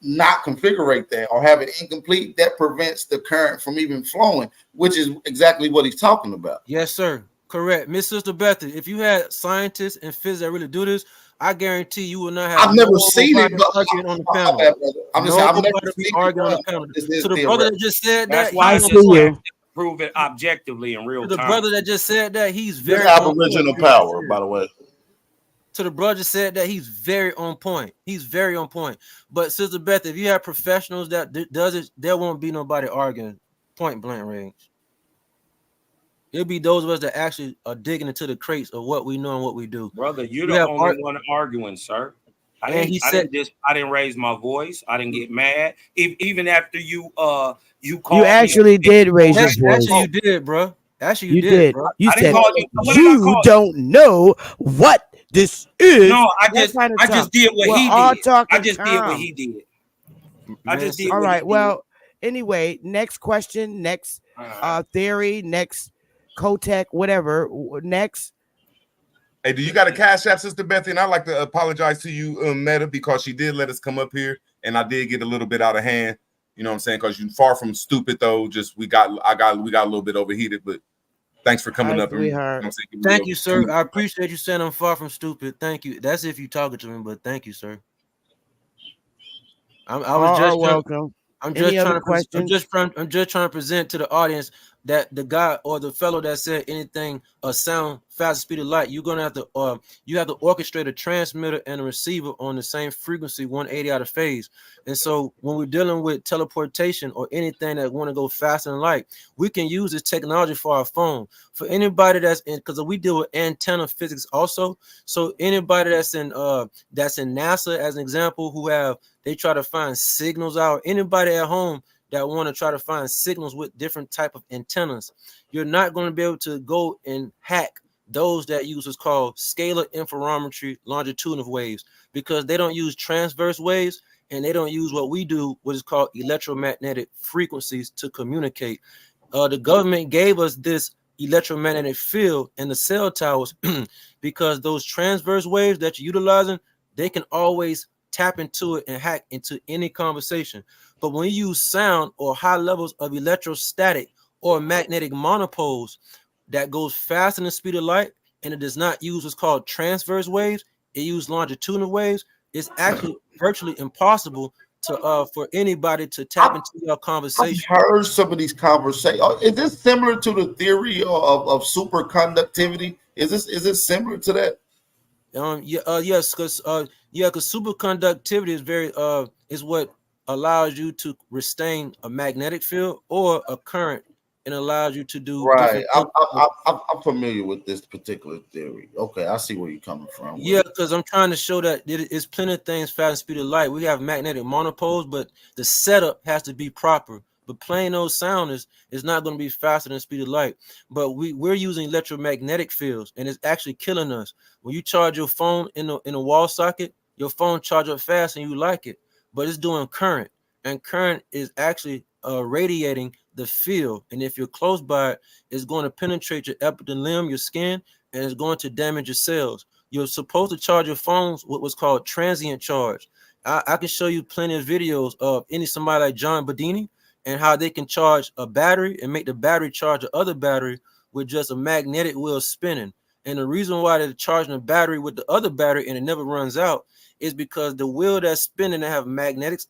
L: not configure that or have it incomplete, that prevents the current from even flowing, which is exactly what he's talking about.
K: Yes, sir. Correct. Miss Sister Bethy, if you had scientists and physicists that really do this, I guarantee you will not have.
L: I've never seen it, but
K: arguing on the panel.
L: I'm just saying, I've never
K: seen arguing on the panel. So the brother that just said
J: that's
K: that,
J: why I just prove it objectively in real time.
K: The brother that just said that, he's very
L: aboriginal power, by the way.
K: So the brother said that he's very on point. He's very on point. But Sister Beth, if you have professionals that does it, there won't be nobody arguing point blank range. It'll be those of us that actually are digging into the crates of what we know and what we do.
J: Brother, you're the only one arguing, sir. I didn't raise my voice. I didn't get mad. Even after you called
A: you actually did raise your voice.
K: Actually, you did, bro. Actually, you
A: did.
K: Bro.
A: You said you don't know what this is.
J: No, I just did what he did. I just did what he did. I just did.
A: All right. Well, anyway, next question, next theory, next Kotek, whatever. Next.
I: Hey, do you got a cash app, Sister Bethy? And I'd like to apologize to you, Meta, because she did let us come up here, and I did get a little bit out of hand. You know what I'm saying? Because you're far from stupid, though. Just we got a little bit overheated, but thanks for coming up.
A: You know
K: thank you, sir. I appreciate you saying I'm far from stupid. Thank you. That's if you talking to me, but thank you, sir. I was just
A: welcome.
K: I'm just trying to present to the audience that the guy or the fellow that said anything sound faster speed of light, you're gonna have to you have to orchestrate a transmitter and a receiver on the same frequency, 180 out of phase. And so when we're dealing with teleportation or anything that want to go faster than light, we can use this technology for our phone. For anybody that's in, because we deal with antenna physics also. So anybody that's in NASA, as an example, they try to find signals out. Anybody at home that want to try to find signals with different type of antennas, you're not going to be able to go and hack those that use what's called scalar interferometry longitudinal waves, because they don't use transverse waves and they don't use what we do, what is called electromagnetic frequencies to communicate. The government gave us this electromagnetic field in the cell towers because those transverse waves that you're utilizing, they can always tap into it and hack into any conversation. But when you use sound or high levels of electrostatic or magnetic monopoles that goes faster than the speed of light, and it does not use what's called transverse waves, it uses longitudinal waves, it's actually virtually impossible to for anybody to tap into your conversation.
L: I've heard some of these conversations. Is this similar to the theory of superconductivity? Is this similar to that?
K: Yes, because superconductivity is very is what allows you to restrain a magnetic field or a current, and allows you to do
L: right. I'm familiar with this particular theory. Okay, I see where you're coming from.
K: Yeah, because I'm trying to show that it's plenty of things faster than speed of light. We have magnetic monopoles, but the setup has to be proper. But plain old sound is not going to be faster than speed of light. But we're using electromagnetic fields, and it's actually killing us. When you charge your phone in a wall socket, your phone charge up fast and you like it, but it's doing current, and current is actually radiating the field. And if you're close by it, it's going to penetrate your epithelium, your skin, and it's going to damage your cells. You're supposed to charge your phones with what's called transient charge. I can show you plenty of videos of somebody like John Bedini and how they can charge a battery and make the battery charge the other battery with just a magnetic wheel spinning. And the reason why they're charging a battery with the other battery and it never runs out is because the wheel that's spinning that have magnets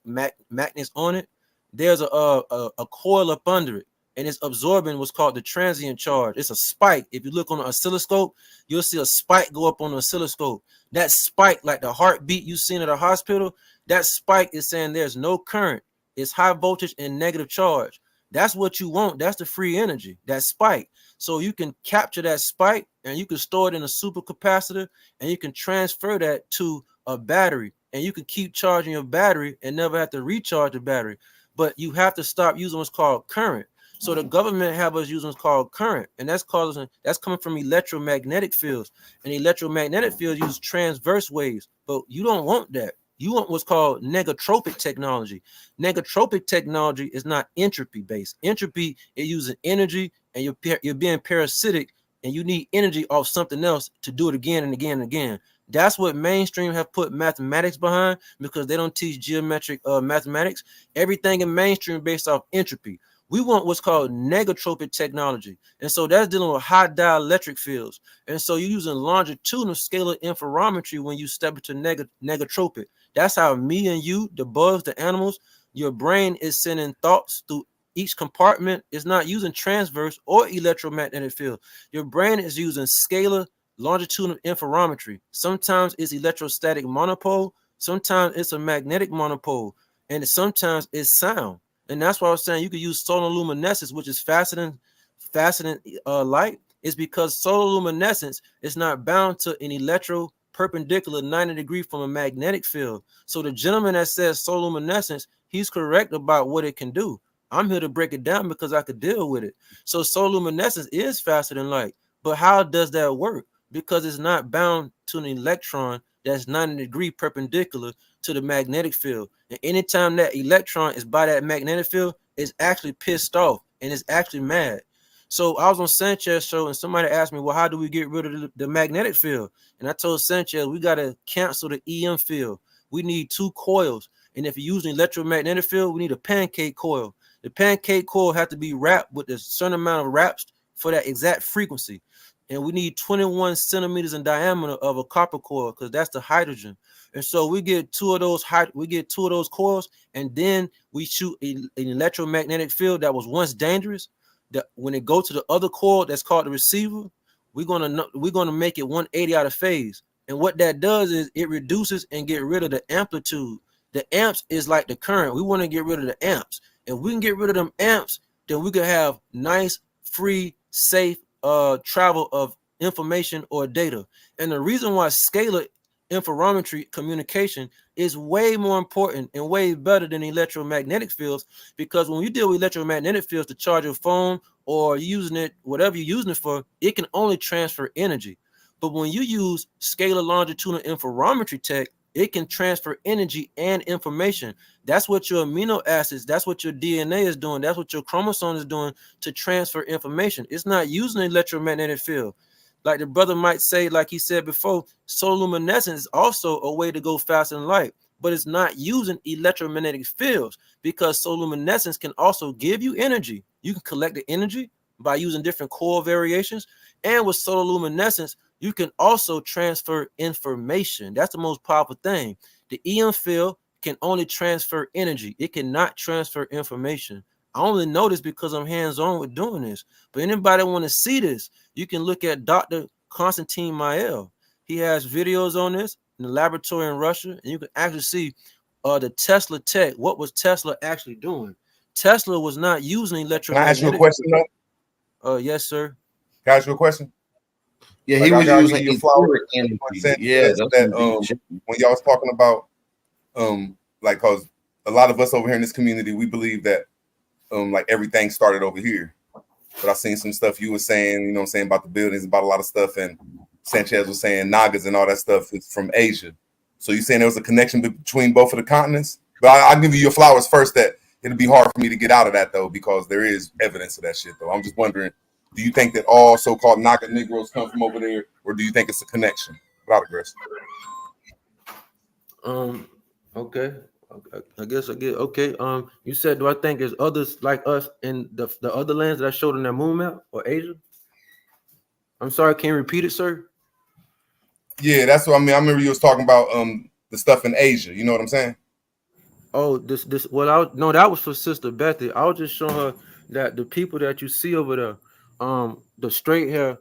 K: on it, there's a coil up under it, and it's absorbing what's called the transient charge. It's a spike. If you look on an oscilloscope, you'll see a spike go up on the oscilloscope. That spike, like the heartbeat you've seen at a hospital, that spike is saying there's no current. It's high voltage and negative charge. That's what you want. That's the free energy, that spike. So you can capture that spike and you can store it in a supercapacitor and you can transfer that to a battery and you can keep charging your battery and never have to recharge the battery. But you have to stop using what's called current. So the government have us using what's called current, and that's coming from electromagnetic fields. And electromagnetic fields use transverse waves, but you don't want that. You want what's called negatropic technology. Negatropic technology is not entropy based. Entropy, it uses energy, and you're being parasitic, and you need energy off something else to do it again and again and again. That's what mainstream have put mathematics behind, because they don't teach geometric mathematics. Everything in mainstream based off entropy. We want what's called negatropic technology. And so that's dealing with high dielectric fields. And so you're using longitudinal scalar interferometry when you step into negatropic. That's how me and you, the bugs, the animals, your brain is sending thoughts through each compartment. It's not using transverse or electromagnetic field. Your brain is using scalar longitudinal interferometry. Sometimes it's electrostatic monopole. Sometimes it's a magnetic monopole. And sometimes it's sound. And that's why I was saying you could use solar luminescence, which is faster than light. Is because solar luminescence is not bound to an electro perpendicular 90 degree from a magnetic field. So the gentleman that says solar luminescence, he's correct about what it can do. I'm here to break it down because I could deal with it. So solar luminescence is faster than light. But how does that work? Because it's not bound to an electron that's 90 degree perpendicular to the magnetic field. And anytime that electron is by that magnetic field, it's actually pissed off and it's actually mad. So I was on Sanchez show and somebody asked me, well, how do we get rid of the magnetic field? And I told Sanchez, we got to cancel the EM field. We need 2 coils. And if you're using electromagnetic field, we need a pancake coil. The pancake coil has to be wrapped with a certain amount of wraps for that exact frequency. And we need 21 centimeters in diameter of a copper coil because that's the hydrogen. And so we get 2 of those coils, and then we shoot an electromagnetic field that was once dangerous. That when it goes to the other coil that's called the receiver, we're gonna make it 180 out of phase. And what that does is it reduces and get rid of the amplitude. The amps is like the current. We want to get rid of the amps. If we can get rid of them amps, then we can have nice, free, safe travel of information or data. And the reason why scalar interferometry communication is way more important and way better than electromagnetic fields, because when you deal with electromagnetic fields to charge your phone or using it, whatever you're using it for, it can only transfer energy. But when you use scalar longitudinal interferometry tech, it can transfer energy and information. That's what your amino acids, that's what your DNA is doing, that's what your chromosome is doing to transfer information. It's not using an electromagnetic field. Like the brother might say, like he said before, solar luminescence is also a way to go faster than light, but it's not using electromagnetic fields, because solar luminescence can also give you energy. You can collect the energy by using different core variations. And with solar luminescence, you can also transfer information. That's the most powerful thing. The EM field can only transfer energy. It cannot transfer information. I only know this because I'm hands-on with doing this. But anybody want to see this, you can look at Dr. Konstantin Mael. He has videos on this in the laboratory in Russia, and you can actually see the Tesla tech. What was Tesla actually doing? Tesla was not using electromagnetic.
I: Can I ask you a question, though?
K: Yes, sir.
I: Can I ask you a question?
L: Yeah, he was using
I: your flower
L: energy.
I: Yeah, that when y'all was talking about like, cause a lot of us over here in this community, we believe that like everything started over here. But I seen some stuff you were saying, you know what I'm saying, about the buildings, about a lot of stuff, and Sanchez was saying Nagas and all that stuff is from Asia. So you saying there was a connection between both of the continents? But I'll give you your flowers first, that it'll be hard for me to get out of that though, because there is evidence of that shit though. I'm just wondering, do you think that all so-called Naga Negroes come from over there, or do you think it's a connection? Without aggressive.
K: Okay. I guess I get okay. You said, do I think there's others like us in the other lands that I showed in that moon map or Asia? I'm sorry, can you repeat it, sir?
I: Yeah, that's what I mean. I remember you was talking about the stuff in Asia. You know what I'm saying?
K: Oh, this well, no, that was for Sister Bethy. I was just showing her that the people that you see over there, the straight hair,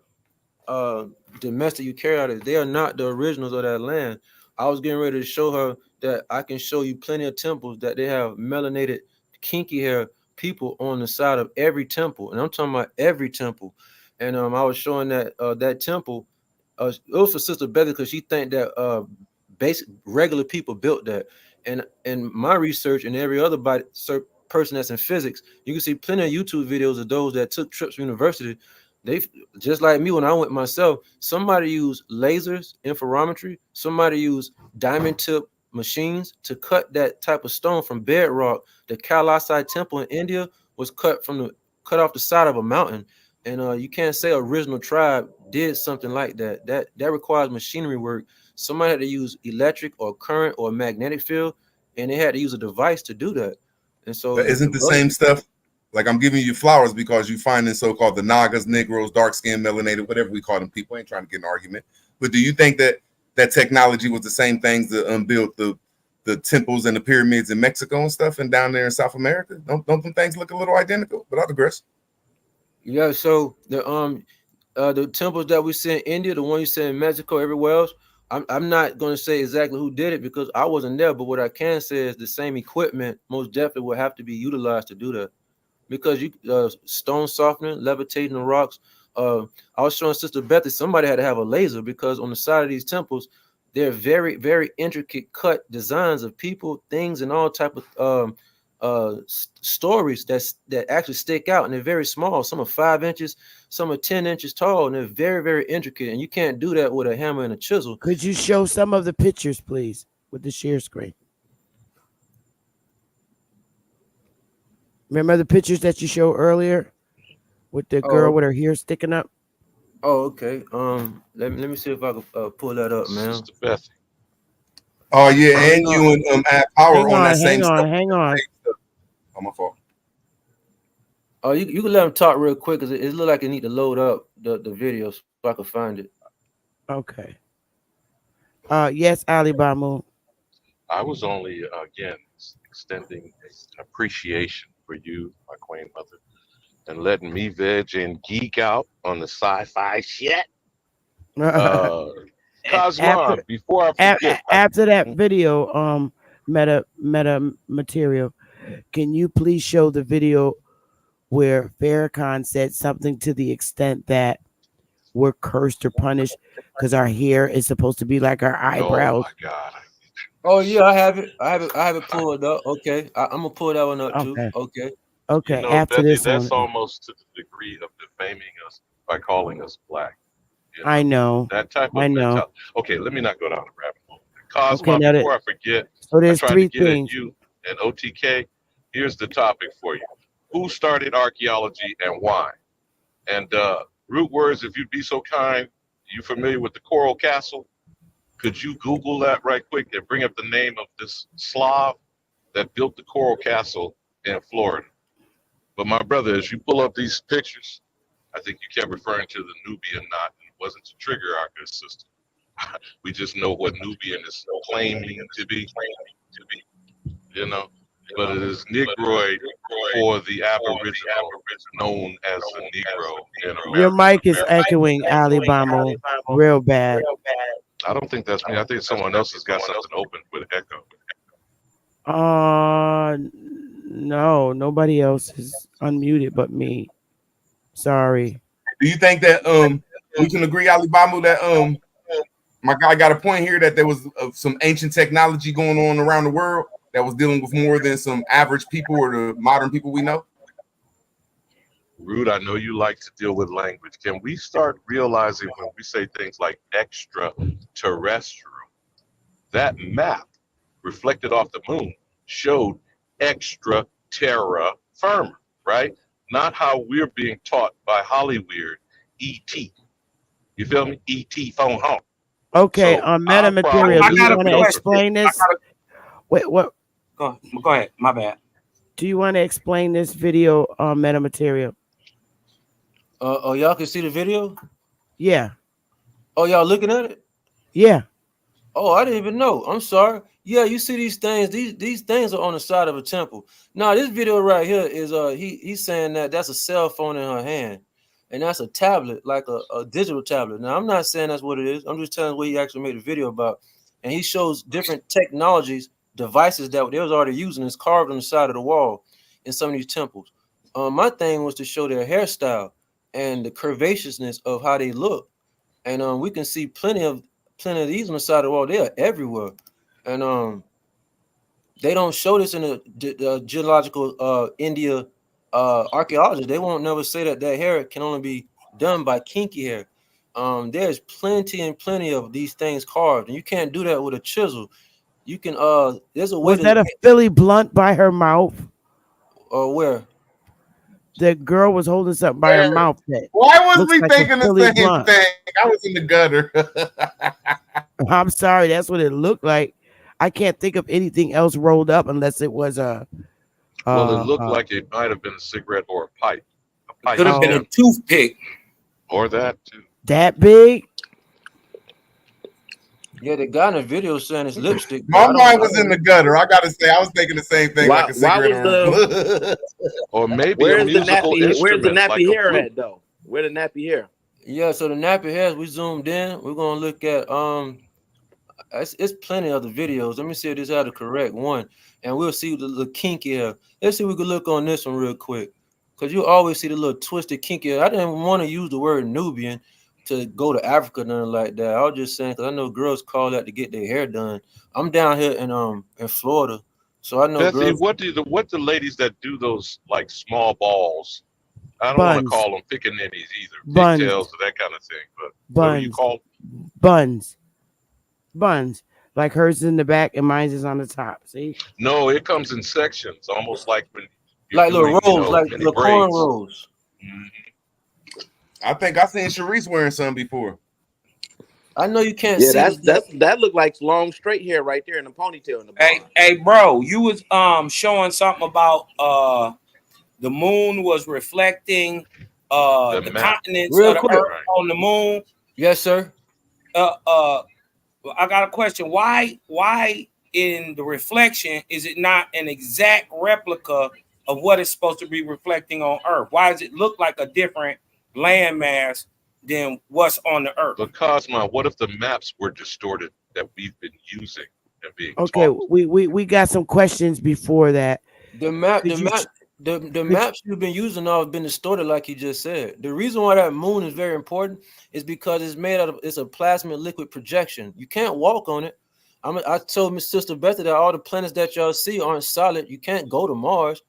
K: domestic eukaryotics, they are not the originals of that land. I was getting ready to show her that I can show you plenty of temples that they have melanated kinky hair people on the side of every temple, and I'm talking about every temple. And I was showing that that temple, it was for Sister Betty because she think that basic regular people built that. And in my research and every other person that's in physics, you can see plenty of YouTube videos of those that took trips to university. They just like me when I went myself. Somebody used lasers, interferometry. Somebody used diamond tip machines to cut that type of stone from bedrock. The Kailasai temple in India was cut off the side of a mountain, and you can't say original tribe did something like that. That requires machinery work. Somebody had to use electric or current or magnetic field, and they had to use a device to do that. And so,
I: but isn't the same stuff? Like, I'm giving you flowers because you find in so-called the Nagas, Negroes, dark-skinned, melanated, whatever we call them people. I ain't trying to get an argument. But do you think that that technology was the same things that built the temples and the pyramids in Mexico and stuff and down there in South America? Don't them things look a little identical? But I'll digress.
K: Yeah, so the temples that we see in India, the one you see in Mexico, everywhere else, I'm not going to say exactly who did it because I wasn't there. But what I can say is the same equipment most definitely will have to be utilized to do that. Because you stone softening, levitating the rocks. I was showing Sister Bethy somebody had to have a laser because on the side of these temples, they're very, very intricate cut designs of people, things, and all type of stories that actually stick out, and they're very small. Some are 5 inches, some are 10 inches tall, and they're very, very intricate. And you can't do that with a hammer and a chisel.
A: Could you show some of the pictures, please, with the share screen? Remember the pictures that you showed earlier with the girl with her hair sticking up?
K: Oh, okay. Let me see if I can pull that up, man.
M: Sister Bethy.
I: Oh yeah, and you and add power on that same stuff.
A: Hang on.
I: Oh, my fault.
K: Oh, you can let them talk real quick because it looks like it need to load up the video so I can find it.
A: Okay. Yes, Ali Bamu.
M: I was only again extending an appreciation for you, my queen mother, and letting me veg and geek out on the sci-fi shit. Cosmo, before I forget,
A: after that video, meta material, can you please show the video where Farrakhan said something to the extent that we're cursed or punished because our hair is supposed to be like our eyebrows?
M: Oh my God.
K: Oh yeah, I have it pulled up. Okay, I'm gonna pull that one up too.
A: Okay.
M: You know,
A: After
M: Bethy,
A: this
M: that's
A: one,
M: almost to the degree of defaming us by calling us black. You know,
A: I know.
M: that type of
A: I know.
M: mentality. Okay, let me not go down the rabbit hole. Cosmo,
A: Okay,
M: before I forget,
A: so there's
M: I tried
A: three
M: to get
A: things.
M: at you and OTK. Here's the topic for you. Who started archaeology and why? And root words, if you'd be so kind, you familiar with the Coral Castle? Could you Google that right quick and bring up the name of this Slav that built the Coral Castle in Florida? But my brother, as you pull up these pictures, I think you kept referring to the Nubian knot. It wasn't to trigger our good sister. We just know what Nubian is claiming to be, you know. But it is Negroid for the Aboriginal, known as the Negro in America.
A: Your mic is echoing, Ali Bamu, real bad.
M: I don't think that's me. I think someone else has got something open with echo.
A: No, nobody else is unmuted but me. Sorry.
I: Do you think that we can agree, Ali Bamu, that my guy got a point here that there was some ancient technology going on around the world that was dealing with more than some average people or the modern people we know?
M: Rude, I know you like to deal with language. Can we start realizing when we say things like extraterrestrial, that map reflected off the moon showed extra terra firma, right? Not how we're being taught by Hollywood, E.T. You feel me? E.T. phone home.
A: Okay,
M: So
A: meta material. Do you want to explain this? Wait, what?
J: Go ahead. My bad.
A: Do you want to explain this video on meta material?
K: Oh, y'all can see the video?
A: Yeah.
K: Oh, y'all looking at it?
A: Yeah.
K: Oh, I didn't even know. I'm sorry. Yeah, you see these things. These things are on the side of a temple. Now, this video right here is he's saying that that's a cell phone in her hand, and that's a tablet, like a digital tablet. Now, I'm not saying that's what it is. I'm just telling what he actually made a video about, and he shows different technologies, devices that they was already using. It's carved on the side of the wall. in some of these temples. My thing was to show their hairstyle and the curvaceousness of how they look, and we can see plenty of these on the side of the wall. They are everywhere, and they don't show this in the geological India archaeology. They won't never say that hair can only be done by kinky hair. There's plenty and plenty of these things carved, and you can't do that with a chisel. You can there's a way
A: Was that a Philly blunt by her mouth?
K: Or where?
A: The girl was holding something by her mouth.
I: Why was
A: looks
I: we
A: like a
I: thinking the
A: Philly
I: same
A: blunt.
I: thing? I was in the gutter.
A: I'm sorry, that's what it looked like. I can't think of anything else rolled up unless it was a.
M: Well, it looked like it might have been a cigarette or a pipe. A pipe
J: Could have been a
M: stem.
J: toothpick.
M: Or that too.
A: That big?
K: Yeah, the guy in the video saying it's lipstick.
I: My mind was in the gutter. I gotta say, I was thinking the same thing. Like a cigarette
M: or maybe
N: Where's
M: a musical
N: where's the
M: instrument
N: nappy
M: like a
N: hair
M: flute.
N: at though? Where the nappy hair?
K: Yeah, so the nappy hairs, we zoomed in. We're gonna look at it's plenty of the videos. Let me see if this is the correct one, and we'll see the kinky hair. Let's see if we can look on this one real quick, because you always see the little twisted kinky hair. I didn't want to use the word Nubian to go to Africa, nothing like that. I was just saying because I know girls call that to get their hair done. I'm down here in Florida, so I know
M: Bethany,
K: girls.
M: what the ladies that do those like small balls? I don't want to
A: Buns.
M: call them pickaninnies either,
A: Buns.
M: pigtails or that kind of thing. But what do you
A: Buns.
M: call
A: Buns. Like hers is in the back and mine's is on the top. See?
M: No, it comes in sections, almost like when you're
K: Like little
M: doing,
K: rolls, like
M: many
K: little corn
M: braids.
K: rolls.
I: I think I seen Sharice wearing some before.
K: I know you can't
N: Yeah,
K: see
N: that look like long straight hair right there in the ponytail in the bottom.
J: Hey, bro, you was showing something about the moon was reflecting the continents
K: Real
J: of the
K: quick.
J: earth on the moon.
K: Yes, sir.
J: I got a question. Why in the reflection is it not an exact replica of what it's supposed to be reflecting on Earth? Why does it look like a different landmass than what's on the Earth?
M: But Cosmo, what if the maps were distorted that we've been using and being
A: Okay,
M: taught?
A: we got some questions before that.
K: The map,
A: Could you-
K: the maps you've been using all have been distorted, like you just said. The reason why that moon is very important is because it's made out of it's a plasma liquid projection. You can't walk on it. I told Miss Sister Betty that all the planets that y'all see aren't solid. You can't go to Mars,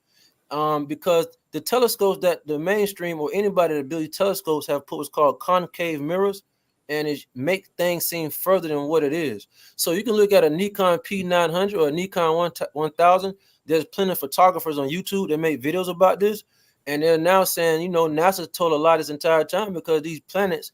K: because the telescopes that the mainstream or anybody that builds telescopes have put what's called concave mirrors, and it make things seem further than what it is. So you can look at a Nikon P900 or a Nikon 1000. There's plenty of photographers on YouTube that make videos about this, and they're now saying, you know, NASA told a lie this entire time because these planets,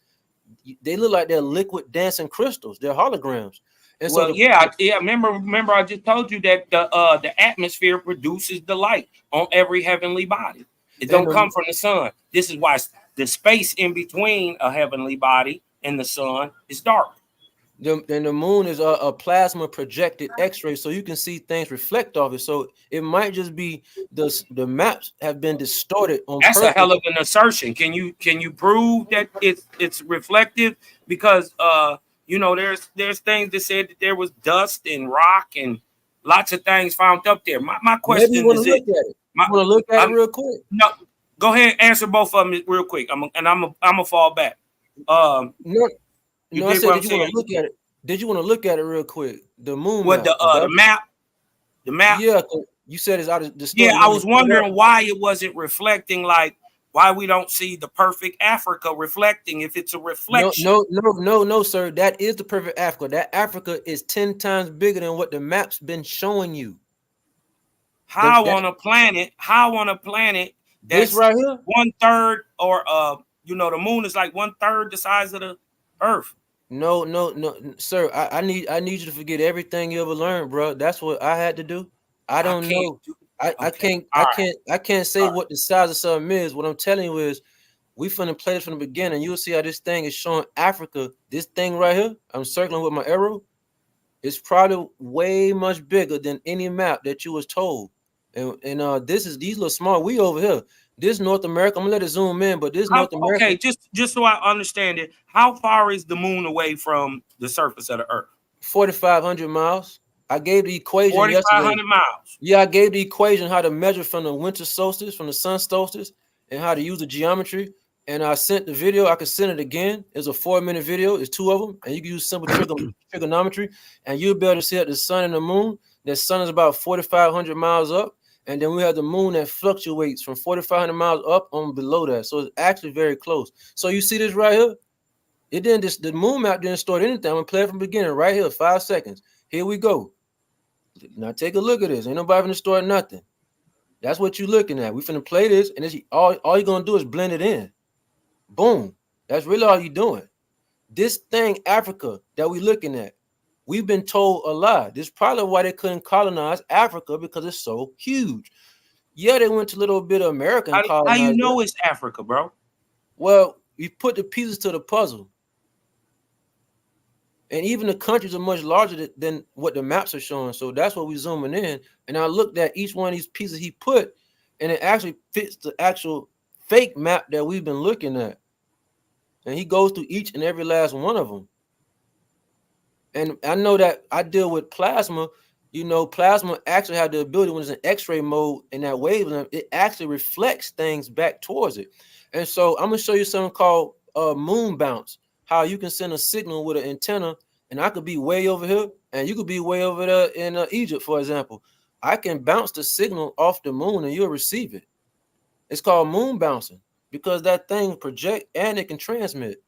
K: they look like they're liquid dancing crystals. They're holograms. And
J: Well,
K: so
J: yeah. Remember, I just told you that the atmosphere produces the light on every heavenly body. It don't come from the sun. This is why the space in between a heavenly body and the sun is dark.
K: the moon is a plasma projected X-ray, so you can see things reflect off it. So it might just be the maps have been distorted on
J: That's
K: purpose.
J: a hell of an assertion. Can you prove that it's reflective? Because you know, there's things that said that there was dust and rock and lots of things found up there. My question
K: Maybe you
J: is,
K: look at it. You want to look at it real quick?
J: No, go ahead, answer both of them real quick. I'm gonna fall back.
K: No, I
J: dig
K: said,
J: what I'm
K: did you want
J: saying?
K: to look at it? Did you want to look at it real quick? The moon.
J: What the map? The map.
K: Yeah, you said it's out of the.
J: Yeah, I was wondering why it wasn't reflecting, like why we don't see the perfect Africa reflecting if it's a reflection.
K: No, sir. That is the perfect Africa. That Africa is 10 times bigger than what the map's been showing you.
J: How on a planet that's
K: this right here,
J: 1/3, or you know, the moon is like 1/3 the size of the Earth.
K: No, sir. I need you to forget everything you ever learned, bro. That's what I had to do. I don't know. I can't say what the size of something is. What I'm telling you is, we finna play this from the beginning. You'll see how this thing is showing Africa. This thing right here, I'm circling with my arrow. It's probably way much bigger than any map that you was told. And these little small. We over here. This North America. I'm gonna let it zoom in, but this North America.
J: Okay, just so I understand it, how far is the moon away from the surface of the Earth?
K: 4,500 miles. I gave the equation
J: 4,500
K: yesterday.
J: miles.
K: Yeah, I gave the equation how to measure from the winter solstice, from the sun solstice, and how to use the geometry. And I sent the video. I could send it again. It's a 4-minute video. It's 2 of them, and you can use simple trigonometry, and you'll be able to see that the sun and the moon. The sun is about 4,500 miles up, and then we have the moon that fluctuates from 4,500 miles up on below that. So it's actually very close. So you see this right here? It didn't. The moon map didn't store anything. I'm gonna play it from the beginning right here. 5 seconds. Here we go. Now take a look at this. Ain't nobody finna store nothing. That's what you're looking at. We finna play this, and it's, all you're gonna do is blend it in. Boom. That's really all you're doing. This thing, Africa, that we looking at, we've been told a lie. This is probably why they couldn't colonize Africa, because it's so huge. Yeah, they went to a little bit of American colonization.
J: How you know it's Africa, bro?
K: Well, you put the pieces to the puzzle. And even the countries are much larger than what the maps are showing. So that's what we're zooming in. And I looked at each one of these pieces he put, and it actually fits the actual fake map that we've been looking at. And he goes through each and every last one of them. And I know that I deal with plasma. You know, plasma actually have the ability, when it's in X-ray mode and that wavelength, it actually reflects things back towards it. And so I'm going to show you something called moon bounce. How you can send a signal with an antenna, and I could be way over here, and you could be way over there in Egypt, for example. I can bounce the signal off the moon, and you'll receive it. It's called moon bouncing, because that thing project and it can transmit.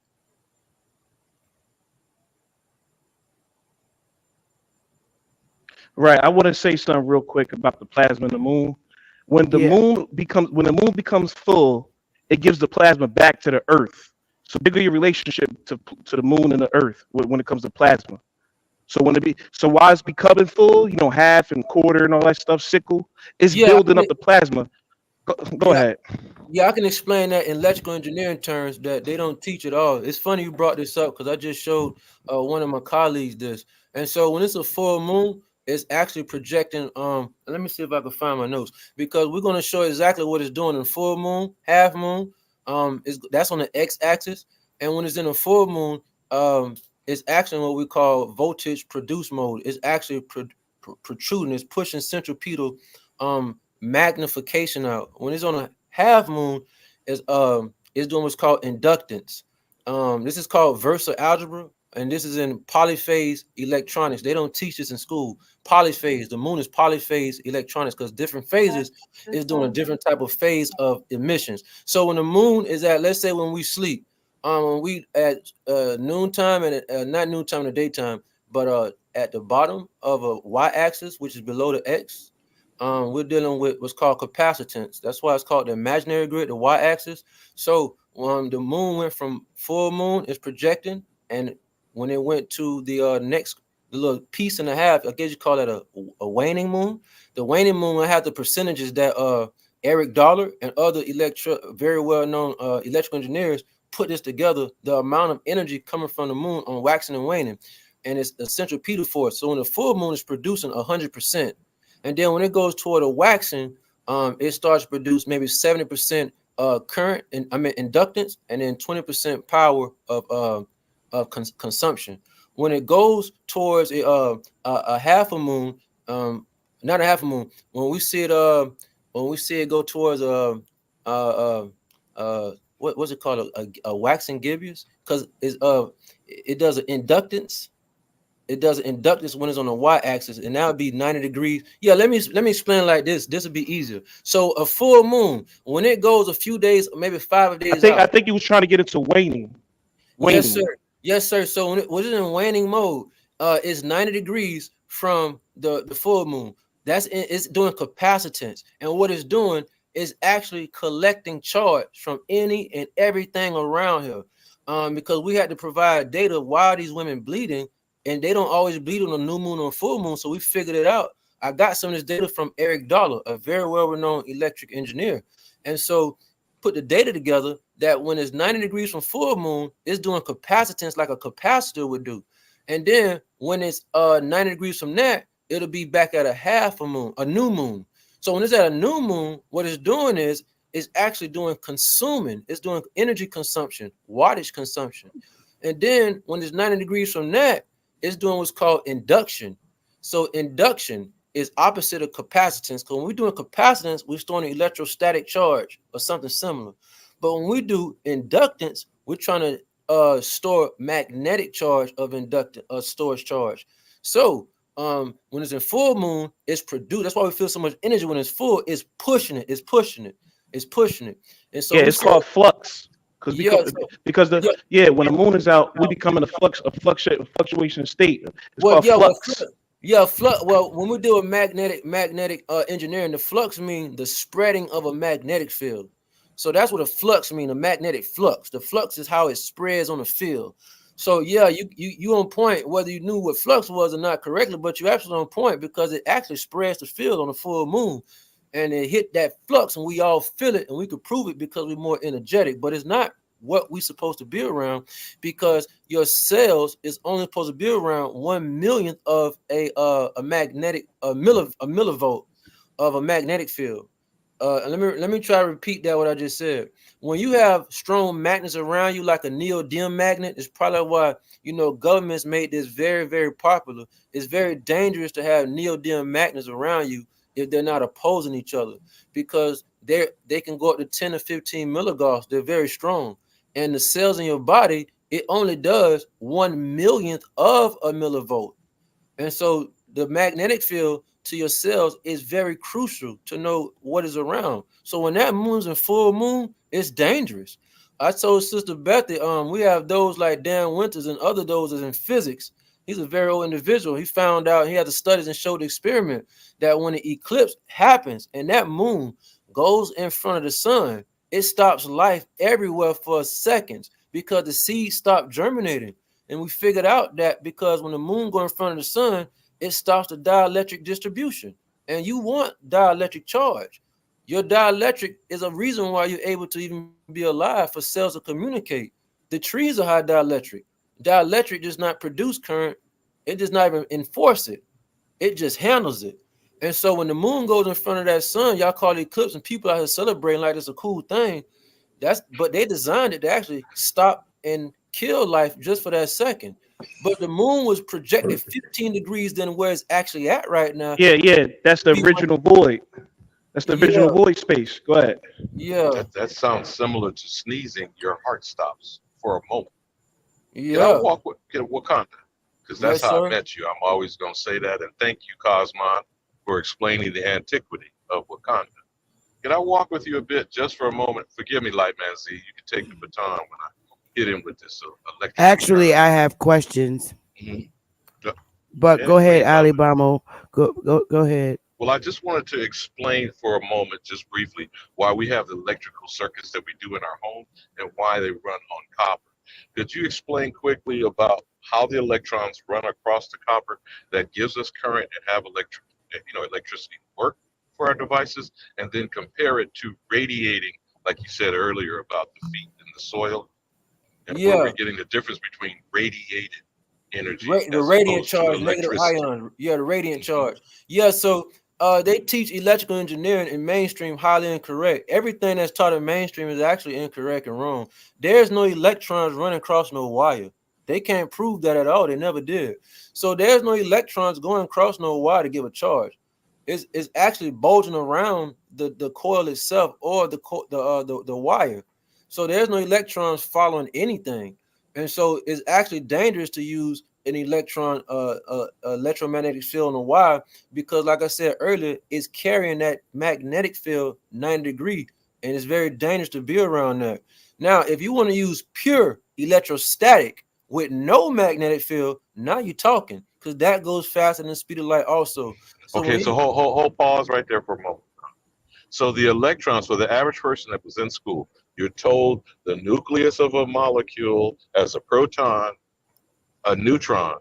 O: Right. I want to say something real quick about the plasma and the moon. When the moon becomes full, it gives the plasma back to the Earth. So bigger your relationship to the moon and the Earth when it comes to plasma. So while it's becoming full, half and quarter and all that stuff, sickle, it's building up the plasma. Go ahead.
K: Yeah, I can explain that in electrical engineering terms that they don't teach at all. It's funny you brought this up, because I just showed one of my colleagues this. And so when it's a full moon, it's actually projecting. Let me see if I can find my notes, because we're going to show exactly what it's doing in full moon, half moon. That's on the x-axis, and when it's in a full moon, it's actually what we call voltage produce mode. It's actually protruding. It's pushing centripetal magnification out. When it's on a half moon, it's doing what's called inductance. This is called Versor algebra, and this is in polyphase electronics. They don't teach this in school. Polyphase. The moon is polyphase electronics, because different phases is doing a different type of phase of emissions. So when the moon is at, let's say when we sleep, when we at noontime, and not noontime in the daytime, but at the bottom of a y-axis, which is below the x, we're dealing with what's called capacitance. That's why it's called the imaginary grid, the y-axis. So when the moon went from full moon, it's projecting, and when it went to the next little piece and a half, I guess you call it a waning moon. The waning moon will have the percentages that Eric Dollar and other very well-known electrical engineers put this together, the amount of energy coming from the moon on waxing and waning, and it's a centripetal force. So when the full moon is producing 100%, and then when it goes toward a waxing, it starts to produce maybe 70% current, and inductance, and then 20% power of consumption. When it goes towards a half a moon, not a half a moon, when we see it go towards what's it called, a waxing gibbous, because it does an inductance. It does an inductance when it's on the y-axis, and that would be 90 degrees. Yeah, let me explain like this. This would be easier. So a full moon, when it goes a few days, maybe 5 days
O: I think he was trying to get into waning.
K: Yes, sir. Yes, sir. So when it's in waning mode, it's 90 degrees from the full moon. It's doing capacitance, and what it's doing is actually collecting charge from any and everything around here, because we had to provide data why are these women bleeding, and they don't always bleed on a new moon or full moon. So we figured it out. I got some of this data from Eric Dollar, a very well-renowned electric engineer, and so put the data together that when it's 90 degrees from full moon, it's doing capacitance like a capacitor would do. And then when it's 90 degrees from that, it'll be back at a half a moon, a new moon. So when it's at a new moon, what it's doing is it's actually doing consuming. It's doing energy consumption, wattage consumption. And then when it's 90 degrees from that, it's doing what's called induction. So induction is opposite of capacitance. Because when we're doing capacitance, we're storing an electrostatic charge or something similar. But when we do inductance, we're trying to store magnetic charge of storage charge. So when it's in full moon, it's produced. That's why we feel so much energy when it's full. It's pushing it. It's pushing it. It's pushing it. And so
O: Yeah, it's called flux. Because when the moon is out, we become in a fluctuation state. It's called flux.
K: Flux. Well, when we deal with magnetic engineering, the flux means the spreading of a magnetic field. So that's what a flux means, a magnetic flux. The flux is how it spreads on the field. So yeah, you on point whether you knew what flux was or not correctly, but you're absolutely on point because it actually spreads the field on the full moon. And it hit that flux and we all feel it and we could prove it because we're more energetic, but it's not what we're supposed to be around because your cells is only supposed to be around 1/1,000,000th of a millivolt of a magnetic field. Let me try to repeat that what I just said. When you have strong magnets around you, like a neodymium magnet, it's probably why governments made this very, very popular. It's very dangerous to have neodymium magnets around you if they're not opposing each other, because they can go up to 10 or 15 milligauss. They're very strong, and the cells in your body, it only does 1/1,000,000th of a millivolt, and so the magnetic field to your cells is very crucial to know what is around. So when that moon's in full moon, it's dangerous. I told Sister Bethy, we have those like Dan Winters and other those in physics. He's a very old individual. He found out, he had the studies and showed the experiment that when the eclipse happens and that moon goes in front of the sun, it stops life everywhere for seconds because the seeds stop germinating. And we figured out that because when the moon goes in front of the sun, it stops the dielectric distribution. And you want dielectric charge. Your dielectric is a reason why you're able to even be alive, for cells to communicate. The trees are high dielectric. Dielectric does not produce current. It does not even enforce it. It just handles it. And so when the moon goes in front of that sun, y'all call it eclipse, and people out here celebrating like it's a cool thing. But they designed it to actually stop and kill life just for that second. But the moon was projected 15 degrees than where it's actually at right now.
O: Yeah. That's the original void. That's the original void space. Go ahead.
K: Yeah.
M: That sounds similar to sneezing. Your heart stops for a moment.
K: Yeah.
M: Can I walk with Wakanda? Because that's
K: Yes,
M: how
K: sir.
M: I met you. I'm always going to say that. And thank you, Cosmon, for explaining the antiquity of Wakanda. Can I walk with you a bit just for a moment? Forgive me, Lightman Z. You can take the baton when I hit him with this electric.
A: Actually, I have questions. But
M: Yeah,
A: go ahead,
M: please,
A: Alibama. Go ahead.
M: Well, I just wanted to explain for a moment, just briefly, why we have the electrical circuits that we do in our home and why they run on copper. Could you explain quickly about how the electrons run across the copper that gives us current and have electricity work for our devices, and then compare it to radiating, like you said earlier about the feet in the soil, and where we're getting the difference between radiated energy,
K: The radiant charge, negative ion. Yeah, the radiant charge. Yeah, so they teach electrical engineering in mainstream highly incorrect. Everything that's taught in mainstream is actually incorrect and wrong. There's no electrons running across no wire. They can't prove that at all. They never did. So there's no electrons going across no wire to give a charge. It's actually bulging around the coil itself or the wire. So there's no electrons following anything. And so it's actually dangerous to use an electromagnetic field on a wire because, like I said earlier, it's carrying that magnetic field 90 degrees, and it's very dangerous to be around that. Now, if you want to use pure electrostatic with no magnetic field, now you're talking, because that goes faster than the speed of light also.
M: So hold pause right there for a moment. So the electrons, for the average person that was in school, you're told the nucleus of a molecule as a proton, a neutron,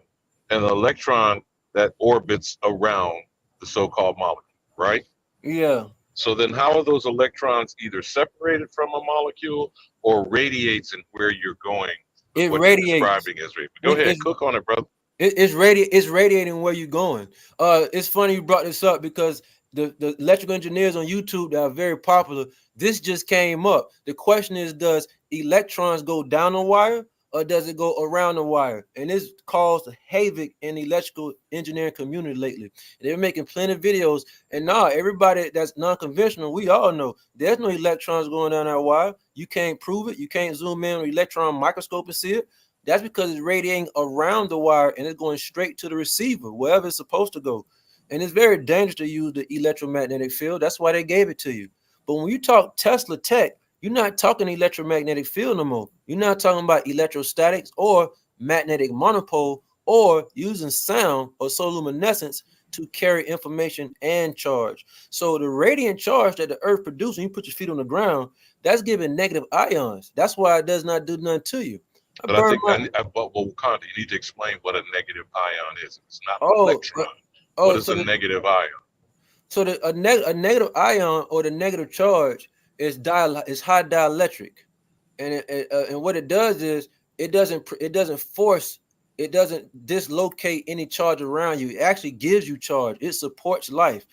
M: and an electron that orbits around the so-called molecule, right?
K: Yeah.
M: So then how are those electrons either separated from a molecule or radiates in where you're going?
K: It
M: what
K: radiates.
M: You're describing as Go ahead, cook on it, brother.
K: It's radiating where you're going. It's funny you brought this up because the electrical engineers on YouTube that are very popular, this just came up. The question is, does electrons go down a wire or does it go around the wire? And this caused havoc in the electrical engineering community lately. They're making plenty of videos, and now everybody that's non-conventional, we all know there's no electrons going down that wire. You can't prove it. You can't zoom in with an electron microscope and see it. That's because it's radiating around the wire and it's going straight to the receiver, wherever it's supposed to go. And it's very dangerous to use the electromagnetic field. That's why they gave it to you. But when you talk Tesla tech, you're not talking electromagnetic field no more. You're not talking about electrostatics or magnetic monopole or using sound or luminescence to carry information and charge. So the radiant charge that the earth produces when you put your feet on the ground, that's giving negative ions. That's why it does not do nothing to you.
M: But I think, Wakanda, you need to explain what a negative ion is. It's not an electron. What is a negative ion?
K: So a negative ion or the negative charge is high dielectric, and what it does is it doesn't force, it doesn't dislocate any charge around you. It actually gives you charge. It supports life.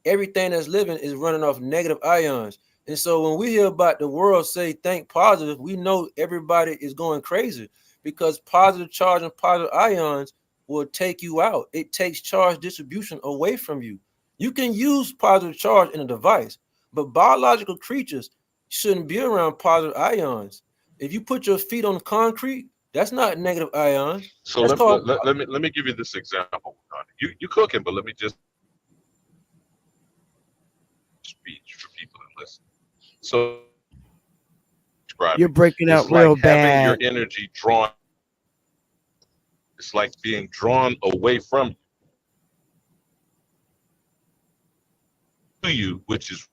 K: Everything that's living is running off negative ions. And so when we hear about the world say think positive, we know everybody is going crazy because positive charge and positive ions will take you out. It takes charge distribution away from you. You can use positive charge in a device, but biological creatures shouldn't be around positive ions. If you put your feet on concrete, that's not negative ions.
M: So let me give you this example. You cooking, but let me just speech for people that listen. So
A: you're breaking up real bad.
M: Having your energy drawn. It's like being drawn away from you, which is,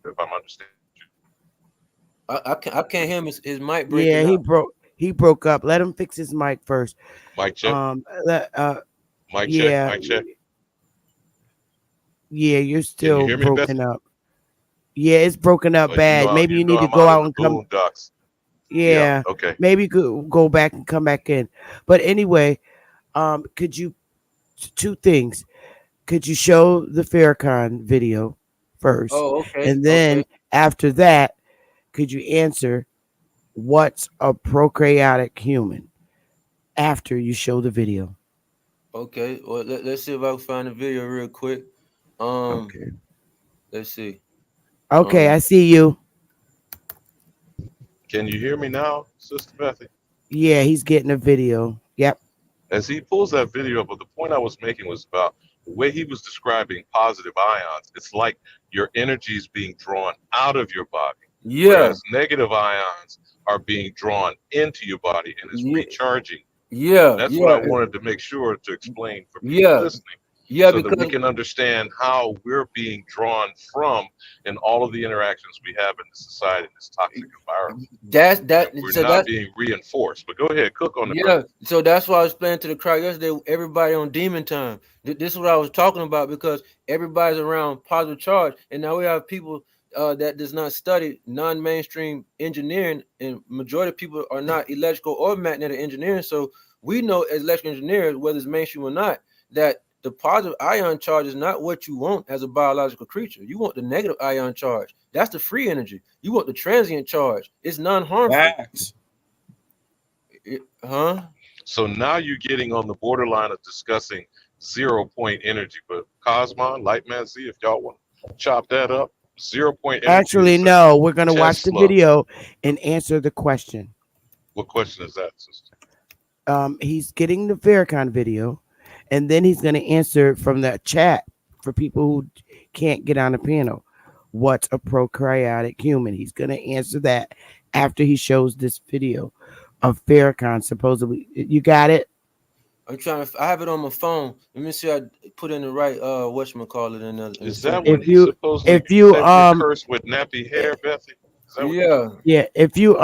M: if I'm understanding
K: you. I can't hear him. His mic breaking.
A: Yeah, he broke up. Let him fix his mic first.
M: Mic check. Mic
A: yeah,
M: check. Mic check.
A: Yeah, you're still broken up. Yeah, it's broken up bad. Maybe you need to go out and come. Yeah.
M: Okay.
A: Maybe go back and come back in. But anyway, could you two things? Could you show the Farrakhan video first?
K: Oh, okay.
A: And then after that, could you answer what's a prokaryotic human after you show the video?
K: Okay. Well, let's see if I can find the video real quick.
A: Okay.
K: Let's see.
A: Okay, I see you.
M: Can you hear me now, Sister Bethy?
A: Yeah, he's getting a video. Yep.
M: As he pulls that video up, but the point I was making was about the way he was describing positive ions. It's like your energy is being drawn out of your body.
K: Yeah.
M: Whereas negative ions are being drawn into your body and is recharging.
K: Yeah.
M: That's what I wanted to make sure to explain for people listening.
K: Yeah,
M: so that we can understand how we're being drawn from in all of the interactions we have in the society, in this toxic environment. We're not being reinforced. But go ahead, cook on the
K: bread. So that's why I was explaining to the crowd yesterday, everybody on demon time. This is what I was talking about because everybody's around positive charge. And now we have people that does not study non-mainstream engineering, and majority of people are not electrical or magnetic engineering. So we know as electrical engineers, whether it's mainstream or not, that the positive ion charge is not what you want as a biological creature. You want the negative ion charge. That's the free energy. You want the transient charge. It's non-harmful.
M: So now you're getting on the borderline of discussing 0-point energy. But Cosmon, Lightman Z, if y'all want to chop that up, 0-point energy.
A: Actually, no. We're going to watch the video and answer the question.
M: What question is that, sister?
A: He's getting the Farrakhan video. And then he's going to answer from the chat for people who can't get on the panel. What's a prokaryotic human? He's going to answer that after he shows this video of Farrakhan supposedly. You got it?
K: I'm trying to. I have it on my phone. Let me see. I put in the right. Whatchamacallit in there.
M: Is that what he's supposedly
A: if you
M: cursed with nappy hair, Bethy?
A: Yeah. If you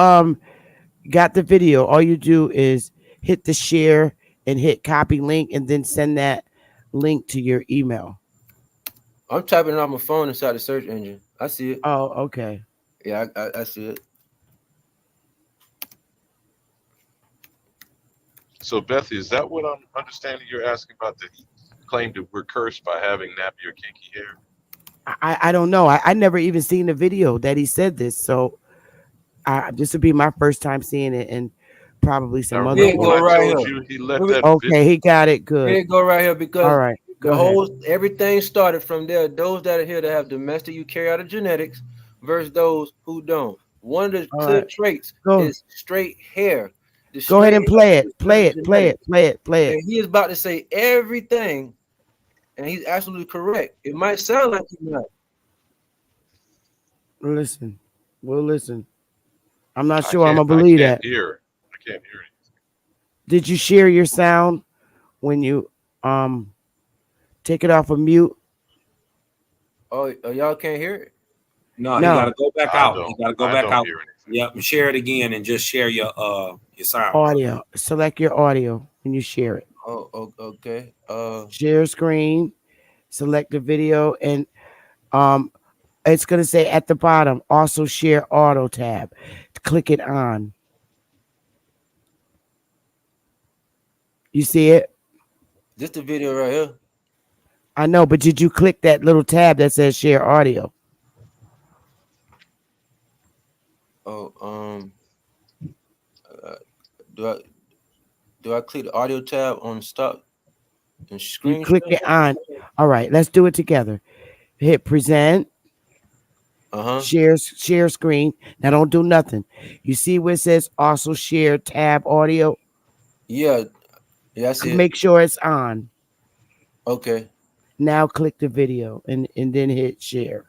A: got the video, all you do is hit the share and hit copy link and then send that link to your email.
K: I'm typing it on my phone inside the search engine. I see it.
A: Oh, okay.
K: Yeah, I see it.
M: So, Bethy, is that what I'm understanding you're asking about? That he claimed that we're cursed by having nappy or kinky hair?
A: I don't know. I never even seen the video that he said this. So this would be my first time seeing it. And probably some
M: Now,
A: other
M: remember when
K: go
M: I
K: right
M: told
K: here.
M: you he let that
A: Okay, he got it good.
K: Here it go right here because
A: All right, go
K: the
A: ahead.
K: whole everything started from there. Those that are here that have domestic eukaryotic genetics versus those who don't. One of the
A: All
K: clear
A: right.
K: traits
A: Go.
K: is straight hair. The
A: Go ahead
K: straight
A: and play
K: hair
A: it.
K: is
A: Play it. Play
K: genetics.
A: it. Play it. Play it.
K: And he is about to say everything, and he's absolutely correct. It might sound like he's not.
A: Listen. We'll listen. I'm not
M: I
A: sure I'm
M: can't.
A: gonna
M: I
A: believe
M: can't
A: that.
M: hear. I can't hear it.
A: Did you share your sound when you take it off of mute?
K: Oh, y'all can't hear it.
J: No, he got
A: No.
J: to go back
M: I
J: out.
M: don't.
J: He got to go
M: I
J: back
M: don't
J: out.
M: hear anything.
J: Yep, and share it again, and just share your sound.
A: Audio. Select your audio when you share it.
K: Oh, okay.
A: Share screen. Select the video, and it's gonna say at the bottom also share auto tab. Click it on. You see it?
K: This the video right here.
A: I know, but did you click that little tab that says share audio?
K: Oh, do I click the audio tab on stop and
A: You
K: screen
A: click
K: share?
A: it on. All right, let's do it together. Hit present. Share screen. Now don't do nothing. You see where it says also share tab audio?
K: Yeah, I see it.
A: Make sure it's on.
K: Okay.
A: Now click the video and then hit share.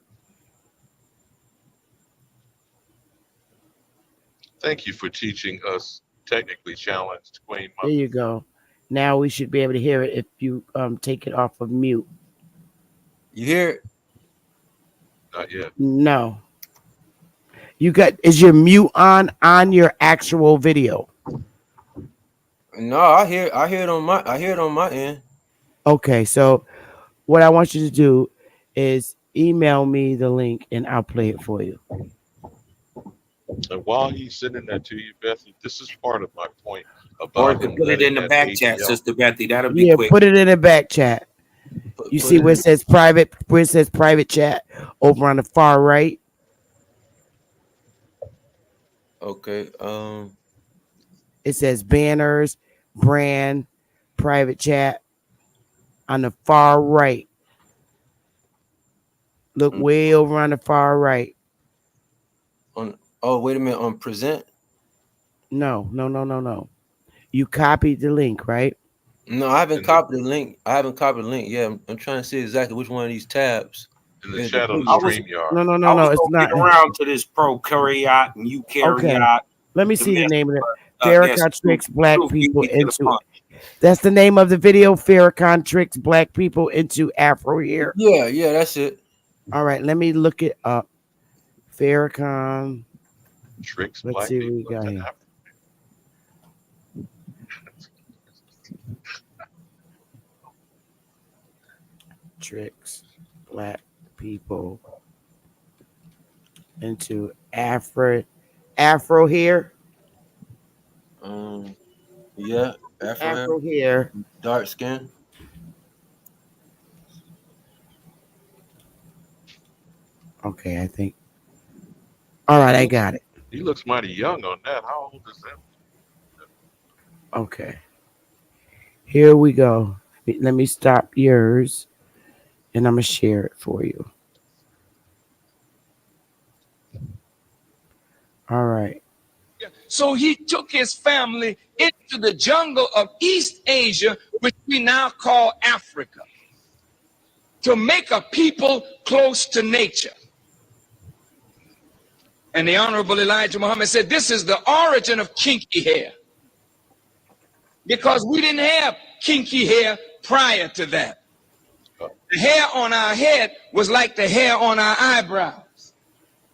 M: Thank you for teaching us technically challenged Queen
A: There
M: Mother.
A: you go. Now we should be able to hear it if you take it off of mute.
K: You hear it?
M: Not yet.
A: No. Is your mute on your actual video?
K: No, I hear it on my end.
A: Okay, so what I want you to do is email me the link and I'll play it for you.
M: And while he's sending that to you, Bethy, this is part of my point
J: Or
M: about
J: you can
M: him
J: put it
M: letting
J: in the
M: that
J: back chat,
M: ADL.
J: Sister Bethy. That'll be
A: Yeah,
J: quick.
A: put it in the back chat. You see where it says private chat over on the far right?
K: Okay.
A: It says banners, brand, private chat on the far right. Look way over on the far right.
K: Wait a minute. On present?
A: No. You copied the link, right?
K: No, I haven't copied the link. Yeah, I'm trying to see exactly which one of these tabs.
M: In the chat on the StreamYard.
A: No.
J: I was
A: It's
J: gonna
A: not.
J: get around to this prokaryotic and eukaryotic.
A: Okay. Let me see the name of it.
J: Yes,
A: Farrakhan tricks black
J: truth beat
A: people
J: me to the
A: into.
J: punch.
A: That's the name of the video. Farrakhan tricks black people into Afro hair.
K: Yeah, that's it.
A: All right, let me look it up. Farrakhan
M: tricks
A: Let's
M: black
A: see what we
M: people
A: got
M: into
A: here.
M: Africa.
A: Tricks black people into Afro hair.
K: Yeah,
A: Afro hair.
K: Dark skin.
A: Okay, I think. All right, I got it.
M: He looks mighty young on that. How old is that?
A: Okay. Here we go. Let me stop yours and I'm going to share it for you. All right.
P: So he took his family into the jungle of East Asia, which we now call Africa, to make a people close to nature. And the Honorable Elijah Muhammad said, this is the origin of kinky hair. Because we didn't have kinky hair prior to that. The hair on our head was like the hair on our eyebrows.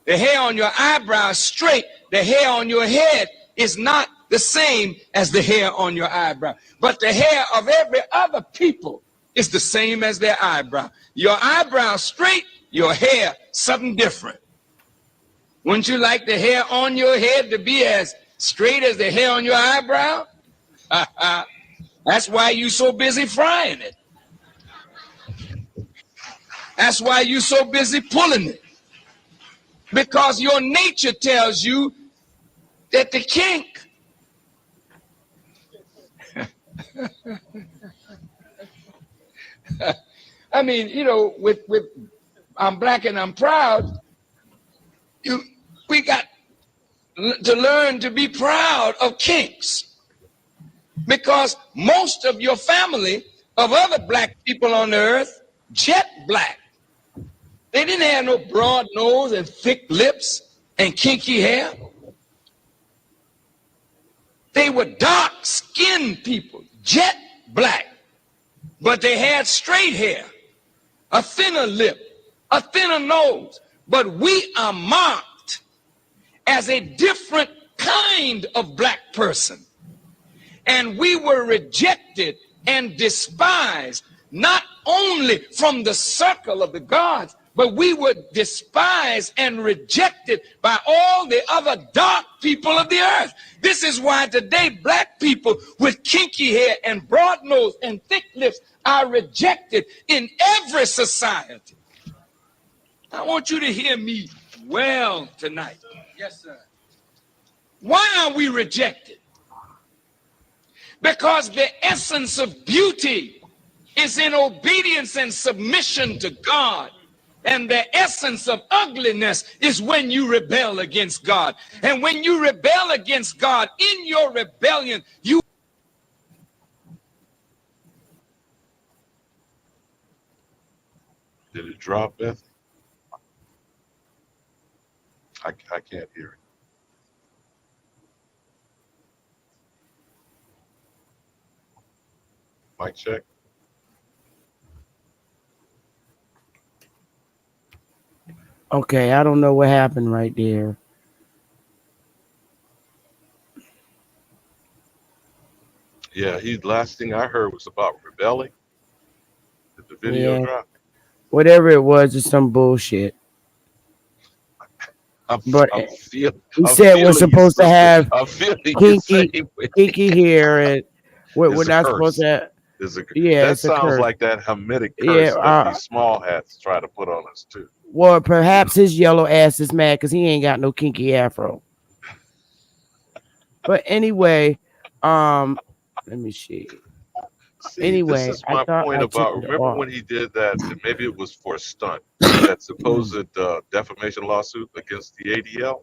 P: The hair on your eyebrows straight, the hair on your head is not the same as the hair on your eyebrow. But the hair of every other people is the same as their eyebrow. Your eyebrow straight, your hair something different. Wouldn't you like the hair on your head to be as straight as the hair on your eyebrow? That's why you're so busy frying it. That's why you're so busy pulling it. Because your nature tells you that the kink I mean, you know, with I'm black and I'm proud. We got to learn to be proud of kinks, because most of your family of other black people on the earth, jet black. They didn't have no broad nose and thick lips and kinky hair. They were dark-skinned people, jet black, but they had straight hair, a thinner lip, a thinner nose. But we are marked as a different kind of black person. And we were rejected and despised, not only from the circle of the gods, but we were despised and rejected by all the other dark people of the earth. This is why today black people with kinky hair and broad nose and thick lips are rejected in every society. I want you to hear me well tonight. Yes, sir. Why are we rejected? Because the essence of beauty is in obedience and submission to God. And the essence of ugliness is when you rebel against God. And when you rebel against God, in your rebellion, you...
M: Did it drop, Beth? I can't hear it. Mic check.
A: Okay, I don't know what happened right there.
M: Yeah, last thing I heard was about rebelling. Did the video drop?
A: Whatever it was, it's some bullshit. He said we're supposed to have kinky hair, and we're not supposed to have.
M: That sounds like that Hamitic curse that these small hats try to put on us too.
A: Well, perhaps his yellow ass is mad because he ain't got no kinky afro. But anyway, let me see. Anyway,
M: this is my point about. Remember when he did that? And maybe it was for a stunt. That supposed defamation lawsuit against the ADL,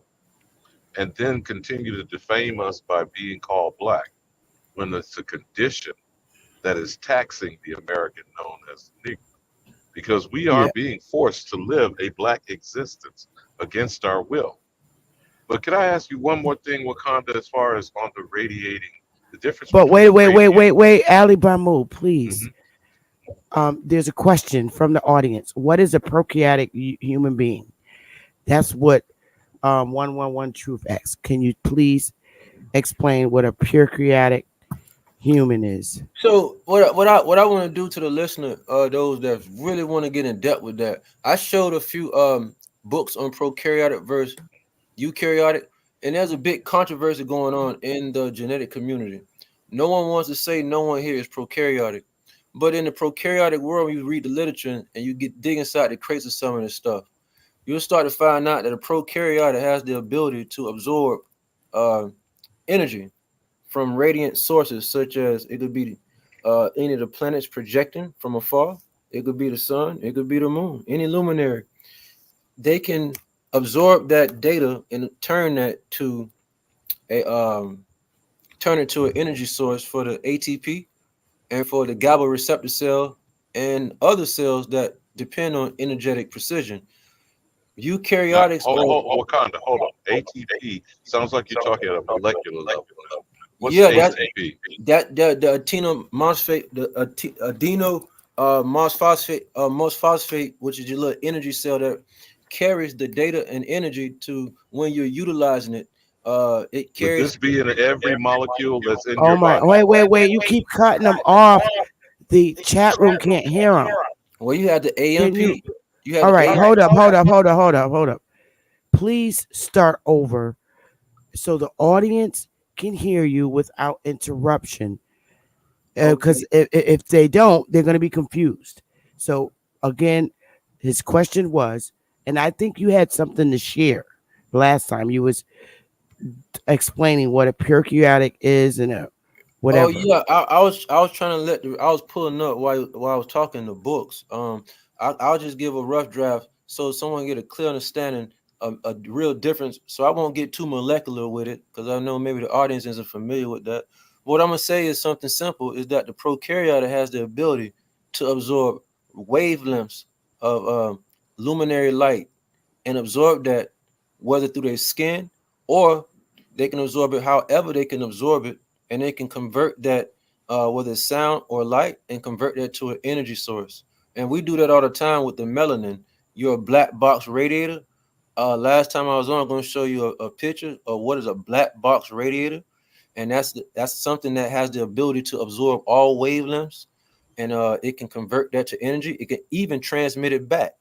M: and then continue to defame us by being called black, when it's a condition that is taxing the American known as Negro, because we are being forced to live a black existence against our will. But can I ask you one more thing, Wakanda, as far as on the radiating, the difference?
A: But wait, Ali Bamu, please. There's a question from the audience. What is a prokaryotic human being? That's what 111 Truth asks. Can you please explain what a prokaryotic human is?
K: So what I want to do to the listener, those that really want to get in depth with that, I showed a few books on prokaryotic versus eukaryotic, and there's a big controversy going on in the genetic community. No one wants to say no one here is prokaryotic, but in the prokaryotic world, you read the literature and you dig inside the crates of some of this stuff, you'll start to find out that a prokaryotic has the ability to absorb energy from radiant sources, such as it could be any of the planets projecting from afar. It could be the sun. It could be the moon. Any luminary. They can absorb that data and turn that to turn it to an energy source for the ATP and for the GABA receptor cell and other cells that depend on energetic precision. Eukaryotics.
M: Wakanda, hold on. ATP sounds like you're talking at a molecular level. What's ATP?
K: The adeno monophosphate, which is your little energy cell that carries the data and energy to when you're utilizing it. It carries.
M: Would this be in every molecule that's in your body?
A: Wait! You keep cutting them off. The chat room can't hear them.
K: Well, you had the AMP.
A: All right, hold up. Please start over, so the audience can hear you without interruption. Because if they don't, they're going to be confused. So again, his question was, and I think you had something to share last time. You was explaining what a prokaryotic is and a
K: Oh
A: whatever.
K: yeah, I was trying to I was pulling up while I was talking the books. I'll just give a rough draft so someone get a clear understanding of a real difference. So I won't get too molecular with it because I know maybe the audience isn't familiar with that. What I'm gonna say is something simple: is that the prokaryote has the ability to absorb wavelengths of luminary light and absorb that, whether through their skin or they can absorb it however they can absorb it, and they can convert that, whether it's sound or light, and convert that to an energy source. And we do that all the time with the melanin. You're a black box radiator. Last time I was on, I'm going to show you a picture of what is a black box radiator, and that's something that has the ability to absorb all wavelengths, and it can convert that to energy. It can even transmit it back.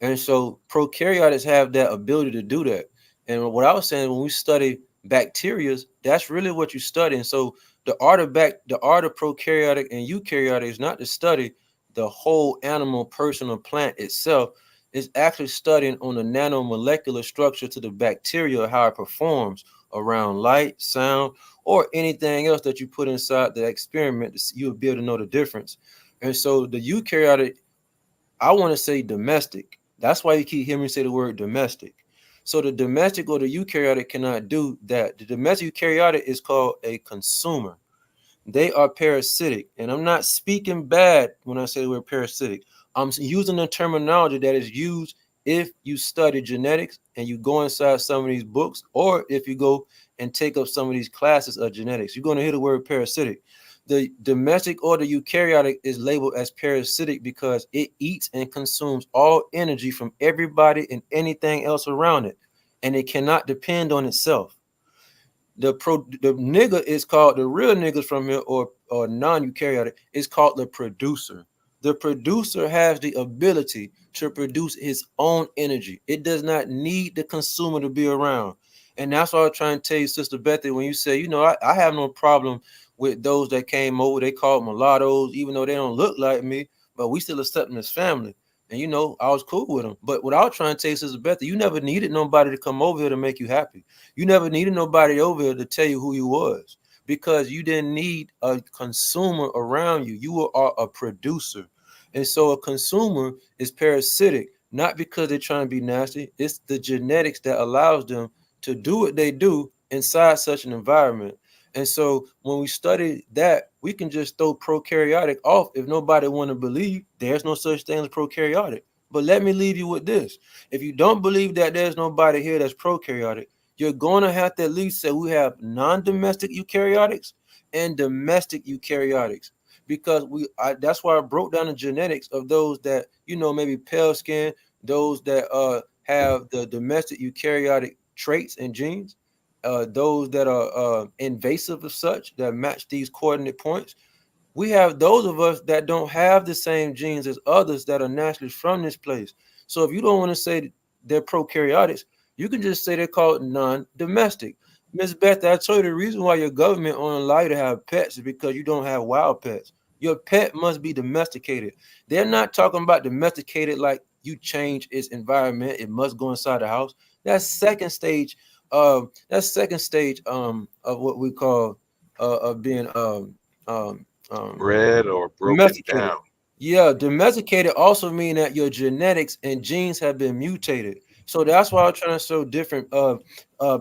K: And so prokaryotes have that ability to do that. And what I was saying, when we study bacteria, that's really what you study. And so the art of prokaryotic and eukaryotic is not to study the whole animal, person, or plant itself. It's actually studying on the nanomolecular structure to the bacteria, how it performs around light, sound, or anything else that you put inside the experiment. You'll be able to know the difference. And so the eukaryotic, I want to say domestic. That's why you keep hearing me say the word domestic. So the domestic or the eukaryotic cannot do that. The domestic eukaryotic is called a consumer. They are parasitic. And I'm not speaking bad when I say the word parasitic. I'm using the terminology that is used if you study genetics and you go inside some of these books, or if you go and take up some of these classes of genetics. You're going to hear the word parasitic. The domestic or the eukaryotic is labeled as parasitic because it eats and consumes all energy from everybody and anything else around it, and it cannot depend on itself. The nigger is called, the real niggers from here, or non-eukaryotic, is called the producer. The producer has the ability to produce his own energy. It does not need the consumer to be around. And that's what I was trying to tell you, Sister Bethy, when you say, I have no problem with those that came over. They called mulattoes, even though they don't look like me, but we still accept them as family. And I was cool with them. But what I was trying to tell you, Sister Bethy, you never needed nobody to come over here to make you happy. You never needed nobody over here to tell you who you was, because you didn't need a consumer around you. You are a producer. And so a consumer is parasitic, not because they're trying to be nasty. It's the genetics that allows them to do what they do inside such an environment. And so when we study that, we can just throw prokaryotic off if nobody want to believe there's no such thing as prokaryotic. But let me leave you with this. If you don't believe that there's nobody here that's prokaryotic, you're going to have to at least say we have non-domestic eukaryotics and domestic eukaryotics, because that's why I broke down the genetics of those that, maybe pale skin, those that have the domestic eukaryotic traits and genes, those that are invasive as such, that match these coordinate points. We have those of us that don't have the same genes as others that are naturally from this place. So if you don't want to say they're prokaryotics, you can just say they're called non-domestic. Miss Beth, I told you the reason why your government won't allow you to have pets is because you don't have wild pets. Your pet must be domesticated. They're not talking about domesticated like you change its environment. It must go inside the house. That's second stage. That's second stage of what we call of being
M: bred or broken
K: domesticated.
M: down.
K: Yeah, domesticated also mean that your genetics and genes have been mutated. So that's why I'm trying to show different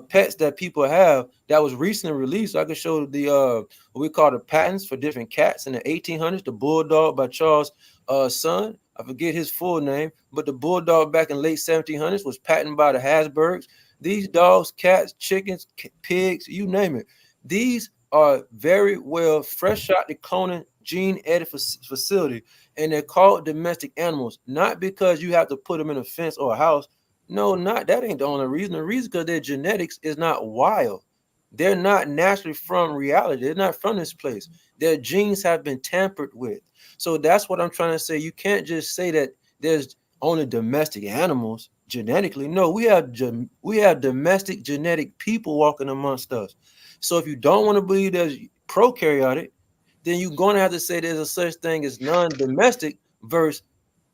K: pets that people have that was recently released. I can show the what we call the patents for different cats in the 1800s. The bulldog by Charles son, I forget his full name, but the bulldog back in late 1700s was patented by the Habsburgs. These dogs, cats, chickens, pigs, you name it. These are very well fresh out the cloning gene edit facility, and they're called domestic animals, not because you have to put them in a fence or a house. No, not that ain't the only reason. The reason because their genetics is not wild. They're not naturally from reality. They're not from this place. Their genes have been tampered with. So that's what I'm trying to say. You can't just say that there's only domestic animals genetically. No, we have domestic genetic people walking amongst us. So if you don't want to believe there's prokaryotic, then you're going to have to say there's a such thing as non-domestic versus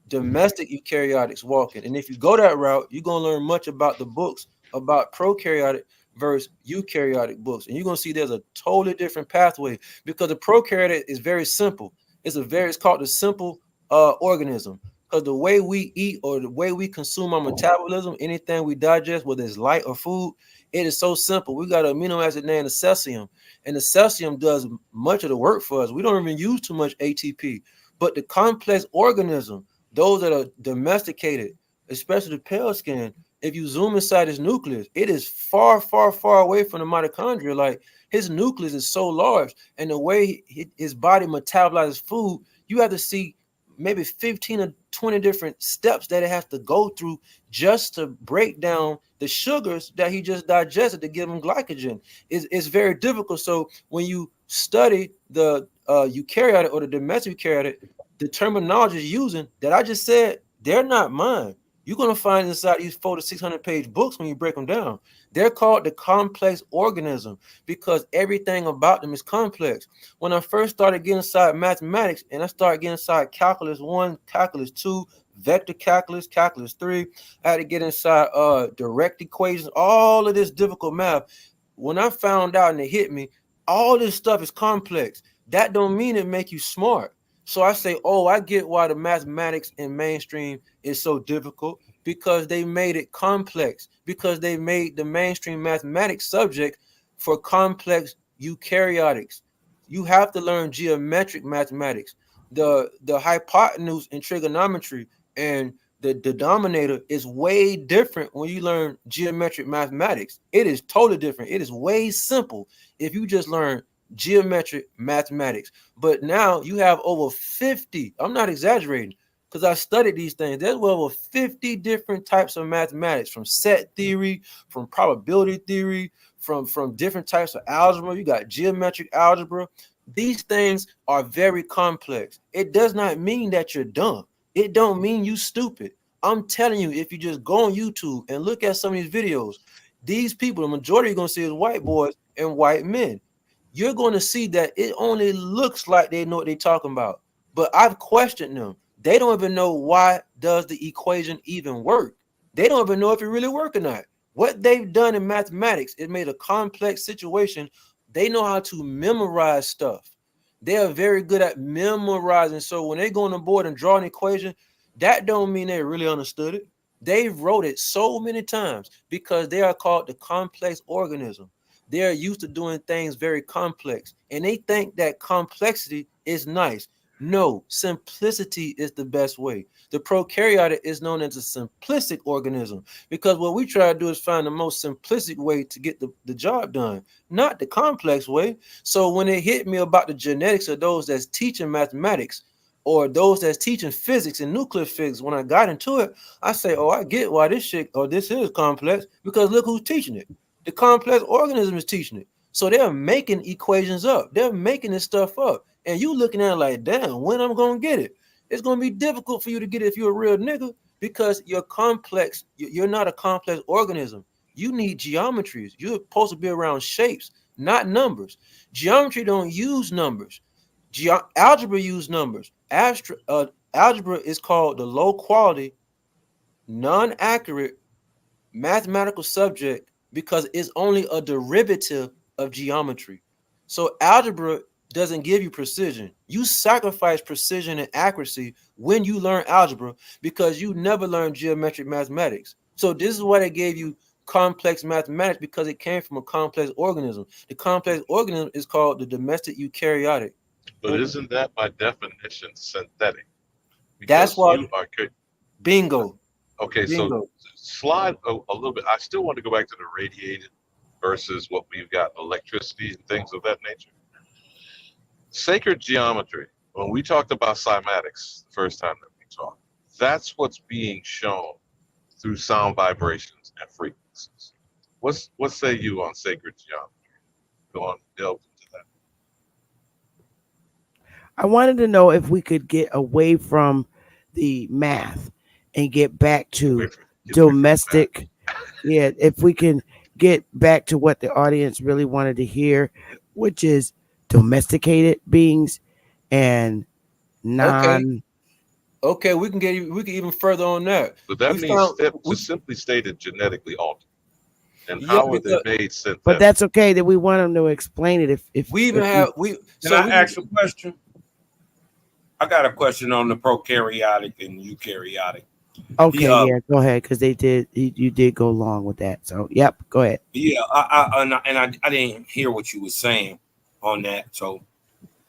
K: domestic eukaryotics walking. And if you go that route, you're going to learn much about the books about prokaryotic versus eukaryotic books. And you're going to see there's a totally different pathway because the prokaryotic is very simple. It's called the simple organism. Because the way we eat or the way we consume our metabolism, anything we digest, whether it's light or food, it is so simple. We got an amino acid named the cesium, and the cesium does much of the work for us. We don't even use too much ATP. But the complex organism, those that are domesticated, especially the pale skin, if you zoom inside his nucleus, it is far, far, far away from the mitochondria. Like his nucleus is so large, and the way his body metabolizes food, you have to see maybe 15 or 20 different steps that it has to go through just to break down the sugars that he just digested to give him glycogen. It's very difficult. So when you study the eukaryotic or the domestic eukaryotic, the terminology using that I just said, they're not mine. You're going to find inside these 400 to 600 page books when you break them down. They're called the complex organism because everything about them is complex. When I first started getting inside mathematics and I started getting inside calculus 1, calculus 2, vector calculus, calculus 3, I had to get inside direct equations, all of this difficult math. When I found out and it hit me, all this stuff is complex. That don't mean it make you smart. So I say, oh, I get why the mathematics in mainstream is so difficult because they made it complex, because they made the mainstream mathematics subject for complex eukaryotics. You have to learn geometric mathematics. The hypotenuse in trigonometry and the denominator is way different when you learn geometric mathematics. It is totally different. It is way simple if you just learn geometric mathematics. But now you have over 50, I'm not exaggerating because I studied these things. There's over 50 different types of mathematics, from set theory, from probability theory, from different types of algebra. You got geometric algebra. These things are very complex. It does not mean that you're dumb. It don't mean you stupid. I'm telling you, if you just go on YouTube and look at some of these videos, these people, the majority you're going to see is white boys and white men. You're going to see that it only looks like they know what they're talking about. But I've questioned them. They don't even know why does the equation even work. They don't even know if it really works or not. What they've done in mathematics, it made a complex situation. They know how to memorize stuff. They are very good at memorizing. So when they go on the board and draw an equation, that don't mean they really understood it. They wrote it so many times because they are called the complex organism. They're used to doing things very complex, and they think that complexity is nice. No, simplicity is the best way. The prokaryotic is known as a simplistic organism because what we try to do is find the most simplistic way to get the job done, not the complex way. So when it hit me about the genetics of those that's teaching mathematics or those that's teaching physics and nuclear physics, when I got into it, I say, oh, I get why this shit or this is complex because look who's teaching it. The complex organism is teaching it. So they're making equations up. They're making this stuff up. And you looking at it like, damn, when I'm going to get it? It's going to be difficult for you to get it if you're a real nigga because you're complex. You're not a complex organism. You need geometries. You're supposed to be around shapes, not numbers. Geometry don't use numbers. Algebra use numbers. Algebra is called the low quality, non-accurate mathematical subject because it's only a derivative of geometry. So algebra doesn't give you precision. You sacrifice precision and accuracy when you learn algebra because you never learned geometric mathematics. So this is why they gave you complex mathematics because it came from a complex organism. The complex organism is called the domestic eukaryotic.
M: But isn't that by definition synthetic? Because
K: that's why
M: you are
K: bingo.
M: Okay,
K: bingo.
M: So slide a little bit. I still want to go back to the radiated versus what we've got, electricity and things of that nature. Sacred geometry, when we talked about cymatics the first time that we talked, that's what's being shown through sound vibrations and frequencies. What say you on sacred geometry? Go on, delve into that.
A: I wanted to know if we could get away from the math and get back to domestic. Yeah, if we can get back to what the audience really wanted to hear, which is domesticated beings and non.
K: Okay, we can even further on that.
M: But that means simply stated genetically altered. And
K: Yeah,
M: how are they
K: because
M: made synthetic?
A: But that's okay that we want them to explain it. If
K: we even have we.
J: Can
K: So
J: I
K: we
J: ask a question? I got a question on the prokaryotic and eukaryotic.
A: okay, yeah, go ahead because they did. You did go along with that. So, yep, go ahead.
J: Yeah, I didn't hear what you were saying on that. So,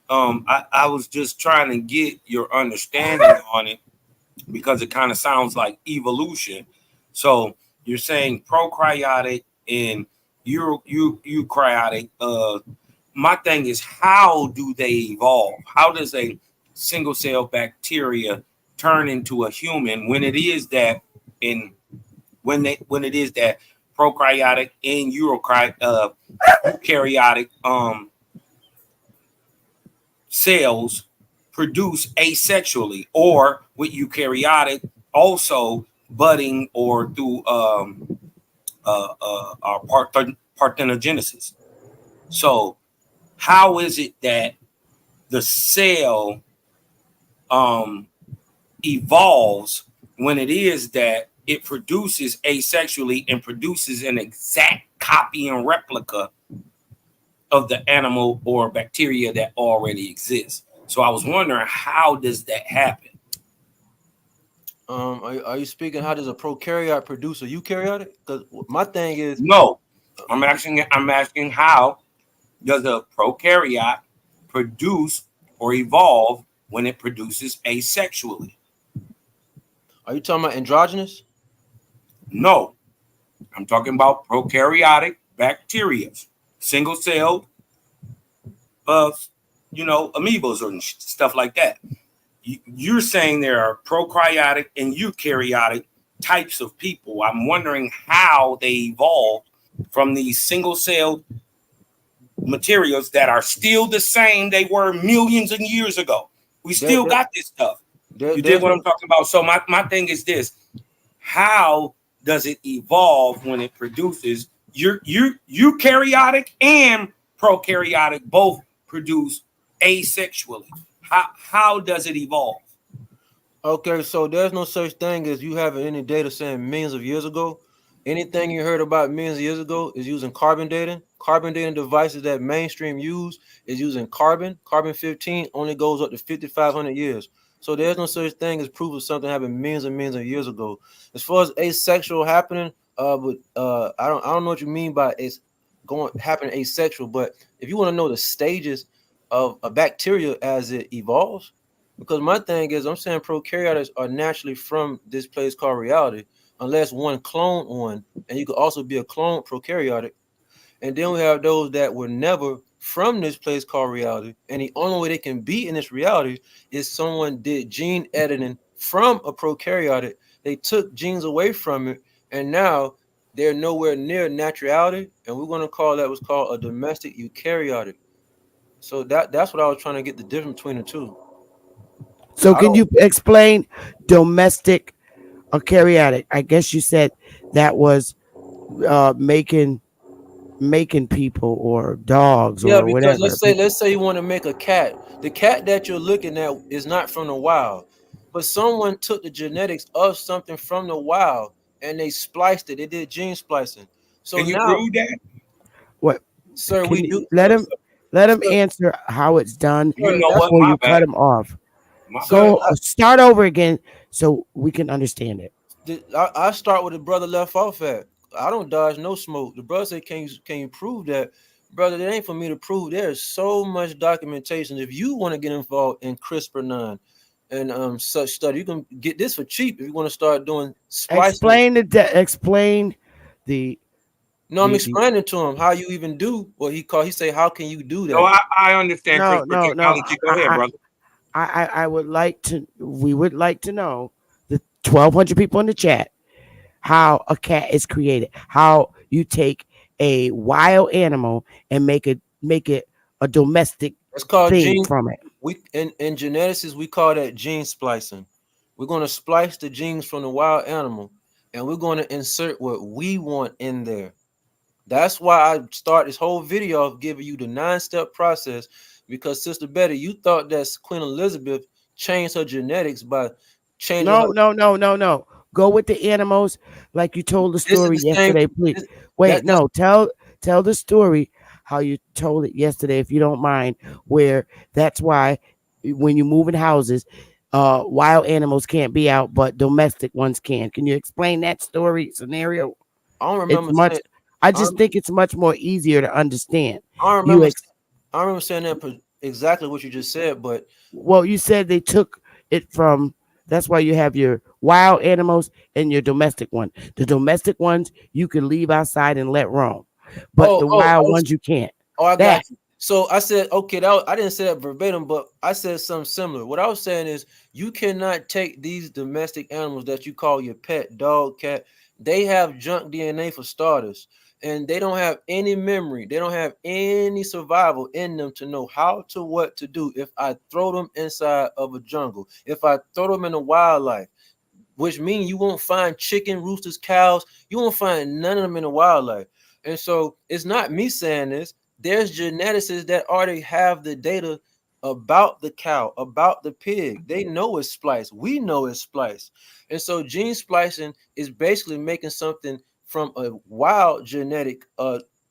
J: I was just trying to get your understanding on it because it kind of sounds like evolution. So you're saying prokaryotic and eukaryotic. My thing is, how do they evolve? How does a single cell bacteria turn into a human when it is that in when it is that prokaryotic and eukaryotic cells produce asexually, or with eukaryotic also budding or through parthenogenesis. So how is it that the cell evolves when it is that it produces asexually and produces an exact copy and replica of the animal or bacteria that already exists? So I was wondering, how does that happen?
K: Are you speaking? How does a prokaryote produce a eukaryotic? Because my thing is
J: no. I'm asking how does a prokaryote produce or evolve when it produces asexually?
K: Are you talking about androgynous?
J: No, I'm talking about prokaryotic bacteria, single celled, amoebas or stuff like that. You're saying there are prokaryotic and eukaryotic types of people. I'm wondering how they evolved from these single celled materials that are still the same they were millions of years ago. We still got this stuff. You dig what I'm talking about? So my thing is this: how does it evolve when it produces eukaryotic and prokaryotic both produce asexually? How does it evolve?
K: Okay, so there's no such thing as you having any data saying millions of years ago. Anything you heard about millions of years ago is using carbon dating. Carbon dating devices that mainstream use is using carbon. Carbon 15 only goes up to 5,500 years. So there's no such thing as proof of something happened millions and millions of years ago. As far as asexual happening, but I don't know what you mean by it's going happening asexual. But if you want to know the stages of a bacteria as it evolves, because my thing is, I'm saying prokaryotes are naturally from this place called reality, unless one clone one, and you could also be a clone prokaryotic. And then we have those that were never from this place called reality, and the only way they can be in this reality is someone did gene editing from a prokaryotic. They took genes away from it, and now they're nowhere near naturality, and we're going to call that what's called a domestic eukaryotic. So that's what I was trying to get the difference between the two.
A: So can you explain domestic eukaryotic? I guess you said that was making people or dogs
K: Yeah,
A: or
K: because
A: whatever.
K: let's say you want to make a cat. The cat that you're looking at is not from the wild, but someone took the genetics of something from the wild and they spliced it. They did gene splicing. So
J: Can you
K: now,
J: prove that?
A: What,
K: sir,
A: can
K: we
A: you
K: do.
A: let him
K: Sir,
A: answer how it's done
J: You know what?
A: before
J: My
A: you cut
J: bad.
A: him off?
K: Sir,
A: Go start over again so we can understand it.
K: I start with the brother left off at. I don't dodge no smoke. The brother said, can you prove that?" Brother, it ain't for me to prove. There's so much documentation. If you want to get involved in CRISPR-9 and such study, you can get this for cheap if you want to start doing splicing.
A: Explain the.
K: No, I'm explaining to him how you even do what he called. He say, "How can you do that?"
J: No, I understand
A: No,
J: CRISPR
A: no, no.
J: technology. Go ahead, brother.
A: I would like to. We would like to know the 1,200 people in the chat how a cat is created. How you take a wild animal and make it a domestic
K: It's called
A: thing
K: gene.
A: from it.
K: We in genetics we call that gene splicing. We're going to splice the genes from the wild animal, and we're going to insert what we want in there. That's why I start this whole video of giving you the 9-step process, because Sister Betty, you thought that Queen Elizabeth changed her genetics by changing
A: No,
K: her.
A: no, no, no, no. Go with the animals, like you told the
K: This is
A: story
K: the same.
A: yesterday. Please wait.
K: That's
A: No, tell the story how you told it yesterday, if you don't mind. Where that's why when you move in houses, wild animals can't be out, but domestic ones can. Can you explain that story scenario?
K: I don't
A: It's
K: remember
A: much.
K: saying.
A: I
K: I,
A: just think it's much more easier to understand.
K: I
A: You
K: remember. I remember saying that exactly what you just said, but
A: Well, you said they took it from. That's why you have your wild animals and your domestic one. The domestic ones you can leave outside and let roam, but
K: oh,
A: the
K: oh,
A: wild
K: oh,
A: ones you can't.
K: oh, I
A: That.
K: got you. So I said, okay, I didn't say that verbatim, but I said something similar. What I was saying is, you cannot take these domestic animals that you call your pet, dog, cat. They have junk DNA for starters, and they don't have any memory. They don't have any survival in them to know how to what to do. If I throw them inside of a jungle, if I throw them in the wildlife, which means you won't find chicken, roosters, cows. You won't find none of them in the wildlife. And so it's not me saying this. There's geneticists that already have the data about the cow, about the pig. They know it's spliced. We know it's spliced. And so gene splicing is basically making something from a wild genetic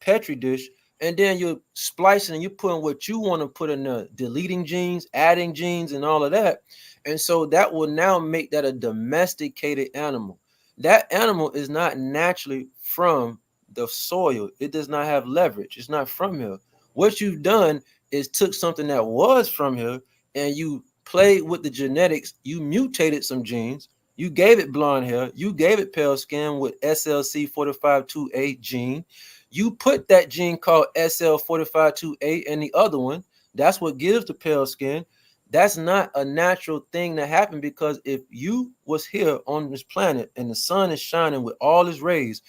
K: petri dish, and then you're splicing and you're putting what you want to put in there, deleting genes, adding genes, and all of that. And so that will now make that a domesticated animal. That animal is not naturally from the soil. It does not have leverage. It's not from here. What you've done is took something that was from here and you played with the genetics. You mutated some genes. You gave it blonde hair. You gave it pale skin with SLC452A gene. You put that gene called SL452A in the other one. That's what gives the pale skin. That's not a natural thing that happened, because if you was here on this planet and the sun is shining with all its rays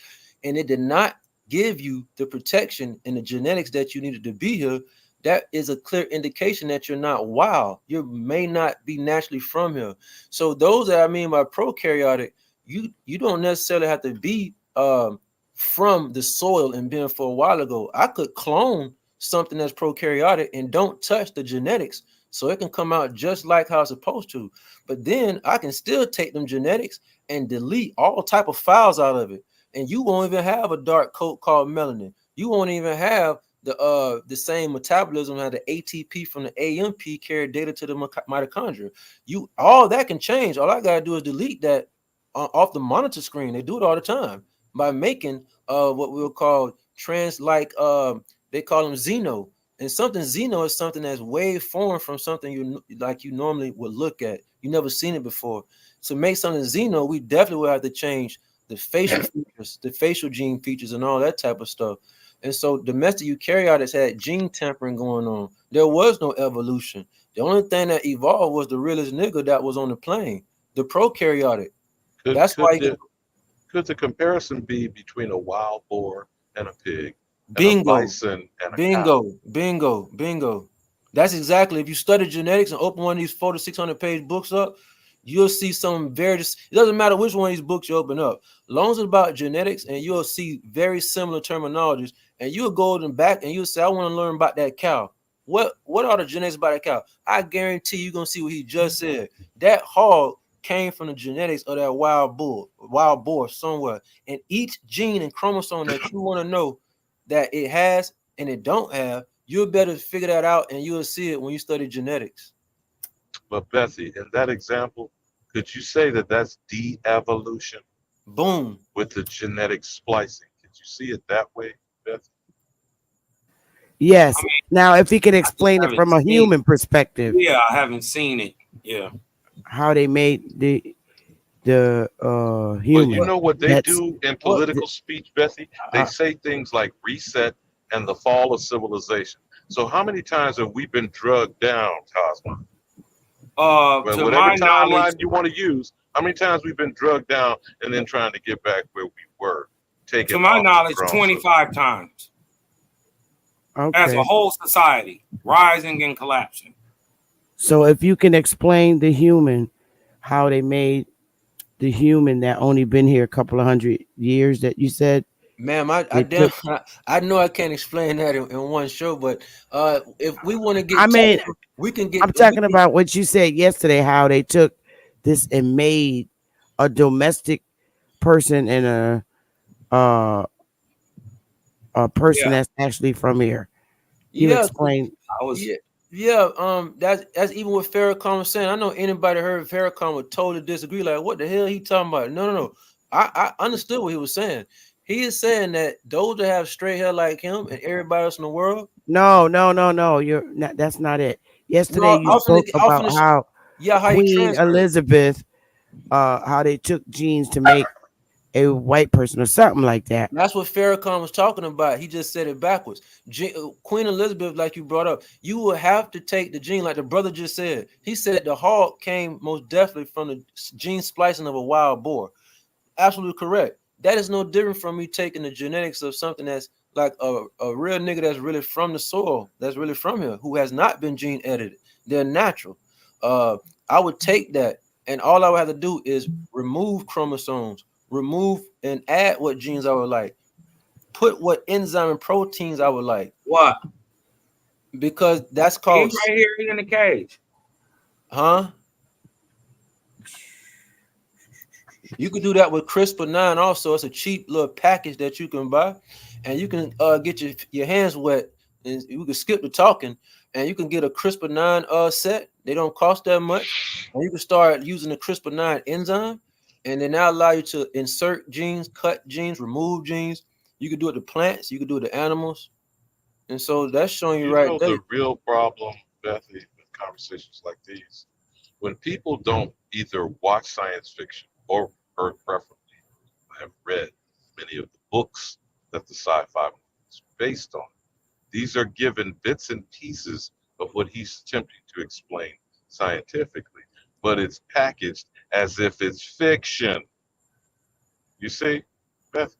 K: and it did not give you the protection and the genetics that you needed to be here, that is a clear indication that you're not wild. You may not be naturally from here. So those that I mean by prokaryotic, you don't necessarily have to be from the soil and been for a while ago. I could clone something that's prokaryotic and don't touch the genetics, so it can come out just like how it's supposed to. But then I can still take them genetics and delete all type of files out of it, and you won't even have a dark coat called melanin. You won't even have the same metabolism, have the ATP from the AMP carry data to the mitochondria. You, all that can change. All I gotta do is delete that off the monitor screen. They do it all the time by making what we'll call trans, like they call them xeno. And something xeno is something that's way foreign from something you normally would look at. You never seen it before. To make something xeno, we definitely will have to change the facial features, the facial gene features, and all that type of stuff. And so domestic eukaryotics had gene tampering going on. There was no evolution. The only thing that evolved was the realest nigga that was on the plane, the prokaryotic. That's why.
M: Could the comparison be between a wild boar and a pig?
K: Bingo.
M: And a bison and a
K: bingo,
M: cow?
K: bingo, bingo. That's exactly. If you study genetics and open one of these 400 to 600 page books up, you'll see some very. It doesn't matter which one of these books you open up, as long as it's about genetics, and you'll see very similar terminologies. And you'll go to back and you'll say, "I want to learn about that cow. What are the genetics about that cow?" I guarantee you're gonna see what he just said. That hog came from the genetics of that wild boar somewhere. And each gene and chromosome that you want to know that it has and it don't have, you'll better figure that out, and you'll see it when you study genetics.
M: But Bessie, in that example, could you say that that's de-evolution?
K: Boom.
M: With the genetic splicing. Could you see it that way, Bessie?
A: Yes. I mean, now, if he could explain it from a human perspective.
J: Yeah, I haven't seen it. Yeah.
A: How they made the human.
M: But you know what they do in political speech, Bessie? They say things like reset and the fall of civilization. So how many times have we been drugged down, Cosmo?
J: To
M: whatever
J: my
M: timeline
J: knowledge,
M: you want to use, how many times we've been drugged down and then trying to get back where we were?
J: To my knowledge, 25 times.
A: Okay.
J: As a whole society, rising and collapsing.
A: So if you can explain the human, how they made the human that only been here a couple of 100 years that you said.
K: Ma'am, I know I can't explain that in one show, but if we want to get, we can get.
A: I'm talking about what you said yesterday, how they took this and made a domestic person and uh, a person
K: Yeah.
A: that's actually from here. You
K: Yeah,
A: explain.
K: yeah, yeah. That's even what Farrakhan was saying. I know anybody heard Farrakhan would totally disagree. Like, what the hell he talking about? No, no, no. I understood what he was saying. He is saying that those that have straight hair like him and everybody else in the world.
A: No, no, no, no. You're not. That's not it. Yesterday
K: No,
A: you spoke about how
K: yeah, how he
A: Queen
K: transferred.
A: Elizabeth, how they took genes to make a white person or something like that.
K: That's what Farrakhan was talking about. He just said it backwards. Queen Elizabeth, like you brought up, you will have to take the gene, like the brother just said. He said the hawk came most definitely from the gene splicing of a wild boar. Absolutely correct. That is no different from me taking the genetics of something that's like a real nigga that's really from the soil, that's really from here, who has not been gene edited. They're natural. I would take that, and all I would have to do is remove chromosomes, remove and add what genes I would like, put what enzyme and proteins I would like.
J: What?
K: Because that's
J: He
K: called
J: right here in the cage.
K: Huh? You can do that with CRISPR-9 also. It's a cheap little package that you can buy, and you can get your hands wet, and you can skip the talking, and you can get a CRISPR-9 set. They don't cost that much, and you can start using the CRISPR-9 enzyme, and they now allow you to insert genes, cut genes, remove genes. You can do it to plants, you can do it to animals, and so that's showing you
M: You
K: right
M: know
K: there.
M: the real problem, Bethy, with conversations like these, when people don't either watch science fiction or preferably have read many of the books that the sci-fi movie is based on. These are given bits and pieces of what he's attempting to explain scientifically, but it's packaged as if it's fiction. You see, Beth?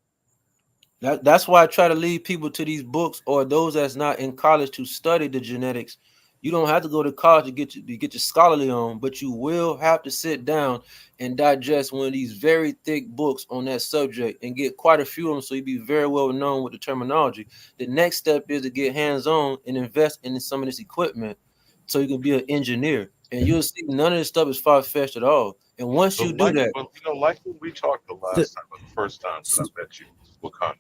K: That's why I try to lead people to these books or those that's not in college to study the genetics. You don't have to go to college to get your scholarly on, but you will have to sit down and digest one of these very thick books on that subject and get quite a few of them so you be very well known with the terminology. The next step is to get hands-on and invest in some of this equipment so you can be an engineer. And you'll see none of this stuff is far-fetched at all. And once you do that,
M: like when we talked the last time, or the first time that I met you, Wakanda,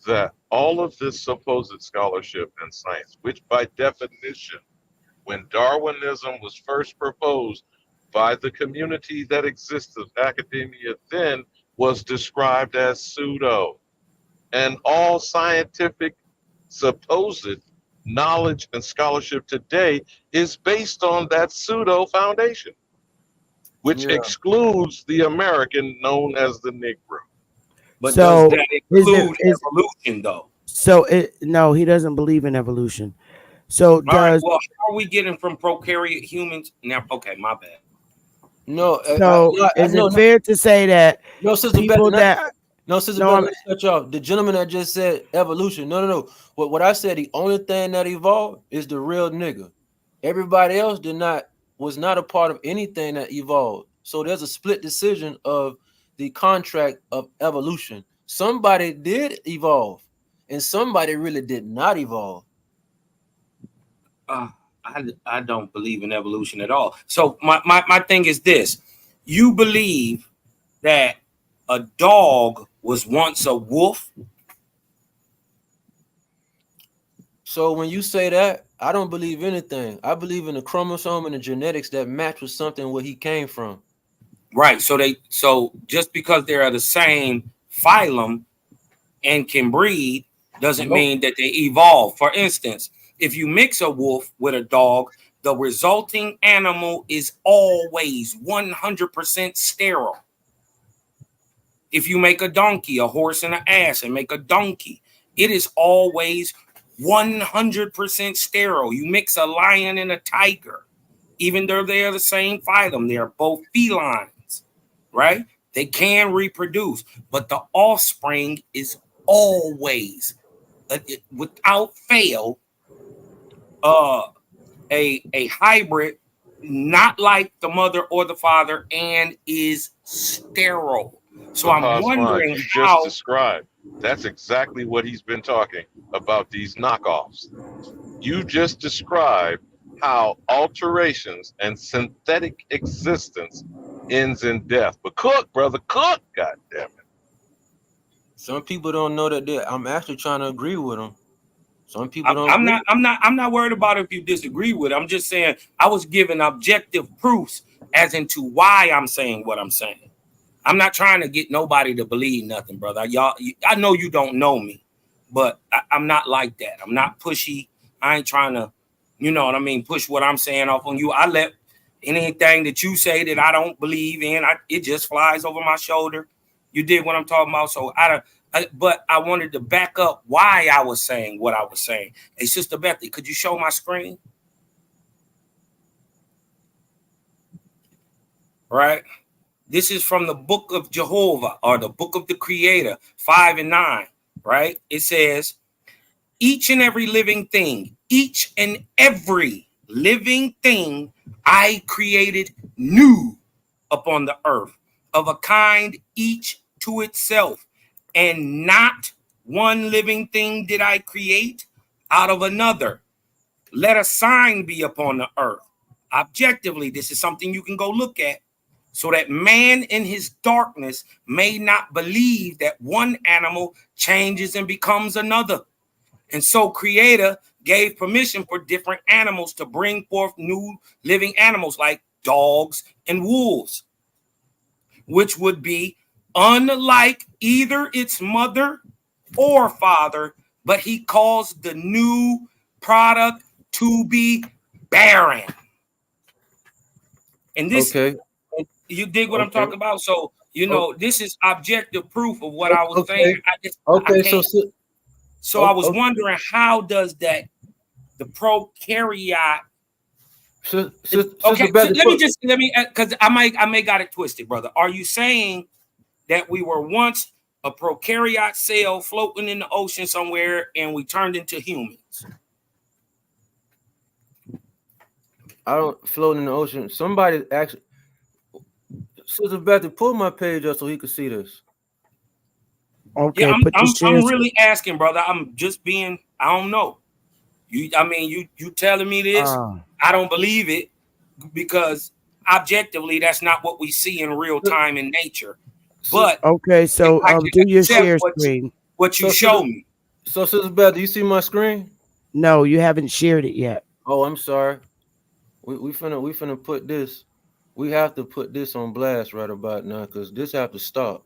M: that all of this supposed scholarship and science, which by definition, when Darwinism was first proposed by the community that existed, academia then, was described as pseudo. And all scientific supposed knowledge and scholarship today is based on that pseudo foundation, which excludes the American known as the Negro.
J: But
A: So,
J: does that include evolution, though?
A: So no, he doesn't believe in evolution. So
J: All right.
A: does
J: Well, how are we getting from prokaryote humans now? Okay, my bad.
K: no.
A: So is it fair to say that
K: No, Sister
A: people
K: Beth,
A: that
K: Sister
A: no,
K: Beth, let's cut you off. The gentleman that just said evolution. No. What I said, the only thing that evolved is the real nigga. Everybody else was not a part of anything that evolved. So there's a split decision of the contract of evolution. Somebody did evolve, and somebody really did not evolve.
J: I don't believe in evolution at all. So my thing is this: you believe that a dog was once a wolf?
K: So when you say that, I don't believe anything. I believe in the chromosome and the genetics that match with something where he came from.
J: Right. So just because they are the same phylum and can breed doesn't mean that they evolve. For instance, if you mix a wolf with a dog, the resulting animal is always 100% sterile. If you make a donkey, a horse and an ass, and make a donkey, it is always 100% sterile. You mix a lion and a tiger, even though they are the same phylum, they are both felines, right? They can reproduce, but the offspring is always, without fail, a hybrid, not like the mother or the father, and is sterile. So I'm wondering
M: you
J: how.
M: just described. That's exactly what he's been talking about, these knockoffs. You just described how alterations and synthetic existence ends in death. But cook, brother, cook. God damn it.
K: Some people don't know that. I'm actually trying to agree with them. Some people don't.
J: I'm not worried about if you disagree with it. I'm just saying I was giving objective proofs as into why I'm saying what I'm saying. I'm not trying to get nobody to believe nothing, brother. I know you don't know me, but I'm not like that. I'm not pushy. I ain't trying to, you know what I mean, push what I'm saying off on you. I let anything that you say that I don't believe in, it just flies over my shoulder. You did what I'm talking about. So but I wanted to back up why I was saying what I was saying. Hey, Sister Bethy, could you show my screen? Right. This is from the book of Jehovah, or the book of the Creator, 5 and 9, right? It says, each and every living thing I created new upon the earth, of a kind each to itself, and not one living thing did I create out of another. Let a sign be upon the earth. Objectively, this is something you can go look at, so that man in his darkness may not believe that one animal changes and becomes another. And so Creator gave permission for different animals to bring forth new living animals like dogs and wolves, which would be unlike either its mother or father, but he caused the new product to be barren. And this, okay. You dig what I'm talking about? So, you know, this is objective proof of what I was saying. So I was wondering, how does that, the prokaryote? Let me, because I may got it twisted, brother. Are you saying that we were once a prokaryote cell floating in the ocean somewhere and we turned into humans?
K: I don't float in the ocean. Somebody actually, Sister Betty, pull my page up so he could see this.
A: Okay,
J: yeah, I'm really asking, brother. I'm just being, I don't know. You telling me this? I don't believe it, because objectively that's not what we see in real time in nature. But
A: okay, so do your share screen.
J: What you show me.
K: So, Sister Beth, do you see my screen?
A: No, you haven't shared it yet.
K: Oh, I'm sorry. We finna put this. We have to put this on blast right about now, because this have to stop.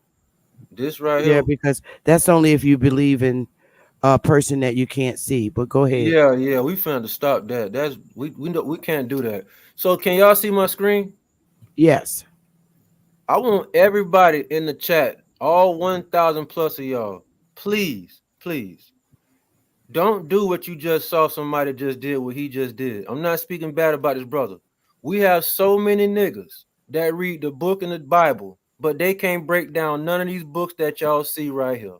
K: This right here.
A: Yeah, because that's only if you believe in a person that you can't see. But go ahead.
K: Yeah, we finna stop that. That's we can't do that. So can y'all see my screen?
A: Yes.
K: I want everybody in the chat, all 1,000 plus of y'all, please, don't do what you just saw somebody just did, what he just did. I'm not speaking bad about his brother. We have so many niggas that read the book and the Bible, but they can't break down none of these books that y'all see right here.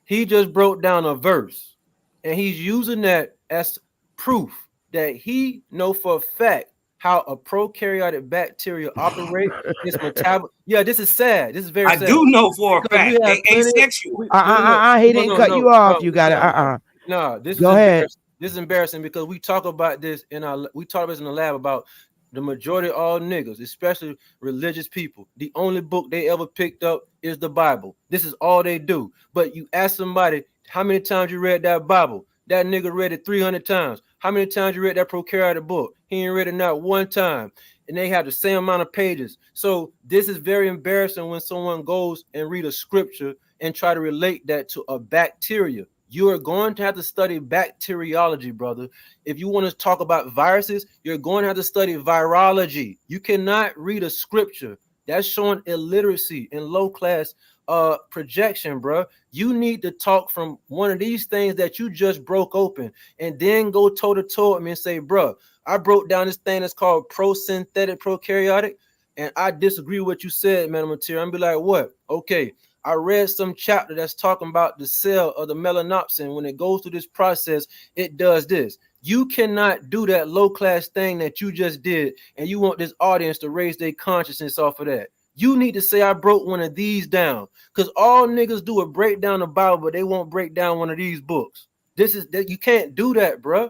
K: He just broke down a verse, and he's using that as proof that he know for a fact how a prokaryotic bacteria operate. Its metabolism. Yeah, this is sad. This is very sad.
J: I do know for a fact they asexual.
A: He didn't cut you off. You got it.
K: No, this
A: Go
K: is
A: ahead.
K: This is embarrassing, because we talk about this in the lab about the majority of all niggas, especially religious people. The only book they ever picked up is the Bible. This is all they do. But you ask somebody, how many times you read that Bible? That nigga read it 300 times. How many times you read that prokaryotic book? He ain't read it not one time. And they have the same amount of pages. So this is very embarrassing when someone goes and read a scripture and try to relate that to a bacteria. You are going to have to study bacteriology, brother. If you want to talk about viruses, you're going to have to study virology. You cannot read a scripture that's showing illiteracy and low class projection, bro. You need to talk from one of these things that you just broke open, and then go toe to toe with me and say, bro, I broke down this thing that's called prosynthetic prokaryotic, and I disagree with what you said, man. Material. I'm be like, what? Okay. I read some chapter that's talking about the cell of the melanopsin. When it goes through this process, it does this. You cannot do that low class thing that you just did, and you want this audience to raise their consciousness off of that. You need to say, I broke one of these down, because all niggas do is break down the Bible, but they won't break down one of these books. This is that you can't do that, bro.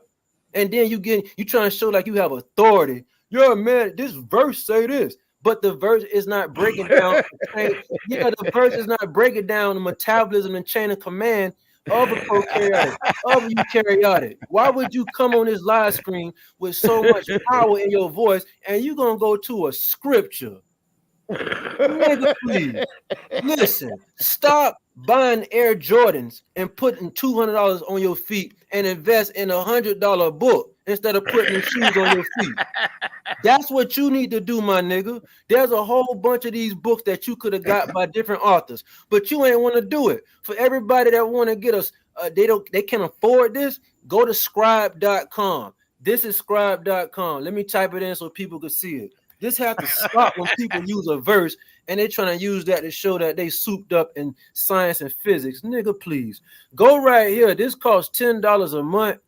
K: And then you trying to show like you have authority. You're man, this verse say this. but the verse is not breaking down. The verse is not breaking down the metabolism and chain of command of a prokaryotic, of a eukaryotic. Why would you come on this live screen with so much power in your voice and you're gonna go to a scripture? Nigga, please listen. Stop buying Air Jordans and putting $200 on your feet and invest in $100 book instead of putting the shoes on your feet. That's what you need to do, my nigga. There's a whole bunch of these books that you could have got by different authors, but you ain't want to do it. For everybody that want to get us, they can't afford this. Go to scribe.com. This is scribe.com. Let me type it in so people can see it. This has to stop when people use a verse and they're trying to use that to show that they souped up in science and physics. Nigga, please go right here. This costs $10 a month.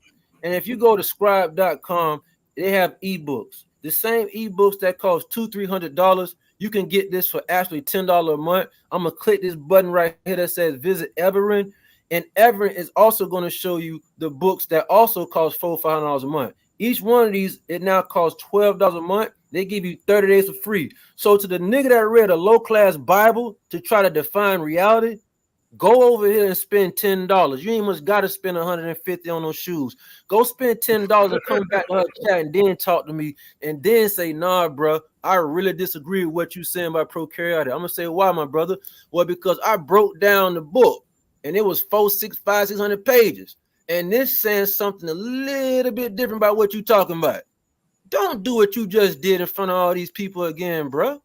K: And if you go to scribe.com, they have ebooks. The same ebooks that cost $200-300. You can get this for actually $10 a month. I'm gonna click this button right here that says visit Everin. And Everin is also going to show you the books that also cost $400-500 a month. Each one of these, it now costs $12 a month. They give you 30 days for free. So to the nigga that read a low-class Bible to try to define reality, go over here and spend $10. You ain't much got to spend $150 on those shoes. Go spend $10 and come back to her chat and then talk to me and then say, nah, bro, I really disagree with what you saying about prokaryotic. I'm going to say, why, my brother? Well, because I broke down the book and it was 600 pages. And this saying something a little bit different about what you talking about. Don't do what you just did in front of all these people again, bro.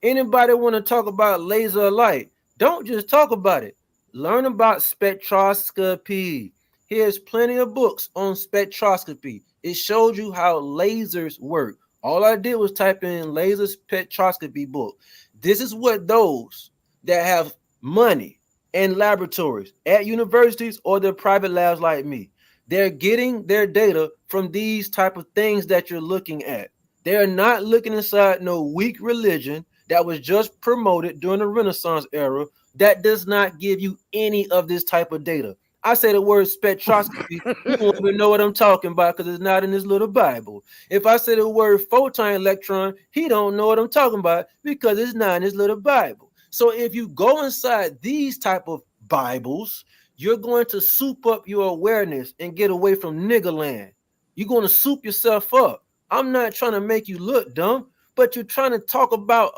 K: Anybody want to talk about laser light? Don't just talk about it. Learn about spectroscopy. Here's plenty of books on spectroscopy. It shows you how lasers work. All I did was type in laser spectroscopy book. This is what those that have money and laboratories at universities or their private labs like me, they're getting their data from these type of things that you're looking at. They're not looking inside no weak religion that was just promoted during the Renaissance era that does not give you any of this type of data. I say the word spectroscopy, you won't even know what I'm talking about because it's not in this little Bible. If I say the word photon electron, he don't know what I'm talking about because it's not in his little Bible. So if you go inside these type of Bibles, you're going to soup up your awareness and get away from nigger land. You're going to soup yourself up. I'm not trying to make you look dumb, but you're trying to talk about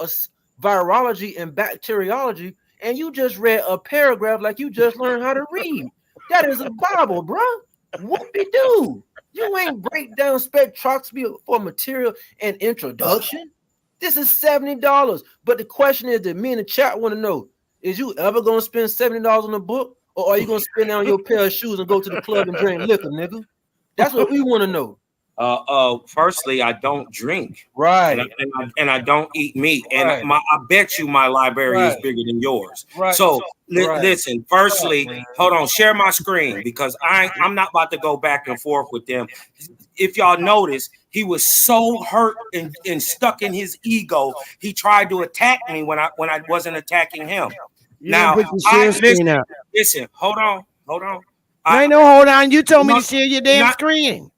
K: virology and bacteriology, and you just read a paragraph like you just learned how to read. That is a Bible, bro. Whoop-de-doo. You ain't break down spectroscopy for material and introduction. This is $70. But the question is that me in the chat want to know, is you ever going to spend $70 on a book? Or are you going to spend it on your pair of shoes and go to the club and drink liquor, nigga? That's what we want to know.
J: Firstly, I don't drink,
K: right,
J: and I don't eat meat, and I bet you my library is bigger than yours.
K: Right.
J: So listen. Firstly, hold on, share my screen because I'm not about to go back and forth with them. If y'all notice, he was so hurt and stuck in his ego. He tried to attack me when I wasn't attacking him. Now, listen, hold on.
A: I know, hold on. You told me to share your damn screen.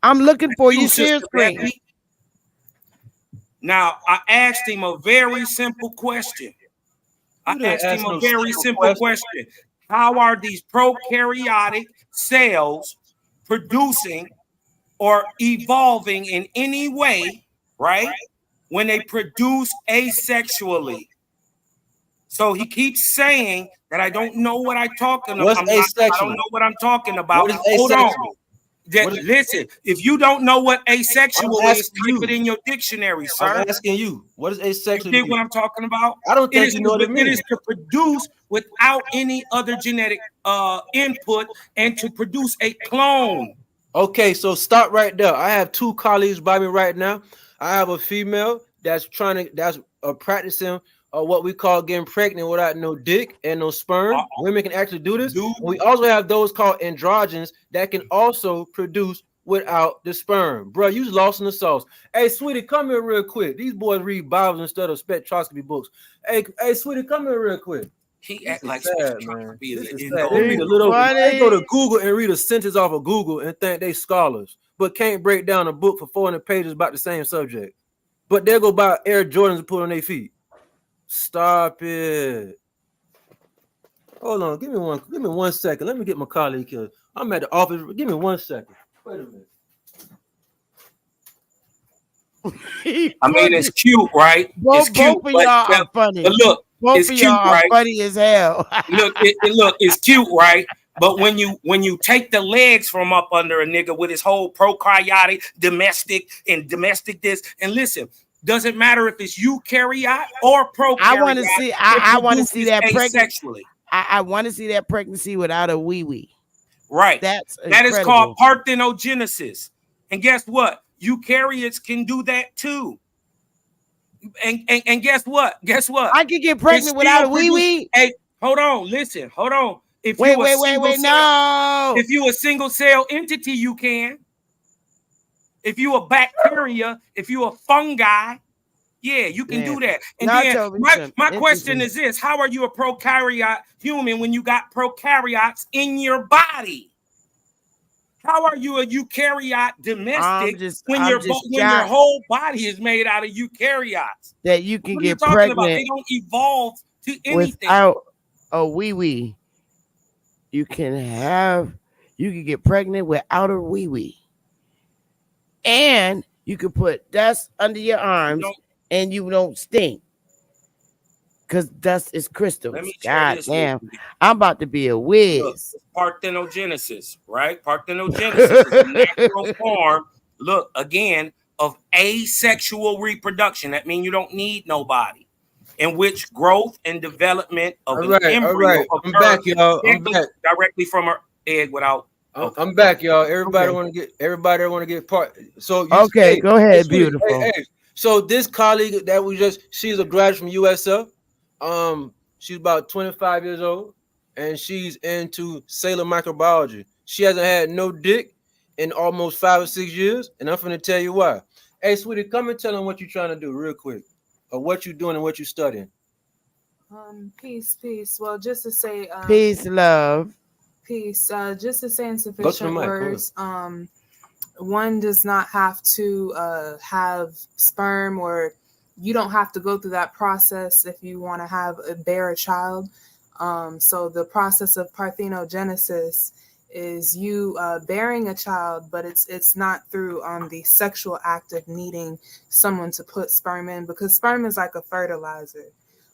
A: I'm looking for you share screen.
J: Now, I asked him a very simple question. How are these prokaryotic cells producing or evolving in any way, right, when they produce asexually? So he keeps saying that I don't know what I'm talking about. I don't know what I'm talking about. Hold on. Listen, if you don't know what asexual is, type it in your dictionary, sir.
K: I'm asking you, what is asexual?
J: You get what I'm talking about?
K: I don't think you know what it means.
J: It is to produce without any other genetic input and to produce a clone.
K: Okay, so stop right there. I have two colleagues by me right now. I have a female that's practicing what we call getting pregnant without no dick and no sperm. Women can actually do this. We also have those called androgens that can also produce without the sperm. Bro, you lost in the sauce. Hey, sweetie, come here real quick. These boys read Bibles instead of spectroscopy books. Hey, sweetie, come here real quick.
J: He act like spectroscopy is
K: They go to Google and read a sentence off of Google and think they scholars, but can't break down a book for 400 pages about the same subject. but they'll go buy Air Jordans and put on their feet. Stop it. Hold on, give me 1 second. Let me get my colleague here. I'm at the office. Give me 1 second. Wait a minute.
J: I mean, it's cute, right? It's cute,
A: Both of y'all are funny.
J: but look,
A: Both
J: it's
A: of
J: cute,
A: y'all are
J: right?
A: funny as hell.
J: Look, it's cute, right? But when you take the legs from up under a nigga with his whole prokaryotic, domestic this, and listen, doesn't matter if it's eukaryote or prokaryote.
A: I want to see. I want to see that
J: asexually.
A: I want to see that pregnancy without a wee wee.
J: Right.
A: That
J: is called parthenogenesis. And guess what? Eukaryotes can do that too. And guess what? Guess what?
A: I can get pregnant without a wee wee.
J: Hey, hold on. Listen. Hold on. If
A: wait,
J: no. If you a single cell entity, you can. If you a bacteria, if you a fungi, yeah, you can do that. And then my question is this: how are you a prokaryote human when you got prokaryotes in your body? How are you a eukaryote domestic when your whole body is made out of eukaryotes?
A: That you can get
J: pregnant
A: about?
J: They don't evolve to anything
A: without a wee wee. You can get pregnant without a wee wee, and you can put dust under your arms, and you don't stink. Because dust is crystals. God damn. I'm about to be a whiz.
J: Look, parthenogenesis, right? Parthenogenesis is a natural form, look, again, of asexual reproduction. That means you don't need nobody. In which growth and development of an embryo
K: I'm back, y'all. I'm back.
J: Directly from an egg without.
K: I'm back, y'all. Everybody want to get part. So
A: okay, go ahead, beautiful.
K: Hey. So this colleague that she's a graduate from USF. She's about 25 years old, and she's into cellular microbiology. She hasn't had no dick in almost 5 or 6 years, and I'm gonna tell you why. Hey, sweetie, come and tell them what you're trying to do real quick, or what you're doing and what you're studying.
Q: Peace. Well, just to say,
A: peace, love.
Q: Peace. Just to say in sufficient words, one does not have to have sperm, or you don't have to go through that process if you want to bear a child. So the process of parthenogenesis is you bearing a child, but it's not through the sexual act of needing someone to put sperm in, because sperm is like a fertilizer.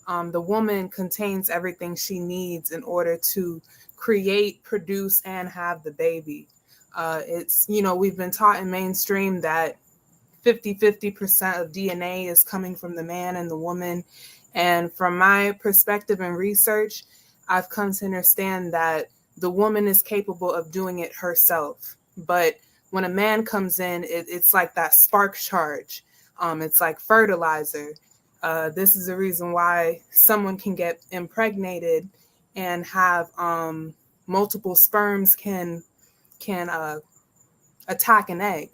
Q: The woman contains everything she needs in order to create, produce, and have the baby. It's, we've been taught in mainstream that 50% of DNA is coming from the man and the woman. And from my perspective and research, I've come to understand that the woman is capable of doing it herself. But when a man comes in, it's like that spark charge. It's like fertilizer. This is the reason why someone can get impregnated and have multiple sperms can attack an egg.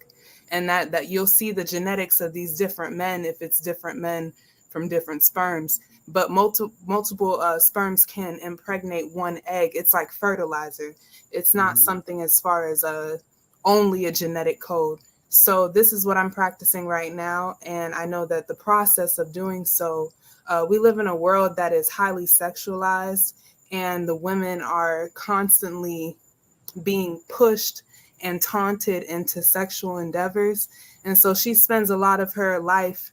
Q: And that you'll see the genetics of these different men if it's different men from different sperms. But multiple sperms can impregnate one egg. It's like fertilizer. It's not something as far as only a genetic code. So this is what I'm practicing right now. And I know that the process of doing so, we live in a world that is highly sexualized, and the women are constantly being pushed and taunted into sexual endeavors. And so she spends a lot of her life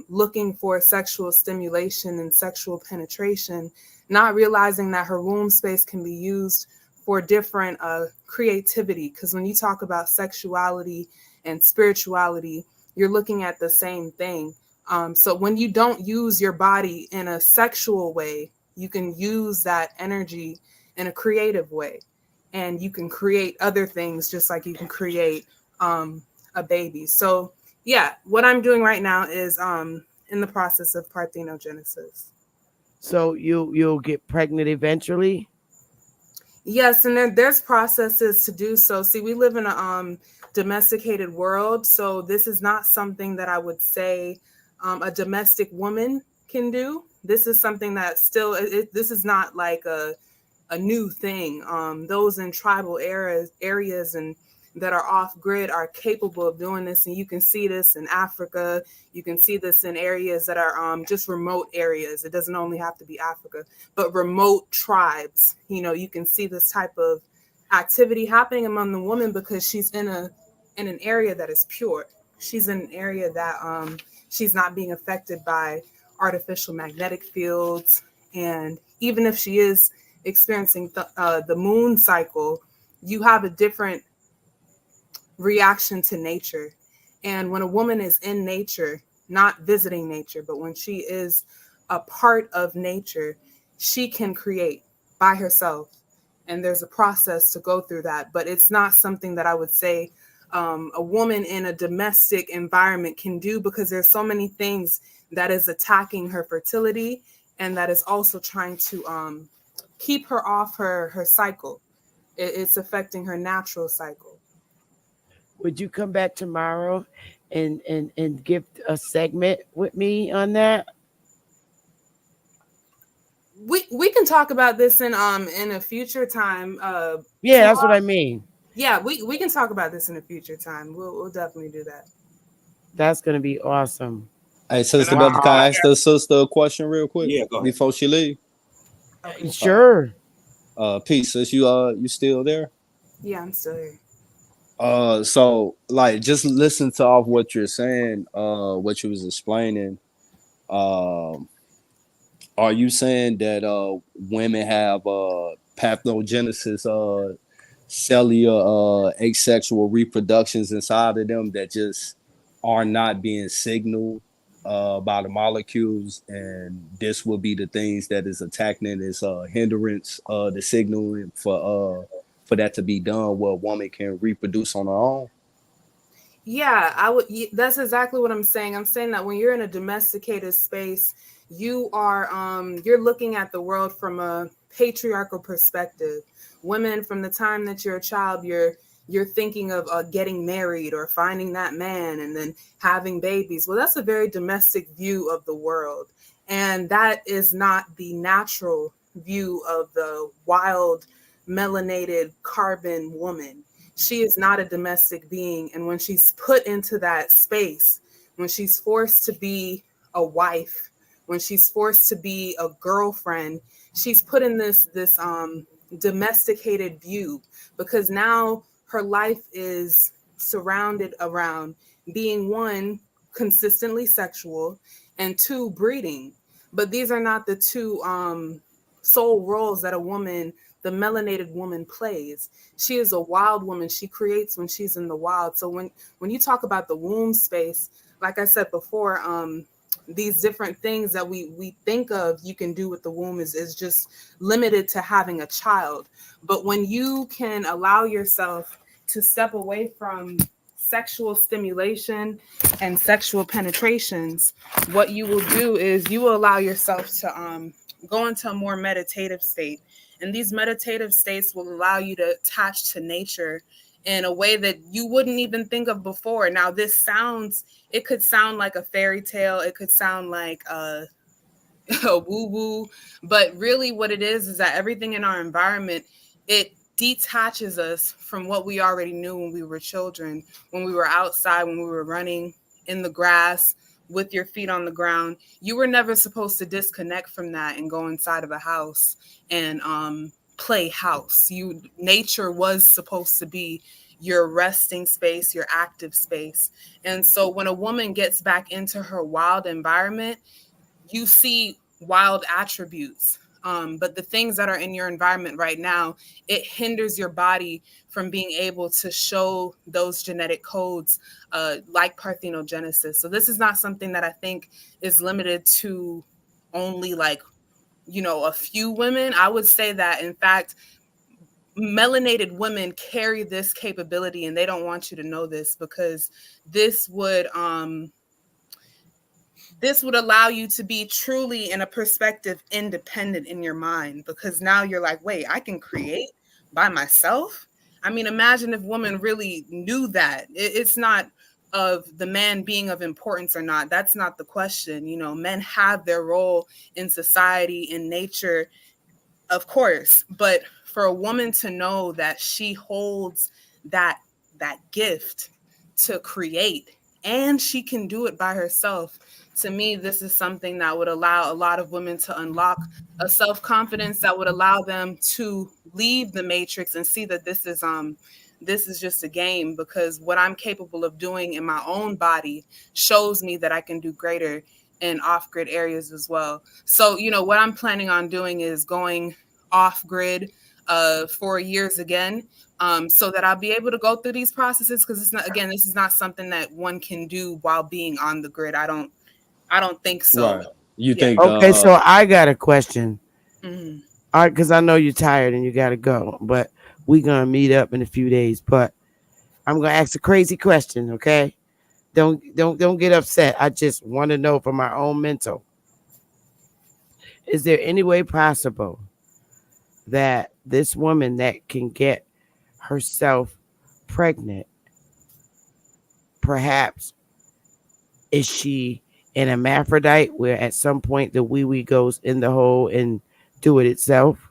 Q: looking for sexual stimulation and sexual penetration, not realizing that her womb space can be used for different creativity. Because when you talk about sexuality and spirituality, you're looking at the same thing. So when you don't use your body in a sexual way, you can use that energy in a creative way. And you can create other things just like you can create a baby. So yeah, what I'm doing right now is in the process of parthenogenesis.
A: So you'll get pregnant eventually?
Q: Yes, and there's processes to do so. See, we live in a domesticated world, so this is not something that I would say a domestic woman can do. This is something that still, this is not like a new thing. Those in tribal areas and that are off grid are capable of doing this. And you can see this in Africa. You can see this in areas that are just remote areas. It doesn't only have to be Africa, but remote tribes. You know, you can see this type of activity happening among the woman because she's in an area that is pure. She's in an area that she's not being affected by artificial magnetic fields. And even if she is experiencing the moon cycle, you have a different reaction to nature. And when a woman is in nature, not visiting nature, but when she is a part of nature, she can create by herself. And there's a process to go through that. But it's not something that I would say a woman in a domestic environment can do, because there's so many things that is attacking her fertility and that is also trying to keep her off her cycle. It's affecting her natural cycle.
A: Would you come back tomorrow and give a segment with me on that?
Q: We can talk about this in a future time.
A: Yeah, that's what I mean.
Q: Yeah, we can talk about this in a future time. We'll definitely do that.
A: That's gonna be awesome.
R: Hey, Sister Beth, can I ask the sister a question real quick before she leave?
A: Sure.
R: Peace, sis, you still there?
Q: Yeah, I'm still here.
R: So like just listen to off what you're saying, what you was explaining. Are you saying that women have pathogenesis, cellular asexual reproductions inside of them that just are not being signaled by the molecules, and this will be the things that is attacking as hindrance the signaling for that to be done where a woman can reproduce on her own?
Q: Yeah, I would. That's exactly what I'm saying. I'm saying that when you're in a domesticated space, you are you're looking at the world from a patriarchal perspective. Women, from the time that you're a child, you're thinking of getting married or finding that man and then having babies. Well, that's a very domestic view of the world, and that is not the natural view of the wild, melanated carbon woman. She is not a domestic being. And when she's put into that space, when she's forced to be a wife, when she's forced to be a girlfriend, she's put in this domesticated view, because now her life is surrounded around being, one, consistently sexual, and two, breeding. But these are not the two sole roles that a woman, the melanated woman, plays. She is a wild woman. She creates when she's in the wild. So when you talk about the womb space, like I said before, these different things that we think of you can do with the womb is just limited to having a child. But when you can allow yourself to step away from sexual stimulation and sexual penetrations, what you will do is you will allow yourself to go into a more meditative state. And these meditative states will allow you to attach to nature in a way that you wouldn't even think of before. Now, it could sound like a fairy tale. It could sound like a woo-woo. But really what it is that everything in our environment, it detaches us from what we already knew when we were children, when we were outside, when we were running in the grass with your feet on the ground. You were never supposed to disconnect from that and go inside of a house and play house. Nature was supposed to be your resting space, your active space. And so when a woman gets back into her wild environment, you see wild attributes. But the things that are in your environment right now, it hinders your body from being able to show those genetic codes like parthenogenesis. So this is not something that I think is limited to only a few women. I would say that, in fact, melanated women carry this capability, and they don't want you to know this, because this would allow you to be truly, in a perspective, independent in your mind, because now you're like, wait, I can create by myself. I mean, imagine if women really knew that. It's not of the man being of importance or not. That's not the question. Men have their role in society, in nature, of course, but for a woman to know that she holds that that gift to create, and she can do it by herself. To me, this is something that would allow a lot of women to unlock a self-confidence that would allow them to leave the matrix and see that this is just a game, because what I'm capable of doing in my own body shows me that I can do greater in off-grid areas as well. So, what I'm planning on doing is going off-grid 4 years again, so that I'll be able to go through these processes, because this is not something that one can do while being on the grid. I don't think so.
R: Right. You
Q: Yeah.
R: think
A: Okay, so I got a question.
Q: Mhm.
A: All right, because I know you're tired and you got to go, but we're going to meet up in a few days. But I'm going to ask a crazy question, okay? Don't get upset. I just want to know for my own mental. Is there any way possible that this woman that can get herself pregnant, perhaps, is she an hermaphrodite where at some point the wee wee goes in the hole and do it itself?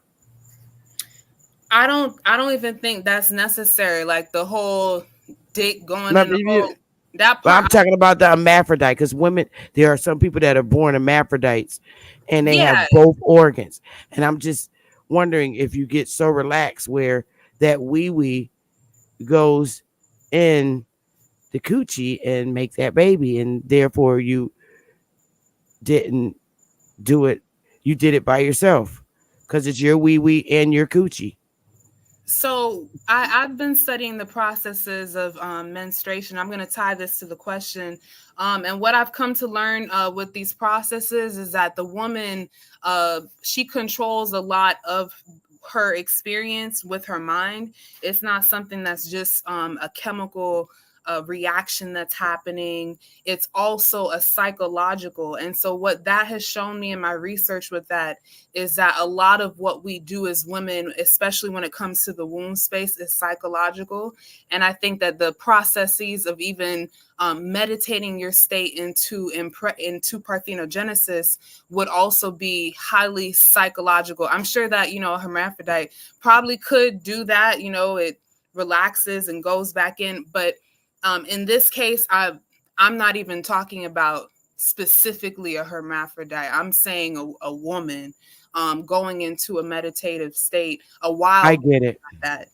Q: I don't even think that's necessary. Like the whole dick going
A: No,
Q: in the hole. That
A: but
Q: part,
A: I'm talking about the hermaphrodite, because women, there are some people that are born hermaphrodites and they have
Q: yeah.
A: both organs. And I'm just wondering if you get so relaxed where that wee wee goes in the coochie and make that baby, and therefore you didn't do it, you did it by yourself because it's your wee wee and your coochie.
Q: So I've been studying the processes of menstruation. I'm going to tie this to the question. And what I've come to learn with these processes is that the woman, she controls a lot of her experience with her mind. It's not something that's just a chemical reaction that's happening. It's also a psychological. And so what that has shown me in my research with that is that a lot of what we do as women, especially when it comes to the womb space, is psychological. And I think that the processes of even meditating your state into parthenogenesis would also be highly psychological. I'm sure that, a hermaphrodite probably could do that. It relaxes and goes back in. But in this case, I'm not even talking about specifically a hermaphrodite. I'm saying a woman going into a meditative state, a
A: I
Q: wild
A: get it.
Q: like that.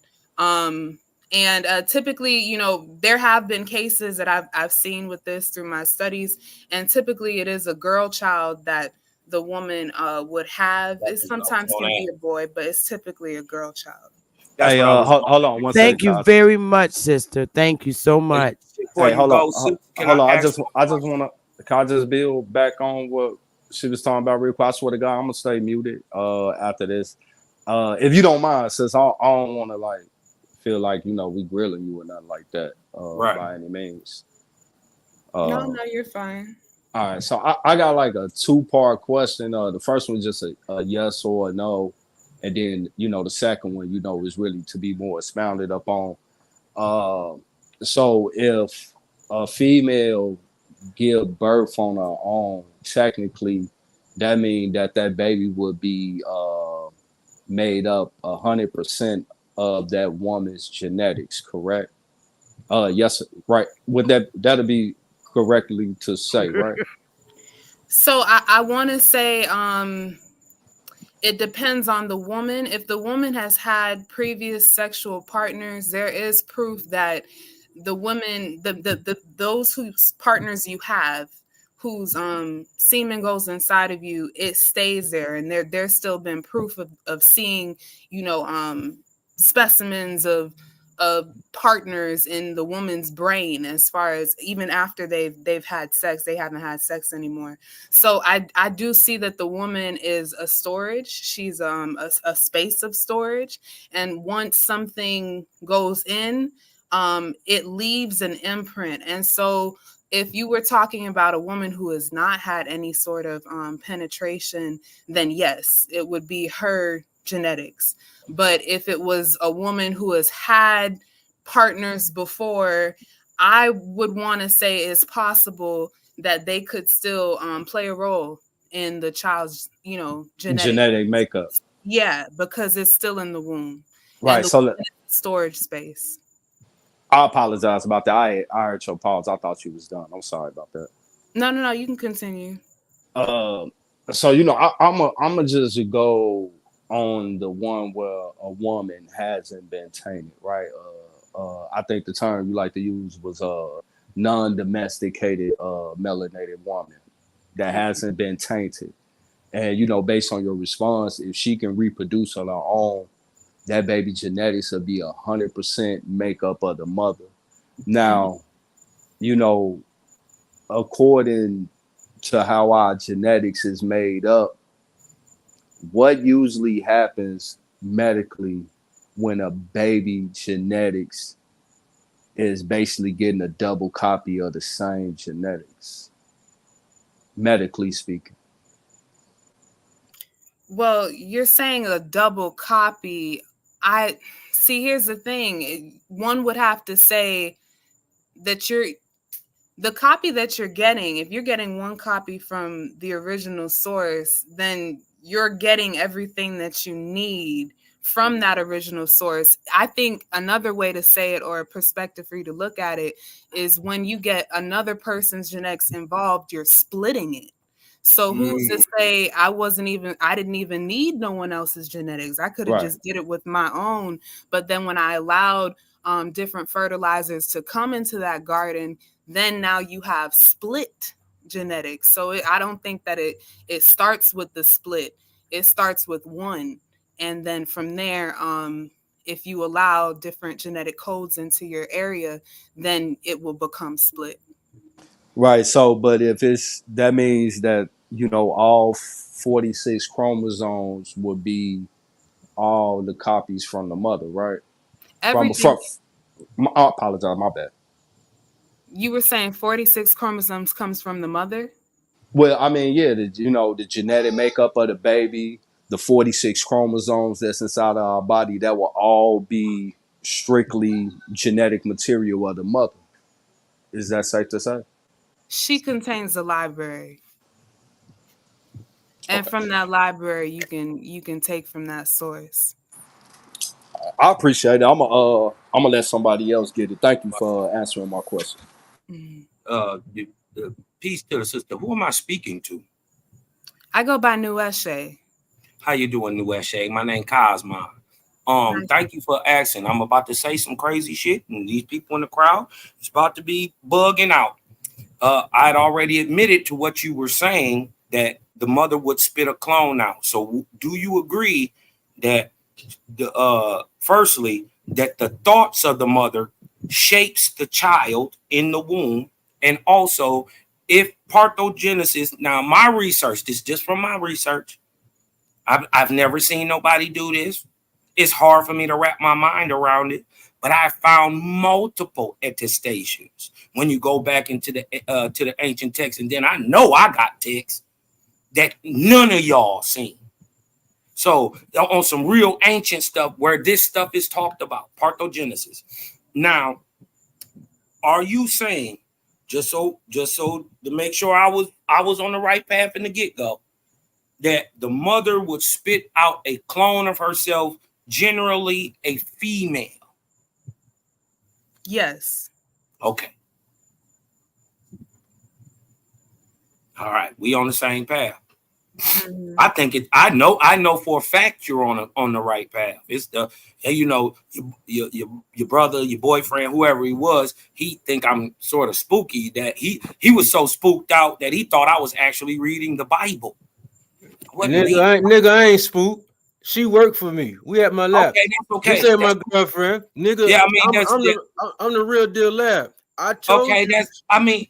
Q: And typically, there have been cases that I've seen with this through my studies, and typically it is a girl child that the woman would have. It sometimes can be a boy, but it's typically a girl child.
R: Hey, hold on one second,
A: Thank you
R: guys.
A: very much, sister. Thank you so much.
R: Hey, hold on. Hold on. I just want to. Can I just build back on what she was talking about real quick? I swear to God, I'm gonna stay muted. After this, if you don't mind, since I don't want to feel like we grilling you or nothing like that.
J: Right.
R: By any means.
Q: No, you're fine.
R: All right. So I got a 2-part question. The first one is just a yes or a no. And then, the second one, is really to be more expounded upon. So if a female give birth on her own, technically, that means that baby would be made up 100% of that woman's genetics, correct? Yes, right. Would that'll be correctly to say, right?
Q: So I want to say it depends on the woman. If the woman has had previous sexual partners, there is proof that the women, those whose partners you have, whose semen goes inside of you, it stays there, and there's still been proof of seeing, specimens of partners in the woman's brain, as far as even after they've had sex, they haven't had sex anymore. So I do see that the woman is a storage. She's a space of storage, and once something goes in, it leaves an imprint. And so if you were talking about a woman who has not had any sort of penetration, then yes, it would be her genetics. But if it was a woman who has had partners before, I would want to say it's possible that they could still play a role in the child's,
R: genetic makeup.
Q: Yeah, because it's still in the womb.
R: Right.
Q: And the
R: So
Q: storage space.
R: I apologize about that. I heard your pause. I thought you was done. I'm sorry about that.
Q: No, you can continue.
R: Uh, so I'm just go on the one where a woman hasn't been tainted, right? I think the term you like to use was non-domesticated melanated woman that hasn't been tainted, and based on your response, if she can reproduce on her own, that baby genetics will be 100% makeup of the mother. Now, you know, according to how our genetics is made up, what usually happens medically when a baby genetics is basically getting a double copy of the same genetics, medically speaking?
Q: Well, you're saying a double copy. I see. Here's the thing. One would have to say that the copy that you're getting, if you're getting one copy from the original source, then you're getting everything that you need from that original source. I think another way to say it, or a perspective for you to look at it, is when you get another person's genetics involved, you're splitting it. So who's to say I didn't even need no one else's genetics. I could have
R: Right.
Q: just did it with my own. But then when I allowed different fertilizers to come into that garden, then now you have split genetics. So I don't think that it starts with the split. It starts with one. And then from there, if you allow different genetic codes into your area, then it will become split.
R: Right. So, but if that means that, all 46 chromosomes would be all the copies from the mother, right?
Q: Everything.
R: I apologize, my bad.
Q: You were saying 46 chromosomes comes from the mother?
R: Well, I mean, yeah, the genetic makeup of the baby, the 46 chromosomes that's inside of our body, that will all be strictly genetic material of the mother. Is that safe to say?
Q: She contains a library. And
R: Okay.
Q: from that library, you can take from that source.
R: I appreciate it. I'm gonna let somebody else get it. Thank you for answering my question.
J: Peace to the sister. Who am I speaking to?
Q: I go by Nueshe.
J: How you doing, Nueshe? My name Cosma. Thank you for asking. I'm about to say some crazy shit, and these people in the crowd is about to be bugging out. I'd already admitted to what you were saying, that the mother would spit a clone out. So do you agree that firstly, that the thoughts of the mother shapes the child in the womb, and also if parthenogenesis, now my research, this is just from my research, I've never seen nobody do this. It's hard for me to wrap my mind around it, but I found multiple attestations when you go back into the ancient texts, and then I know I got texts that none of y'all seen. So on some real ancient stuff where this stuff is talked about, parthenogenesis. Now, are you saying, just so to make sure I was on the right path in the get-go, that the mother would spit out a clone of herself, generally a female?
Q: Yes.
J: Okay. All right, we on the same path. Mm-hmm. I think it. I know for a fact you're on the right path. It's your brother, your boyfriend, whoever he was. He think I'm sort of spooky. That he was so spooked out that he thought I was actually reading the Bible.
K: Nigga, I ain't spooked. She worked for me. We at my lab.
J: Okay, that's okay.
K: This ain't my girlfriend, nigga.
J: Yeah, I mean
K: I'm the real deal lab. I told you.
J: I mean,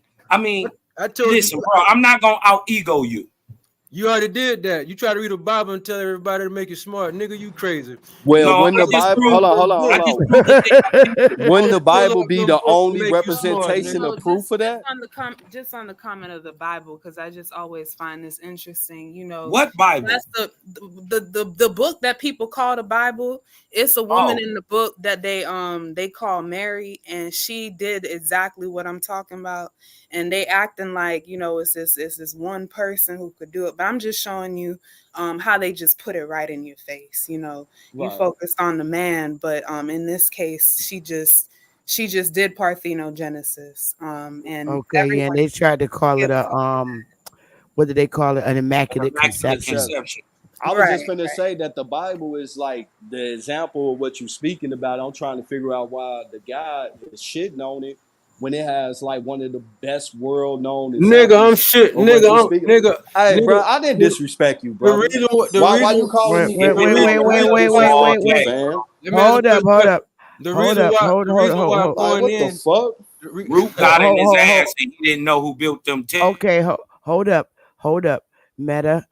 K: I told
J: listen,
K: you,
J: bro. I'm not gonna out ego you.
K: You already did that. You try to read the Bible and tell everybody to make you smart, nigga. You crazy.
R: Well, when the Bible, hold on. Wouldn't the Bible be the only representation of proof of that?
Q: Just on the comment of the Bible, because I just always find this interesting.
J: What Bible?
Q: That's the book that people call the Bible. It's a woman in the book that they call Mary, and she did exactly what I'm talking about. And they acting like, it's this one person who could do it. But I'm just showing you how they just put it right in your face. You focused on the man, but in this case, she just She just did parthenogenesis. And
A: Okay, yeah, and
Q: everyone
A: they tried to call it a what do they call it? An immaculate
J: Immaculate
A: conception.
J: conception.
R: I was just gonna say that the Bible is like the example of what you're speaking about. I'm trying to figure out why the guy is shitting on it when it has like one of the best world known
K: Nigga, I'm
R: examples
K: shit.
R: of what you're
K: Nigga,
R: speaking.
K: nigga,
R: Hey, bro,
K: nigga.
R: I didn't disrespect you,
K: The
R: brother.
K: reason, the
R: Why
K: reason,
R: you calling me?
A: Wait, wait, wait, wait, wait, wait, wait, wait.
K: Let me ask
A: Hold
K: the
A: up,
K: first
A: hold
K: question.
A: up.
K: The
A: Hold
K: reason
A: up,
K: why,
A: hold,
K: the
A: hold,
K: reason
A: hold,
K: why I'm
A: hold.
R: Like,
K: going
R: what the
K: in.
R: fuck?
J: Root got in his ass and he didn't know who built them tents.
A: Okay, hold up, hold up. Meta,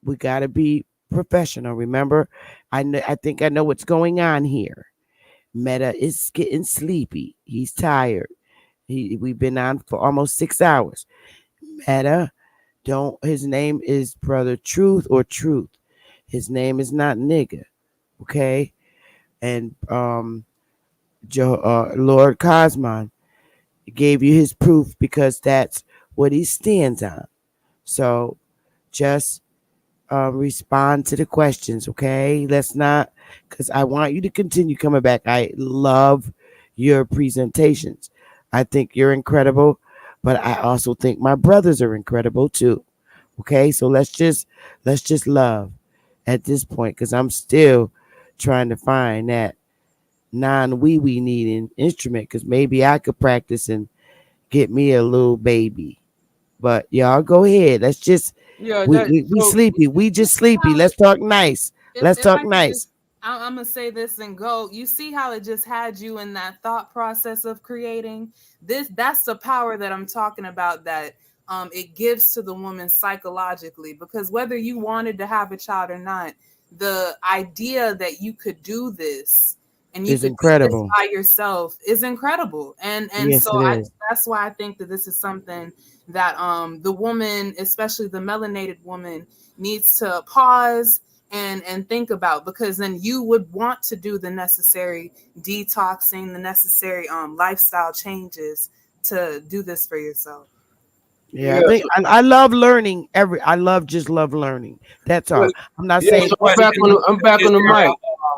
A: we gotta be professional. Remember, I think I know what's going on here. Meta is getting sleepy. He's tired. We've been on for almost 6 hours. Meta, don't. His name is Brother Truth or Truth. His name is not nigga. Okay, and Lord Cosmon gave you his proof because that's what he stands on. So just respond to the questions, okay? Let's not, because I want you to continue coming back. I love your presentations. I think you're incredible, but I also think my brothers are incredible too. Okay, so let's just love at this point because I'm still trying to find that non-wee needing instrument because maybe I could practice and get me a little baby. But y'all go ahead. Let's just
K: Yeah,
A: we sleepy. We just sleepy. Let's talk nice. Let's
Q: if
A: talk
Q: I could
A: nice.
Q: just, I'm gonna say this and go. You see how it just had you in that thought process of creating this. That's the power that I'm talking about. That it gives to the woman psychologically, because whether you wanted to have a child or not, the idea that you could do this and you
A: It's
Q: could do this
A: incredible.
Q: by yourself is incredible. And
A: Yes,
Q: so
A: it
Q: I
A: is.
Q: that's why I think that this is something that the woman, especially the melanated woman, needs to pause and think about, because then you would want to do the necessary detoxing, the necessary lifestyle changes to do this for yourself.
A: Yeah, I think I love learning. Love learning. That's all. I'm not
K: Yeah,
A: saying
K: so I'm back on the mic.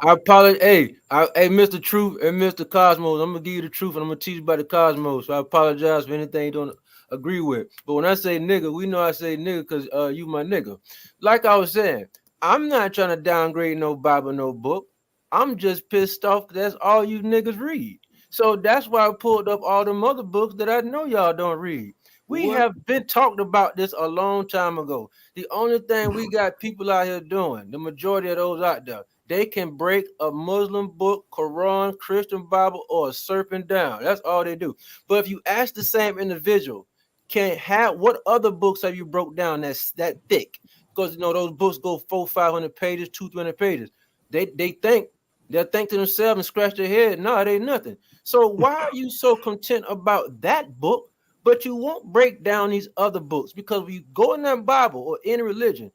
K: I apologize. Hey, Mr. Truth and Mr. Cosmos. I'm gonna give you the truth and I'm gonna teach you about the Cosmos. So I apologize for anything you don't agree with. But when I say nigga, we know I say nigga because you my nigga. Like I was saying, I'm not trying to downgrade no Bible, no book. I'm just pissed off that's all you niggas read. So that's why I pulled up all them other books that I know y'all don't read. We have been talked about this a long time ago. The only thing we got people out here doing, the majority of those out there, they can break a Muslim book, Quran, Christian Bible, or a serpent down. That's all they do. But if you ask the same individual, what other books have you broke down that's that thick? Because those books go 400-500 pages, 200-300 pages. They'll think to themselves and scratch their head. No, it ain't nothing. So why are you so content about that book? But you won't break down these other books, because when you go in that Bible or any religion,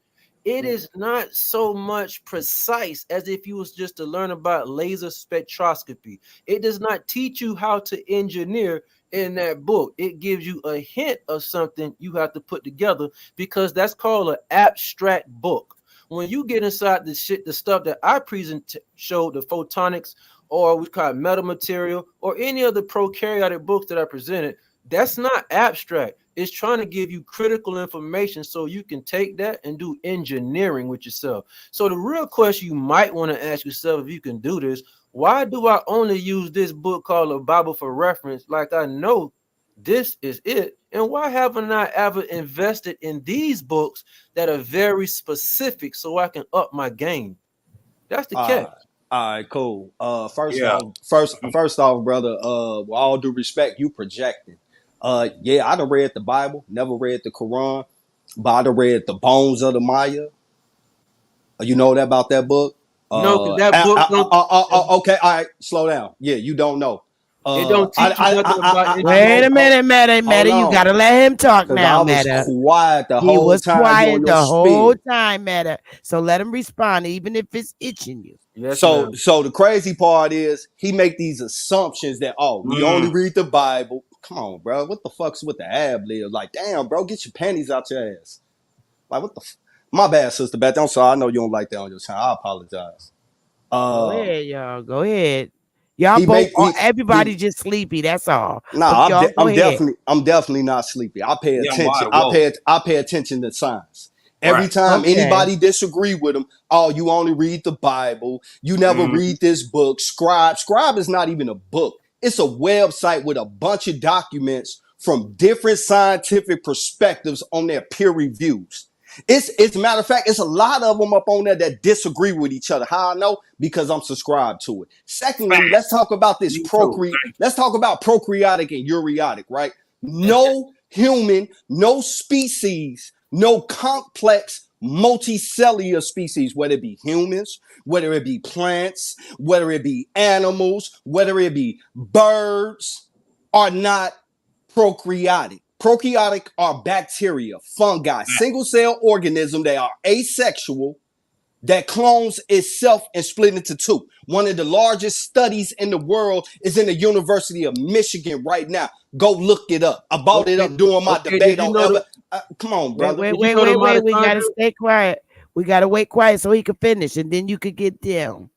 K: it is not so much precise as if you was just to learn about laser spectroscopy. It does not teach you how to engineer in that book. It gives you a hint of something you have to put together, because that's called an abstract book. When you get inside the stuff that I showed, the photonics, or we call it metamaterial, or any of the prokaryotic books that I presented, that's not abstract. It's trying to give you critical information so you can take that and do engineering with yourself. So the real question you might want to ask yourself, if you can do this, why do I only use this book called a Bible for reference? Like I know this is it. And why haven't I ever invested in these books that are very specific so I can up my game? That's the catch.
R: All right, cool. First off, brother, with all due respect, you projecting. Yeah, I done read the Bible, never read the Quran, but I done read the Bones of the Maya. You know that about that book?
K: No, because that book don't.
R: Okay, all right, slow down. Yeah, you don't know.
K: It don't teach you nothing about
A: Wait a minute, Meta.
R: Hold
A: You
R: on.
A: gotta let him talk
R: Cause
A: now,
R: I was
A: Meta.
R: quiet the
A: He
R: whole
A: was
R: time during
A: quiet
R: your
A: the whole
R: spiel.
A: time, Meta. So let him respond, even if it's itching you.
K: Yes,
R: so the crazy part is he make these assumptions that we only read the Bible. Come on, bro. What the fuck's with the ab lib? Like, damn, bro, get your panties out your ass. Like, what the my bad, sister Beth. I'm sorry. I know you don't like that on your channel. I apologize.
A: Go ahead, y'all. Go ahead. Y'all
S: He
A: both,
S: make
A: or
S: he
A: everybody just sleepy. That's all.
S: nah,
A: But y'all go ahead.
S: I'm definitely not sleepy. I pay
J: Yeah, I'm
S: attention.
J: wide woke.
S: I pay attention to signs. Every
J: Right.
S: time
A: Okay.
S: anybody disagree with him, oh, you only read the Bible. You never
J: Mhm.
S: read this book. Scribe is not even a book. It's a website with a bunch of documents from different scientific perspectives on their peer reviews. It's a matter of fact, it's a lot of them up on there that disagree with each other. How I know? Because I'm subscribed to it. Secondly, let's talk about this
J: Me too.
S: let's talk about prokaryotic and eukaryotic, right? No human, no species, no complex multicellular species, whether it be humans, whether it be plants, whether it be animals, whether it be birds, are not prokaryotic. Prokaryotic are bacteria, fungi, single cell organism. They are asexual, that clones itself and split into two. One of the largest studies in the world is in the University of Michigan right now. Go look it up. I brought it
K: Okay.
S: up during my
K: Okay.
S: debate
K: Did you
S: on
K: know the?
S: come on,
A: Wait,
S: brother.
A: wait,
K: Did you
A: wait,
K: know the
A: wait, wait. We gotta
K: mitochondria?
A: stay quiet. We gotta wait quiet so he can finish, and then you could get down.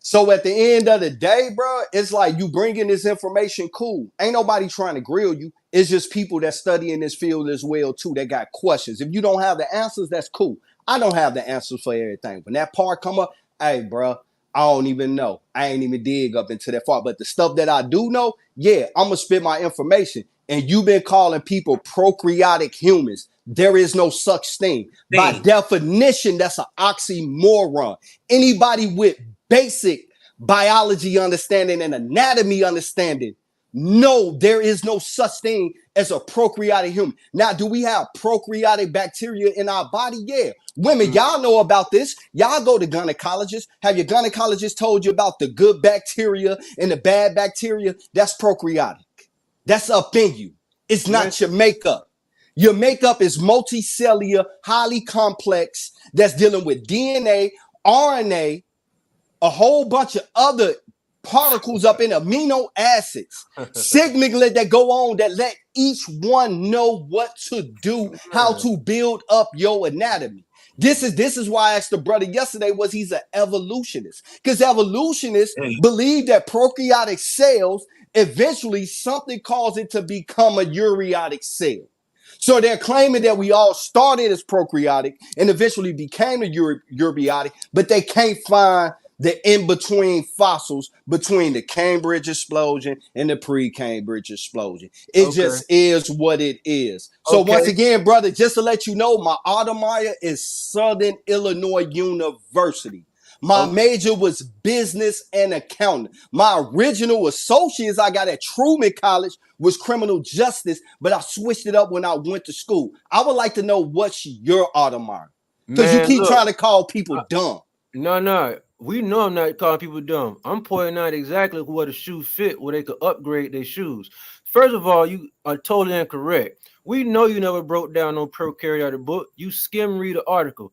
S: So at the end of the day, bro, it's like you bringing this information, cool. Ain't nobody trying to grill you. It's just people that study in this field as well too that got questions. If you don't have the answers, that's cool. I don't have the answers for everything. When that part come up, hey, bro, I don't even know. I ain't even dig up into that far. But the stuff that I do know, yeah, I'm gonna spit my information. And you've been calling people prokaryotic humans. There is no such thing. By definition, that's an oxymoron. Anybody with basic biology understanding and anatomy understanding, no, there is no such thing as a prokaryotic human. Now, do we have prokaryotic bacteria in our body? Yeah. Women, y'all know about this. Y'all go to gynecologists. Have your gynecologist told you about the good bacteria and the bad bacteria? That's prokaryotic. That's up in you. It's
K: Man,
S: not your makeup. Your makeup is multicellular, highly complex, that's dealing with DNA, RNA, a whole bunch of other particles up in amino acids, signaling that go on that let each one know what to do, how to build up your anatomy. This is why I asked the brother yesterday, was he's an evolutionist? Because evolutionists believe that prokaryotic cells eventually something caused it to become a eukaryotic cell. So they're claiming that we all started as prokaryotic and eventually became a eukaryotic, but they can't find the in-between fossils between the Cambridge explosion and the pre-Cambridge explosion. It
K: okay.
S: just is what it is. So
K: Okay.
S: once again, brother, just to let you know, my alma mater is Southern Illinois University. My major was business and accounting. My original associates I got at Truman College was criminal justice, but I switched it up when I went to school. I would like to know what's your alma mater. Because you
K: Man,
S: keep
K: look.
S: trying to call people dumb.
K: No. We know I'm not calling people dumb. I'm pointing out exactly where the shoe fit, where they could upgrade their shoes. First of all, you are totally incorrect. We know you never broke down no prokaryotic book. You skim read an article.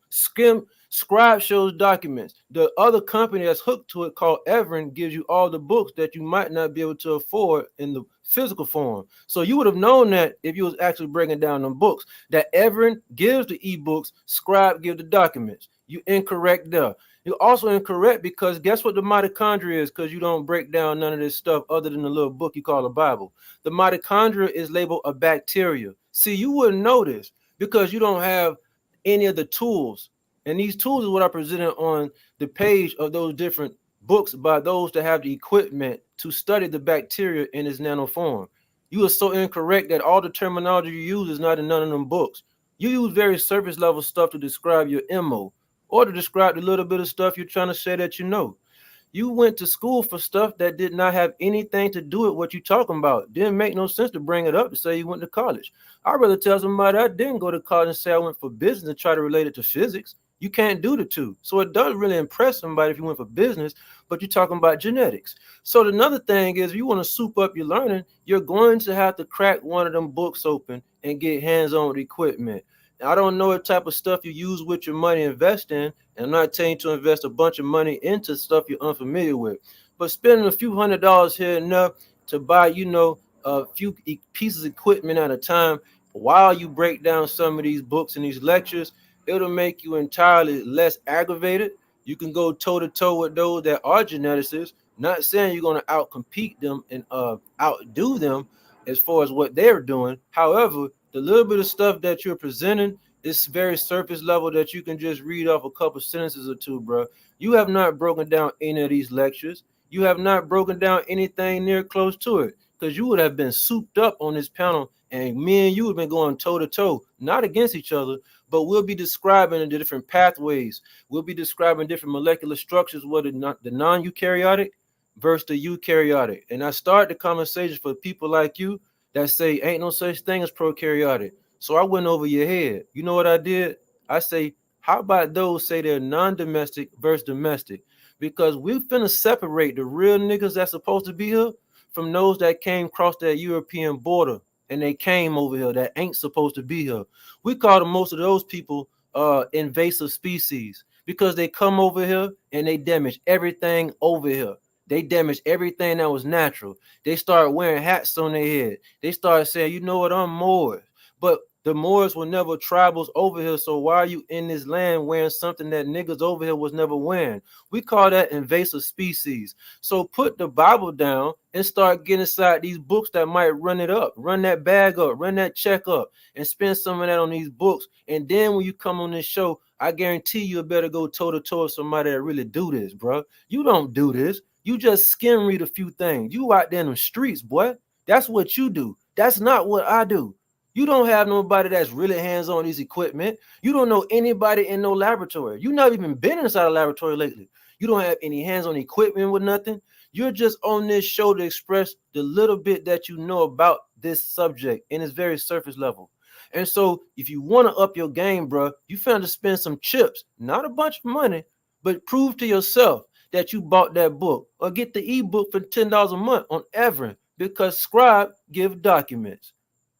K: Scribe shows documents. The other company that's hooked to it called Everin gives you all the books that you might not be able to afford in the physical form. So you would have known that if you was actually breaking down them books. That Everin gives the ebooks, Scribe gives the documents. You incorrect there. You're also incorrect because guess what the mitochondria is? Because you don't break down none of this stuff other than the little book you call the Bible. The mitochondria is labeled a bacteria. See, you wouldn't know this because you don't have any of the tools. And these tools is what I presented on the page of those different books by those that have the equipment to study the bacteria in its nano form. You are so incorrect that all the terminology you use is not in none of them books. You use very surface level stuff to describe your MO or to describe the little bit of stuff you're trying to say that you know. You went to school for stuff that did not have anything to do with what you're talking about. Didn't make no sense to bring it up to say you went to college. I'd rather tell somebody I didn't go to college and say I went for business and try to relate it to physics. You can't do the two. So it doesn't really impress somebody if you went for business, but you're talking about genetics. So another thing is if you want to soup up your learning, you're going to have to crack one of them books open and get hands-on with equipment. I don't know what type of stuff you use with your money invest in, and I'm not telling you to invest a bunch of money into stuff you're unfamiliar with. But spending a few $100s here and there to buy, a few pieces of equipment at a time while you break down some of these books and these lectures, it'll make you entirely less aggravated. You can go toe-to-toe with those that are geneticists. Not saying you're going to outcompete them and outdo them as far as what they're doing. However, the little bit of stuff that you're presenting is very surface level that you can just read off a couple sentences or two, bro. You have not broken down any of these lectures. You have not broken down anything near close to it, because you would have been souped up on this panel, and me and you have been going toe to toe, not against each other, but we'll be describing the different pathways. We'll be describing different molecular structures, whether not the non-eukaryotic versus the eukaryotic. And I start the conversation for people like you that say ain't no such thing as prokaryotic. So I went over your head. You know what I did? I say, how about those say they're non-domestic versus domestic? Because we finna separate the real niggas that's supposed to be here from those that came across that European border and they came over here that ain't supposed to be here. We call most of those people invasive species because they come over here and they damage everything over here. They damage everything that was natural. They start wearing hats on their head. They start saying, you know what, I'm Moors. But the Moors were never tribals over here, so why are you in this land wearing something that niggas over here was never wearing? We call that invasive species. So put the Bible down and start getting inside these books that might run it up, run that bag up, run that check up, and spend some of that on these books. And then when you come on this show, I guarantee you better go toe-to-toe with somebody that really do this, bro. You don't do this. You just skim read a few things. You out there in the streets, boy. That's what you do. That's not what I do. You don't have nobody that's really hands-on these equipment. You don't know anybody in no laboratory. You not even been inside a laboratory lately. You don't have any hands-on equipment with nothing. You're just on this show to express the little bit that you know about this subject, and it's very surface level. And so if you want to up your game, bro, you found to spend some chips, not a bunch of money, but prove to yourself that you bought that book, or get the ebook for $10 a month on Everin, because Scribe give documents.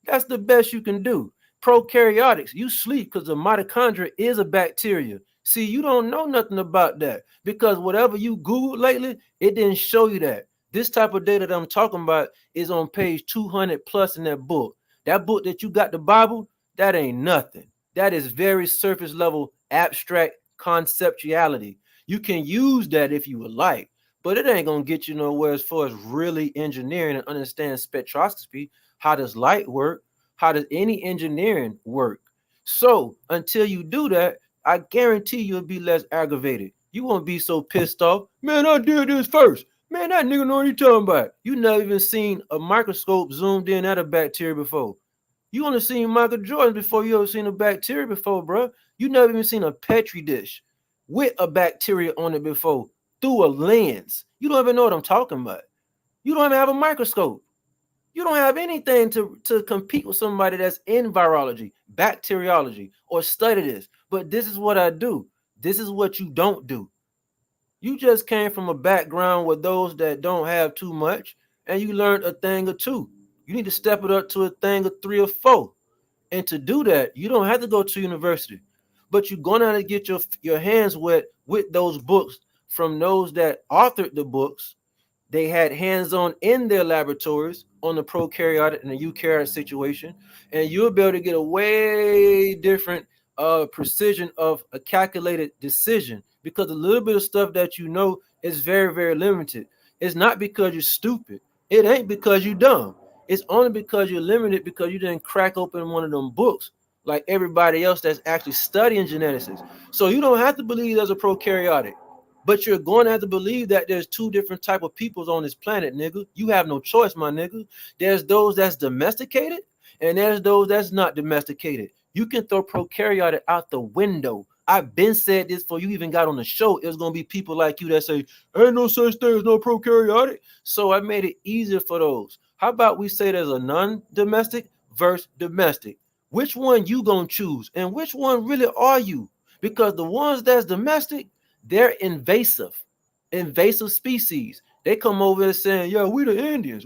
K: That's the best you can do. Prokaryotics, you sleep because the mitochondria is a bacteria. See, you don't know nothing about that because whatever you Googled lately, it didn't show you that. This type of data that I'm talking about is on page 200 plus in that book. That book that you got, the Bible, that ain't nothing. That is very surface level abstract conceptuality. You can use that if you would like, but it ain't gonna get you nowhere as far as really engineering and understand spectroscopy. How does light work? How does any engineering work? So until you do that, I guarantee you'll be less aggravated. You won't be so pissed off. Man, I did this first. Man, that nigga know what you talking about. You never even seen a microscope zoomed in at a bacteria before. You only seen Michael Jordan before you ever seen a bacteria before, bro. You never even seen a Petri dish with a bacteria on it before through a lens. You don't even know what I'm talking about. You don't even have a microscope. You don't have anything to compete with somebody that's in virology, bacteriology, or study this. But this is what I do. This is what you don't do. You just came from a background with those that don't have too much, and you learned a thing or two. You need to step it up to a thing or 3 or 4. And to do that, you don't have to go to university, but you're going to have to get your hands wet with those books from those that authored the books. They had hands-on in their laboratories on the prokaryotic and the eukaryotic situation, and you'll be able to get a way different precision of a calculated decision, because a little bit of stuff that you know is very, very limited. It's not because you're stupid. It ain't because you're dumb. It's only because you're limited because you didn't crack open one of them books like everybody else that's actually studying genetics. So you don't have to believe there's a prokaryotic. But you're going to have to believe that there's 2 different type of peoples on this planet, nigga. You have no choice, my nigga. There's those that's domesticated, and there's those that's not domesticated. You can throw prokaryotic out the window. I've been said this before you even got on the show. It's going to be people like you that say, ain't no such thing as no prokaryotic. So I made it easier for those. How about we say there's a non-domestic versus domestic? Which one you going to choose? And which one really are you? Because the ones that's domestic, they're invasive species. They come over here saying, yo, we the Indians.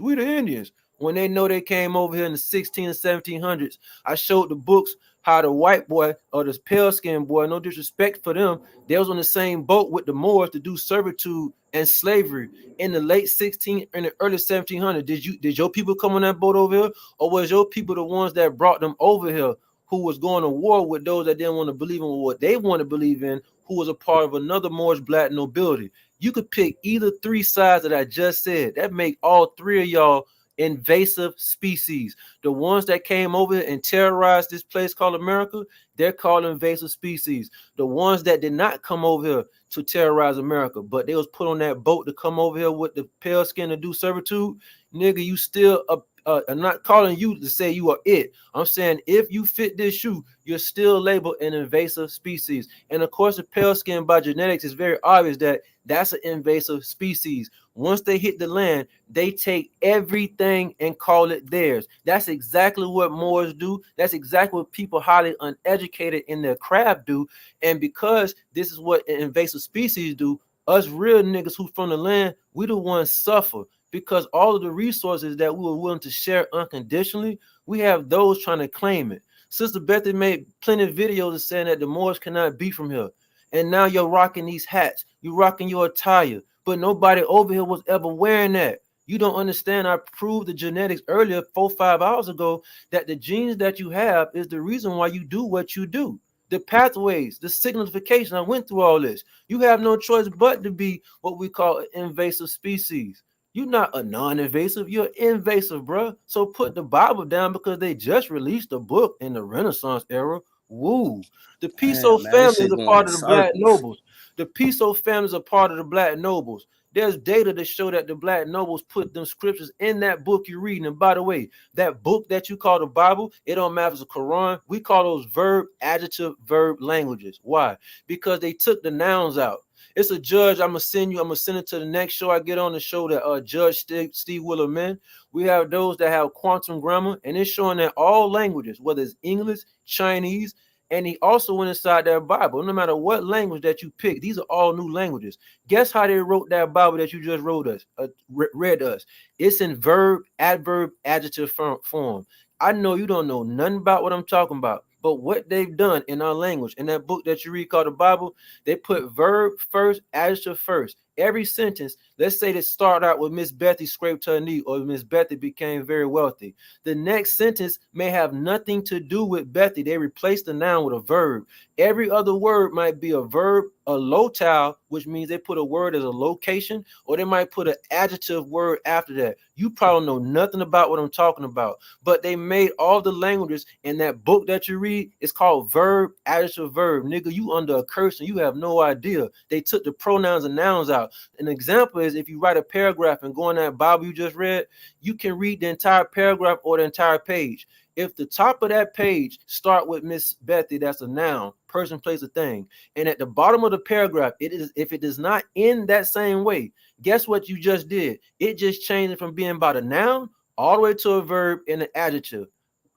K: When they know they came over here in the 16 and 1700s. I showed the books how the white boy or this pale skinned boy, no disrespect for them, they was on the same boat with the Moors to do servitude and slavery in the late 16 and the early 1700s. Did your people come on that boat over here, or was your people the ones that brought them over here, who was going to war with those that didn't want to believe in what they want to believe in, who was a part of another Moorish black nobility? You could pick either 3 sides that I just said. That make all 3 of y'all invasive species. The ones that came over and terrorized this place called America, they're called invasive species. The ones that did not come over here to terrorize America, but they was put on that boat to come over here with the pale skin to do servitude, nigga, you still I'm not calling you to say you are it. I'm saying if you fit this shoe, you're still labeled an invasive species. And of course, the pale skin by genetics is very obvious that that's an invasive species. Once they hit the land, they take everything and call it theirs. That's exactly what Moors do. That's exactly what people highly uneducated in their craft do. And because this is what an invasive species do, us real niggas who from the land, we the ones suffer. Because all of the resources that we were willing to share unconditionally, we have those trying to claim it. Sister Betty made plenty of videos of saying that the Moors cannot be from here. And now you're rocking these hats. You're rocking your attire. But nobody over here was ever wearing that. You don't understand. I proved the genetics earlier, 4-5 hours ago, that the genes that you have is the reason why you do what you do. The pathways, the signification, I went through all this. You have no choice but to be what we call an invasive species. You're not a non-invasive, you're invasive, bro. So put the Bible down because they just released a book in the Renaissance era. Woo. The Piso
S: Damn, man, this
K: family is
S: shit
K: a
S: going in
K: part of the Black
S: circles.
K: nobles. The Piso family is a part of the Black nobles. There's data to show that the Black nobles put them scriptures in that book you're reading. And by the way, that book that you call the Bible, it don't matter if it's a Quran. We call those verb, adjective, verb languages. Why? Because they took the nouns out. It's a judge. I'm gonna send it to the next show I get on the show that Judge Steve Willerman. We have those that have quantum grammar, and it's showing that all languages, whether it's English, Chinese, and he also went inside their Bible. No matter what language that you pick, these are all new languages. Guess how they wrote that Bible that you just read us? It's in verb, adverb, adjective form. I know you don't know nothing about what I'm talking about. But what they've done in our language, in that book that you read called the Bible, they put verb first, adjective first. Every sentence, let's say they start out with Miss Betty scraped her knee or Miss Betty became very wealthy. The next sentence may have nothing to do with Betty. They replace the noun with a verb. Every other word might be a verb, a locale, which means they put a word as a location, or they might put an adjective word after that. You probably know nothing about what I'm talking about, but they made all the languages in that book that you read. It's called verb, adjective, verb. Nigga, you under a curse and you have no idea. They took the pronouns and nouns out. An example is if you write a paragraph and go in that Bible you just read, you can read the entire paragraph or the entire page. If the top of that page start with Miss Betty, that's a noun, person, place, a thing, and at the bottom of the paragraph, if it does not end that same way, guess what you just did? It just changed it from being about a noun all the way to a verb and an adjective.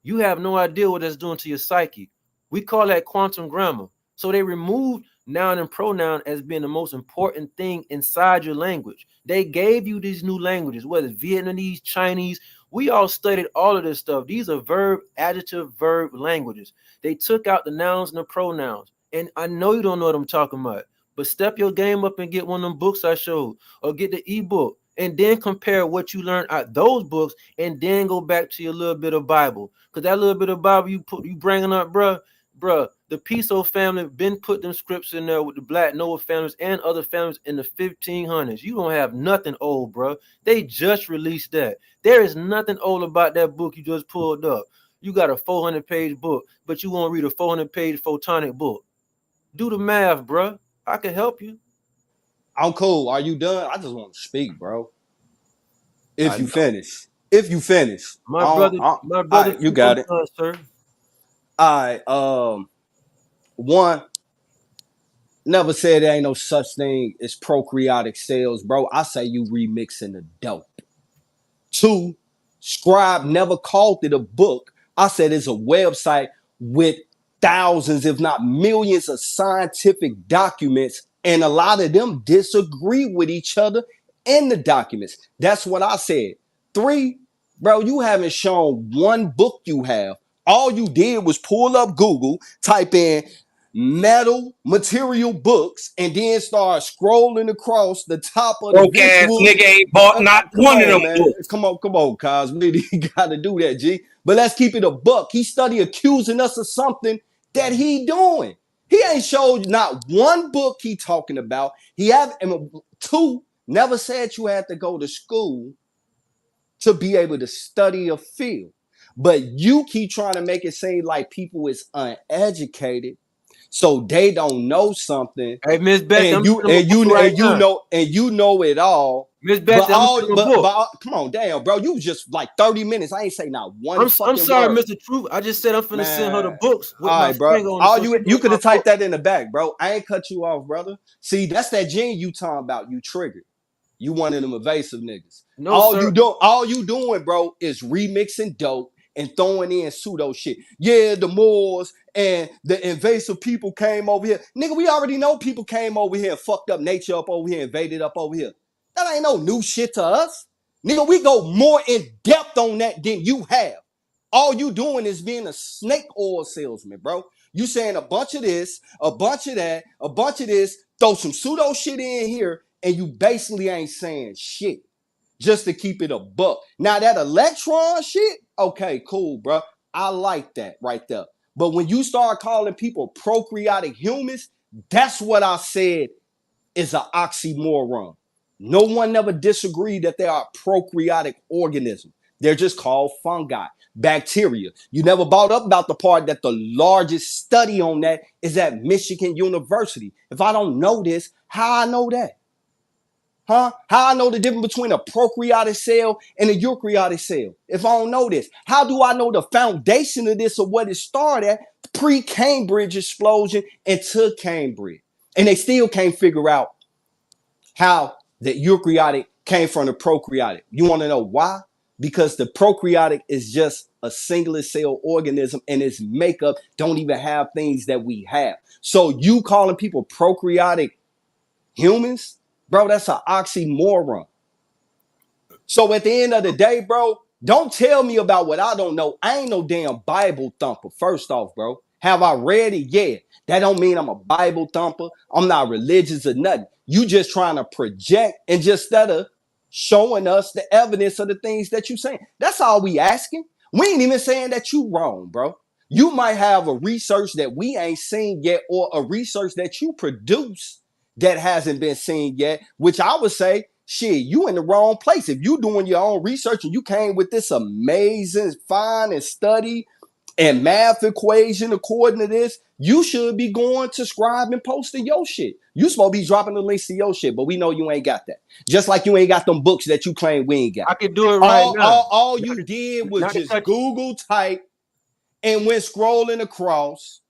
K: You have no idea what that's doing to your psyche. We call that quantum grammar. So they removed noun and pronoun as being the most important thing inside your language. They gave you these new languages, whether it's Vietnamese, Chinese. We all studied all of this stuff. These are verb, adjective, verb languages. They took out the nouns and the pronouns. And I know you don't know what I'm talking about, but step your game up and get one of them books I showed, or get the ebook, and then compare what you learned out those books, and then go back to your little bit of Bible. Because that little bit of Bible you bringing up, bruh, the Piso family been put them scripts in there with the Black Noah families and other families in the 1500s. You don't have nothing old, bro. They just released that. There is nothing old about that book you just pulled up. You got a 400-page book, but you won't read a 400-page photonic book. Do the math, bro. I can help you.
S: I'm cool. Are you done? I just want to speak, bro. If you finish. If you finish.
K: My brother,
S: all right, you got it.
K: Sir.
S: All right. One, never said there ain't no such thing as prokaryotic cells, bro. I say you remixing the dope. Two, Scribe never called it a book. I said it's a website with thousands, if not millions, of scientific documents, and a lot of them disagree with each other in the documents. That's what I said. Three, bro, you haven't shown one book you have. All you did was pull up Google, type in metal material books, and then start scrolling across the top of the
J: Broke ass
S: visual.
J: nigga ain't bought not
S: Come
J: one of
S: on,
J: them
S: man.
J: books.
S: Come on, cuz. We gotta do that, G. But let's keep it a buck. He study accusing us of something that he doing. He ain't showed not one book he talking about. He have 2, never said you had to go to school to be able to study a field. But you keep trying to make it seem like people is uneducated, so they don't know something.
K: Hey, Miss Beth,
S: And
K: I'm
S: you
K: sending a book right now.
S: you know it all.
K: Miss Beth, I'm sending a book.
S: But come on, damn, bro, you was just like 30 minutes. I ain't say not one
K: I'm
S: fucking
K: sorry,
S: word.
K: Mr. Truth. I just said I'm finna send her the
S: Man.
K: books with
S: All
K: my
S: right, bro.
K: finger on it.
S: All
K: So she
S: you
K: knows
S: could
K: my
S: have typed
K: book.
S: that in the back, bro. I ain't cut you off, brother. See, that's that gene you talking about. You triggered. You one of them evasive niggas.
K: No,
S: all
K: sir.
S: you doing, bro, is remixing dope and throwing in pseudo shit. Yeah, the Moors and the invasive people came over here. Nigga, we already know people came over here and fucked up nature up over here, invaded up over here. That ain't no new shit to us. Nigga, we go more in depth on that than you have. All you doing is being a snake oil salesman, bro. You saying a bunch of this, a bunch of that, a bunch of this, throw some pseudo shit in here, and you basically ain't saying shit just to keep it a buck. Now that electron shit, okay, cool, bro. I like that right there. But when you start calling people prokaryotic humans, that's what I said is an oxymoron. No one never disagreed that they are prokaryotic organisms. They're just called fungi, bacteria. You never brought up about the part that the largest study on that is at Michigan University. If I don't know this, how I know that? Huh? How I know the difference between a prokaryotic cell and a eukaryotic cell? If I don't know this, how do I know the foundation of this or what it started at pre-Cambridge explosion into Cambridge? And they still can't figure out how the eukaryotic came from the prokaryotic. You want to know why? Because the prokaryotic is just a singular cell organism and its makeup don't even have things that we have. So you calling people prokaryotic humans, bro, that's an oxymoron. So at the end of the day, bro, don't tell me about what I don't know. I ain't no damn Bible thumper. First off, bro, have I read it? Yeah. That don't mean I'm a Bible thumper. I'm not religious or nothing. You just trying to project and just instead of showing us the evidence of the things that you saying. That's all we asking. We ain't even saying that you wrong, bro. You might have a research that we ain't seen yet or a research that you produce that hasn't been seen yet, which I would say, shit, you in the wrong place. If you doing your own research and you came with this amazing find and study and math equation according to this, you should be going to scribe and posting your shit. You supposed to be dropping the links to your shit, but we know you ain't got that. Just like you ain't got them books that you claim we ain't got.
K: I can do it right now.
S: All you did was just Google type and went scrolling across.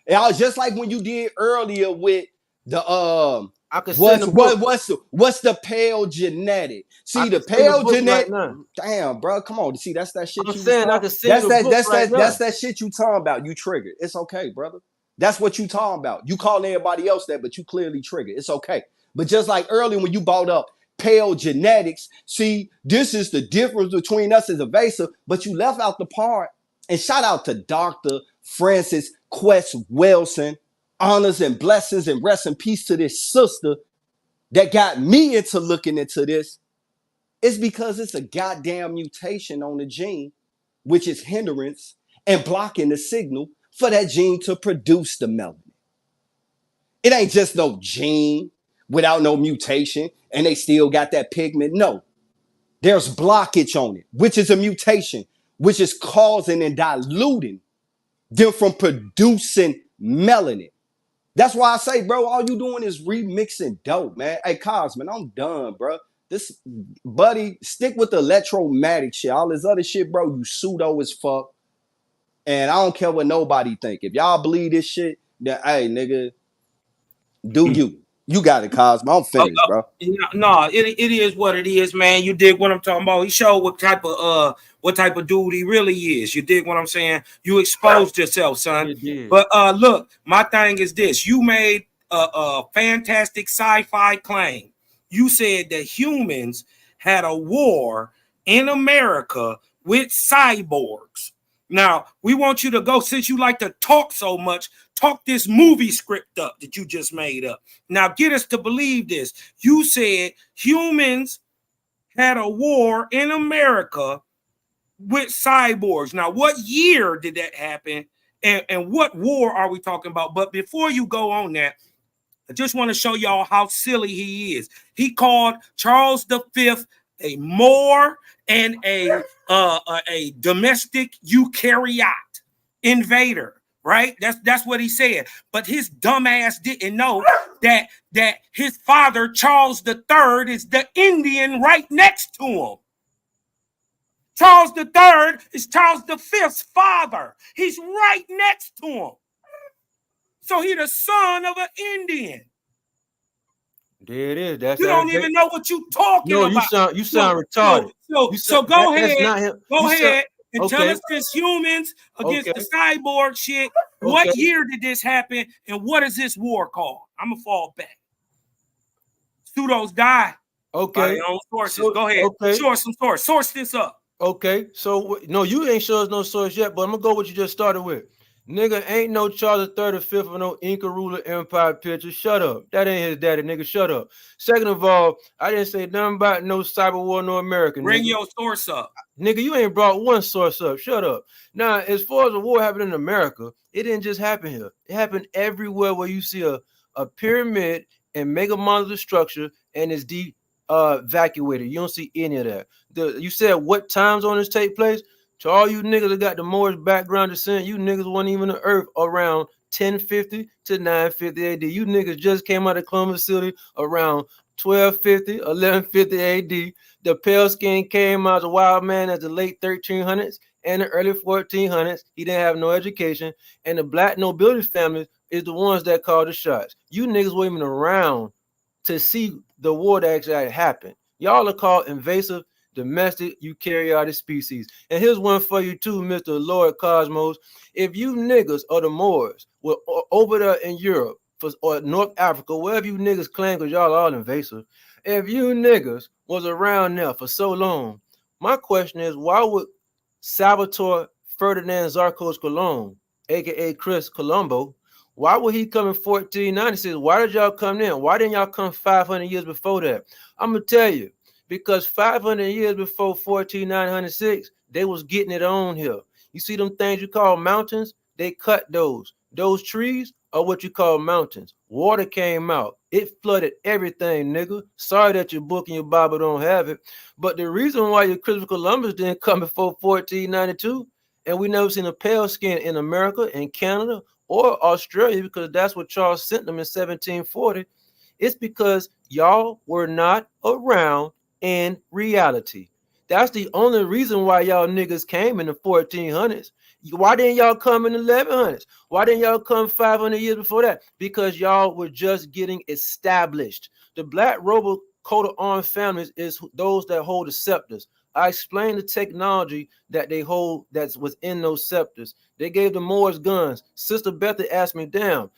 S: And I was just like when you did earlier with the
K: I could send
S: what's the pale genetic? See the pale genetic. Right, damn, bro, come on. See, that's that shit.
K: I'm saying I could send
S: that's that shit you talking about. You triggered. It's okay, brother. That's what you talking about. You calling everybody else that, but you clearly triggered. It's okay. But just like earlier when you brought up pale genetics, see, this is the difference between us as evasive, but you left out the part. And shout out to Dr. Francis Quest Wilson. Honors and blessings and rest in peace to this sister that got me into looking into this. It's because it's a goddamn mutation on the gene, which is hindrance and blocking the signal for that gene to produce the melanin. It ain't just no gene without no mutation and they still got that pigment. No, there's blockage on it, which is a mutation, which is causing and diluting them from producing melanin. That's why I say, bro, all you doing is remixing dope, man. Hey, Cos, man, I'm done, bro. This, buddy, stick with the electromagnetic shit. All this other shit, bro, you pseudo as fuck. And I don't care what nobody think. If y'all believe this shit, then, hey, nigga, do you. You got it, Cosmo. I'm finished, bro.
J: No, it is what it is, man. You dig what I'm talking about? He showed what type of dude he really is. You dig what I'm saying? You exposed yourself, son. But look, my thing is this: you made a fantastic sci-fi claim. You said that humans had a war in America with cyborgs. Now, we want you to go, since you like to talk so much, talk this movie script up that you just made up. Now, get us to believe this. You said humans had a war in America with cyborgs. Now, what year did that happen? And what war are we talking about? But before you go on that, I just want to show y'all how silly he is. He called Charles V a Moor and a domestic eukaryotic invader. Right? That's what he said. But his dumb ass didn't know that his father, Charles III, is the Indian right next to him. Charles III is Charles V's father. He's right next to him. So he's the son of an Indian.
K: There it is. That's
J: you don't even know what you're talking about.
K: You sound retarded.
J: So go ahead. Go ahead and
K: okay.
J: tell us this humans against the cyborg shit. What year did this happen? And what is this war called? I'm gonna fall back. Pseudos die.
K: Okay.
J: By their own sources. Go ahead.
K: Okay.
J: Show us some source. Source this up.
K: Okay. So no, you ain't show us no source yet, but I'm gonna go what you just started with. Nigga, ain't no Charles III or Fifth or no Inca ruler empire picture. Shut up. That ain't his daddy, nigga. Shut up. Second of all, I didn't say nothing about no cyber war, no American.
J: Bring
K: nigga.
J: your source up.
K: Nigga, you ain't brought one source up. Shut up. Now, as far as the war happening in America, it didn't just happen here. It happened everywhere where you see a pyramid and mega monolithic structure and it's evacuated. You don't see any of that. You said what time zones take place? To all you niggas that got the Moorish background descent, you niggas wasn't even on Earth around 1050 to 950 AD. You niggas just came out of Columbus City around 1250, 1150 AD. The pale skin came out as a wild man as the late 1300s and the early 1400s. He didn't have no education. And the black nobility families is the ones that called the shots. You niggas weren't even around to see the war that actually happened. Y'all are called invasive domestic eukaryotic species. And here's one for you too, Mr. Lord Cosmos. If you niggas or the Moors were over there in Europe or North Africa, wherever you niggas claim, because y'all are all invasive, if you niggas was around there for so long, my question is, why would Salvatore Ferdinand Zarcos Colon, aka Chris Colombo, why would he come in 1496? Why did y'all come in? Why didn't y'all come 500 years before that? I'm gonna tell you, because 500 years before 14906, they was getting it on here. You see them things you call mountains? They cut those. Those trees are what you call mountains. Water came out. It flooded everything, nigga. Sorry that your book and your Bible don't have it. But the reason why your Christopher Columbus didn't come before 1492, and we never seen a pale skin in America, in Canada, or Australia, because that's what Charles sent them in 1740, it's because y'all were not around in reality. That's the only reason why y'all niggas came in the 1400s. Why didn't y'all come in the 1100s? Why didn't y'all come 500 years before that? Because y'all were just getting established. The black robo coat of arms families is those that hold the scepters. I explained the technology that they hold that's within those scepters. They gave the Moors guns. Sister Betty asked me, damn,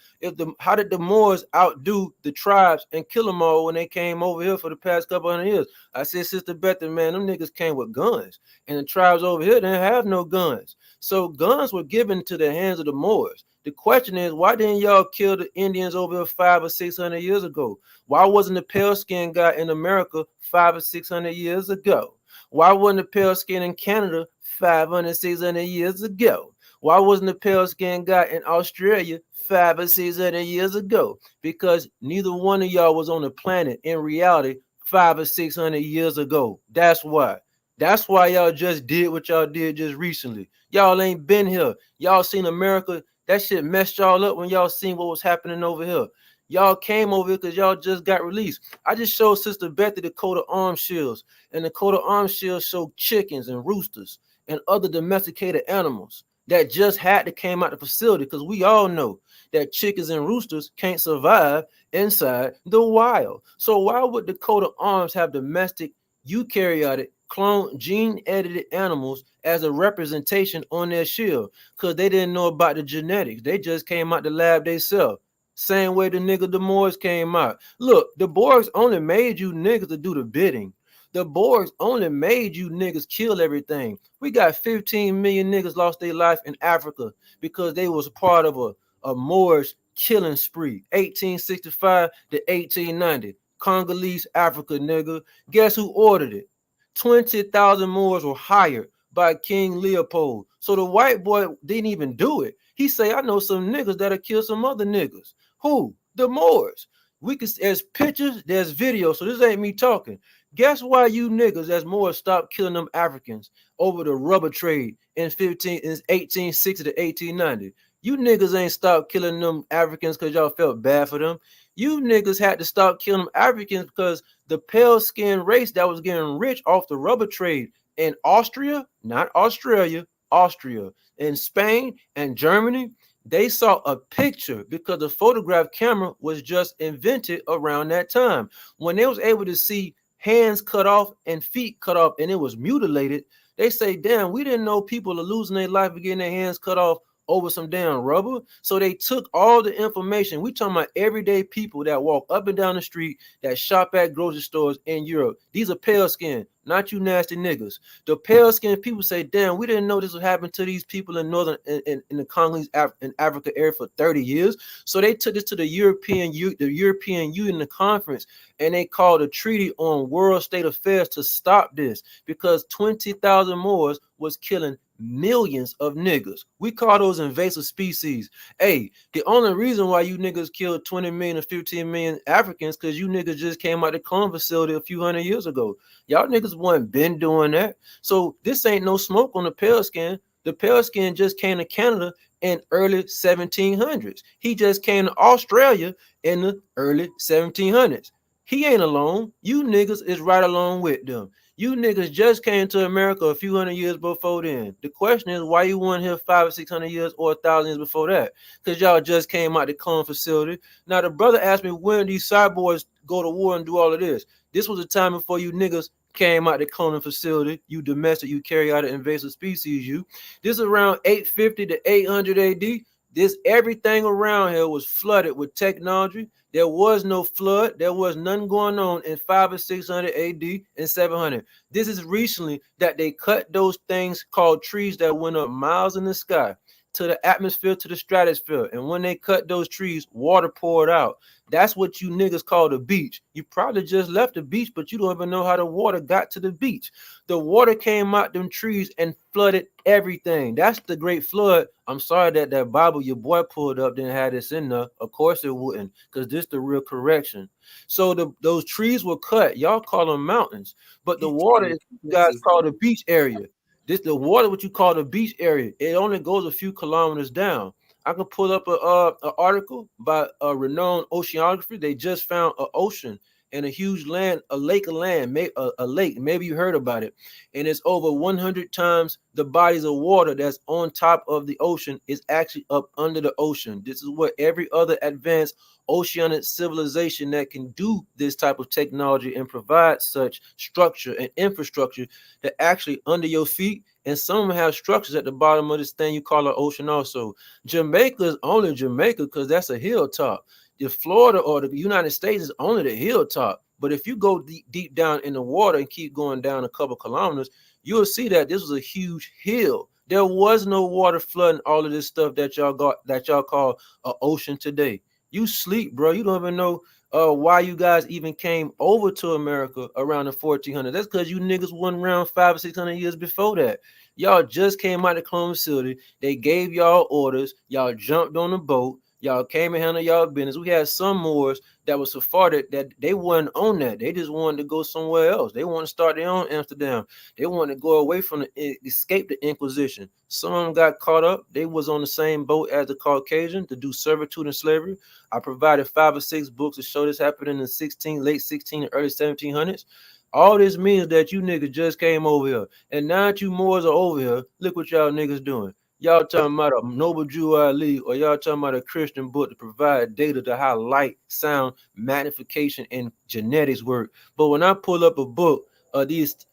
K: how did the Moors outdo the tribes and kill them all when they came over here for the past couple hundred years? I said, Sister Betty, man, them niggas came with guns. And the tribes over here didn't have no guns. So guns were given to the hands of the Moors. The question is, why didn't y'all kill the Indians over here 500 or 600 years ago? Why wasn't the pale skin guy in America 500 or 600 years ago? Why wasn't the pale skin in Canada 500, 600 years ago? Why wasn't the pale skin guy in Australia 500 or 600 years ago? Because neither one of y'all was on the planet in reality 500 or 600 years ago. That's why. That's why y'all just did what y'all did just recently. Y'all ain't been here. Y'all seen America. That shit messed y'all up when y'all seen what was happening over here. Y'all came over here because y'all just got released. I just showed Sister Betty the coat of arms shields, and the coat of arms shields show chickens and roosters and other domesticated animals that just had to came out the facility, because we all know that chickens and roosters can't survive inside the wild. So why would the coat of arms have domestic eukaryotic clone gene edited animals as a representation on their shield? Because they didn't know about the genetics. They just came out the lab themselves. Same way the nigga the Moors came out. Look, the Borgs only made you niggas to do the bidding. The Borgs only made you niggas kill everything. We got 15 million niggas lost their life in Africa because they was part of a Moorish killing spree. 1865 to 1890. Congolese Africa, nigga. Guess who ordered it? 20,000 Moors were hired by King Leopold. So the white boy didn't even do it. He say, I know some niggas that'll kill some other niggas. Who? The Moors. There's pictures, there's video. So this ain't me talking. Guess why you niggas that's more stopped killing them Africans over the rubber trade in 1860 to 1890? You niggas ain't stopped killing them Africans because y'all felt bad for them. You niggas had to stop killing them Africans because the pale skinned race that was getting rich off the rubber trade in Austria, not Australia, Austria, in Spain and Germany, they saw a picture because the photograph camera was just invented around that time. When they was able to see hands cut off and feet cut off and it was mutilated, they say, damn, we didn't know people are losing their life and getting their hands cut off over some damn rubber. So they took all the information. We talking about everyday people that walk up and down the street, that shop at grocery stores in Europe. These are pale skin, not you nasty niggas. The pale skin people say, damn, we didn't know this would happen to these people in northern in the Congolese in Africa area for 30 years. So they took this to the European Union, the conference, and they called a treaty on world state affairs to stop this because 20,000 Moors was killing millions of niggas. We call those invasive species. Hey, the only reason why you niggas killed 20 million or 15 million Africans because you niggas just came out the clone facility a few hundred years ago. Y'all niggas wasn't been doing that. So this ain't no smoke on the pale skin. The pale skin just came to Canada in early 1700s. He just came to Australia in the early 1700s. He ain't alone. You niggas is right along with them. You niggas just came to America a few hundred years before then. The question is why you weren't here 500 or 600 years or 1,000 years before that? Because y'all just came out the clone facility. Now the brother asked me when these cyborgs go to war and do all of this. This was a time before you niggas came out the cloning facility. You domestic, eukaryotic invasive species. This is around 850 to 800 AD. This everything around here was flooded with technology. There was no flood. There was nothing going on in 500 or 600 AD and 700. This is recently that they cut those things called trees that went up miles in the sky to the atmosphere, to the stratosphere. And when they cut those trees, water poured out. That's what you niggas call the beach. You probably just left the beach, but you don't even know how the water got to the beach. The water came out them trees and flooded everything. That's the great flood. I'm sorry that Bible your boy pulled up didn't have this in there. Of course it wouldn't, because this the real correction. So those trees were cut. Y'all call them mountains, but the water is you guys call the beach area. The water, what you call the beach area, it only goes a few kilometers down. I can pull up an article by a renowned oceanographer. They just found an ocean and a huge land, a lake of land, a lake. Maybe you heard about it. And it's over 100 times the bodies of water that's on top of the ocean is actually up under the ocean. This is what every other advanced oceanic civilization that can do this type of technology and provide such structure and infrastructure that actually under your feet. And some of them have structures at the bottom of this thing you call an ocean also. Jamaica is only Jamaica because that's a hilltop. The Florida or the United States is only the hilltop. But if you go deep down in the water and keep going down a couple kilometers, you'll see that this was a huge hill. There was no water flooding all of this stuff that y'all call an ocean today. You sleep, bro. You don't even know why you guys even came over to America around the 1400s. That's because you niggas wasn't around 500 or 600 years before that. Y'all just came out of the clone facility. They gave y'all orders. Y'all jumped on the boat. Y'all came and handled y'all business. We had some Moors that was Sephardic that they wasn't on that. They just wanted to go somewhere else. They wanted to start their own Amsterdam. They wanted to go away from escape the Inquisition. Some of them got caught up. They was on the same boat as the Caucasian to do servitude and slavery. I provided 5 or 6 books to show this happened in the late 16 and early 1700s. All this means that you niggas just came over here. And now that you Moors are over here, look what y'all niggas doing. Y'all talking about a noble Jew Ali, or y'all talking about a Christian book to provide data to how light, sound, magnification, and genetics work. But when I pull up a book, these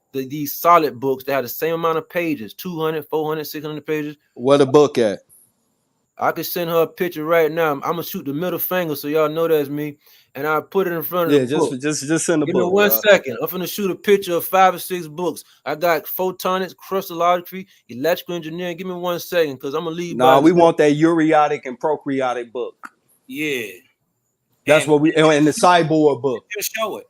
K: solid books that have the same amount of pages, 200, 400, 600 pages.
S: Where the book at?
K: I could send her a picture right now. I'm gonna shoot the middle finger so y'all know that's me, and I put it in front of the book.
S: just send the book.
K: Give me 1 second. I'm gonna shoot a picture of 5 or 6 books. I got photonics, crystallography, electrical engineering. Give me 1 second, because I'm gonna leave.
S: Nah, we want that eukaryotic and prokaryotic book.
J: Yeah,
S: that's what we and the cyborg book.
J: Just show it.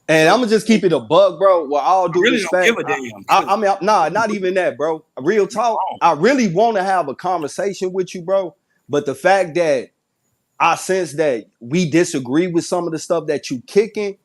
S: And I'm gonna just keep it a bug, bro. With all due respect,
J: don't give a damn.
S: I mean, nah, not even that, bro. Real talk. I really want to have a conversation with you, bro. But the fact that I sense that we disagree with some of the stuff that you kicking.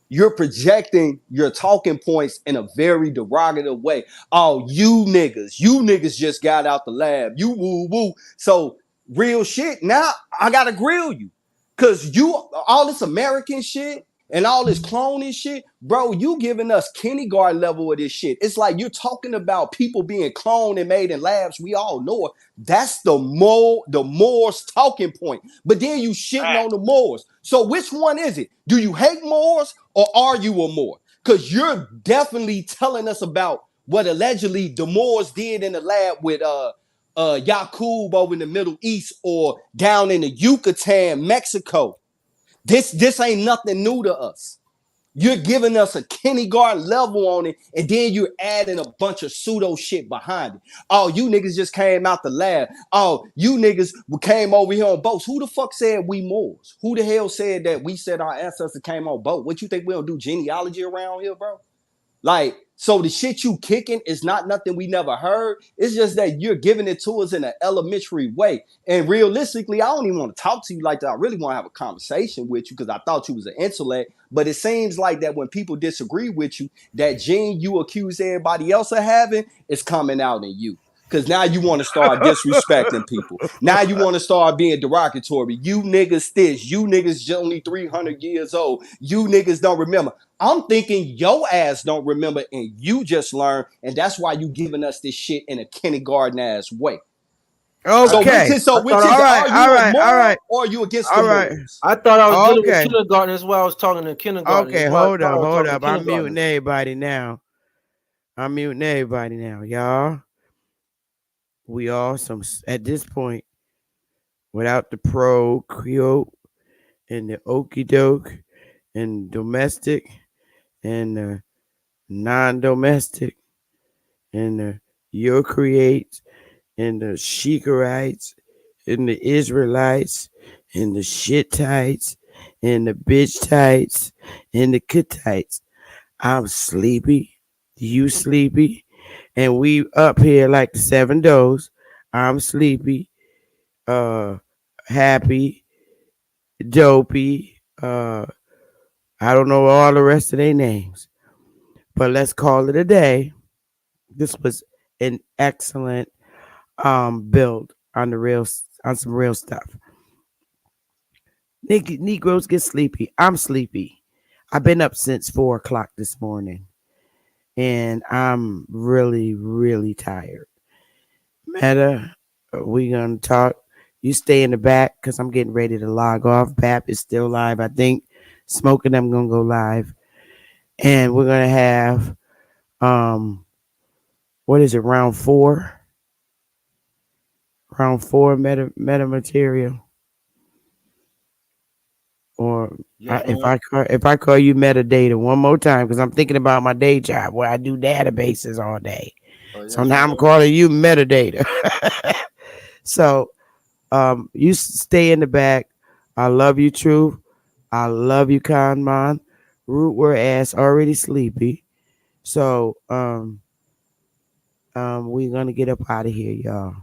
S: You're projecting your talking points in a very derogative way. Oh, you niggas just got out the lab. You woo woo. So real shit. Now I gotta grill you. Cause you all this American shit and all this cloning shit, bro, you giving us kindergarten level of this shit. It's like you're talking about people being cloned and made in labs. We all know it. That's the Moors talking point. But then you shitting on the Moors. So which one is it? Do you hate Moors or are you a Moor? Because you're definitely telling us about what allegedly the Moors did in the lab with Yaqub over in the Middle East or down in the Yucatan, Mexico. This ain't nothing new to us. You're giving us a kindergarten level on it, and then you're adding a bunch of pseudo shit behind it. Oh, you niggas just came out the lab. Oh, you niggas came over here on boats. Who the fuck said we Moors? Who the hell said that we said our ancestors came on boat? What you think we don't do genealogy around here, bro? Like, so the shit you kicking is not nothing we never heard. It's just that you're giving it to us in an elementary way. And realistically, I don't even want to talk to you like that. I really want to have a conversation with you because I thought you was an intellect. But it seems like that when people disagree with you, that gene you accuse everybody else of having is coming out in you. Because now you want to start disrespecting people. Now you want to start being derogatory. You niggas this. You niggas only 300 years old. You niggas don't remember. I'm thinking your ass don't remember and you just learned. And that's why you giving us this shit in a kindergarten ass way.
A: Okay.
S: So which is
A: all right,
S: are you
A: all right,
S: a moral
A: all right,
S: or are you against
A: all
S: the
A: right.
S: morals?
K: I thought I was dealing with
A: Okay.
K: kindergarten as well. I was talking to kindergarten.
A: Okay,
K: That's why I
A: hold
K: thought I
A: up,
K: was
A: hold
K: talking to
A: up. I'm
K: kindergarten.
A: muting everybody now. I'm muting everybody now, y'all. We all at this point, without the procreate and the okey doke and domestic and the non-domestic and the eukaryotes and the Shikarites and the Israelites and the Shittites and the bitchtites and the Kittites. I'm sleepy. You sleepy. And we up here like the seven does. I'm sleepy. Happy. Dopey. I don't know all the rest of their names. But let's call it a day. This was an excellent build on some real stuff. Negroes get sleepy. I'm sleepy. I've been up since 4 o'clock this morning. And I'm really, really tired. Meta, we gonna talk. You stay in the back because I'm getting ready to log off. BAP is still live. I think Smoking them gonna go live. And we're gonna have what is it, round 4? Round 4 meta material. Or if I call you metadata one more time, because I'm thinking about my day job where I do databases all day. So now I'm calling you metadata. So you stay in the back. I love you, Truth. I love you, Conman. Root were ass already sleepy. So we're gonna get up out of here, y'all.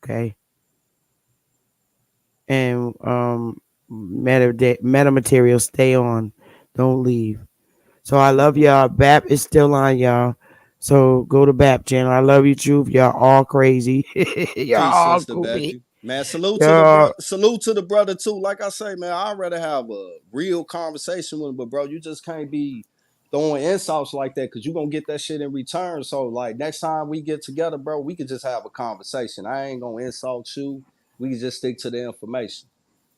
A: Okay. And meta material, stay on. Don't leave. So I love y'all. BAP is still on, y'all. So go to BAP channel. I love you, Truth. Y'all all crazy. Y'all
S: Peace,
A: all
S: sister
A: goofy.
S: Becky. Man, salute to the
A: Y'all,
S: salute to the brother too. Like I say, man, I'd rather have a real conversation with him, but bro, you just can't be throwing insults like that because you're gonna get that shit in return. So like next time we get together, bro, we could just have a conversation. I ain't gonna insult you. We can just stick to the information.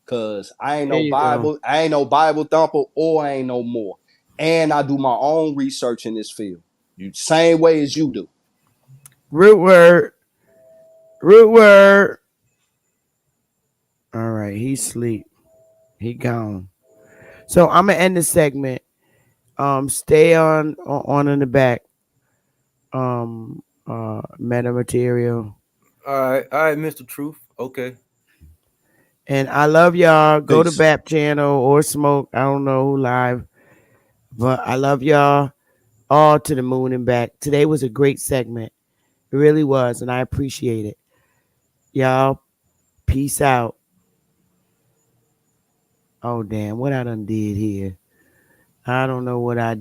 S: Cause I ain't
A: there
S: no
A: you go.
S: Bible thumper or I ain't no more. And I do my own research in this field. You same way as you do.
A: Root word. Root word. All right, he sleep. He gone. So I'm gonna end the segment. Stay on in the back. Meta material.
K: All right, Mr. Truth. Okay.
A: And I love y'all. Go to
S: Peace.
A: BAP channel or Smoke. I don't know who live. But I love y'all all to the moon and back. Today was a great segment. It really was, and I appreciate it. Y'all, peace out. Oh damn, what I done did here? I don't know what I